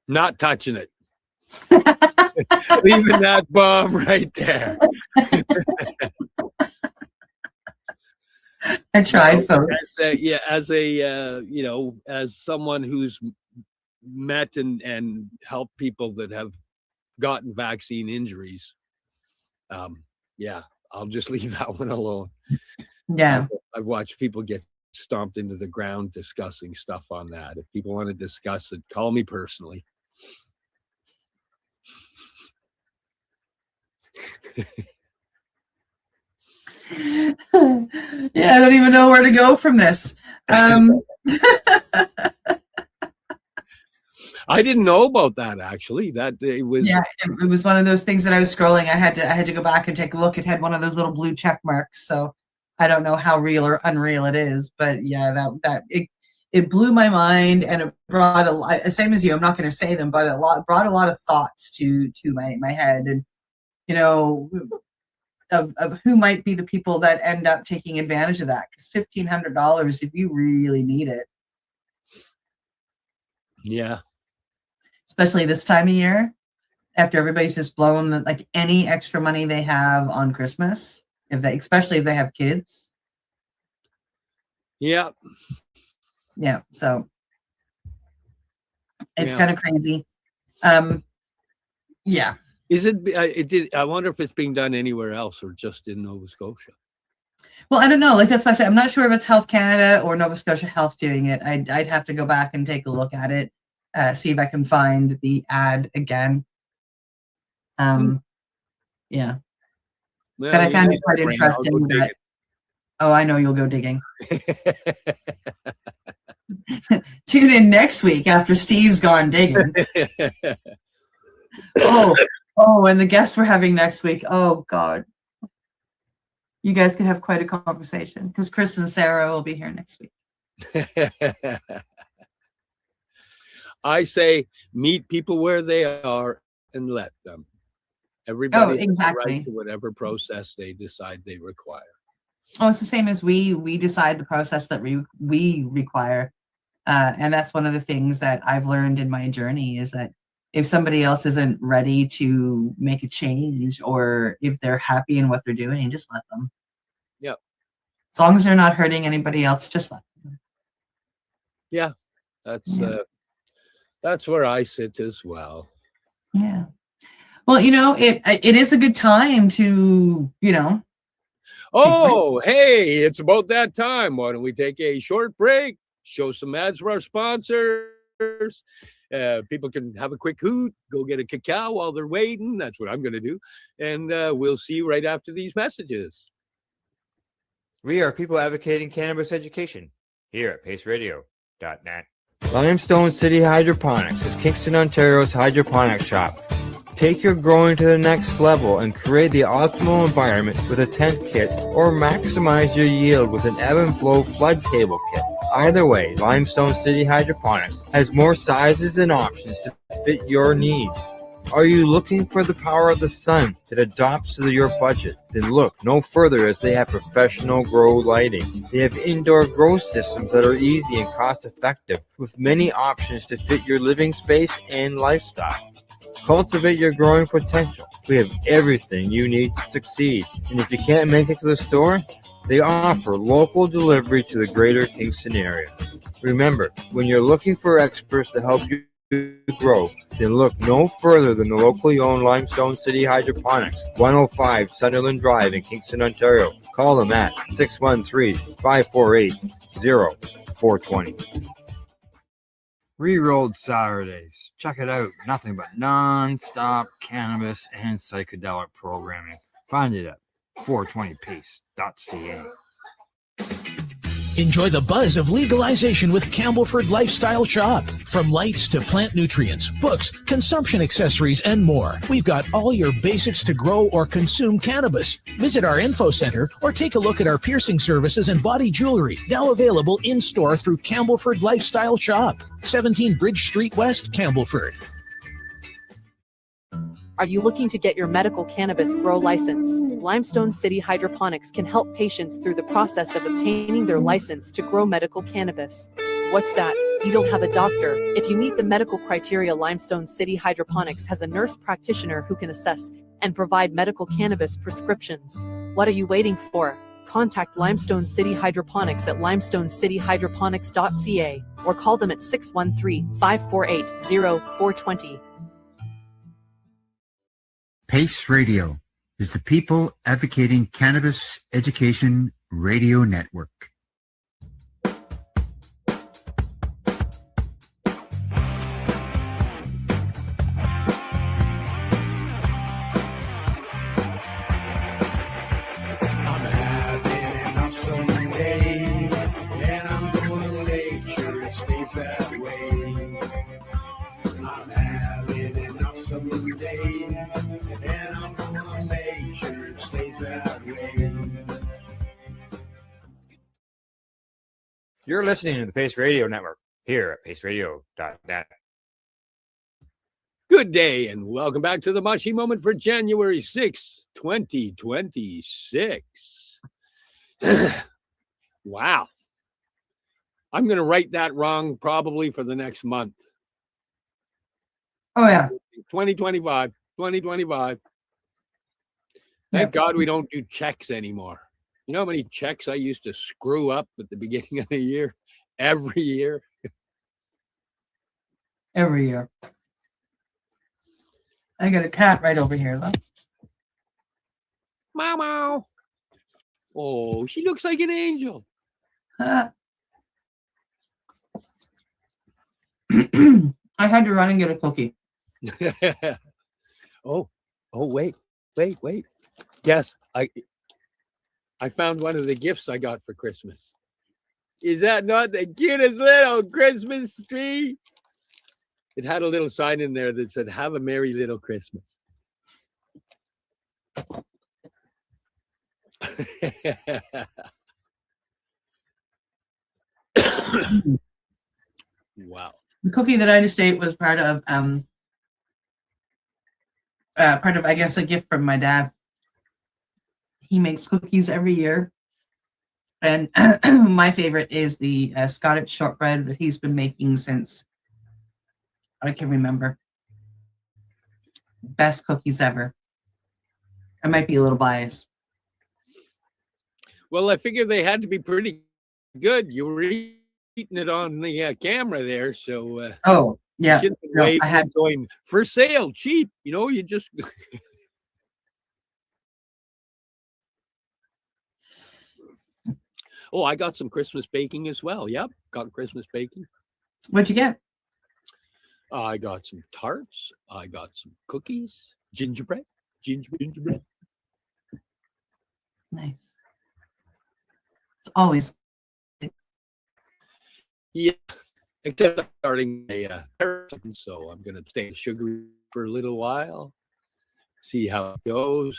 Not touching it. Leaving that bomb right there. I tried, folks. As someone who's met and helped people that have gotten vaccine injuries, I'll just leave that one alone. Yeah. I've watched people get stomped into the ground discussing stuff on that. If people want to discuss it, call me personally. Yeah, I don't even know where to go from this. I didn't know about that actually. That it was. Yeah, it was one of those things that I was scrolling. I had to go back and take a look. It had one of those little blue check marks. So I don't know how real or unreal it is, but yeah, it blew my mind, and it brought a lot. Same as you, I'm not going to say them, but brought a lot of thoughts to my head, and you know, of who might be the people that end up taking advantage of that. Because $1,500, if you really need it, Yeah. especially this time of year, after everybody's just blowing like any extra money they have on Christmas, especially if they have kids. Yeah. Yeah, so it's Yeah. kind of crazy. Yeah. Is it? I wonder if it's being done anywhere else or just in Nova Scotia. Well, I don't know. Like that's why I say I'm not sure if it's Health Canada or Nova Scotia Health doing it. I'd have to go back and take a look at it, see if I can find the ad again. Yeah. Well, But I found it quite Brandon, I'll go interesting. dig Oh, I know you'll go digging. Tune in next week after Steve's gone digging. it. Oh, and the guests we're having next week. Oh, God. You guys can have quite a conversation because Chris and Sarah will be here next week. I say meet people where they are and let them. Everybody has the exactly. right to whatever process they decide they require. Oh, it's the same as we decide the process that we require. And that's one of the things that I've learned in my journey is that if somebody else isn't ready to make a change or if they're happy in what they're doing, just let them. Yeah. As long as they're not hurting anybody else, just let them. Yeah. That's where I sit as well. Yeah. Well, it is a good time to, Oh, hey, it's about that time. Why don't we take a short break, show some ads for our sponsors? People can have a quick hoot, go get a cacao while they're waiting. That's what I'm going to do. And we'll see you right after these messages. We are people advocating cannabis education here at paceradio.net. Limestone City Hydroponics is Kingston, Ontario's hydroponics shop. Take your growing to the next level and create the optimal environment with a tent kit or maximize your yield with an ebb and flow flood table kit. Either way, Limestone City Hydroponics has more sizes and options to fit your needs. Are you looking for the power of the sun that adapts to your budget? Then look no further as they have professional grow lighting. They have indoor grow systems that are easy and cost effective with many options to fit your living space and lifestyle. Cultivate your growing potential. We have everything you need to succeed. And if you can't make it to the store, they offer local delivery to the greater Kingston area. Remember, when you're looking for experts to help you grow, then look no further than the locally owned Limestone City Hydroponics, 105 Sunderland Drive in Kingston, Ontario. Call them at 613-548-0420. Rerolled Saturdays. Check it out. Nothing but non-stop cannabis and psychedelic programming. Find it at 420pace.ca. Enjoy the buzz of legalization with Campbellford Lifestyle Shop. From lights to plant nutrients, books, consumption accessories, and more. We've got all your basics to grow or consume cannabis. Visit our info center or take a look at our piercing services and body jewelry, now available in-store through Campbellford Lifestyle Shop. 17 Bridge Street West, Campbellford. Are you looking to get your medical cannabis grow license? Limestone City Hydroponics can help patients through the process of obtaining their license to grow medical cannabis. What's that? You don't have a doctor. If you meet the medical criteria, Limestone City Hydroponics has a nurse practitioner who can assess and provide medical cannabis prescriptions. What are you waiting for? Contact Limestone City Hydroponics at limestonecityhydroponics.ca or call them at 613-548-0420. Pace Radio is the people advocating cannabis education radio network. make sure it stays that way. You're listening to the Pace Radio Network here at paceradio.net. Good day and welcome back to the Mashi Moment for January 6th, 2026. Wow. I'm going to write that wrong probably for the next month. Oh, yeah. 2025. Thank God we don't do checks anymore. You know how many checks I used to screw up at the beginning of the year? Every year. Every year. I got a cat right over here, though. Meow meow. Oh, she looks like an angel. I had to run and get a cookie. oh, wait. Yes, I found one of the gifts I got for Christmas. Is that not the cutest little Christmas tree? It had a little sign in there that said, "Have a merry little Christmas." Wow. The cookie that I just ate was part of I guess a gift from my dad. He makes cookies every year, and my favorite is the Scottish shortbread that he's been making since I can remember. Best cookies ever. I might be a little biased. Well, I figured they had to be pretty good. You were eating it on the camera there, so oh yeah, no, I had going for sale, cheap. You know, you just. Oh, I got some Christmas baking as well. Yep, got Christmas baking. What'd you get? I got some tarts. I got some cookies, gingerbread. Nice. It's always. Yeah, except I'm starting a so I'm going to stay sugary for a little while, see how it goes,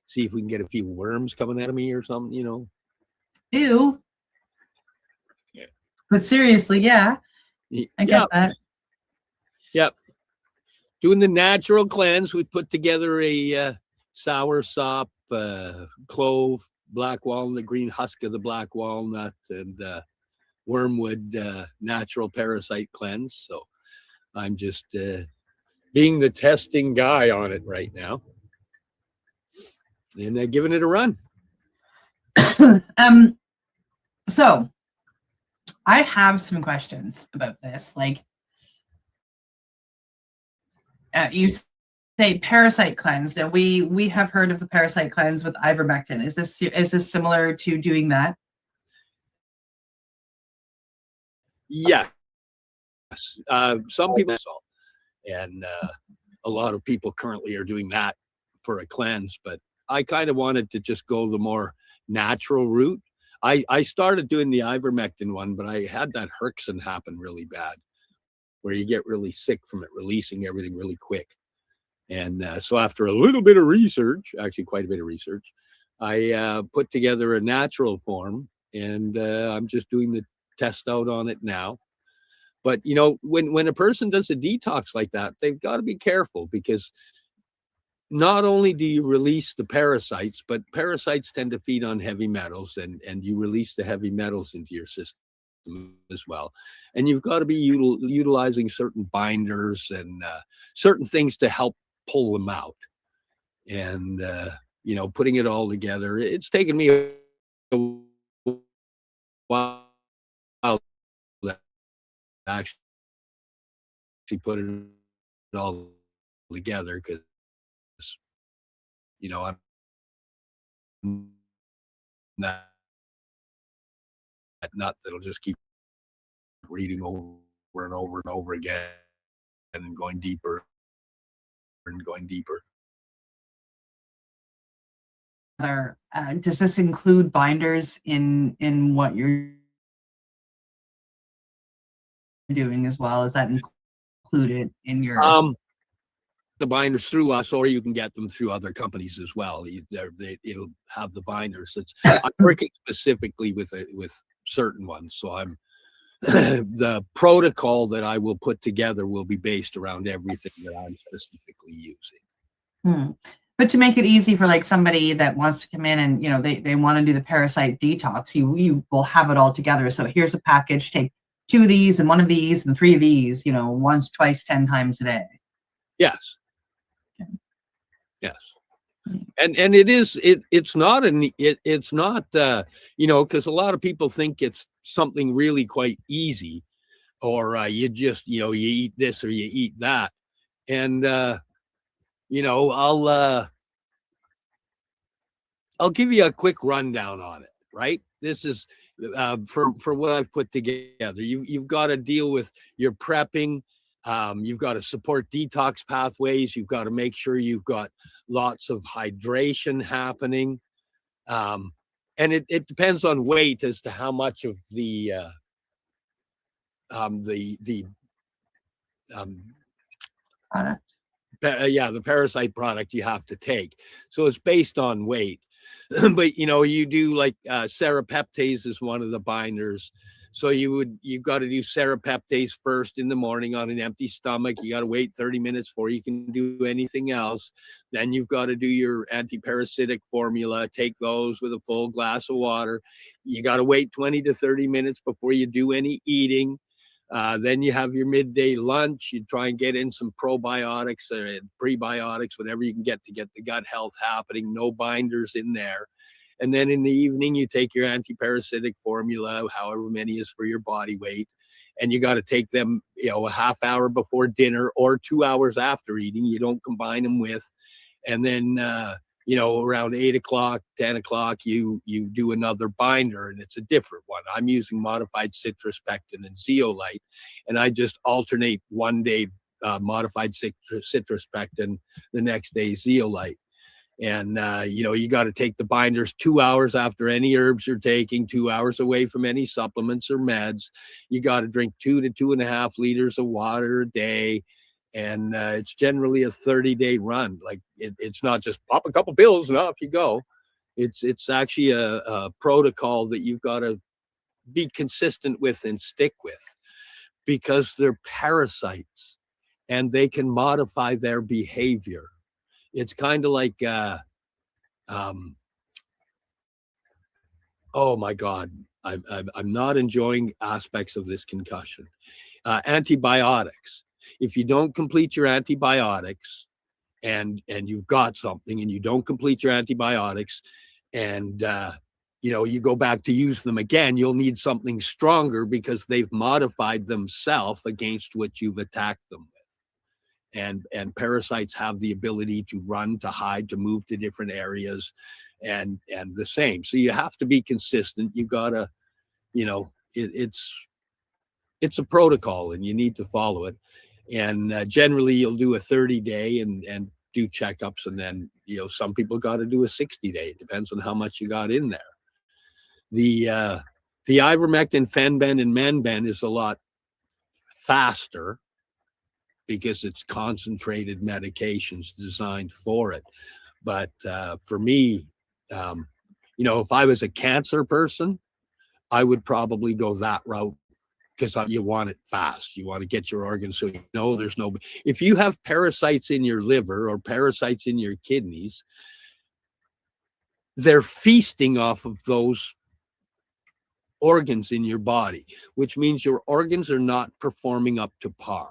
see if we can get a few worms coming out of me or something, you know. Ew. Yeah. But seriously, yeah, I get that. Yep. Doing the natural cleanse. We put together a sour sop, clove, black walnut, green husk of the black walnut, and wormwood natural parasite cleanse. So I'm just being the testing guy on it right now, and giving it a run. So I have some questions about this. Like, you say parasite cleanse, and we have heard of the parasite cleanse with ivermectin. Is this similar to doing that? Yes. Some people saw, and a lot of people currently are doing that for a cleanse, but I kind of wanted to just go the more natural route. I started doing the ivermectin one, but I had that Herxin happen really bad, where you get really sick from it releasing everything really quick. And so after a little bit of research, actually quite a bit of research, I put together a natural form, and I'm just doing the test out on it now. But, you know, when a person does a detox like that, they've got to be careful, because not only do you release the parasites, but parasites tend to feed on heavy metals, and you release the heavy metals into your system as well. And you've got to be utilizing certain binders and certain things to help pull them out. And, you know, putting it all together, it's taken me a while to actually put it all together, because, you know, I'm not that nut that'll just keep reading over and over and over again and going deeper and going deeper. Does this include binders in what you're doing as well? Is that included in your the binders through us, or you can get them through other companies as well. It'll have the binders. I'm working specifically with certain ones, so I'm the protocol that I will put together will be based around everything that I'm specifically using. But to make it easy for like somebody that wants to come in and, you know, they want to do the parasite detox, you will have it all together. So here's a package, take 2 of these and 1 of these and 3 of these, you know, once, twice, 10 times a day. Yes. Okay. Yes. And it's not you know, because a lot of people think it's something really quite easy, or you just, you know, you eat this or you eat that. And you know, I'll give you a quick rundown on it, right? This is for what I've put together. You've got to deal with your prepping. You've got to support detox pathways. You've got to make sure you've got lots of hydration happening. And it depends on weight as to how much of the product. The parasite product you have to take. So it's based on weight. But you know, you do like serapeptase is one of the binders. So you've got to do serapeptase first in the morning on an empty stomach. You got to wait 30 minutes before you can do anything else. Then you've got to do your antiparasitic formula, take those with a full glass of water. You got to wait 20 to 30 minutes before you do any eating. Then you have your midday lunch. You try and get in some probiotics or prebiotics, whatever you can get to get the gut health happening. No binders in there. And then in the evening, you take your antiparasitic formula, however many is for your body weight. And you got to take them, you know, a half hour before dinner or 2 hours after eating. You don't combine them with. And then, you know, around 8 o'clock, 10 o'clock, you do another binder, and it's a different one. I'm using modified citrus pectin and zeolite, and I just alternate one day modified citrus pectin, the next day zeolite. And, you know, you got to take the binders 2 hours after any herbs you're taking, 2 hours away from any supplements or meds. You got to drink 2 to 2.5 liters of water a day. And it's generally a 30-day run. Like it's not just pop a couple pills and off you go. It's actually a protocol that you've got to be consistent with and stick with, because they're parasites and they can modify their behavior. It's kind of like, oh my God, I'm not enjoying aspects of this concussion. Antibiotics. If you don't complete your antibiotics and you've got something and you don't complete your antibiotics and, you know, you go back to use them again, you'll need something stronger because they've modified themselves against what you've attacked them with. And parasites have the ability to run, to hide, to move to different areas, and the same. So you have to be consistent. You gotta, you know, it's a protocol and you need to follow it. And generally you'll do a 30-day and do checkups, and then, you know, some people got to do a 60-day. It depends on how much you got in there. The ivermectin, fenben, and menben is a lot faster because it's concentrated medications designed for it. But for me, you know, if I was a cancer person, I would probably go that route, because you want it fast. You want to get your organs so you know there's no. If you have parasites in your liver or parasites in your kidneys, they're feasting off of those organs in your body, which means your organs are not performing up to par.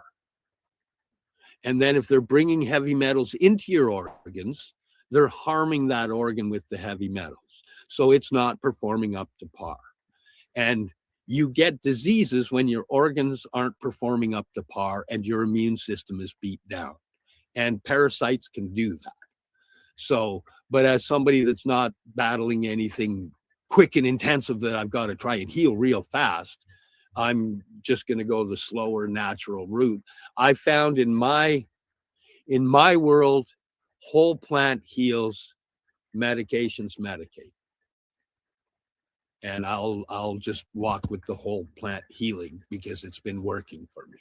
And then if they're bringing heavy metals into your organs, they're harming that organ with the heavy metals. So it's not performing up to par. And you get diseases when your organs aren't performing up to par and your immune system is beat down. And parasites can do that. So, but as somebody that's not battling anything quick and intensive that I've got to try and heal real fast, I'm just going to go the slower, natural route. I found in my world, whole plant heals, medications medicate. And I'll just walk with the whole plant healing because it's been working for me.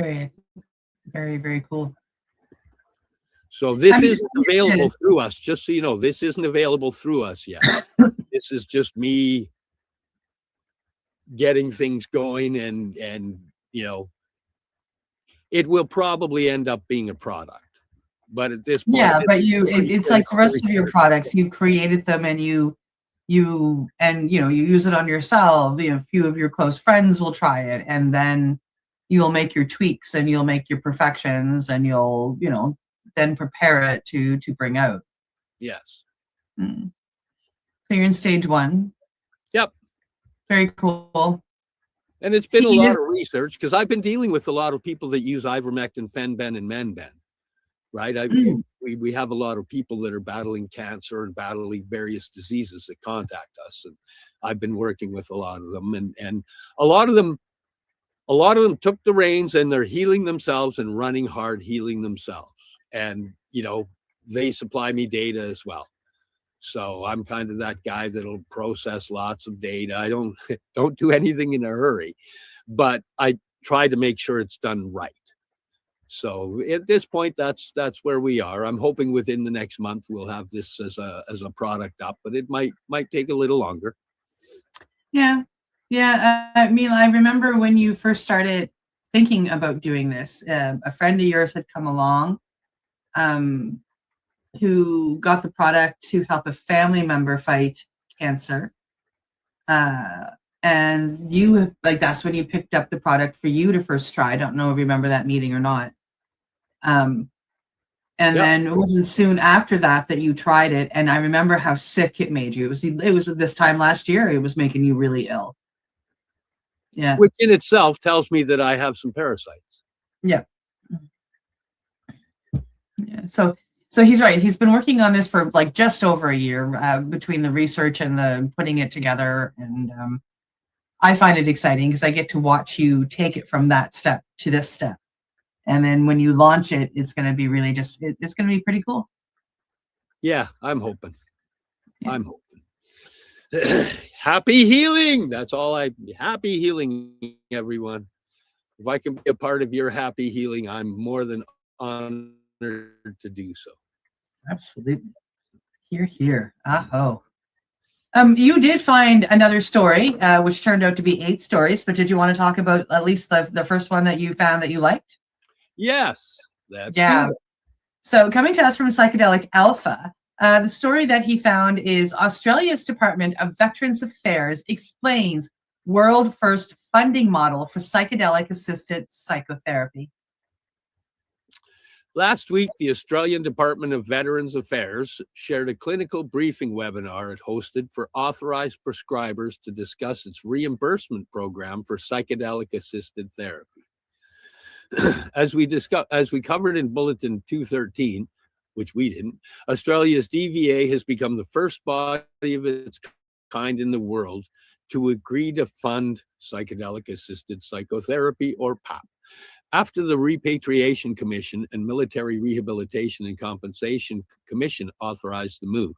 Very, very, very cool. So this I mean, isn't available through us. Just so you know, this isn't available through us yet. This is just me getting things going, and you know, it will probably end up being a product. But at this point, Yeah, but pretty it's like the rest of your research. products. You've created them, and you use it on yourself. You know, a few of your close friends will try it, and then you'll make your tweaks and you'll make your perfections, and you'll then prepare it to bring out. Yes. Mm. So you're in stage 1. Yep. Very cool. And it's been a lot of research, because I've been dealing with a lot of people that use ivermectin, fenben, and menben. Right? We have a lot of people that are battling cancer and battling various diseases that contact us, and I've been working with a lot of them, and a lot of them took the reins, and they're healing themselves and running hard, healing themselves, and they supply me data as well. So I'm kind of that guy that'll process lots of data. I don't do anything in a hurry, but I try to make sure it's done right. So at this point, that's where we are. I'm hoping within the next month we'll have this as a product up, but it might take a little longer. Yeah. I mean, I remember when you first started thinking about doing this, a friend of yours had come along, who got the product to help a family member fight cancer. And you, that's when you picked up the product for you to first try. I don't know if you remember that meeting or not. And then it wasn't soon after that you tried it, and I remember how sick it made you. It was this time last year. It was making you really ill. Yeah, which in itself tells me that I have some parasites. Yeah. So he's right. He's been working on this for just over a year, between the research and the putting it together, and I find it exciting because I get to watch you take it from that step to this step. And then when you launch it, it's going to be really it's going to be pretty cool. Yeah, I'm hoping. Yeah. I'm hoping. Happy healing. That's all happy healing, everyone. If I can be a part of your happy healing, I'm more than honored to do so. Absolutely. Hear. Aho. You did find another story, which turned out to be 8 stories, but did you want to talk about at least the first one that you found that you liked? Yes, that's good. So coming to us from Psychedelic Alpha, the story that he found is Australia's Department of Veterans Affairs explains world first funding model for psychedelic-assisted psychotherapy. Last week, the Australian Department of Veterans Affairs shared a clinical briefing webinar it hosted for authorized prescribers to discuss its reimbursement program for psychedelic-assisted therapy. As we covered in Bulletin 213, which we didn't, Australia's DVA has become the first body of its kind in the world to agree to fund psychedelic-assisted psychotherapy, or PAP, after the Repatriation Commission and Military Rehabilitation and Compensation Commission authorized the move.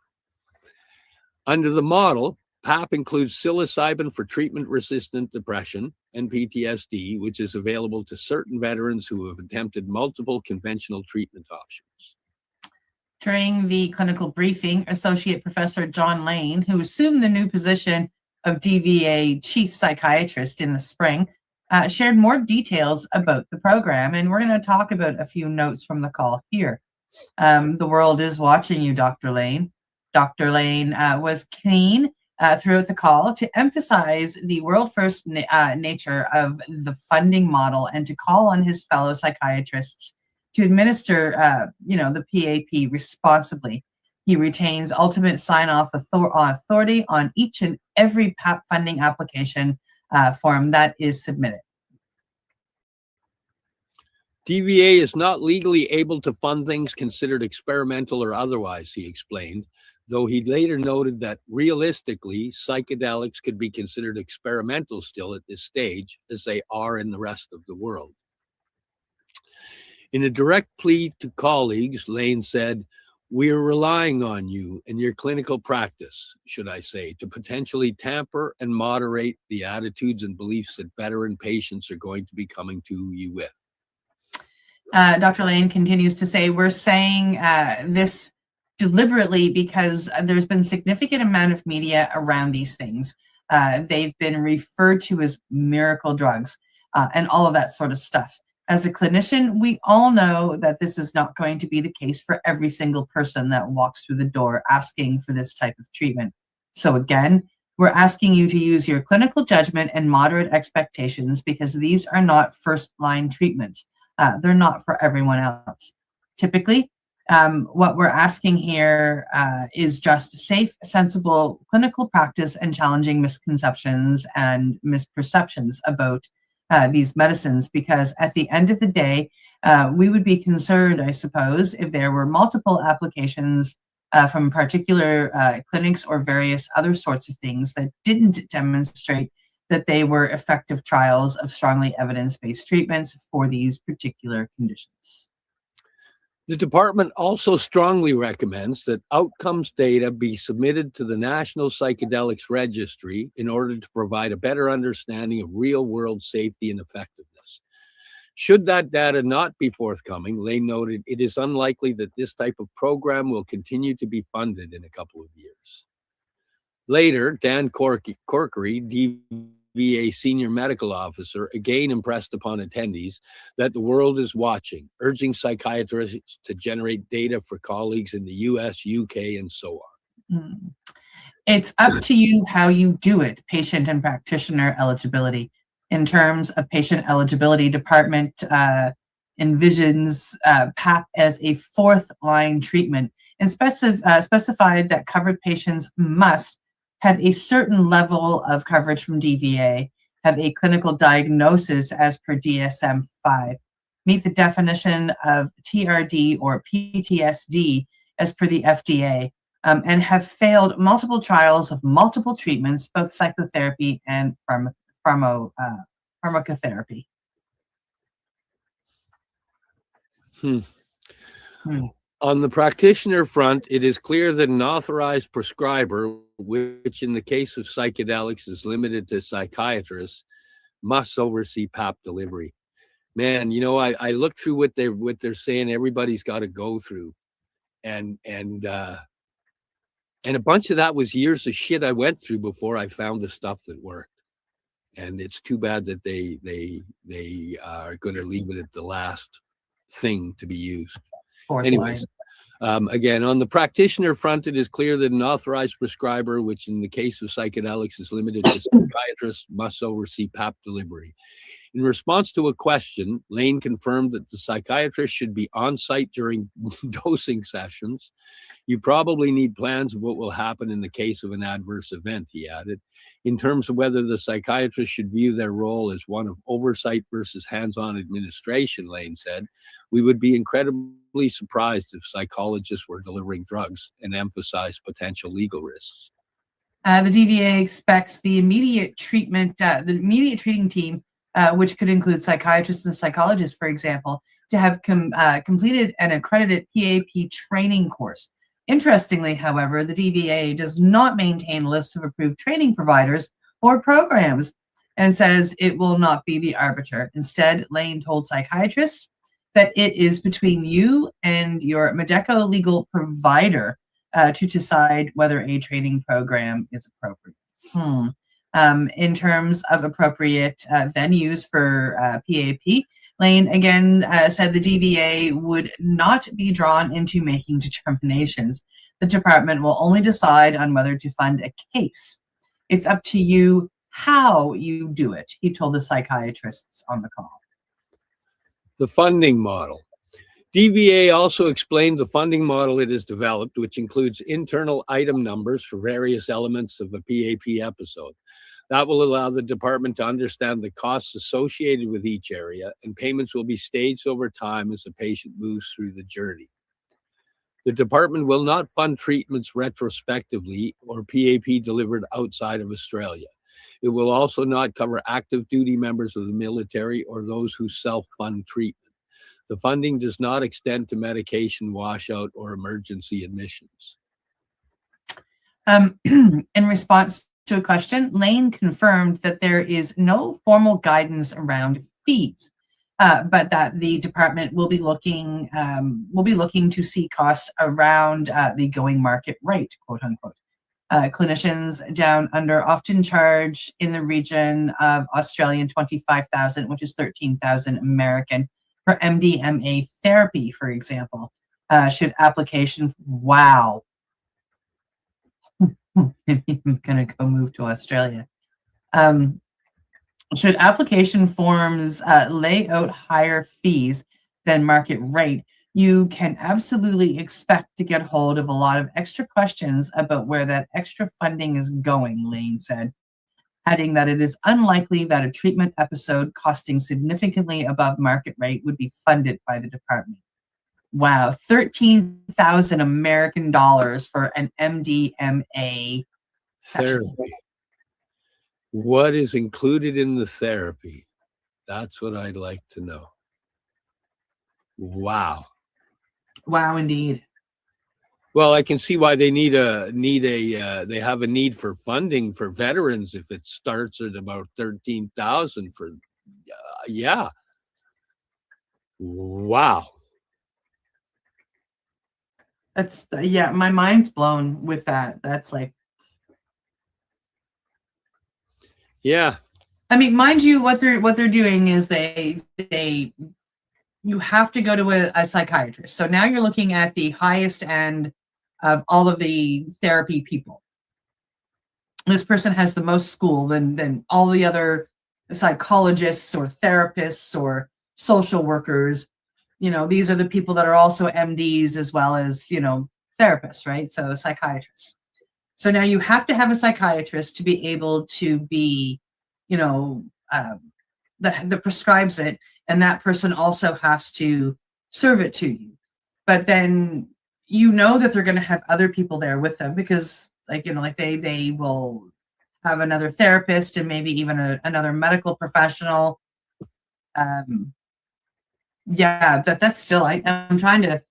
Under the model, PAP includes psilocybin for treatment-resistant depression and PTSD, which is available to certain veterans who have attempted multiple conventional treatment options. During the clinical briefing, Associate Professor John Lane, who assumed the new position of DVA Chief Psychiatrist in the spring, shared more details about the program, and we're going to talk about a few notes from the call here. The world is watching you, Dr. Lane. Dr. Lane was keen throughout the call to emphasize the world-first nature of the funding model and to call on his fellow psychiatrists to administer, the PAP responsibly. He retains ultimate sign-off authority on each and every PAP funding application form that is submitted. DVA is not legally able to fund things considered experimental or otherwise, he explained, though he later noted that realistically, psychedelics could be considered experimental still at this stage, as they are in the rest of the world. In a direct plea to colleagues, Lane said, "We are relying on you and your clinical practice, should I say, to potentially tamper and moderate the attitudes and beliefs that veteran patients are going to be coming to you with. Dr. Lane continues to say, we're saying this deliberately because there's been significant amount of media around these things. They've been referred to as miracle drugs and all of that sort of stuff. As a clinician, we all know that this is not going to be the case for every single person that walks through the door asking for this type of treatment. So again, we're asking you to use your clinical judgment and moderate expectations because these are not first-line treatments. They're not for everyone else. Typically, what we're asking here is just safe, sensible clinical practice and challenging misconceptions and misperceptions about these medicines, because at the end of the day, we would be concerned, I suppose, if there were multiple applications from particular clinics or various other sorts of things that didn't demonstrate that they were effective trials of strongly evidence-based treatments for these particular conditions. The department also strongly recommends that outcomes data be submitted to the National Psychedelics Registry in order to provide a better understanding of real-world safety and effectiveness. Should that data not be forthcoming, Lane noted, it is unlikely that this type of program will continue to be funded in a couple of years. Later, Dan Corkery, DVA Senior Medical Officer, again impressed upon attendees that the world is watching, urging psychiatrists to generate data for colleagues in the US, UK, and so on. It's up to you how you do it, patient and practitioner eligibility. In terms of patient eligibility, department envisions PAP as a fourth-line treatment and specified that covered patients must have a certain level of coverage from DVA, have a clinical diagnosis as per DSM-5, meet the definition of TRD or PTSD as per the FDA, and have failed multiple trials of multiple treatments, both psychotherapy and pharmacotherapy. On the practitioner front, it is clear that an authorized prescriber, which in the case of psychedelics is limited to psychiatrists, must oversee PAP delivery. Man, you know, I looked through what they're saying everybody's got to go through, and a bunch of that was years of shit I went through before I found the stuff that worked. And it's too bad that they are going to leave it at the last thing to be used. Anyways, again, on the practitioner front, it is clear that an authorized prescriber, which in the case of psychedelics is limited to psychiatrists, must oversee PAP delivery. In response to a question, Lane confirmed that the psychiatrist should be on site during dosing sessions. You probably need plans of what will happen in the case of an adverse event, he added. In terms of whether the psychiatrist should view their role as one of oversight versus hands-on administration, Lane said, we would be incredibly surprised if psychologists were delivering drugs and emphasized potential legal risks. The DVA expects the immediate treatment, the immediate treating team, which could include psychiatrists and psychologists, for example, to have completed an accredited PAP training course. Interestingly, however, the DVA does not maintain lists of approved training providers or programs and says it will not be the arbiter. Instead, Lane told psychiatrists that it is between you and your Medeco legal provider to decide whether a training program is appropriate. In terms of appropriate venues for PAP, Lane again said the DVA would not be drawn into making determinations. The department will only decide on whether to fund a case. It's up to you how you do it, he told the psychiatrists on the call. The funding model. DVA also explained the funding model it has developed, which includes internal item numbers for various elements of a PAP episode. That will allow the department to understand the costs associated with each area, and payments will be staged over time as the patient moves through the journey. The department will not fund treatments retrospectively or PAP delivered outside of Australia. It will also not cover active duty members of the military or those who self-fund treatment. The funding does not extend to medication washout or emergency admissions. In response to a question, Lane confirmed that there is no formal guidance around fees. but that the department will be looking to see costs around the going market rate, quote unquote. Clinicians down under often charge in the region of Australian 25,000, which is 13,000 American, for MDMA therapy, for example. Should application, wow. Maybe I'm gonna go move to Australia. Should application forms lay out higher fees than market rate, you can absolutely expect to get hold of a lot of extra questions about where that extra funding is going, Lane said, adding that it is unlikely that a treatment episode costing significantly above market rate would be funded by the department. Wow, 13,000 American dollars for an MDMA session. Therapy. What is included in the therapy? That's what I'd like to know. Wow. Wow, indeed. Well, I can see why they they have a need for funding for veterans if it starts at about 13,000 for, yeah. Wow. That's, yeah, my mind's blown with that. That's like, yeah. I mean, mind you, what they're doing is you have to go to a psychiatrist. So now you're looking at the highest end of all of the therapy people. This person has the most school than all the other psychologists or therapists or social workers. You know, these are the people that are also MDs as well as, you know, therapists, right? So psychiatrists. So now you have to have a psychiatrist to be able to be, you know, that prescribes it, and that person also has to serve it to you. But then you know that they're going to have other people there with them because, like, you know, like they will have another therapist and maybe even another medical professional. Yeah, that's still, I'm trying to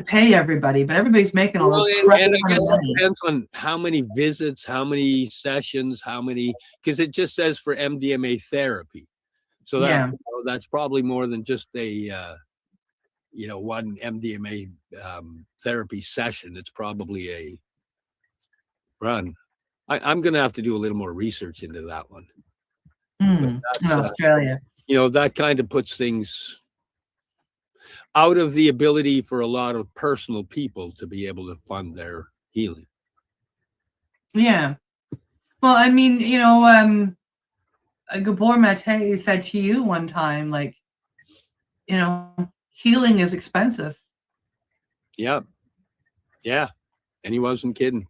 pay everybody, but everybody's making a little crap and I ton of guess it money. depends on how many visits, how many sessions, because it just says for MDMA therapy. So that, Yeah. you know, that's probably more than just a, you know, one MDMA therapy session. It's probably a run. I'm going to have to do a little more research into that one. In Australia. You know, that kind of puts things out of the ability for a lot of personal people to be able to fund their healing. Yeah. Well, I mean, you know, Gabor Mate said to you one time, like, you know, healing is expensive. Yeah. Yeah. And he wasn't kidding.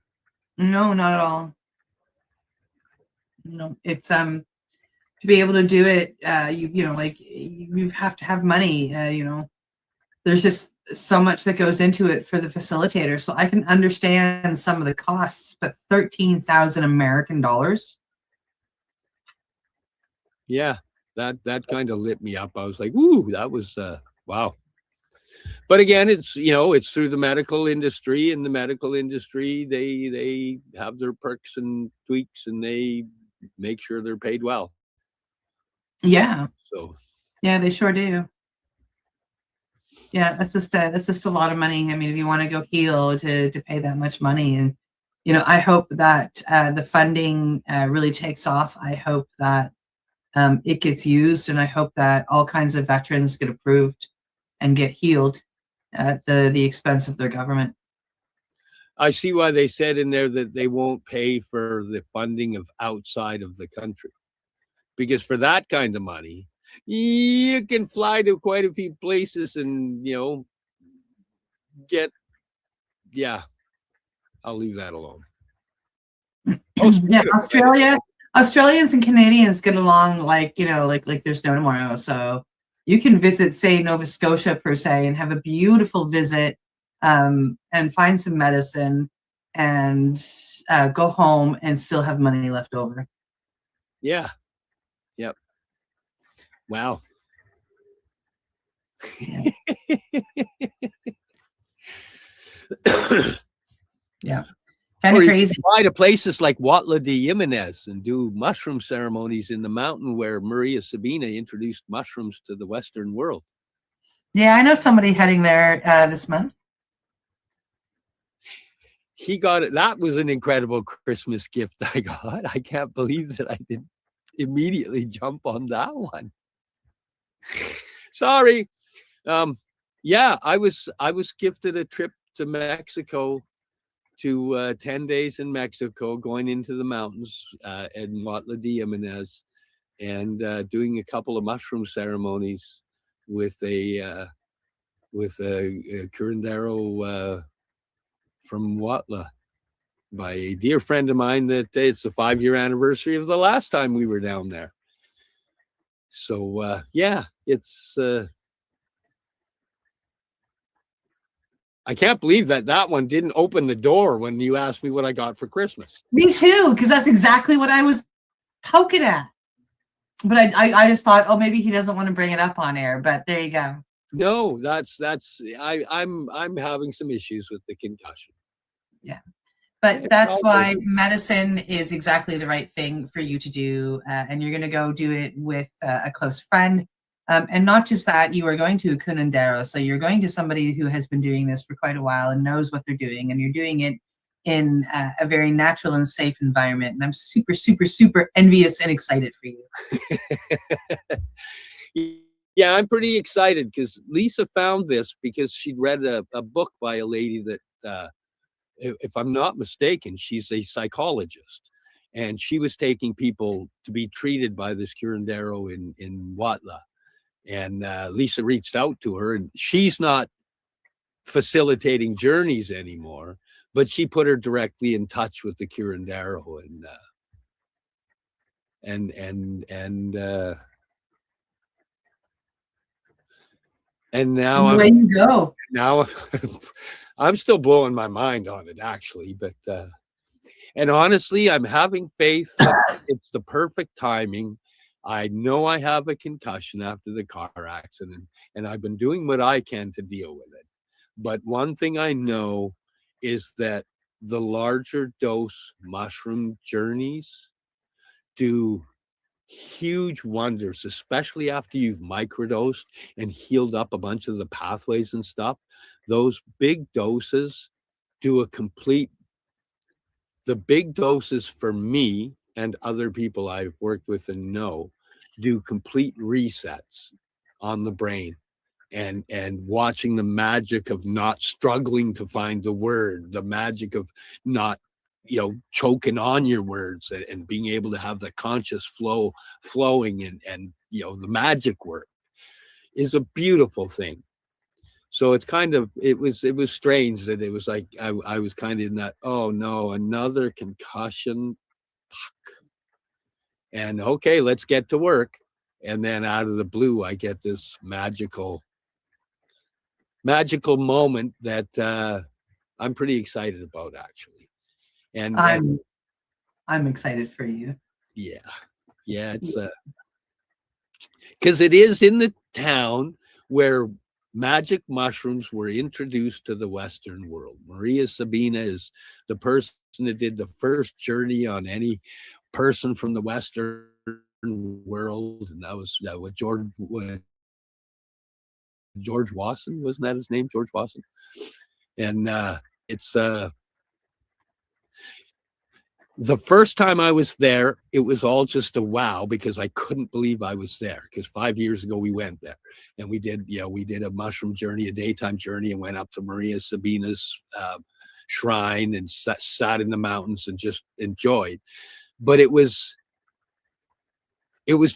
No, not at all. No, it's to be able to do it, you know, like you have to have money. You know, there's just so much that goes into it for the facilitator. So I can understand some of the costs, but 13,000 American dollars. Yeah, that kind of lit me up. I was like, "Ooh, that was wow." But again, it's, you know, it's through the medical industry, and the medical industry, they have their perks and tweaks, and they make sure they're paid well. Yeah. So yeah, they sure do. Yeah, that's just a lot of money. I mean, if you want to go heal to pay that much money, and you know, I hope that the funding really takes off. I hope that it gets used, and I hope that all kinds of veterans get approved and get healed at the expense of their government. I see why they said in there that they won't pay for the funding of outside of the country, because for that kind of money, you can fly to quite a few places and, you know, get, yeah, I'll leave that alone. Yeah, Australians and Canadians get along like, you know, like there's no tomorrow. So you can visit, say, Nova Scotia per se, and have a beautiful visit, and find some medicine, and go home and still have money left over. Yeah. Yep. Wow. Yeah. Can kind Or of you crazy. can fly to places like Huatla de Jimenez and do mushroom ceremonies in the mountain where Maria Sabina introduced mushrooms to the Western world. Yeah, I know somebody heading there this month. He got it. That was an incredible Christmas gift I got. I can't believe that I didn't immediately jump on that one. Sorry. Yeah, I was gifted a trip to Mexico to 10 days in Mexico, going into the mountains in Huatla de Jimenez, and doing a couple of mushroom ceremonies with a curandero from Huatla by a dear friend of mine. That it's the 5-year anniversary of the last time we were down there. So yeah, it's I can't believe that one didn't open the door when you asked me what I got for Christmas. Me too, because that's exactly what I was poking at. But I just thought, oh, maybe he doesn't want to bring it up on air. But there you go. No, I'm having some issues with the concussion. Yeah. But that's why medicine is exactly the right thing for you to do. And you're going to go do it with a close friend. And not just that, you are going to a curandero. So you're going to somebody who has been doing this for quite a while and knows what they're doing. And you're doing it in a very natural and safe environment. And I'm super, super, super envious and excited for you. Yeah, I'm pretty excited because Lisa found this because she'd read a book by a lady that, if I'm not mistaken, she's a psychologist, and she was taking people to be treated by this curandero in Huatla. And Lisa reached out to her, and she's not facilitating journeys anymore, but she put her directly in touch with the curandero, and now Away you go. Now I'm still blowing my mind on it, actually, but and honestly, I'm having faith that it's the perfect timing. I know I have a concussion after the car accident, and I've been doing what I can to deal with it. But one thing I know is that the larger dose mushroom journeys do huge wonders, especially after you've microdosed and healed up a bunch of the pathways and stuff. Those big doses do a complete, the big doses for me and other people I've worked with and know do complete resets on the brain, and watching the magic of not struggling to find the word, the magic of not choking on your words, and being able to have the conscious flowing and the magic work is a beautiful thing. So it's kind of, it was strange that it was like I was kind of in that, oh no, another concussion. And okay, let's get to work. And then out of the blue, I get this magical moment that I'm pretty excited about, actually. And I'm excited for you. Yeah, it's because it is in the town where magic mushrooms were introduced to the Western world. Maria Sabina is the person that did the first journey on any person from the Western world, and that was with George Wasson, wasn't that his name, George Wasson? And it's the first time I was there, it was all just a wow, because I couldn't believe I was there, because 5 years ago we went there and we did a mushroom journey, a daytime journey, and went up to Maria Sabina's shrine and sat in the mountains and just enjoyed. But it was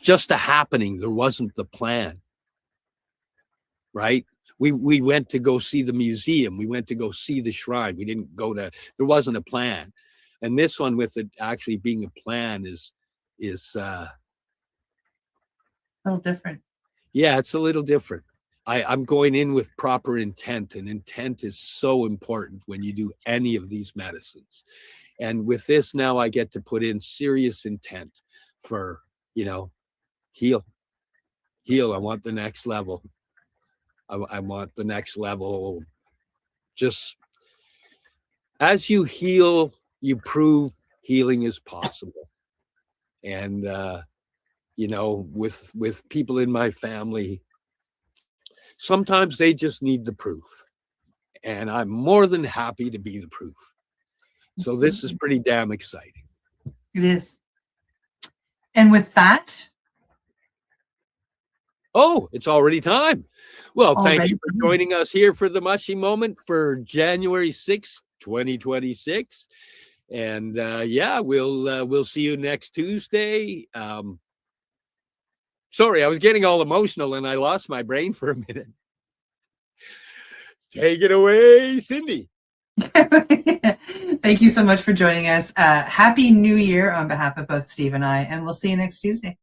just a happening. There wasn't the plan, right? We went to go see the museum. We went to go see the shrine. We didn't go to, there wasn't a plan. And this one, with it actually being a plan, is a little different. Yeah, it's a little different. I'm going in with proper intent, and intent is so important when you do any of these medicines. And with this now, I get to put in serious intent for, heal. I want the next level. I want the next level. Just as you heal you prove healing is possible. And with people in my family, sometimes they just need the proof. And I'm more than happy to be the proof. So this is pretty damn exciting. It is. And with that, it's already time. Well, thank already you for joining us here for the Mushy Moment for January 6th, 2026. And we'll see you next Tuesday. Sorry, I was getting all emotional and I lost my brain for a minute. Take it away, Cindy. Thank you so much for joining us. Happy New Year on behalf of both Steve and I, and we'll see you next Tuesday.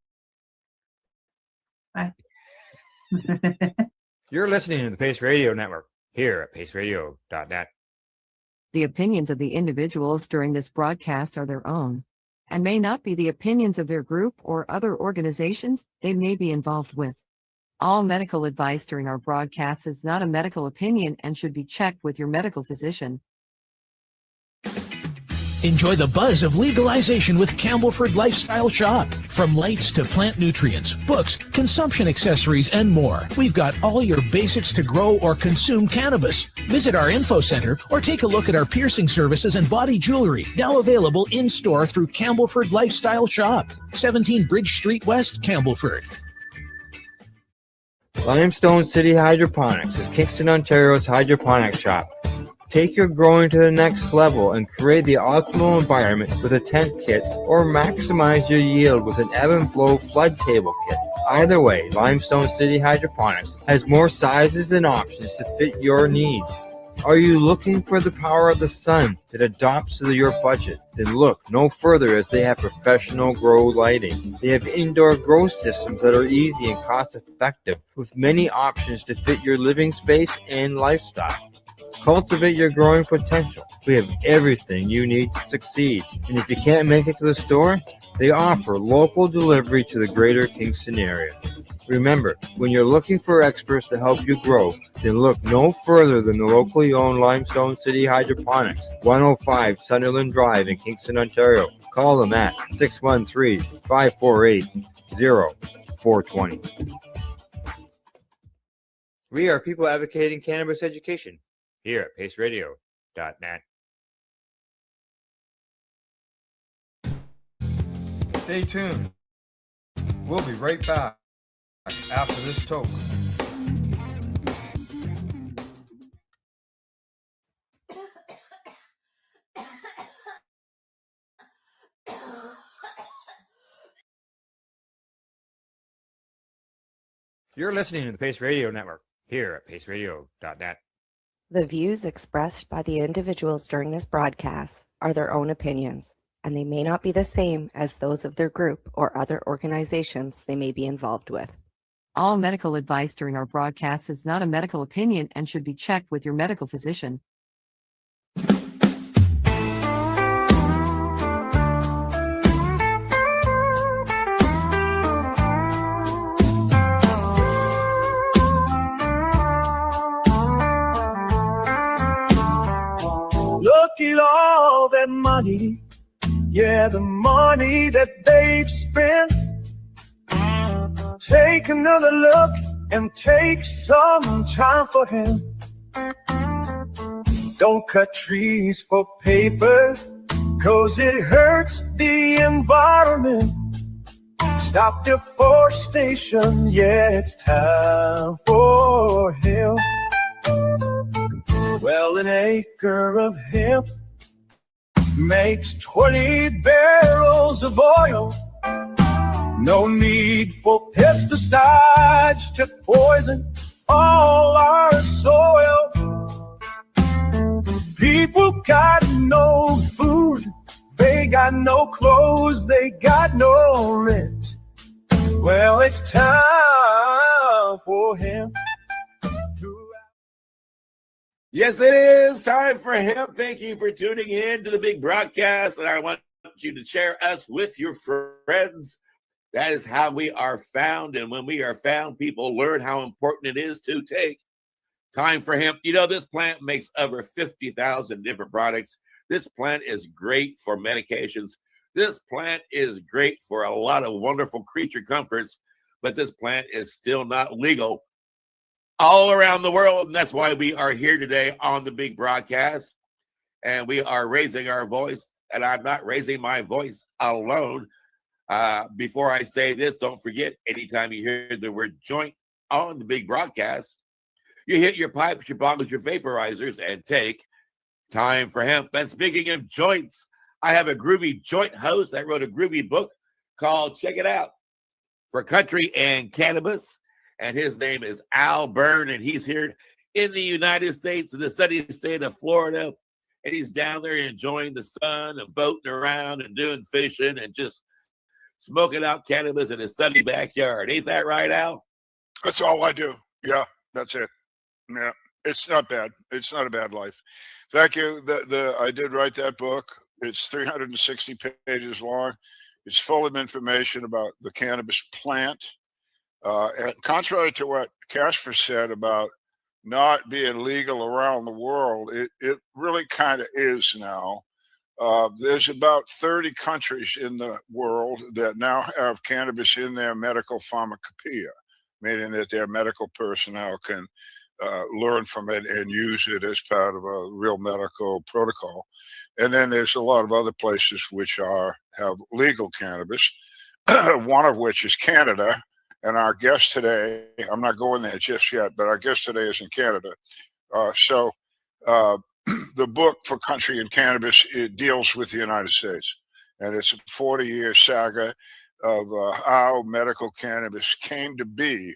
Bye. You're listening to the Pace Radio Network here at paceradio.net. The opinions of the individuals during this broadcast are their own and may not be the opinions of their group or other organizations they may be involved with. All medical advice during our broadcast is not a medical opinion and should be checked with your medical physician. Enjoy the buzz of legalization with Campbellford Lifestyle Shop. From lights to plant nutrients, books, consumption accessories, and more, we've got all your basics to grow or consume cannabis. Visit our info center or take a look at our piercing services and body jewelry, now available in-store through Campbellford Lifestyle Shop, 17 Bridge Street West, Campbellford. Limestone City Hydroponics is Kingston, Ontario's hydroponics shop. Take your growing to the next level and create the optimal environment with a tent kit or maximize your yield with an ebb and flow flood table kit. Either way, Limestone City Hydroponics has more sizes and options to fit your needs. Are you looking for the power of the sun that adapts to your budget? Then look no further, as they have professional grow lighting. They have indoor grow systems that are easy and cost effective with many options to fit your living space and lifestyle. Cultivate your growing potential. We have everything you need to succeed. And if you can't make it to the store, they offer local delivery to the greater Kingston area. Remember, when you're looking for experts to help you grow, then look no further than the locally owned Limestone City Hydroponics, 105 Sunderland Drive in Kingston, Ontario. Call them at 613-548-0420. We are people advocating cannabis education here at paceradio.net. Stay tuned. We'll be right back after this toke. You're listening to the Pace Radio Network here at paceradio.net. The views expressed by the individuals during this broadcast are their own opinions, and they may not be the same as those of their group or other organizations they may be involved with. All medical advice during our broadcast is not a medical opinion and should be checked with your medical physician. Look at all that money, yeah, the money that they've spent. Take another look and take some time for him. Don't cut trees for paper, 'cause it hurts the environment. Stop deforestation, yeah, it's time for him. Well, an acre of hemp makes 20 barrels of oil. No need for pesticides to poison all our soil. People got no food, they got no clothes, they got no rent. Well, it's time for him. Yes, it is time for him. Thank you for tuning in to the big broadcast, and I want you to share us with your friends. That is how we are found, and when we are found, people learn how important it is to take time for hemp. You know, this plant makes over 50,000 different products This plant is great for medications. This plant is great for a lot of wonderful creature comforts, but this plant is still not legal all around the world. And that's why we are here today on the big broadcast. And we are raising our voice. And I'm not raising my voice alone. Before I say this, don't forget, anytime you hear the word joint on the big broadcast, you hit your pipes, your bottles, your vaporizers, and take time for hemp. And speaking of joints, I have a groovy joint host that wrote a groovy book called Check It Out for Country and Cannabis. And his name is Al Byrne, and he's here in the United States, in the sunny state of Florida. And he's down there enjoying the sun and boating around and doing fishing and just smoking out cannabis in his sunny backyard. Ain't that right, Al? That's all I do. Yeah, that's it. Yeah, it's not bad. It's not a bad life. Thank you. I did write that book. It's 360 pages long. It's full of information about the cannabis plant. And contrary to what Casper said about not being legal around the world, it really kind of is now. There's about 30 countries in the world that now have cannabis in their medical pharmacopoeia, meaning that their medical personnel can learn from it and use it as part of a real medical protocol. And then there's a lot of other places which have legal cannabis, one of which is Canada. And our guest today, I'm not going there just yet, but our guest today is in Canada. So the book for Country and Cannabis, it deals with the United States. And it's a 40-year saga of how medical cannabis came to be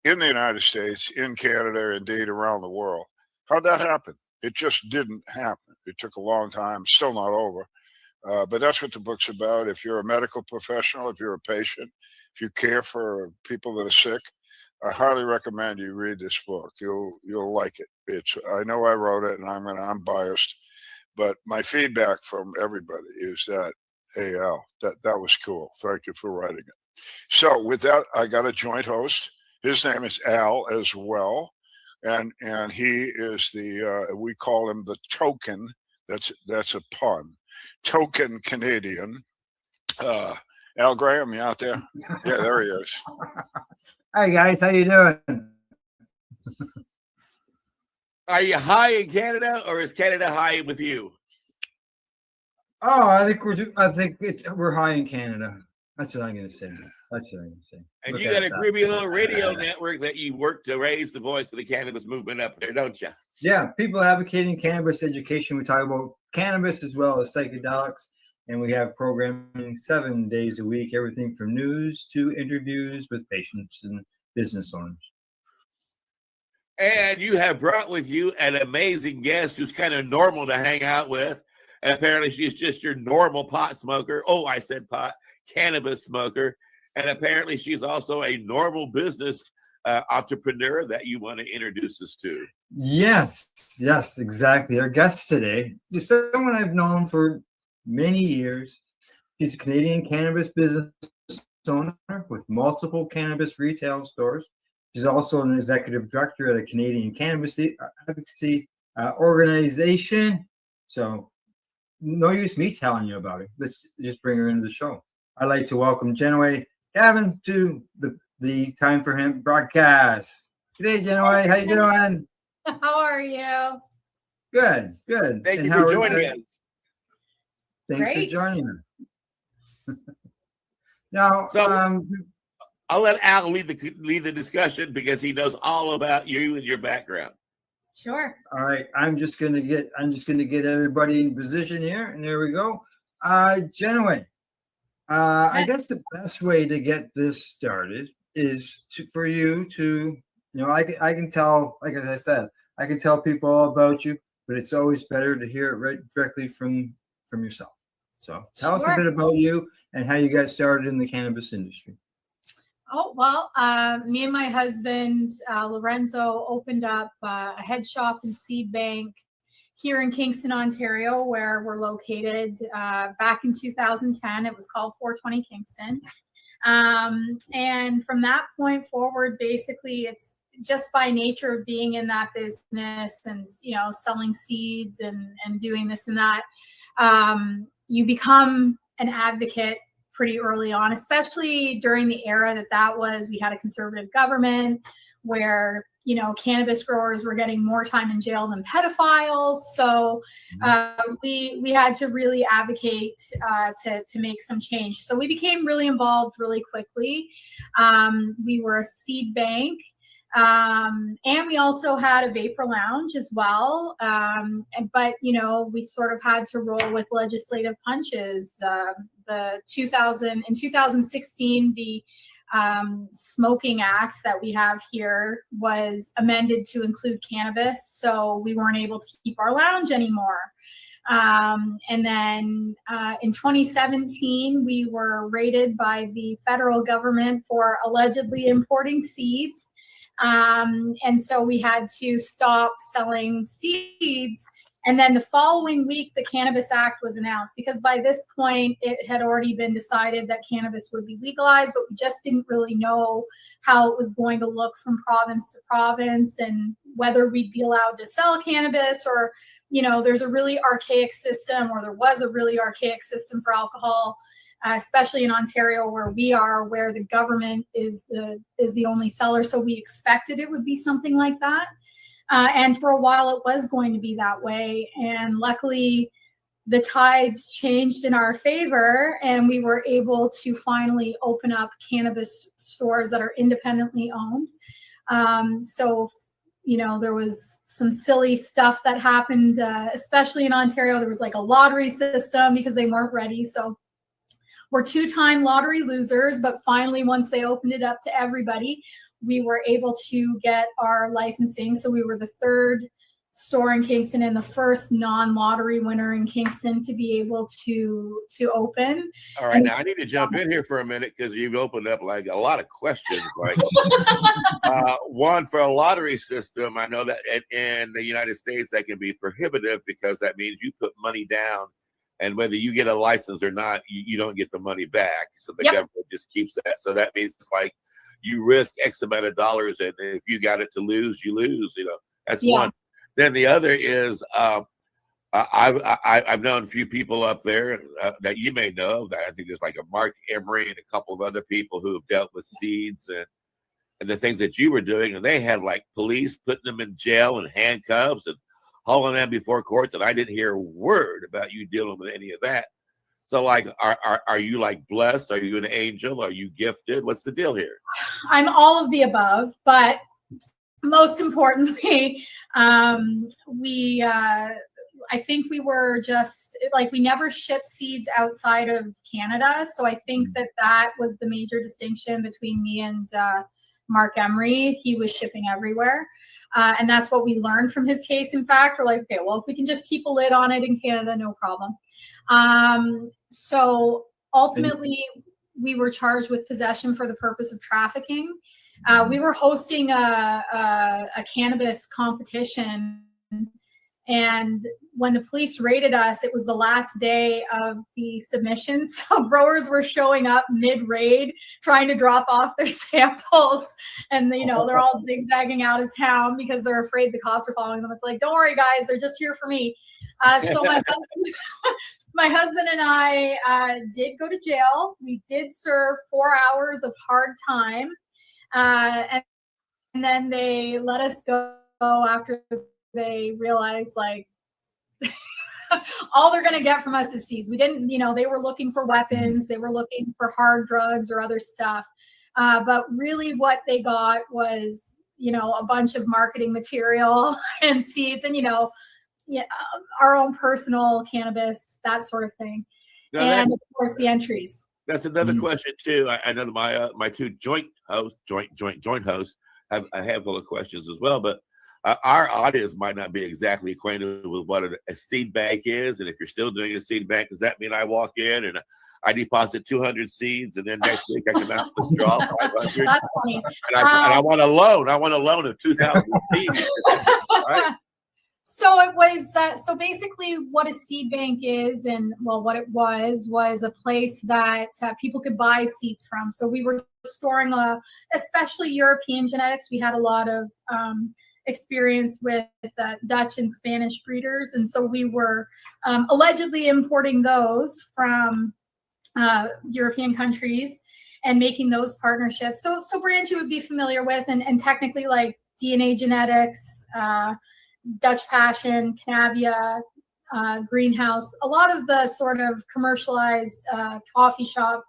in the United States, in Canada, indeed around the world. How'd that happen? It just didn't happen. It took a long time, still not over. But that's what the book's about. If you're a medical professional, if you're a patient, if you care for people that are sick, I highly recommend you read this book. You'll like it. I know I wrote it, and I'm biased, but my feedback from everybody is that, hey Al, that was cool. Thank you for writing it. So with that, I got a joint host. His name is Al as well, and he is we call him the token. That's a pun. Token Canadian. Al Graham, you out there? Yeah, there he is. Hi guys, how you doing? Are you high in Canada, or is Canada high with you? Oh, I think we're high in Canada. That's what I'm going to say. And you got a groovy little radio network that you work to raise the voice of the cannabis movement up there, don't you? Yeah, people advocating cannabis education. We talk about cannabis as well as psychedelics. And we have programming 7 days a week, everything from news to interviews with patients and business owners. And you have brought with you an amazing guest who's kind of normal to hang out with. And apparently she's just your normal pot smoker. Oh, I said pot, cannabis smoker. And apparently she's also a normal business entrepreneur that you want to introduce us to. Yes, exactly. Our guest today is someone I've known for many years. He's a Canadian cannabis business owner with multiple cannabis retail stores. He's also an executive director at a Canadian cannabis advocacy organization. So no use me telling you about it. Let's just bring her into the show. I'd like to welcome Jenaway Gavin to the Time for Hemp broadcast. Good day, Jenaway. How you doing? How are you? Good. Thank you for joining us. Thanks for joining us. Now, I'll let Al lead the discussion because he knows all about you and your background. Sure. All right, I'm just gonna get everybody in position here, and there we go. Jenaway, I guess the best way to get this started is for you to, I can tell, like as I said, I can tell people all about you, but it's always better to hear it right directly from yourself. So tell us a bit about you and how you got started in the cannabis industry. Oh, well, me and my husband, Lorenzo, opened up a head shop and seed bank here in Kingston, Ontario, where we're located back in 2010. It was called 420 Kingston. And from that point forward, basically, just by nature of being in that business and, you know, selling seeds and doing this and that, you become an advocate pretty early on, especially during the era that was. We had a conservative government where, you know, cannabis growers were getting more time in jail than pedophiles. So we had to really advocate to make some change. So we became really involved really quickly. We were a seed bank. And we also had a vapor lounge as well. But, you know, we sort of had to roll with legislative punches. In 2016, the Smoking Act that we have here was amended to include cannabis. So we weren't able to keep our lounge anymore. And then in 2017, we were raided by the federal government for allegedly importing seeds. And so we had to stop selling seeds. And then the following week, the Cannabis Act was announced, because by this point, it had already been decided that cannabis would be legalized, but we just didn't really know how it was going to look from province to province and whether we'd be allowed to sell cannabis, or, you know, there's a really archaic system, or there was a really archaic system for alcohol, especially in Ontario where we are, where the government is the only seller. So we expected it would be something like that. And for a while it was going to be that way. And luckily the tides changed in our favor, and we were able to finally open up cannabis stores that are independently owned. So, you know, there was some silly stuff that happened, especially in Ontario. There was like a lottery system because they weren't ready. So we're 2-time lottery losers, but finally, once they opened it up to everybody, we were able to get our licensing. So we were the third store in Kingston and the first non-lottery winner in Kingston to be able to open. All right, now I need to jump in here for a minute because you've opened up like a lot of questions. Like one, for a lottery system, I know that in the United States that can be prohibitive because that means you put money down, and whether you get a license or not, you don't get the money back. So the government just keeps that. So that means it's like you risk X amount of dollars, and if you got it to lose, you lose. You know, that's one. Then the other is I've known a few people up there that you may know. That I think there's like a Mark Emery and a couple of other people who have dealt with seeds and the things that you were doing, and they had like police putting them in jail and handcuffs and hauling them before courts, and I didn't hear a word about you dealing with any of that. So, like, are you like blessed? Are you an angel? Are you gifted? What's the deal here? I'm all of the above, but most importantly, I think we were just like, we never shipped seeds outside of Canada. So I think that was the major distinction between me and Mark Emery. He was shipping everywhere. And that's what we learned from his case. In fact, we're like, okay, well, if we can just keep a lid on it in Canada, no problem. So ultimately, we were charged with possession for the purpose of trafficking. We were hosting a cannabis competition, and when the police raided us, it was the last day of the submission. So growers were showing up mid-raid, trying to drop off their samples, and you know, they're all zigzagging out of town because they're afraid the cops are following them. It's like, don't worry, guys, they're just here for me. So my husband and I did go to jail. We did serve 4 hours of hard time. And then they let us go after they realized, like, all they're going to get from us is seeds. We didn't, you know, they were looking for weapons. They were looking for hard drugs or other stuff. But really what they got was, you know, a bunch of marketing material and seeds and, you know, our own personal cannabis, that sort of thing. Now and of course the entries. That's another question too. I know my two joint hosts have a handful of questions as well, but our audience might not be exactly acquainted with what a seed bank is. And if you're still doing a seed bank, does that mean I walk in and I deposit 200 seeds and then next week I come out and withdraw 500? That's funny. And I want a loan. I want a loan of 2,000 seeds. Right? So it was, so basically what a seed bank is, and well, what it was a place that people could buy seeds from. So we were storing especially European genetics. We had a lot of experience with Dutch and Spanish breeders, and so we were allegedly importing those from European countries and making those partnerships. So brands you would be familiar with, and technically like DNA Genetics, Dutch Passion, Canavia, Greenhouse, a lot of the sort of commercialized coffee shop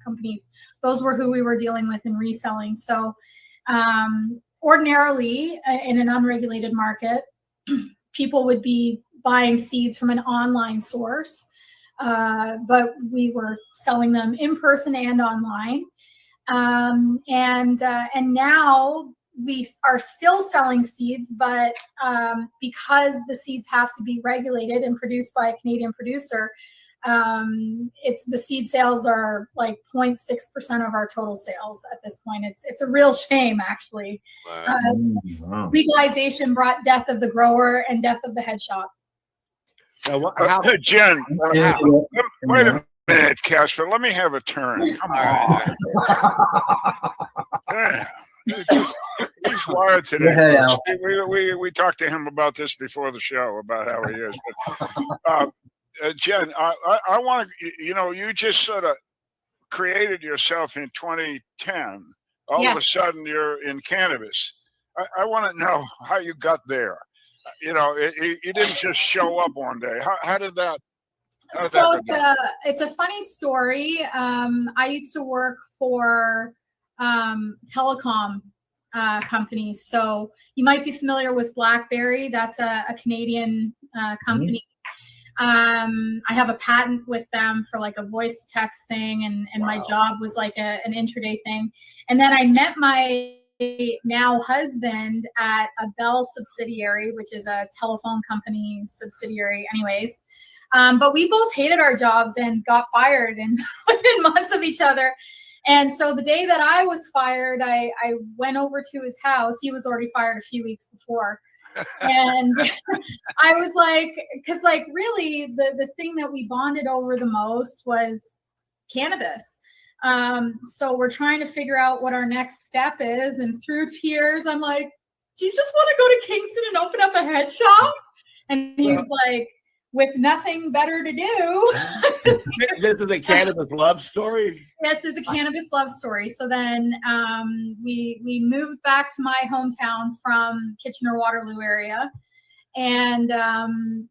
companies, those were who we were dealing with and reselling. So ordinarily in an unregulated market, people would be buying seeds from an online source, but we were selling them in person and online. And now we are still selling seeds, but because the seeds have to be regulated and produced by a Canadian producer, the seed sales are like 0.6% of our total sales at this point. It's a real shame, actually. Wow. Legalization brought death of the grower and death of the head shop. Jen, wait a minute, Casper. Let me have a turn. Come on. He's wired today. Ahead, Al. We talked to him about this before the show about how he is. But Jen, I want to. You just sort of created yourself in 2010. All of a sudden, you're in cannabis. I want to know how you got there. You didn't just show up one day. How did that? So it's a funny story. I used to work for telecom companies. So you might be familiar with BlackBerry. That's a Canadian company. I have a patent with them for like a voice text thing, and my job was like an intraday thing. And then I met my now husband at a Bell subsidiary, which is a telephone company subsidiary anyways. But we both hated our jobs and got fired within months of each other. And so the day that I was fired, I went over to his house. He was already fired a few weeks before. And I was like, because like really the thing that we bonded over the most was cannabis. So we're trying to figure out what our next step is. And through tears, I'm like, do you just want to go to Kingston and open up a head shop? And he was like, with nothing better to do. This is a cannabis love story? Yes, it's a cannabis love story. So then we moved back to my hometown from Kitchener-Waterloo area. And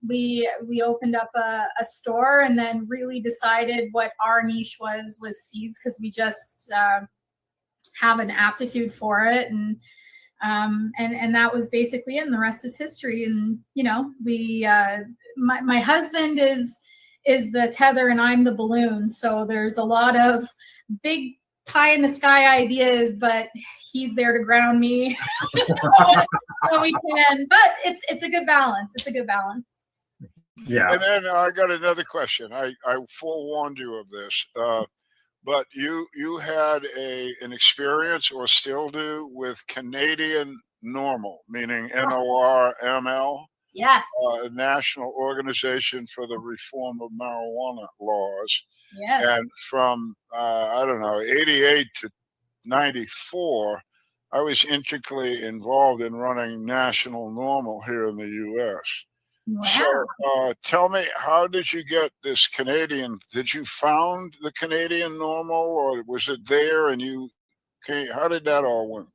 we opened up a store, and then really decided what our niche was seeds, because we just have an aptitude for it, and that was basically it. And the rest is history. And we my husband is the tether, and I'm the balloon. So there's a lot of big pie in the sky ideas, but he's there to ground me when we can. But it's a good balance. It's a good balance. Yeah. And then I got another question. I forewarned you of this, but you had an experience, or still do, with Canadian Normal, meaning NORML. Yes. National Organization for the Reform of Marijuana Laws. Yes. And from, 88 to 94, I was intricately involved in running National Normal here in the U.S. Wow. So tell me, how did you get this Canadian? Did you found the Canadian Normal, or was it there and how did that all work?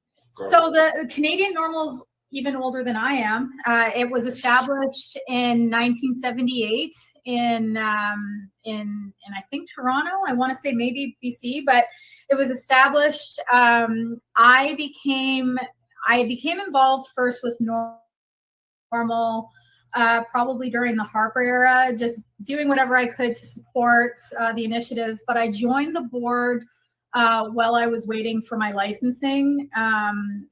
So the Canadian Normal's even older than I am. It was established in 1978 in I think Toronto. I want to say maybe BC, but it was established. I became involved first with Normal, probably during the Harper era, just doing whatever I could to support the initiatives. But I joined the board while I was waiting for my licensing,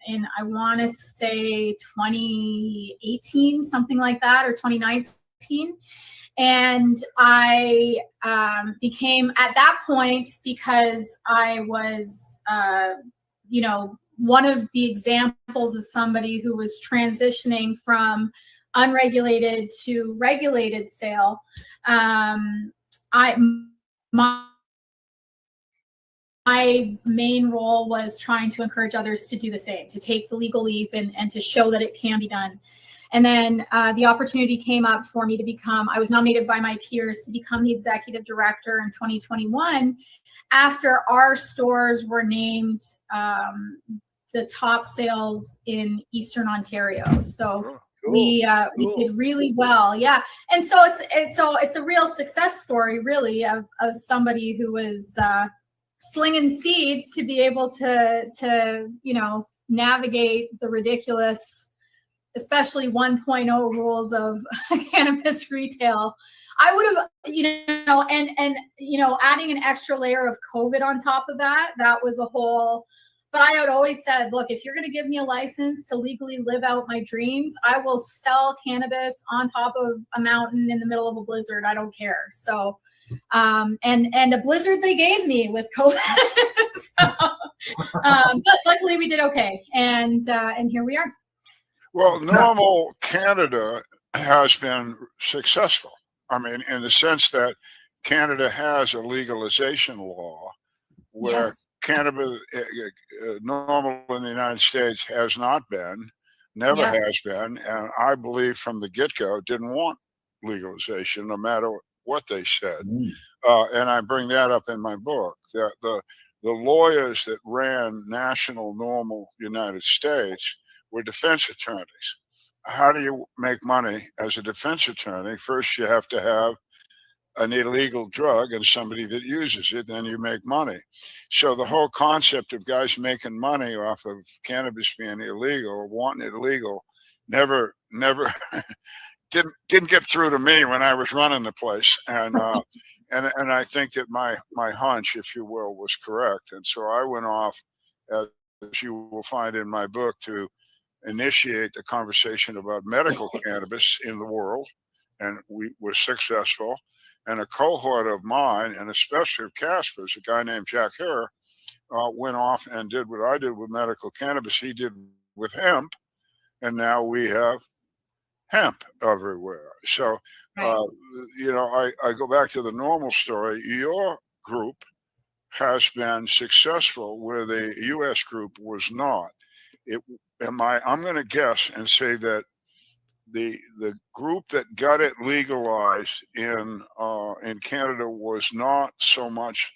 in I want to say 2018, something like that, or 2019. And I became, at that point, because I was, one of the examples of somebody who was transitioning from unregulated to regulated sale, my my main role was trying to encourage others to do the same, to take the legal leap and to show that it can be done. And then the opportunity came up for me to become, I was nominated by my peers to become the executive director in 2021 after our stores were named the top sales in Eastern Ontario. So we did really well. Yeah. And so it's a real success story, really, of somebody who was slinging seeds to be able to navigate the ridiculous, especially 1.0 rules of cannabis retail. I would have, and adding an extra layer of COVID on top of that was a whole. But I had always said, look, if you're going to give me a license to legally live out my dreams, I will sell cannabis on top of a mountain in the middle of a blizzard. I don't care. So, and a blizzard they gave me with COVID. But luckily we did okay. And here we are. Well, normal Canada has been successful. I mean, in the sense that Canada has a legalization law where cannabis, normal in the United States, has not been, never has been, and I believe from the get-go didn't want legalization, no matter what they said. And I bring that up in my book. That the lawyers that ran national normal United States were defense attorneys. How do you make money as a defense attorney? First, you have to have an illegal drug and somebody that uses it, then you make money. So the whole concept of guys making money off of cannabis being illegal or wanting it illegal never didn't get through to me when I was running the place. And and I think that my hunch, if you will, was correct. And so I went off, as you will find in my book, to initiate the conversation about medical cannabis in the world, and we were successful. And a cohort of mine, and especially of Casper's, a guy named Jack Hare, went off and did what I did with medical cannabis. He did with hemp, and now we have hemp everywhere. So, I go back to the normal story. Your group has been successful where the U.S. group was not. I'm going to guess and say that the group that got it legalized in Canada was not so much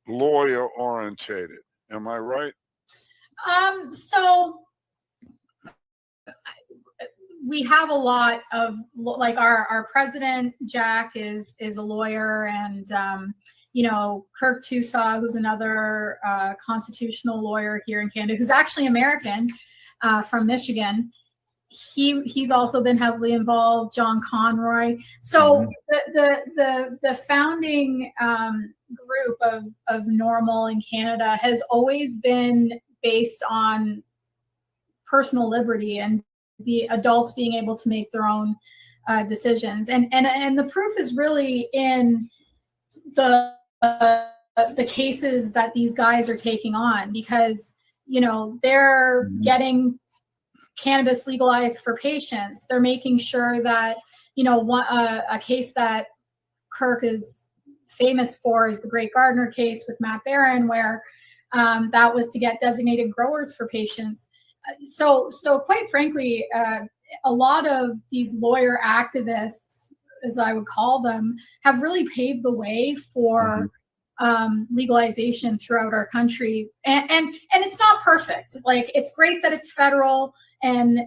lawyer orientated. Am I right? So we have a lot of, like, our president Jack is a lawyer, and Kirk Tusaw, who's another constitutional lawyer here in Canada, who's actually American, from Michigan. He's also been heavily involved. John Conroy. So the founding group of Normal in Canada has always been based on personal liberty and the adults being able to make their own decisions. And the proof is really in the cases that these guys are taking on, because they're getting cannabis legalized for patients. They're making sure that, a case that Kirk is famous for is the Great Gardner case with Matt Barron, where that was to get designated growers for patients. So quite frankly, a lot of these lawyer activists, as I would call them, have really paved the way for legalization throughout our country. And it's not perfect. Like, it's great that it's federal, and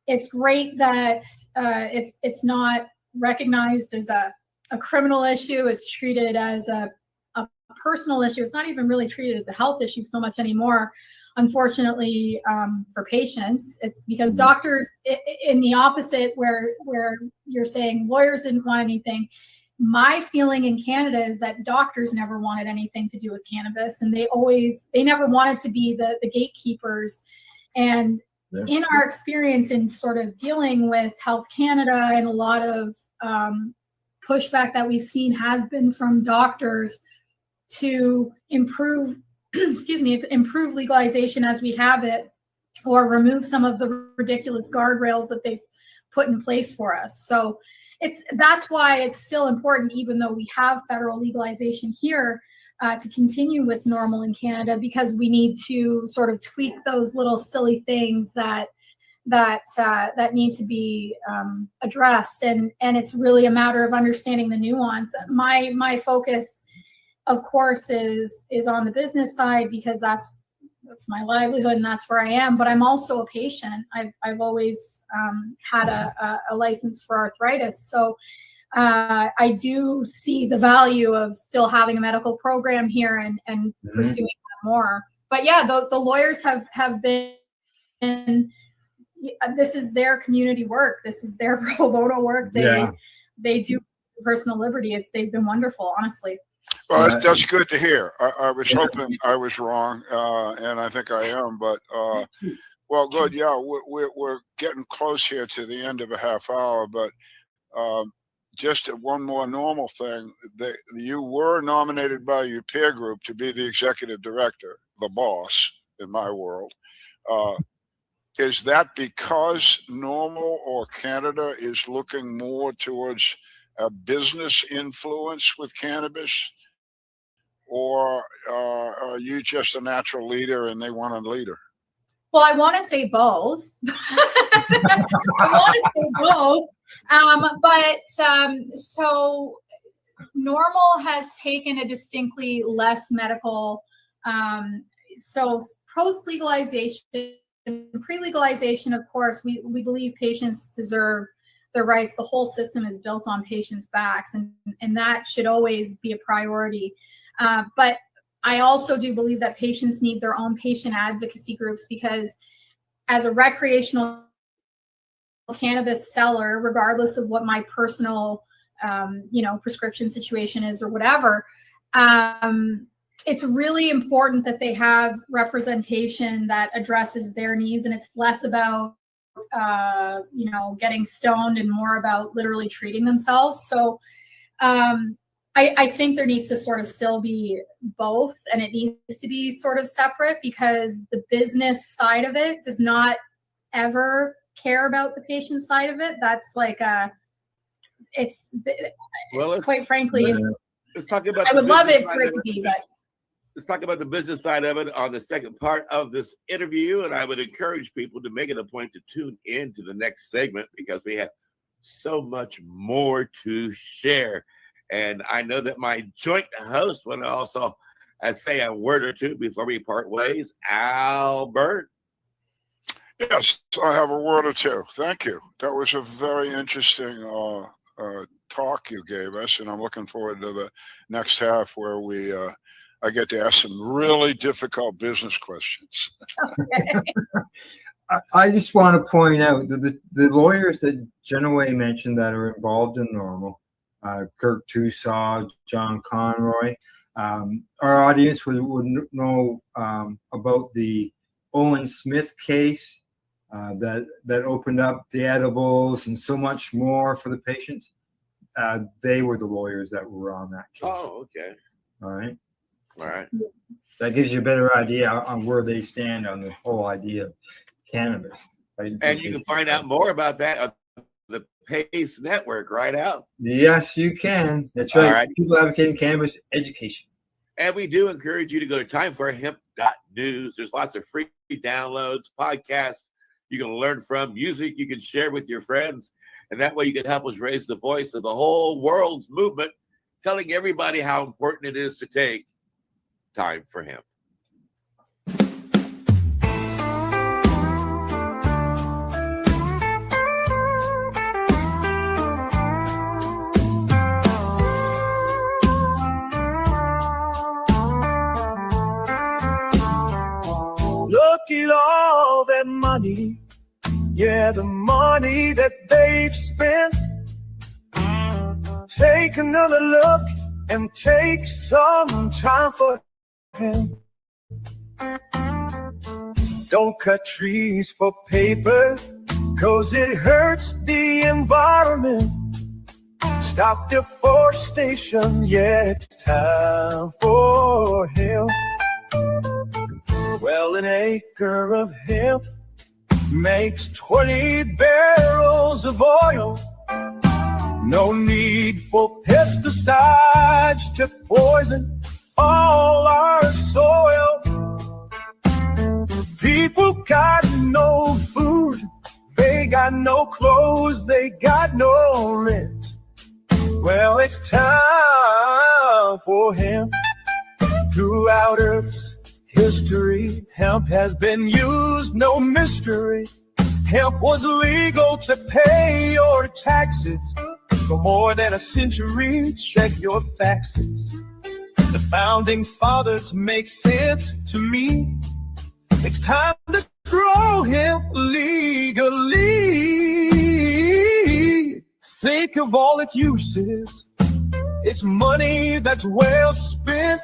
it's great that it's not recognized as a criminal issue. It's treated as a personal issue. It's not even really treated as a health issue so much anymore, unfortunately, for patients. It's because doctors, in the opposite, where you're saying lawyers didn't want anything. My feeling in Canada is that doctors never wanted anything to do with cannabis, and they never wanted to be the gatekeepers. And in our experience in sort of dealing with Health Canada, and a lot of pushback that we've seen has been from doctors to improve improve legalization as we have it, or remove some of the ridiculous guardrails that they've put in place for us. So that's why it's still important, even though we have federal legalization here, to continue with normal in Canada, because we need to sort of tweak those little silly things that need to be addressed, and it's really a matter of understanding the nuance. My focus, of course, is on the business side, because that's my livelihood and that's where I am. But I'm also a patient. I've always had a license for arthritis, so I do see the value of still having a medical program here and pursuing that more. But yeah, the lawyers have been. This is their community work. This is their pro bono work. They do personal liberty. They've been wonderful, honestly. Well, that's good to hear. I was hoping I was wrong, and I think I am. But well, good. Yeah, we're getting close here to the end of a half hour. But just one more normal thing: you were nominated by your peer group to be the executive director, the boss in my world. Is that because Normal or Canada is looking more towards a business influence with cannabis, or are you just a natural leader and they want a leader? Well, I want to say both. So Normal has taken a distinctly less medical, so post-legalization, pre-legalization, of course, we believe patients deserve their rights. The whole system is built on patients' backs, and that should always be a priority. But I also do believe that patients need their own patient advocacy groups, because as a recreational cannabis seller, regardless of what my personal, prescription situation is or whatever, it's really important that they have representation that addresses their needs, and it's less about getting stoned and more about literally treating themselves. So I think there needs to sort of still be both, and it needs to be sort of separate, because the business side of it does not ever care about the patient side of it. That's like quite frankly, let's talk about. I would love it for it to be, but. Let's talk about the business side of it on the second part of this interview. And I would encourage people to make it a point to tune in to the next segment, because we have so much more to share. And I know that my joint host want to also say a word or two before we part ways. Albert. Yes, I have a word or two. Thank you. That was a very interesting talk you gave us, and I'm looking forward to the next half where I get to ask some really difficult business questions. I just want to point out that the lawyers that Genoway mentioned that are involved in Normal, Kirk Tusaw, John Conroy, our audience would know about the Owen Smith case that opened up the edibles and so much more for the patients. They were the lawyers that were on that case. Oh, okay. All right. All right. That gives you a better idea on where they stand on the whole idea of cannabis. Right? And you can find out more about that on the PACE network, right, Al? Yes, you can. That's right. All right. People advocating cannabis education. And we do encourage you to go to timeforhemp.news. There's lots of free downloads, podcasts you can learn from, music you can share with your friends. And that way you can help us raise the voice of the whole world's movement, telling everybody how important it is to take time for hemp. Look at all that money, yeah, the money that they've spent. Take another look and take some time for him. Don't cut trees for paper, 'cause it hurts the environment. Stop deforestation, yeah, it's time for hemp. Well, an acre of hemp makes 20 barrels of oil. No need for pesticides to poison all our soil. People got no food, they got no clothes, they got no rent. Well, it's time for hemp. Throughout Earth's history, hemp has been used, no mystery. Hemp was legal to pay your taxes for more than a century. Check your faxes. The founding fathers make sense to me. It's time to grow hemp legally. Think of all its uses. It's money that's well spent.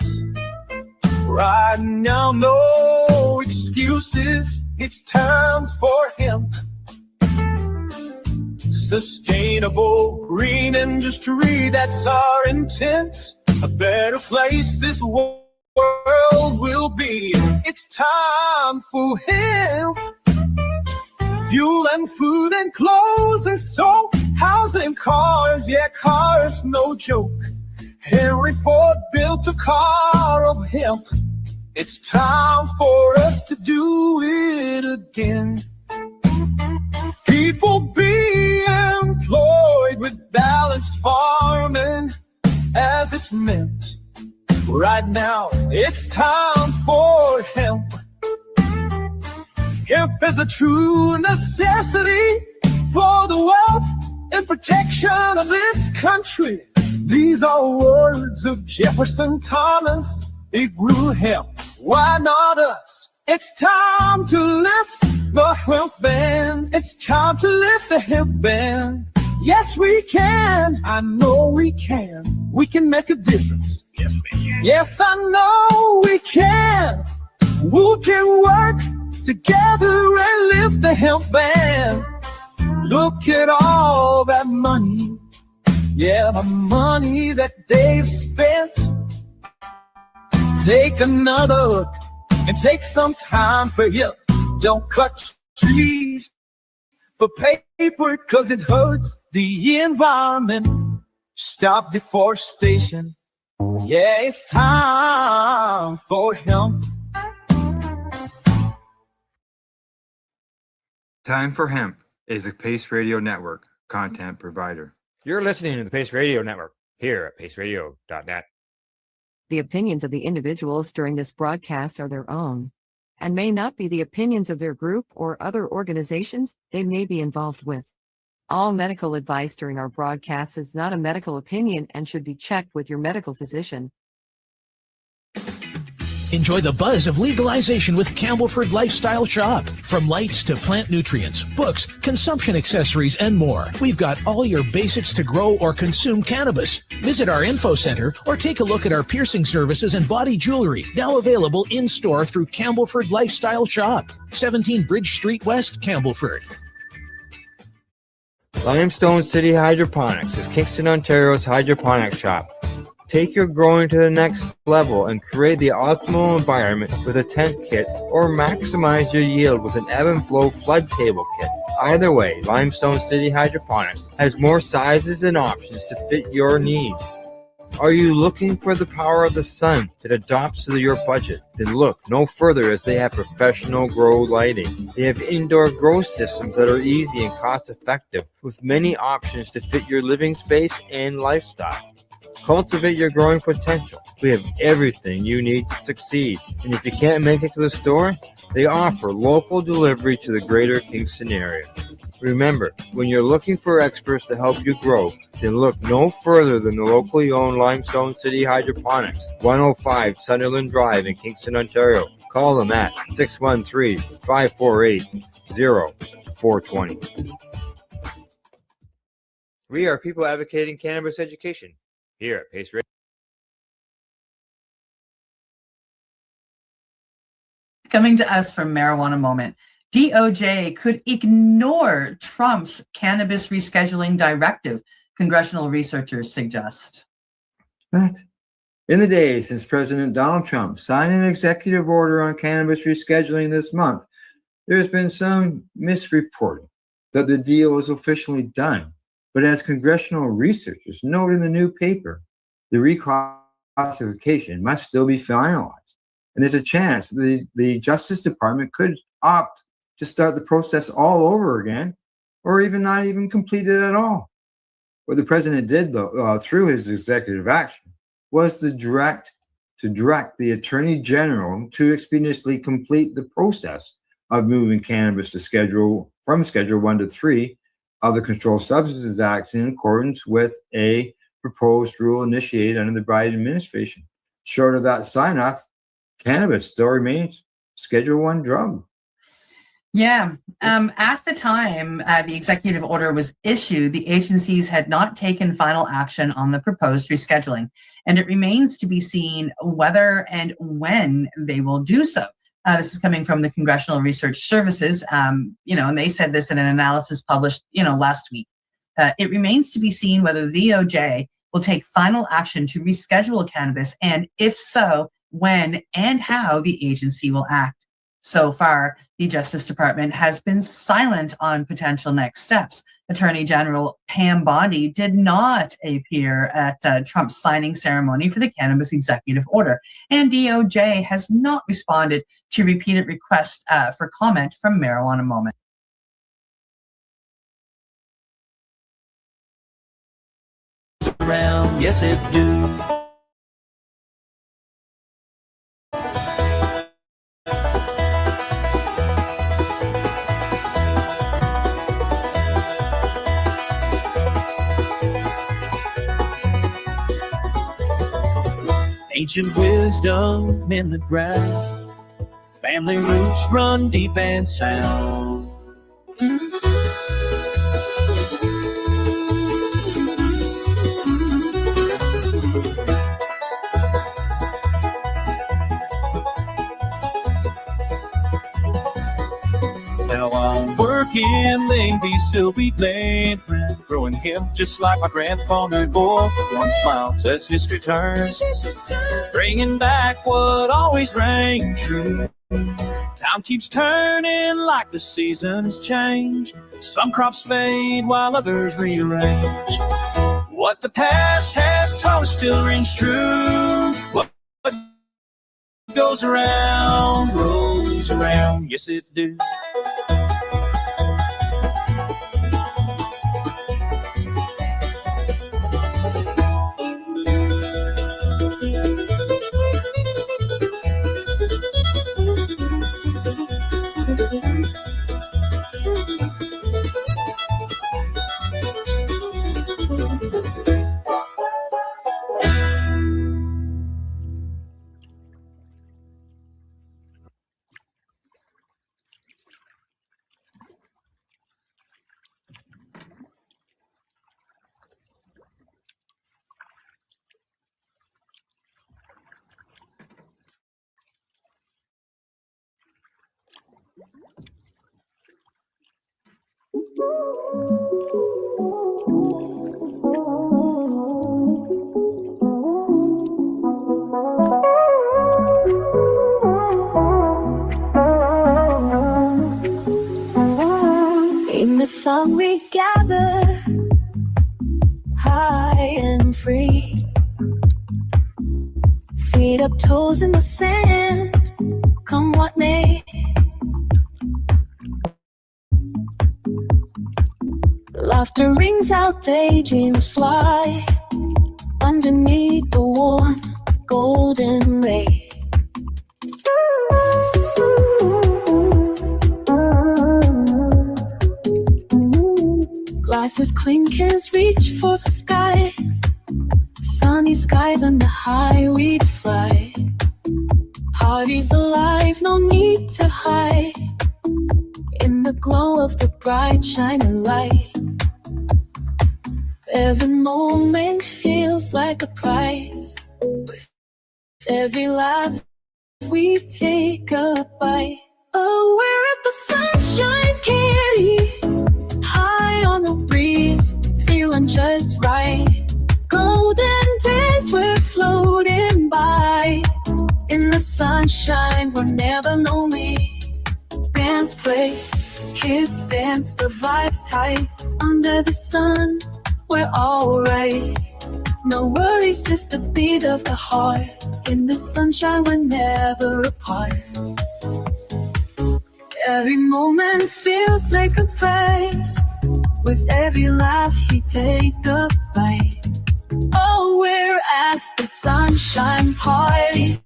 Right now, no excuses. It's time for hemp. Sustainable green industry, that's our intent. A better place this world will be. It's time for hemp. Fuel and food and clothes and soap, housing, cars, yeah, cars, no joke. Henry Ford built a car of hemp. It's time for us to do it again. People be employed with balanced farming as it's meant. Right now, it's time for hemp. Hemp is a true necessity for the wealth and protection of this country. These are words of Jefferson Thomas. He grew hemp. Why not us? It's time to lift the hemp ban. It's time to lift the hemp ban. Yes, we can. I know we can. We can make a difference. Yes, we can. Yes, I know we can. We can work together and lift the hemp ban. Look at all that money. Yeah, the money that they've spent. Take another look and take some time for you. Don't cut trees for paper, cause it hurts the environment. Stop deforestation. Yeah, it's time for hemp. Time for Hemp is a Pace Radio Network content provider. You're listening to the Pace Radio Network here at paceradio.net. The opinions of the individuals during this broadcast are their own and may not be the opinions of their group or other organizations they may be involved with. All medical advice during our broadcast is not a medical opinion and should be checked with your medical physician. Enjoy the buzz of legalization with Campbellford Lifestyle Shop. From lights to plant nutrients, books, consumption accessories, and more, we've got all your basics to grow or consume cannabis. Visit our info center or take a look at our piercing services and body jewelry, now available in-store through Campbellford Lifestyle Shop, 17 Bridge Street West, Campbellford. Limestone City Hydroponics is Kingston, Ontario's hydroponics shop. Take your growing to the next level and create the optimal environment with a tent kit, or maximize your yield with an ebb and flow flood table kit. Either way, Limestone City Hydroponics has more sizes and options to fit your needs. Are you looking for the power of the sun that adapts to your budget? Then look no further, as they have professional grow lighting. They have indoor grow systems that are easy and cost effective, with many options to fit your living space and lifestyle. Cultivate your growing potential. We have everything you need to succeed. And if you can't make it to the store, they offer local delivery to the greater Kingston area. Remember, when you're looking for experts to help you grow, then look no further than the locally owned Limestone City Hydroponics, 105 Sunderland Drive in Kingston, Ontario. Call them at 613-548-0420. We are people advocating cannabis education here at Pace Radio. Coming to us from Marijuana Moment, DOJ could ignore Trump's cannabis rescheduling directive, congressional researchers suggest. What? In the days since President Donald Trump signed an executive order on cannabis rescheduling this month, there has been some misreporting that the deal is officially done. But as congressional researchers note in the new paper, the recall classification must still be finalized. And there's a chance the Justice Department could opt to start the process all over again, or even not even complete it at all. What the president did, though, through his executive action, was to direct the Attorney General to expeditiously complete the process of moving cannabis to from Schedule 1 to 3 of the Controlled Substances Act in accordance with a proposed rule initiated under the Biden administration. Short of that sign-off, cannabis still remains Schedule 1 drug. Yeah. At the time the executive order was issued, the agencies had not taken final action on the proposed rescheduling, and it remains to be seen whether and when they will do so. This is coming from the Congressional Research Services, and they said this in an analysis published, last week. It remains to be seen whether the DOJ will take final action to reschedule cannabis, and if so, when and how the agency will act. So far, the Justice Department has been silent on potential next steps. Attorney General Pam Bondi did not appear at Trump's signing ceremony for the cannabis executive order, and DOJ has not responded to repeated requests for comment from Marijuana Moment. Around, yes it do. Ancient wisdom in the ground, family roots run deep and sound. Now I'm working, lady, Sylvie Lane, growing hemp just like my grandpa did. Boy, one smile says history turns, bringing back what always rang true. Time keeps turning like the seasons change. Some crops fade while others rearrange. What the past has taught us still rings true. What goes around, rolls around. Yes, it do. In the sun we gather, high and free, feet up, toes in the sand, come what may. Laughter rings out, daydreams fly underneath the warm golden ray. Glasses clinkers reach for the sky. Sunny skies on the high we'd fly. Parties alive, no need to hide. In the glow of the bright shining light, every moment feels like a prize. With every laugh we take a bite. Oh, we're at the sunshine candy, high on the breeze, feeling just right. Golden days we're floating by. In the sunshine we're never lonely. Bands play, kids dance, the vibe's tight. Under the sun we're alright. No worries, just a beat of the heart. In the sunshine, we're never apart. Every moment feels like a prize. With every laugh, you take a bite. Oh, we're at the sunshine party,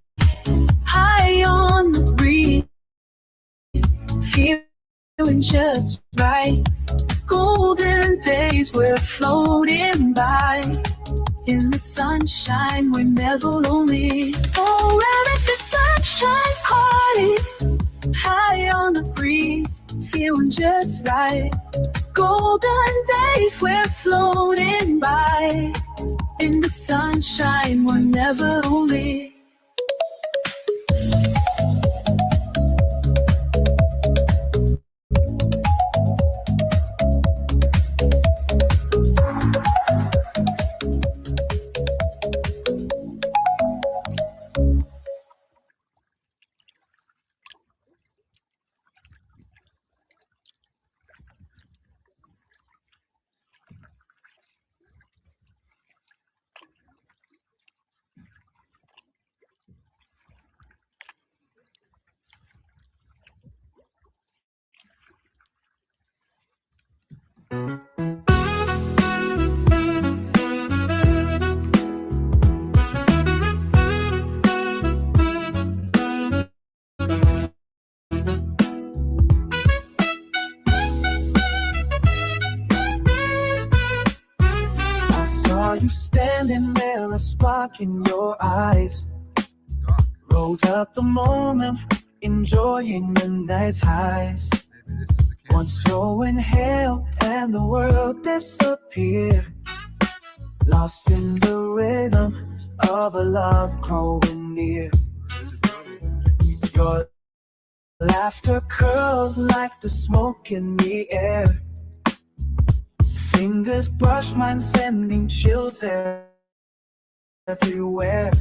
high on the breeze, feeling just right. Golden days we're floating by. In the sunshine, we're never lonely. Oh, we're at the sunshine party, high on the breeze, feeling just right. Golden days we're floating by. In the sunshine, we're never lonely. I saw you standing there, a spark in your eyes. Rolled up the moment, enjoying the night's highs. One slow inhale and the world disappeared. Lost in the rhythm of a love growing near. Your laughter curled like the smoke in the air. Fingers brush mine, sending chills everywhere.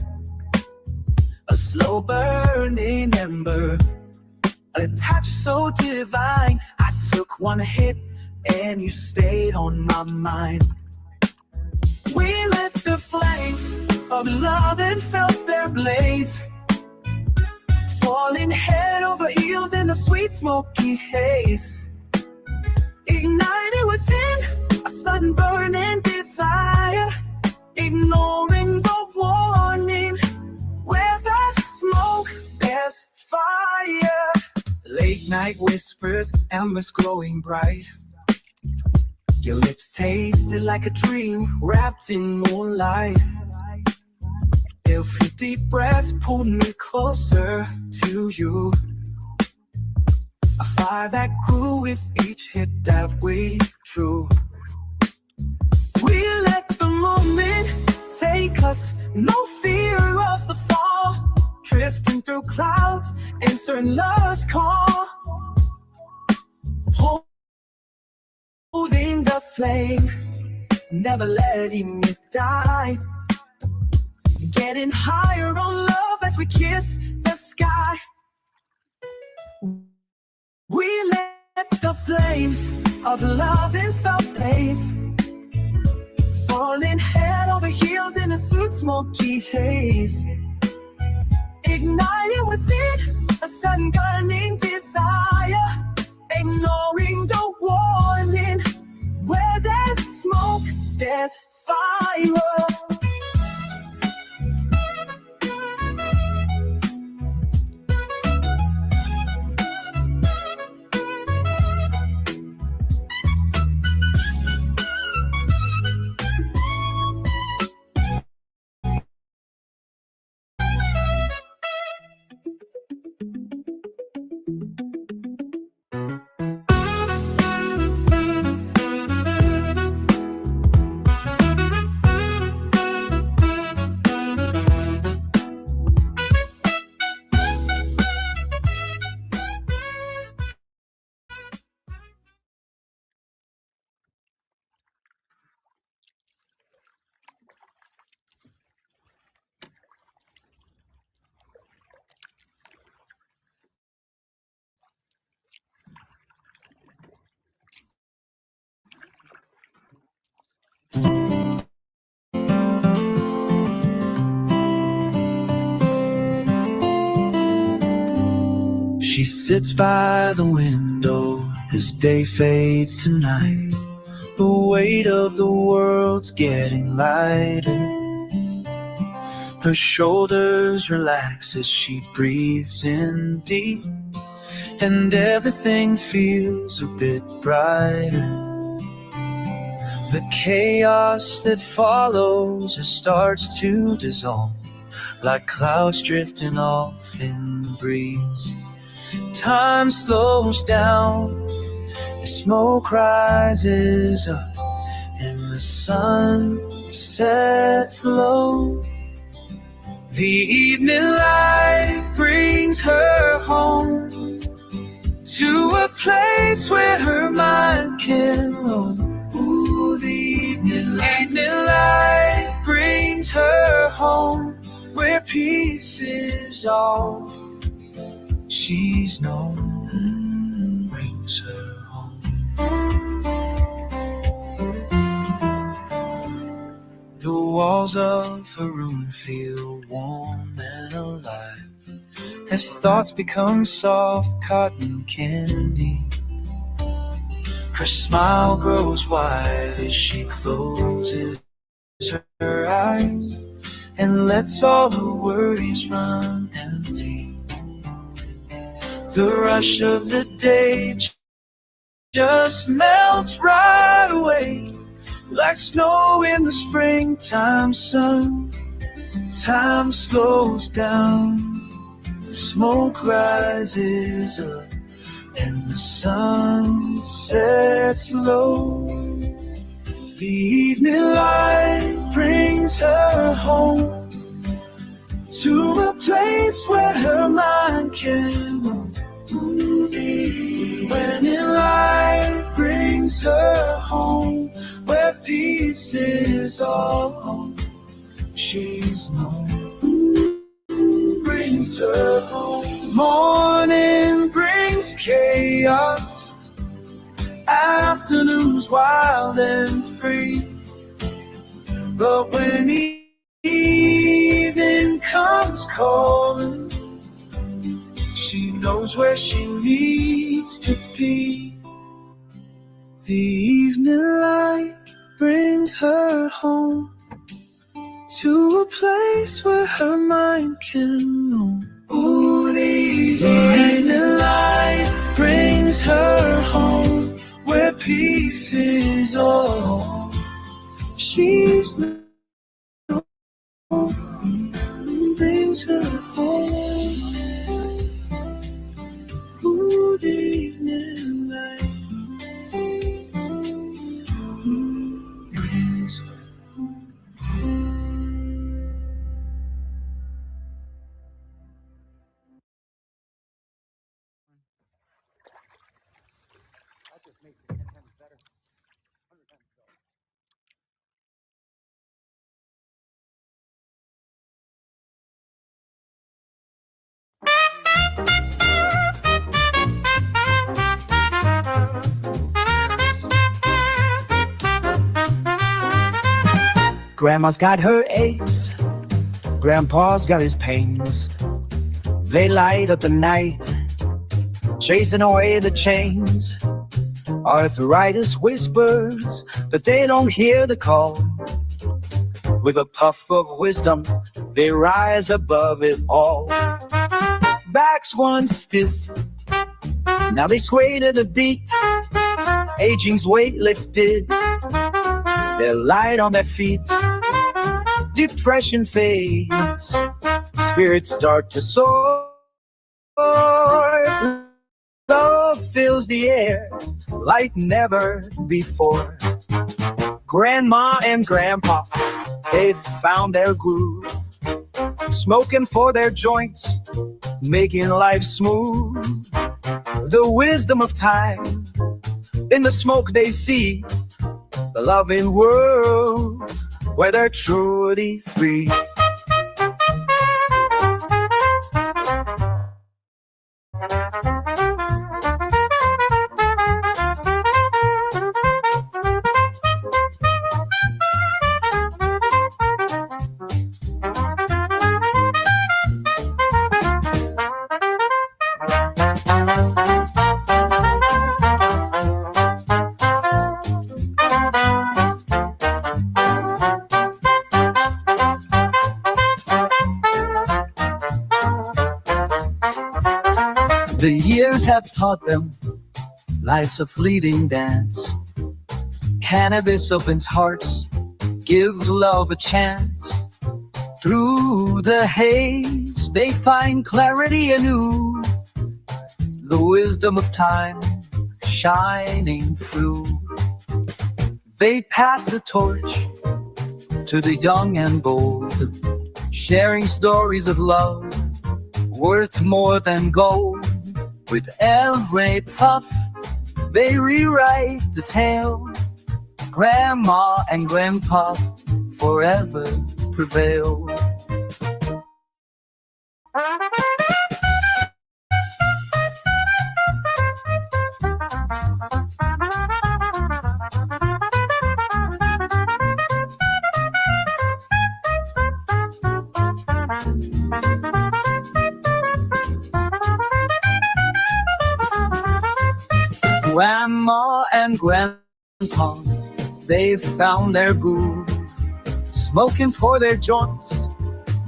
A slow burning ember, a touch so divine. I took one hit and you stayed on my mind. We lit the flames of love and felt their blaze, falling head over heels in the sweet smoky haze. Ignited within a sudden burning desire, ignoring the warning. Where there's smoke, there's fire. Late night whispers, embers glowing bright. Your lips tasted like a dream wrapped in moonlight. Every deep breath pulled me closer to you. A fire that grew with each hit that we drew. We let the moment take us, no fear of the fall. Drifting through clouds, answering love's call. Holding the flame, never letting it die. Getting higher on love as we kiss the sky. We let the flames of love and felt days, falling head over heels in a sweet smoky haze. Igniting within a sudden burning desire, ignoring the warning. Where there's smoke, there's fire. sits by the window as day fades to night. The weight of the world's getting lighter. Her shoulders relax as she breathes in deep, and everything feels a bit brighter. The chaos that follows her starts to dissolve, like clouds drifting off in the breeze. Time slows down, the smoke rises up, and the sun sets low. The evening light brings her home to a place where her mind can roam. Ooh, the evening light brings her home, where peace is all she's known. Brings her home. The walls of her room feel warm and alive as thoughts become soft cotton candy. Her smile grows wide as she closes her eyes and lets all her worries run empty. The rush of the day just melts right away, like snow in the springtime sun. Time slows down, the smoke rises up, and the sun sets low. The evening light brings her home to a place where her mind can roam. When in light brings her home, where peace is all she's known. Brings her home. Morning brings chaos, afternoon's wild and free. But when evening comes calling, she knows where she needs to be. The evening light brings her home to a place where her mind can roam. Ooh, the evening light brings her home, where peace is all she's known. Brings her home. Ooh, the evening light brings her home. Grandma's got her aches, Grandpa's got his pains. They light up the night, chasing away the chains. Arthritis whispers, but they don't hear the call. With a puff of wisdom, they rise above it all. Backs once stiff, now they sway to the beat. Aging's weight lifted, they're light on their feet. Depression fades, spirits start to soar. Love fills the air like never before. Grandma and Grandpa, they've found their groove, smoking for their joints, making life smooth. The wisdom of time, in the smoke they see the loving world where they're truly free. The years have taught them life's a fleeting dance. Cannabis opens hearts, gives love a chance. Through the haze, they find clarity anew. The wisdom of time shining through. They pass the torch to the young and bold, sharing stories of love worth more than gold. With every puff, they rewrite the tale. Grandma and Grandpa forever prevail. Grandma and Grandpa, they found their groove, smoking for their joints,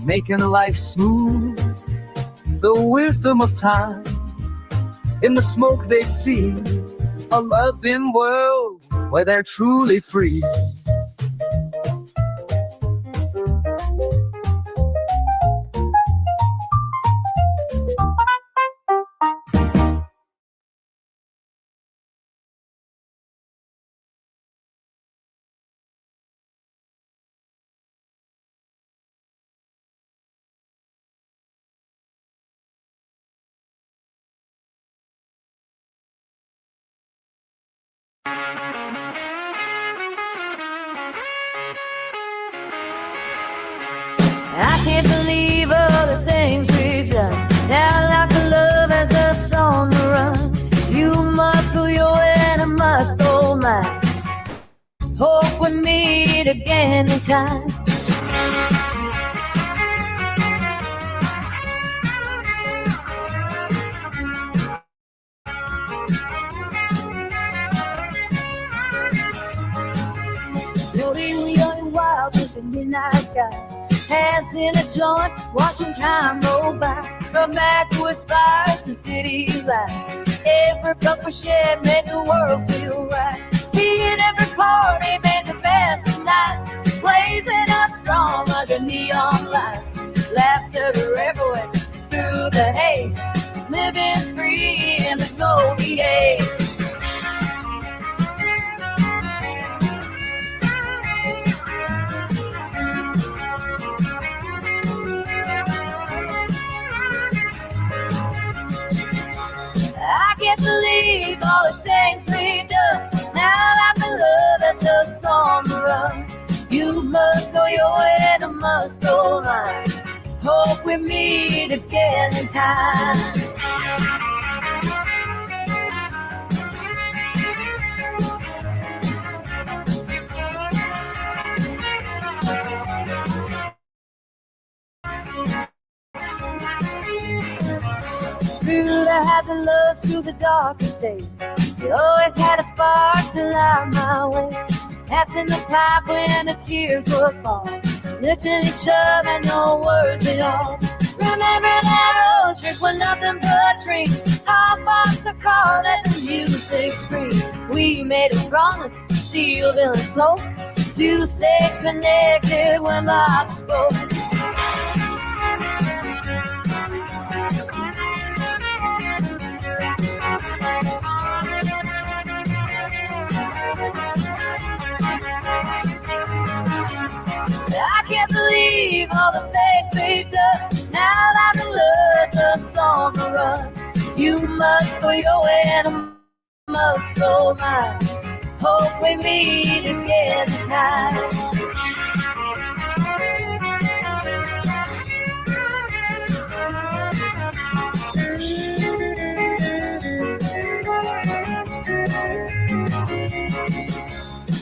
making life smooth. The wisdom of time, in the smoke they see, a loving world where they're truly free. I can't believe all the things we've done. Now like a love as us on the run. You must go your way and I must go mine. Hope we meet again in time. Floating young and wild, chasing midnight skies. Hands in a joint, watching time roll by. From backwoods fires to city lights. Every cup we shared made the world feel right. We in every party made the best of nights. Blazing up strong under neon lights. Laughter everywhere through the haze. Living free in the smoky haze. I can't believe all the things we've done. Now that the love that's us on the run. You must go your way and I must go mine. Hope we meet again in time. Through the highs and lows, through the darkest days, you always had a spark to light my way. Passing the pipe when the tears would fall, lifting each other, no words at all. Remember that old trick when nothing but drinks. Hot box a car, let the music scream. We made a promise, sealed in a slope, to stay connected when life spoke. I can't believe all the things we've done. Now that the love's us on the run. You must go your way and I must go mine. Hope we meet again in time.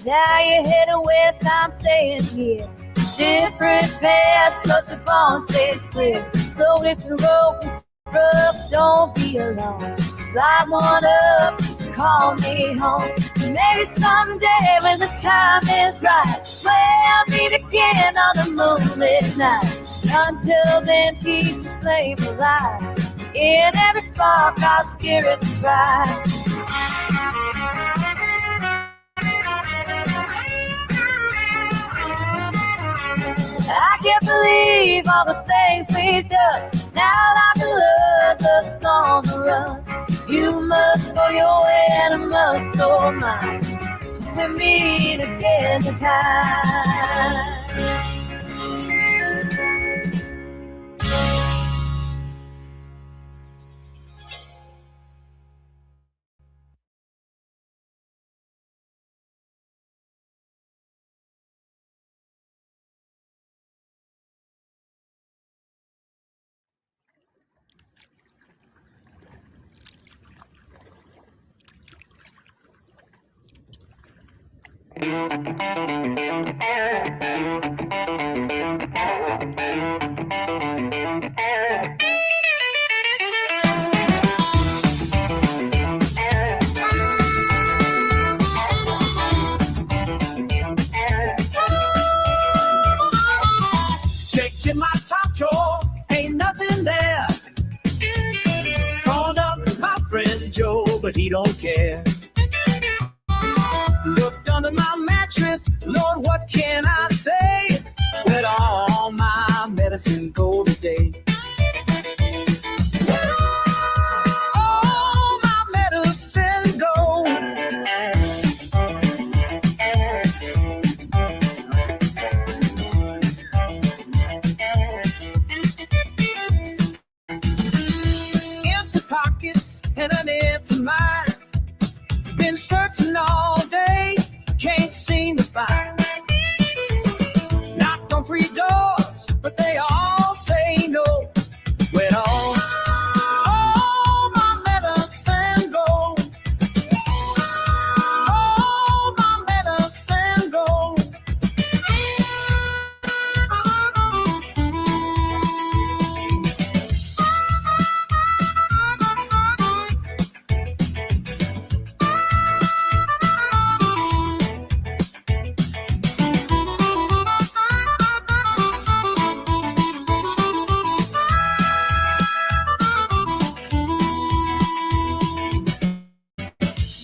Now you're heading west, I'm staying here. Different paths, but the bond stays clear. So if the rope is rough, don't be alone. Light one up, call me home. Maybe someday when the time is right, we'll meet again on a moonlit night. Until then, keep the flame alive. In every spark, our spirits rise. I can't believe all the things we've done. Now life loves us on the run. You must go your way and I must go mine. We meet again in time. Checked in my top drawer, ain't nothing there. Called up my friend Joe, but he don't care. Looked under my mattress, Lord, what can I say? Where'd all my medicine go today? Where'd all my medicine go? Empty pockets and an empty mind. Been searching all day, can't seem to find. Knocked on 3 doors, but they all say no. Where'd all my medicine go? All my medicine go?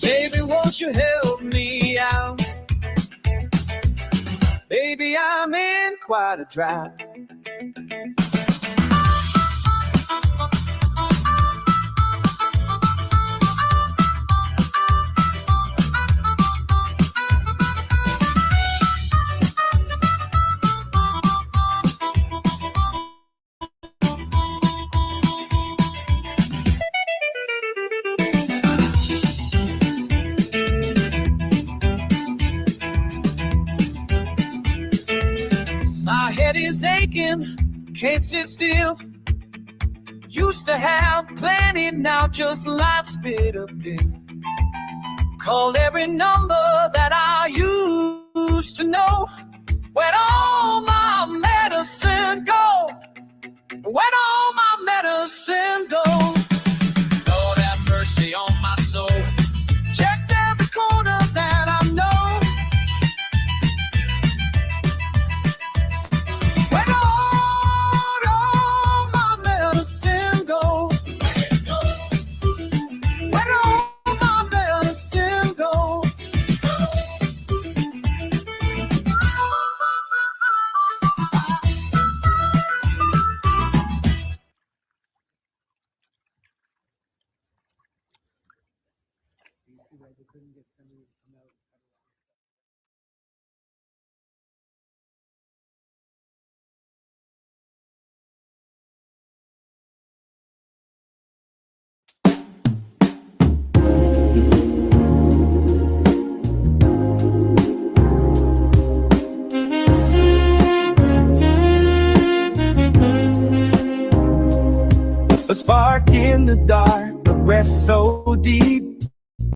Baby, won't you help me out? Baby, I'm in quite a drought. My head is aching, can't sit still. Used to have plenty, now just life's bitter pill. Call every number that I used to know. Where'd all my medicine go? Where'd all my medicine go? Lord have mercy on my soul. Checked every corner that I know. Where'd all my medicine go? Where'd all my medicine go? A spark in the dark, a breath so deep.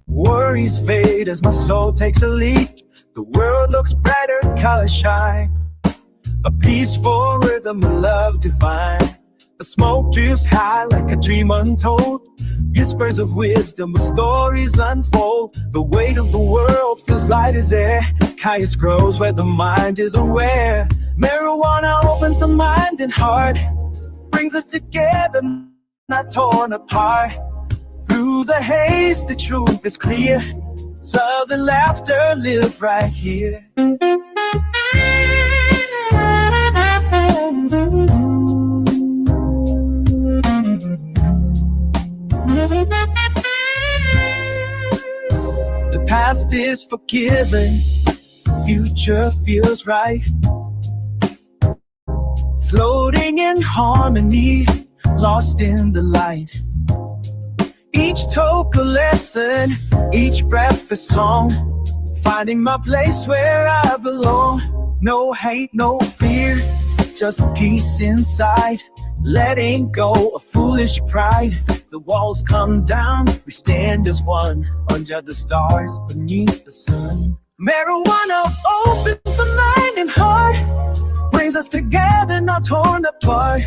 Worries fade as my soul takes a leap. The world looks brighter, colors shine. A peaceful rhythm of love divine. The smoke drifts high like a dream untold. Whispers of wisdom, the stories unfold. The weight of the world feels light as air. Kindness grows where the mind is aware. Marijuana opens the mind and heart, brings us together, not torn apart. Through the haze, the truth is clear. Love and laughter live right here. The past is forgiven, future feels right. Floating in harmony, lost in the light. Each toke a lesson, each breath a song. Finding my place where I belong. No hate, no fear, just peace inside. Letting go of foolish pride. The walls come down, we stand as one. Under the stars, beneath the sun. Marijuana opens the mind and heart. Brings us together, not torn apart.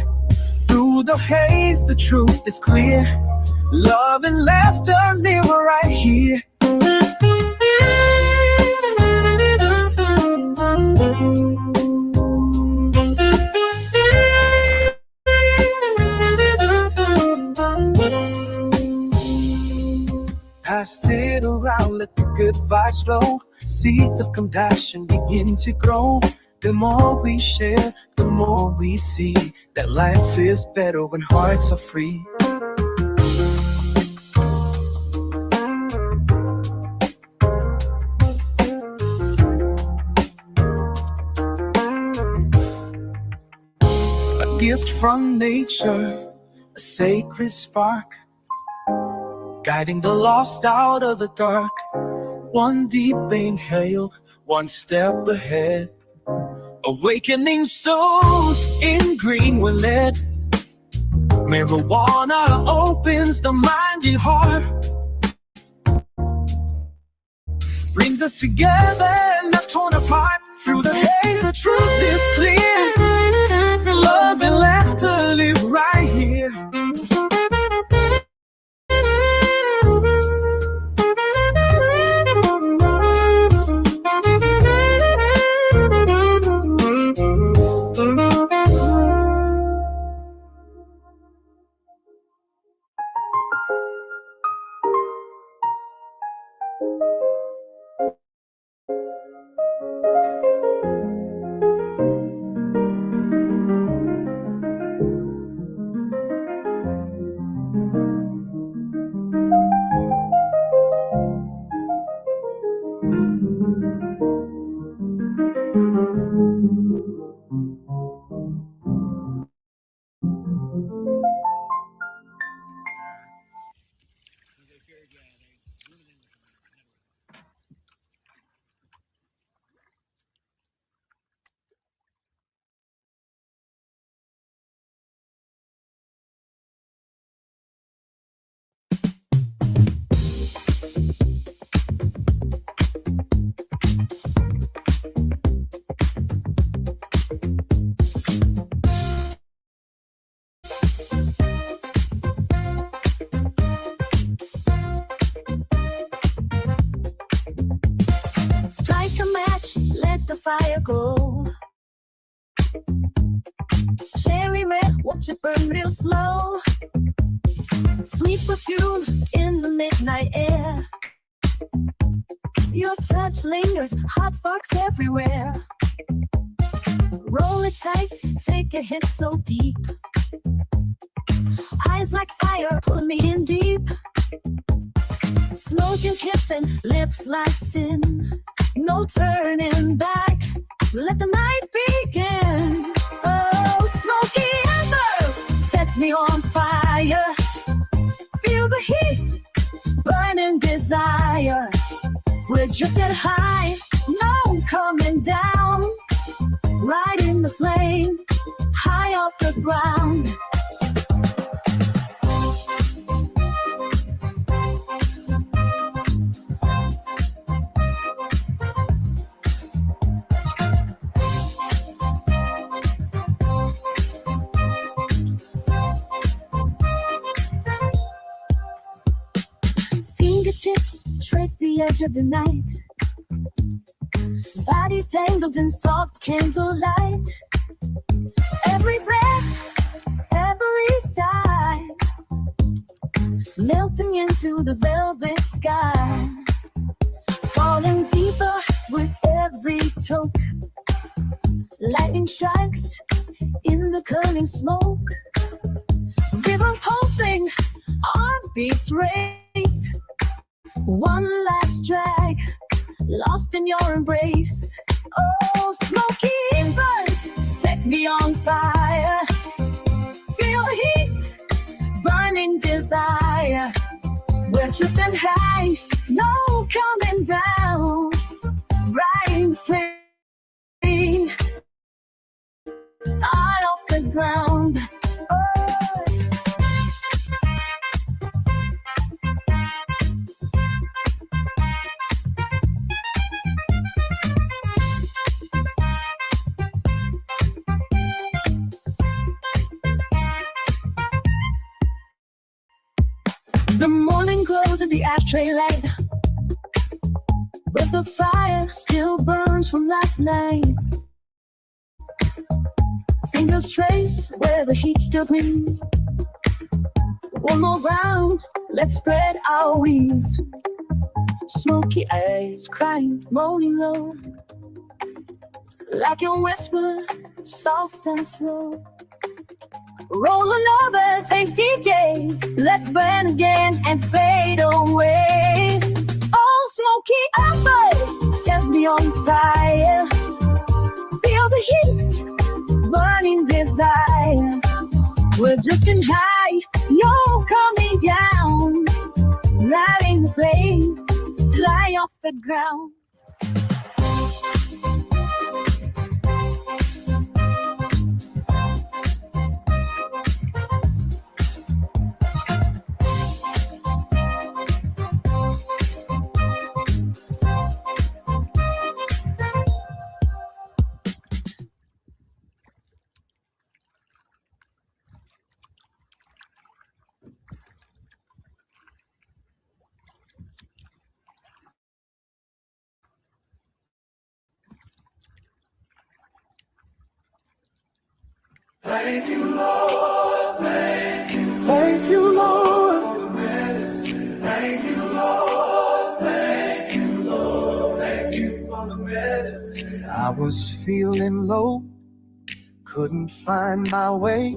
Through the haze, the truth is clear. Love and laughter live right here. Pass it around, let the good vibes flow. Seeds of compassion begin to grow. The more we share, the more we see that life is better when hearts are free. A gift from nature, a sacred spark, guiding the lost out of the dark. One deep inhale, one step ahead. Awakening souls in green we're led. Marijuana opens the mind and heart. Brings us together, not torn apart. Through the haze, the truth is clear. Love and laughter live right here. Strike a match, let the fire go. Cherry red, watch it burn real slow. Sweet perfume in the midnight air. Your touch lingers, hot sparks everywhere. Roll it tight, take a hit so deep. Eyes like fire, pull me in deep. Smoking, kissing, lips like sin. No turning back, let the night begin. Oh, smoky embers, set me on fire. Feel the heat, burning desire. We're drifted high, no coming down. Right in the flame, high off the ground. Fingertips trace the edge of the night. Bodies tangled in soft candlelight. Every breath, every sigh. melting into the velvet sky, falling deeper with every toke. Lightning strikes in the curling smoke, river pulsing, heartbeats race. One last drag, lost in your embrace. Oh, smoky burns set me on fire. Feel heat, burning desire. We're drifting high, no coming down. Riding flame, eye off the ground. The morning glows in the ashtray light, but the fire still burns from last night. Fingers trace where the heat still clings. One more round, let's spread our wings. Smoky eyes crying, moaning low, like your whisper, soft and slow. Roll another taste, DJ. Let's burn again and fade away. Oh, smoky embers set me on fire. Feel the heat, burning desire. We're drifting high, you're coming down. Riding the flame, fly off the ground. Thank you, Lord. Thank you. Thank you, Lord, for the medicine. Thank you, Lord. Thank you, Lord. Thank you for the medicine. I was feeling low, couldn't find my way.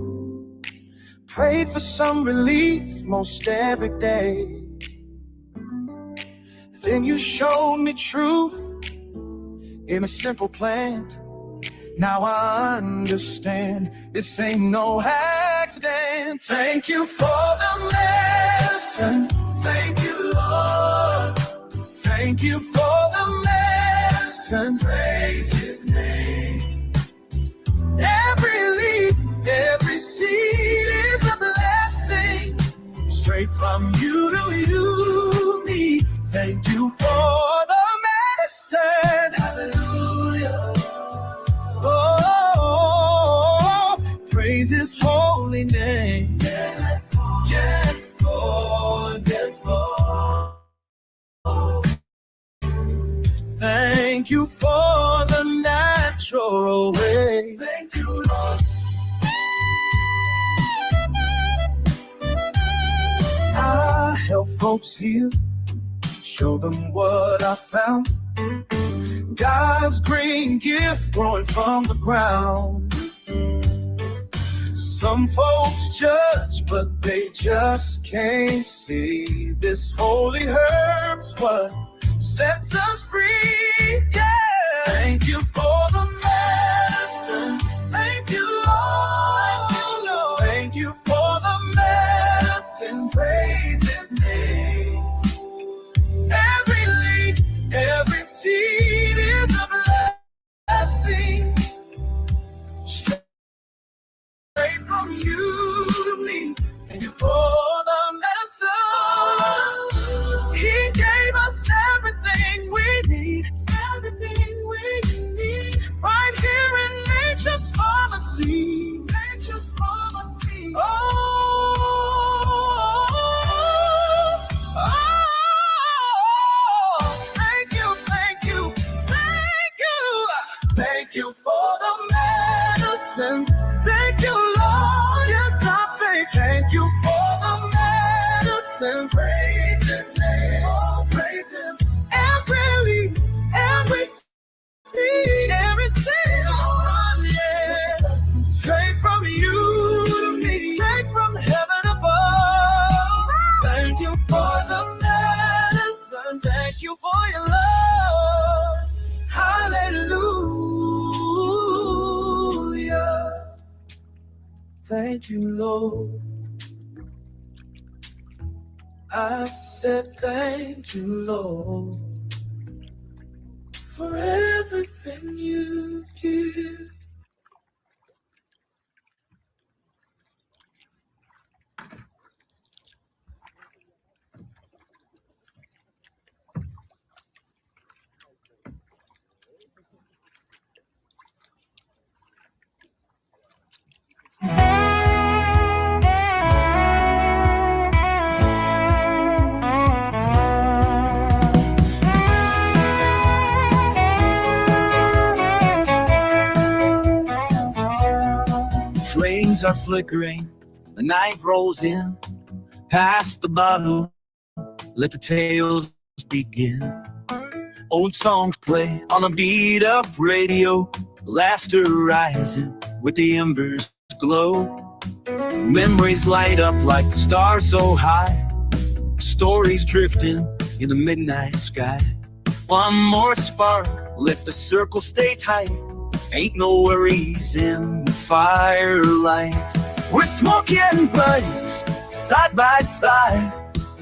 Prayed for some relief most every day. Then you showed me truth in a simple plan. Now I understand this ain't no accident. Thank you for the medicine. Thank you, Lord. Thank you for the medicine. Praise His name. Every leaf, every seed is a blessing. Straight from you to you, me. Thank you for the medicine. Hallelujah. Oh, praise His holy name. Yes, yes, Lord, yes, Lord. Thank you for the natural way. Thank you, Lord. I help folks heal, show them what I found. God's green gift growing from the ground. Some folks judge, but they just can't see. This holy herb's what sets us free. Yeah. Thank you for the medicine. Thank you, Lord. Thank you for the medicine. Praise His name. Every leaf, every seed is a blessing. Straight from you to me. Thank you for the medicine. He gave us everything we need. Everything we need. Right here in nature's pharmacy. Nature's pharmacy. Oh, thank you, thank you, thank you. Thank you for the medicine. Thank you, Lord. Yes, I thank you for the medicine. and praise his name. Oh, praise him. Every seed, oh, yeah. Straight from you to me, straight from heaven above. Thank you for the medicine. Thank you for your love. Hallelujah. Thank you, Lord. I said thank you, Lord, for everything you give. Flames are flickering, the night rolls in. Pass the bottle, let the tales begin. Old songs play on a beat-up radio, laughter rising with the embers glow. Memories light up like the stars so high, stories drifting in the midnight sky. One more spark, let the circle stay tight. Ain't no worries in the firelight. We're smoking buddies, side by side,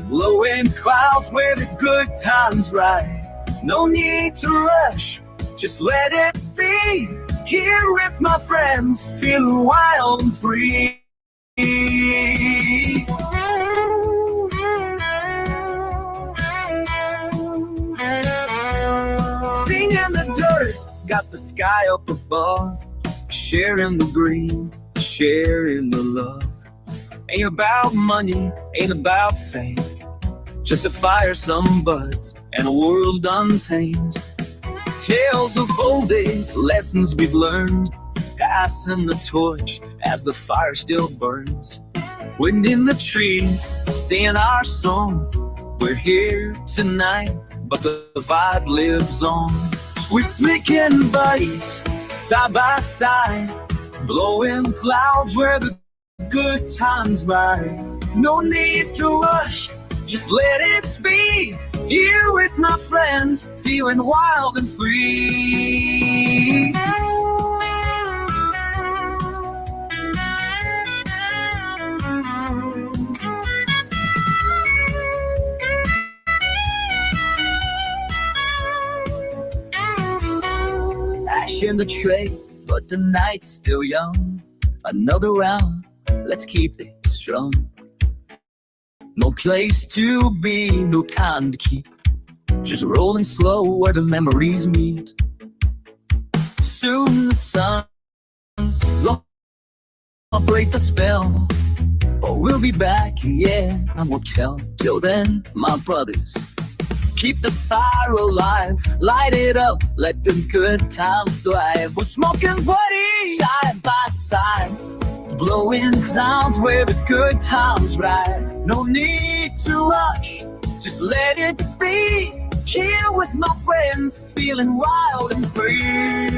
blowing clouds where the good times ride. No need to rush, just let it be. Here with my friends, feeling wild and free. Feet in the dirt, got the sky up above. Sharing the green, sharing the love. Ain't about money, ain't about fame. Just a fire, some buds, and a world untamed. Tales of old days, lessons we've learned. Passing the torch as the fire still burns. Wind in the trees, singing our song. We're here tonight, but the vibe lives on. We're sneaking buddies, side by side, blowing clouds where the good times ride. No need to rush, just let it speed. Here with my friends, feeling wild and free. Ash in the tray, but the night's still young. Another round, let's keep it strong. No place to be, no time to keep. Just rolling slow where the memories meet. Soon the sun's I'll break the spell. But we'll be back, yeah, I won't tell. Till then, my brothers, keep the fire alive. Light it up, let the good times thrive. We're smoking buddies, side by side, blowing clouds where the good times ride. No need to rush, just let it be. Here with my friends, feeling wild and free.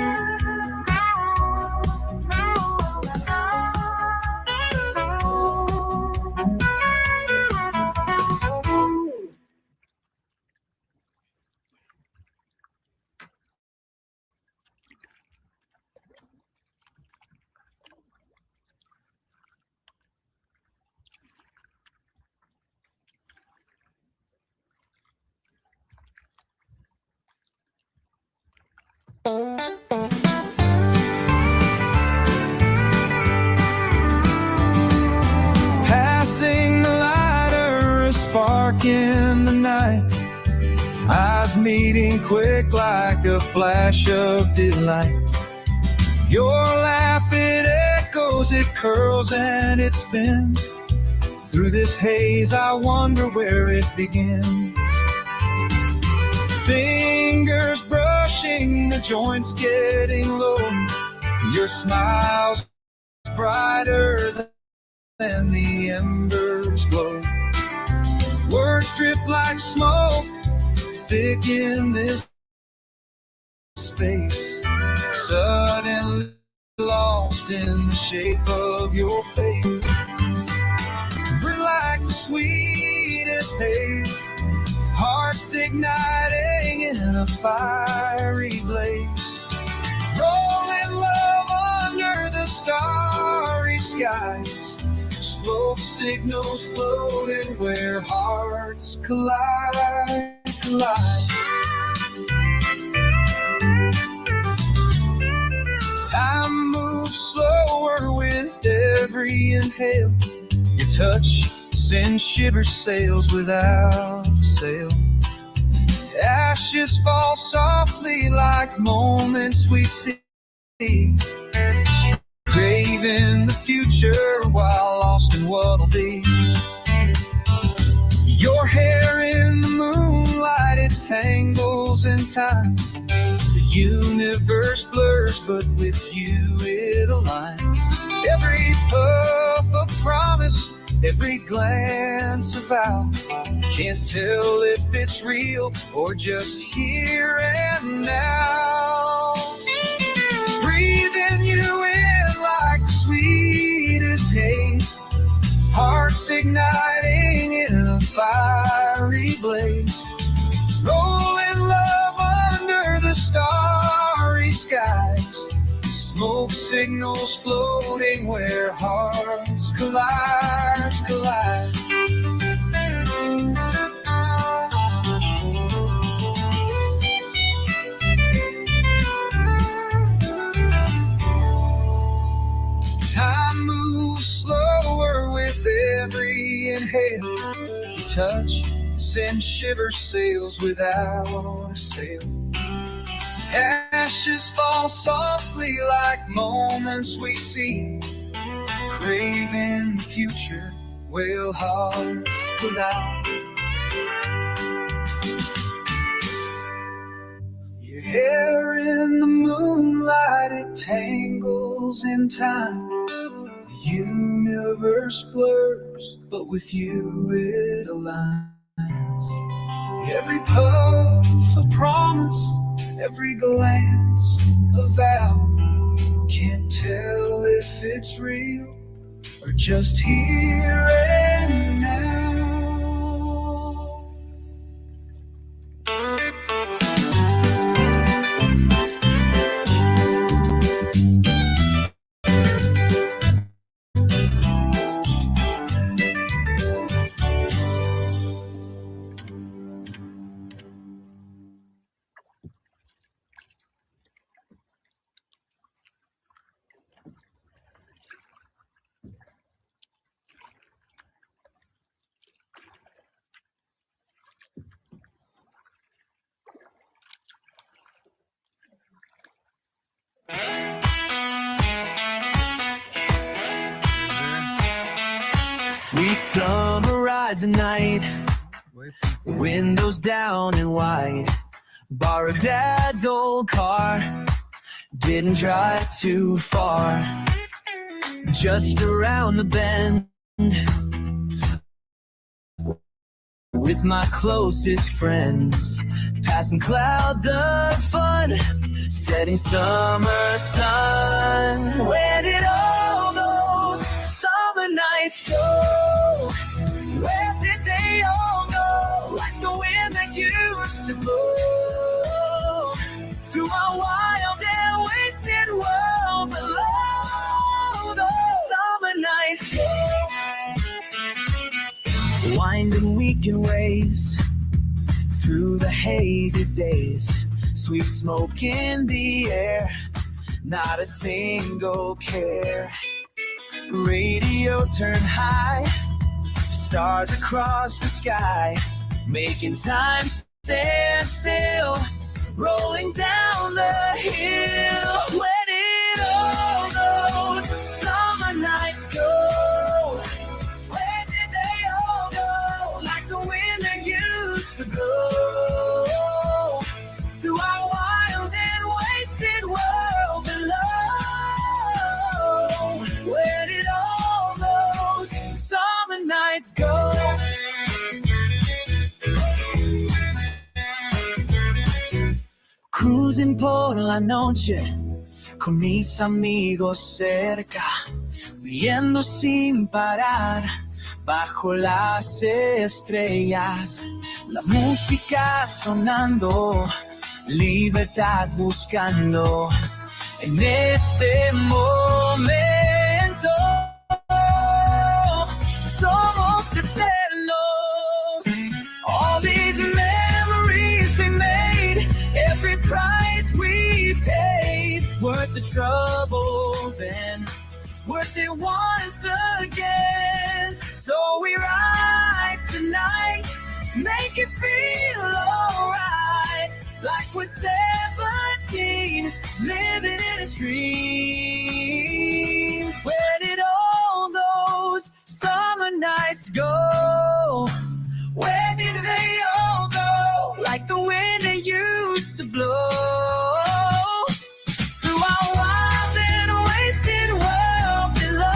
Passing the lighter, a spark in the night. Eyes meeting quick like a flash of delight. Your laugh, it echoes, it curls and it spins. Through this haze, I wonder where it begins. Fingers brushing, the joints getting low. Your smile's brighter than the embers glow. Words drift like smoke, thick in this space. Suddenly lost in the shape of your face. We're like the sweetest haze, hearts igniting in a fiery blaze. Rolling love under the starry skies. Smoke signals floating where hearts collide, collide. Time moves slower with every inhale. Your touch sends shiver sails without a sail. Ashes fall softly like moments we see. Craving the future while lost in what'll be. Your hair in the moonlight, it tangles in time. The universe blurs, but with you it aligns. Every puff a promise, every glance a vow. Can't tell if it's real or just here and now. Breathing you in like the sweetest haze, hearts igniting in a fiery blaze. Rolling love under the starry skies. Smoke signals floating where hearts collide, collide. Time moves slower with every inhale. Your touch sends shiver sails without a sail. Ashes fall softly like moments we see. Craving the future, wail hearts collide. Your hair in the moonlight, it tangles in time. The universe blurs, but with you it aligns. Every puff a promise, every glance a vow. Can't tell if it's real or just here and now. Sweet summer rides at night, windows down and wide. Borrowed dad's old car, didn't drive too far. Just around the bend, with my closest friends, passing clouds of fun, setting summer sun. Where did all those summer nights go? Where did they all go? Like the wind that used to blow through my wild and wasted world below. Those summer nights go. Winding weekend ways through the hazy days, sweet smoke in the air, not a single care. Radio turned high, stars across the sky, making time stand still, rolling down the hill. Where did all those summer nights go? Where did they all go? Like the wind that used to blow through our wild and wasted world below. Where did all those summer nights go? cruising por la noche con mis amigos cerca, viendo sin parar bajo las estrellas, la música sonando, libertad buscando en este momento. Somos eternos. All these memories we made, every price we paid, worth the trouble then, worth it once again. So we ride tonight, make it feel alright, like we're 17, living in a dream. Where did all those summer nights go? Where did they all go? Like the wind that used to blow through our wild and wasted world below.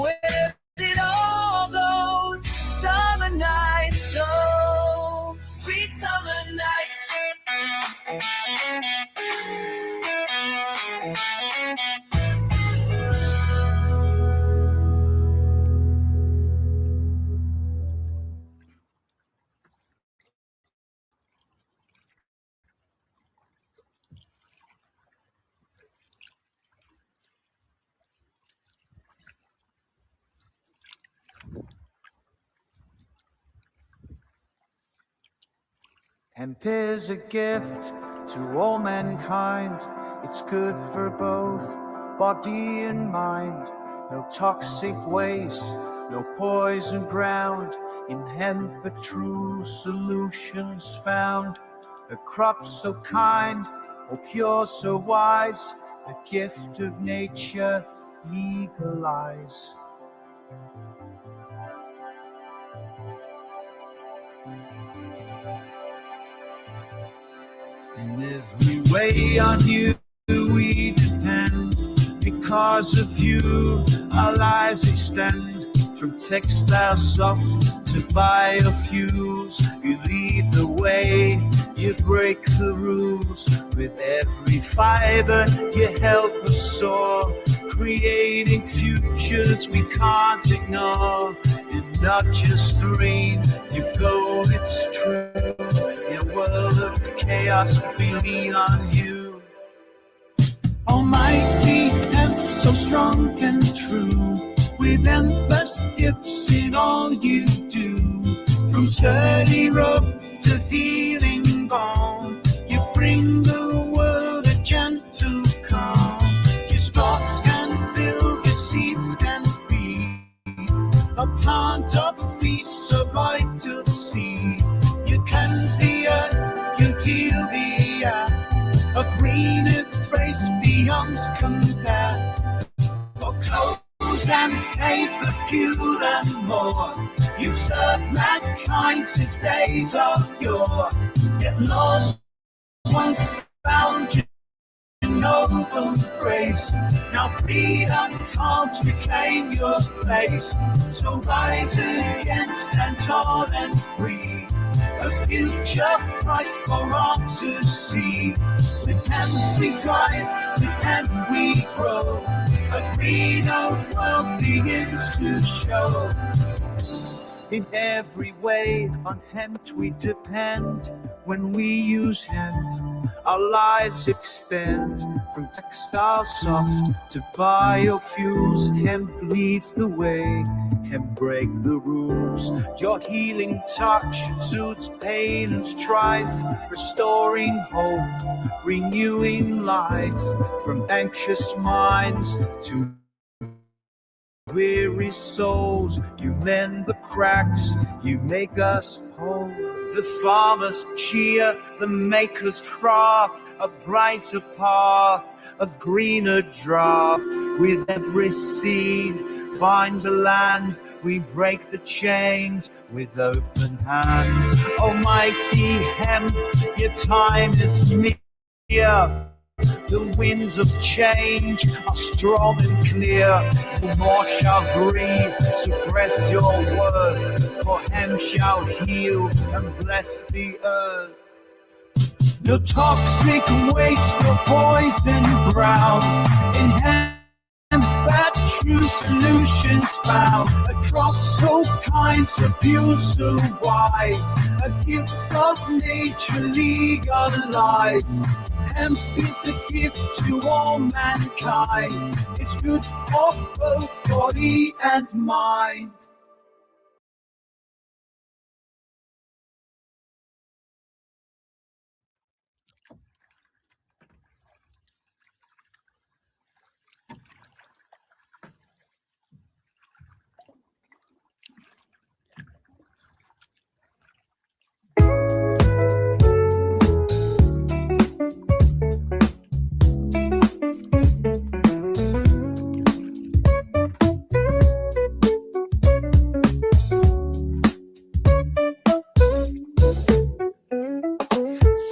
Where did all those summer nights go? Sweet summer nights. Hemp is a gift to all mankind. It's good for both body and mind. No toxic waste, no poison ground. In hemp a true solution's found. A crop so kind, oh pure, so wise. A gift of nature, legalize. In every way on you we depend. Because of you our lives extend. From textile soft to biofuels, you lead the way, you break the rules. With every fiber you help us soar, creating futures we can't ignore. You're not just green, you go, it's true. In a world of chaos, we lean on you. Almighty and so strong and true, with endless gifts in all you do. From sturdy rope to healing balm, you bring the world a gentle calm. Your stalks can build, your seeds can feed. A plant of peace, a vital seed. You cleanse the earth, you heal the air. A green embrace beyond compare. For clothes and paper, fuel and more, you've served mankind since days of yore. Yet lost once found you noble grace. Now freedom can't reclaim your place. So rise against and tall and free. A future bright for all to see. With hemp we thrive, with hemp we grow. A greener world begins to show. In every way on hemp we depend. When we use hemp, our lives extend. From textile soft to biofuels, hemp leads the way. Hemp break the rules. Your healing touch soothes pain and strife, restoring hope, renewing life. From anxious minds to weary souls, you mend the cracks, you make us whole. The farmer's cheer, the maker's craft, a brighter path, a greener draft. With every seed finds a land, we break the chains with open hands. Almighty hemp, your time is near. The winds of change are strong and clear. No more shall greed suppress your worth, for hemp shall heal and bless the earth. No toxic waste, no poison ground. In bad true solutions found. A drop so kind, so pure, so wise. A gift of nature legalized. Hemp is a gift to all mankind. It's good for both body and mind.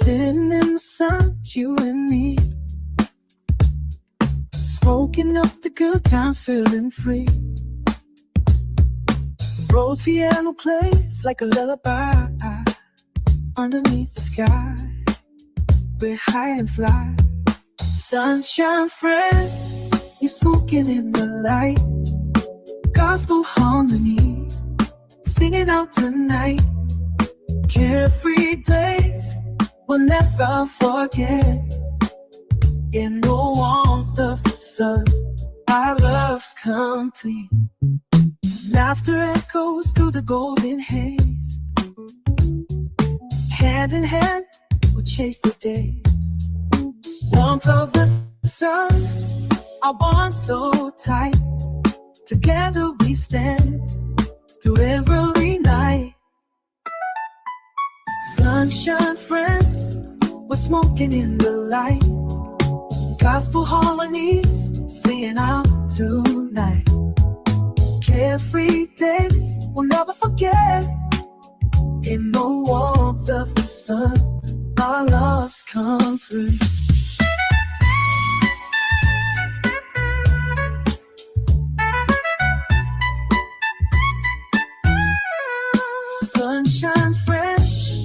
Sitting in the sun, you and me, smoking up the good times, feeling free. Rose piano plays like a lullaby underneath the sky. We're high and fly. Sunshine friends, you're smoking in the light. Gospel harmonies, singing out tonight. Carefree days we'll never forget. In the warmth of the sun, our love complete. Laughter echoes through the golden haze. Hand in hand, we'll chase the days. Warmth of the sun, our bond so tight. Together we stand through every night. Sunshine friends, we're smoking in the light. Gospel harmonies, singing out tonight. Carefree days we'll never forget. In the warmth of the sun, our love's complete. Sunshine fresh,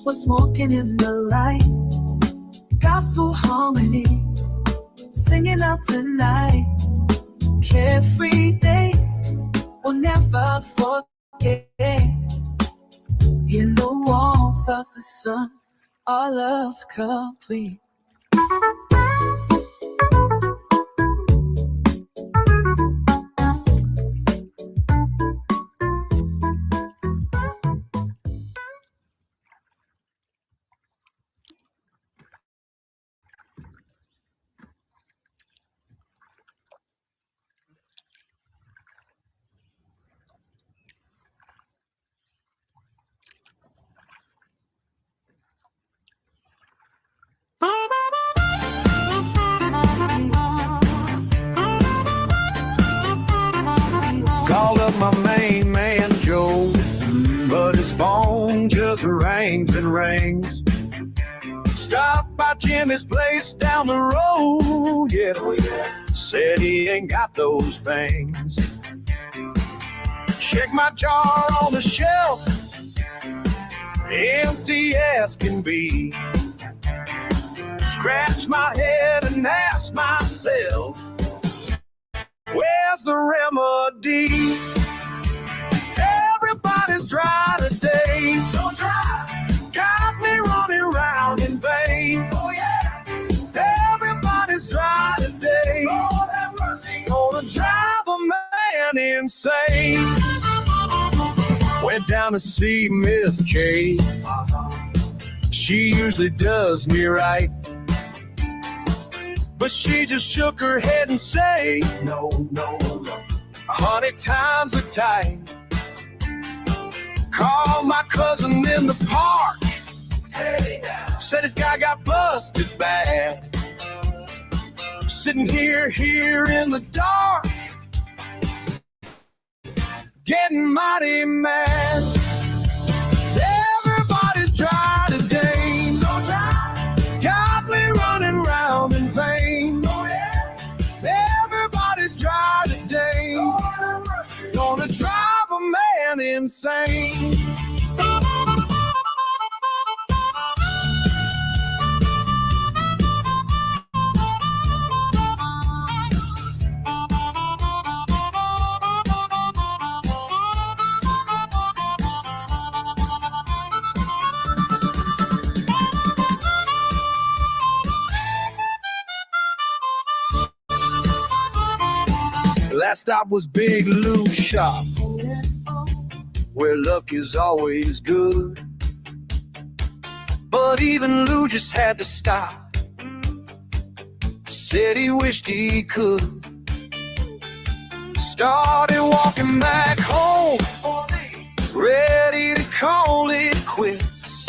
we're smoking in the light. Gospel harmonies, singing out tonight. Carefree days we'll never forget. In the warmth of the sun, our love's complete. Called up my main man Joe, but his phone just rings and rings. Stopped by Jimmy's place down the road, yeah. Said he ain't got those things. Check my jar on the shelf, empty as can be. Scratch my head and ask myself, where's the remedy? Everybody's dry today, so dry. Got me running around in vain. Oh yeah. Everybody's dry today. Lord have mercy. Gonna drive a man insane. Went down to see Miss Kay. She usually does me right, but she just shook her head and say, no, no, no. 100 times a tight. Called my cousin in the park. Hey, said this guy got busted bad. Sitting here in the dark, getting mighty mad. Everybody's dry today, so dry. Got me running around in vain. Oh yeah. Everybody's dry today. Gonna drive a man insane. Last stop was Big Lou's shop, where luck is always good. But even Lou just had to stop. Said he wished he could. Started walking back home, ready to call it quits,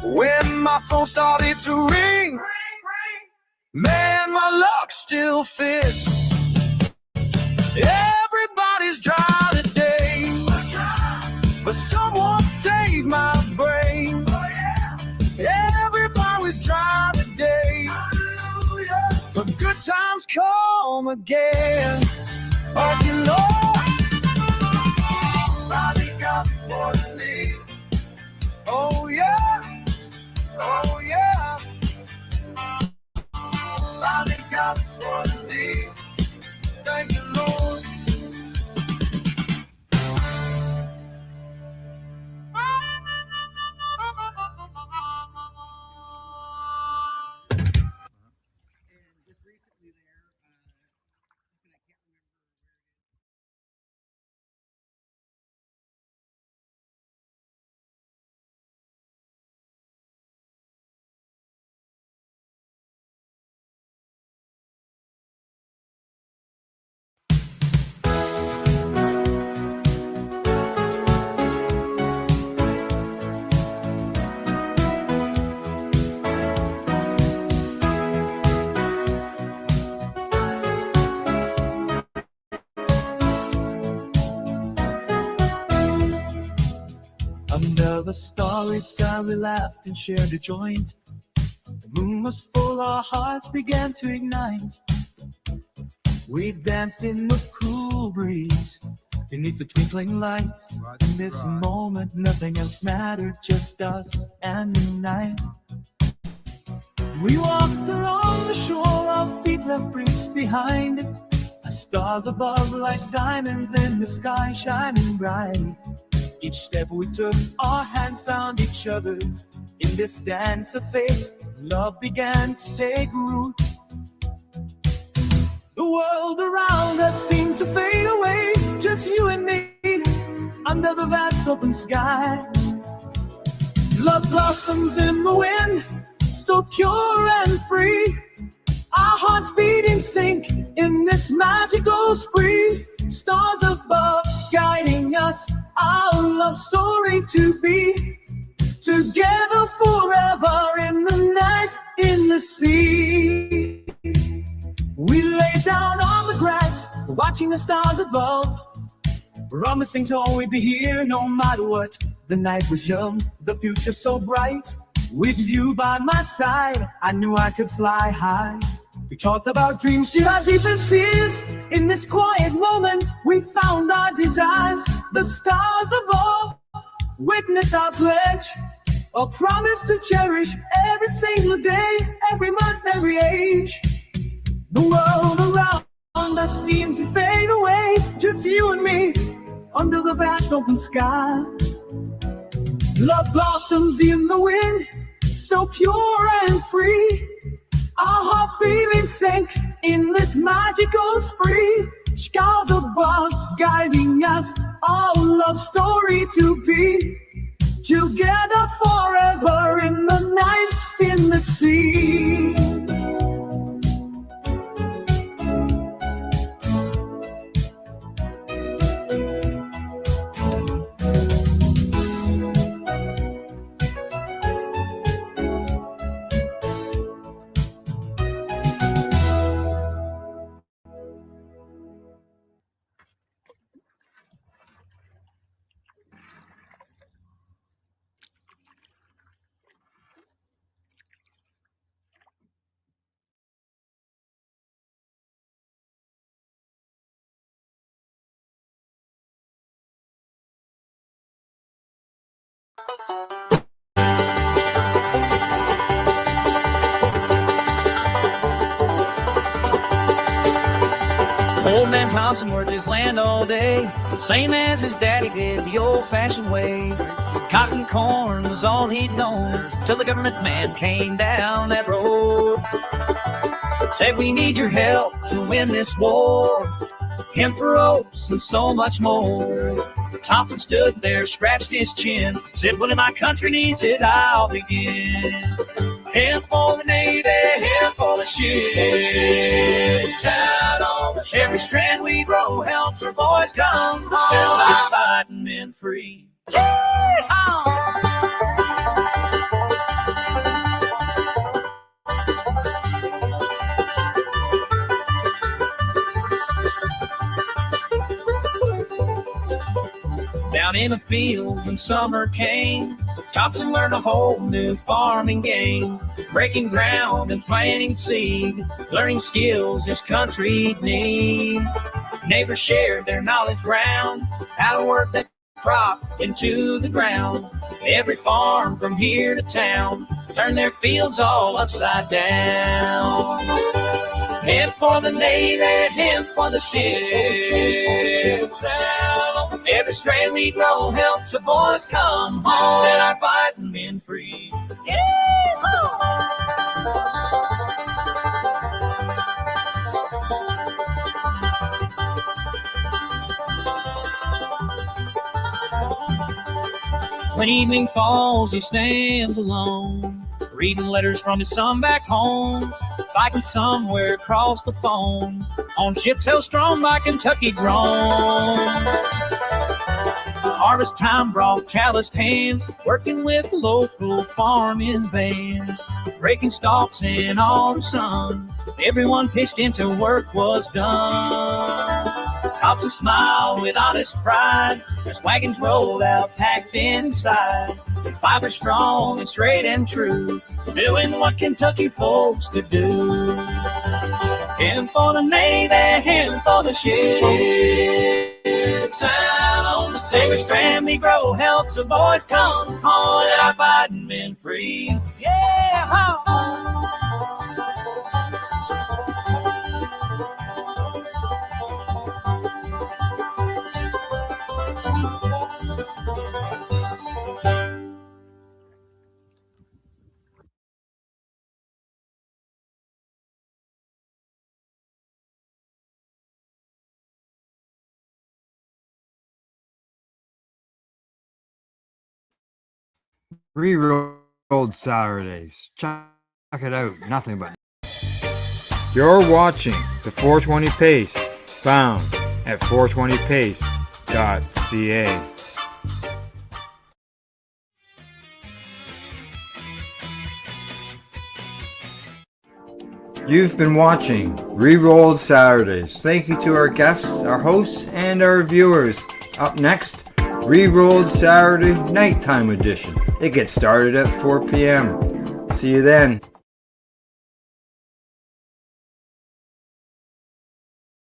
when my phone started to ring. Man, my luck still fits. Everybody's dry today, but someone saved my brain. Everybody's dry today, but good times come again. But you know, somebody got what I need. Oh yeah, oh yeah. Somebody got what I need. Thank you, Lord. Under the starry sky we laughed and shared a joint. The moon was full, our hearts began to ignite. We danced in the cool breeze beneath the twinkling lights. In this moment nothing else mattered, just us and the night. We walked along the shore, our feet left prints behind. Stars above like diamonds in the sky shining bright. Each step we took, our hands found each other's. In this dance of fate, love began to take root. The world around us seemed to fade away, just you and me, under the vast open sky. Love blossoms in the wind, so pure and free. Our hearts beat in sync in this magical spree. Stars above guiding us, our love story to be together forever in the night, in the sea. We lay down on the grass, watching the stars above, promising to always be here no matter what. The night was young, the future so bright. With you by my side, I knew I could fly high. We talked about dreams, shared our deepest fears. In this quiet moment, we found our desires. The stars above witnessed our pledge, a promise to cherish every single day, every month, every age. The world around us seemed to fade away, just you and me, under the vast open sky. Love blossoms in the wind, so pure and free. Our hearts beat in sync in this magical spree. Stars above guiding us, our love story to be together forever in the nights, in the sea. Old man Thompson worked his land all day, same as his daddy did the old-fashioned way. Cotton corn was all he'd known till the government man came down that road. Said we need your help to win this war. Hemp for oats and so much more. Thompson stood there, scratched his chin, said, when my country needs it, I'll begin. Hemp for the Navy, hemp for the ships. Every strand we grow helps our boys come home. Set our fighting men free. Down in the fields when summer came, Thompson learned a whole new farming game. Breaking ground and planting seed, learning skills his country'd need. Neighbors shared their knowledge round, how to work that crop into the ground. Every farm from here to town turned their fields all upside down. Hemp for the Navy, hemp for the ships. Every strand we grow helps the boys come home. Set our fighting men free. When evening falls, he stands alone, reading letters from his son back home, fighting somewhere across the foam, on ships held strong by Kentucky grown. Harvest time brought calloused hands, working with local farming bands, breaking stalks in all the sun. Everyone pitched in till work was done. Thompson smiled with honest pride as wagons rolled out packed inside, and fiber strong and straight and true, doing what Kentucky folks could do. Hemp for the Navy, hemp for the ships. Out on the every strand we grow helps the boys come home. Let our fighting men free. Yeah, Re-rolled Saturdays. Check it out. Nothing but. You're watching the 420 Pace, found at 420pace.ca. You've been watching Re-rolled Saturdays. Thank you to our guests, our hosts, and our viewers. Up next, Re-rolled Saturday Nighttime Edition. It gets started at 4 p.m. See you then.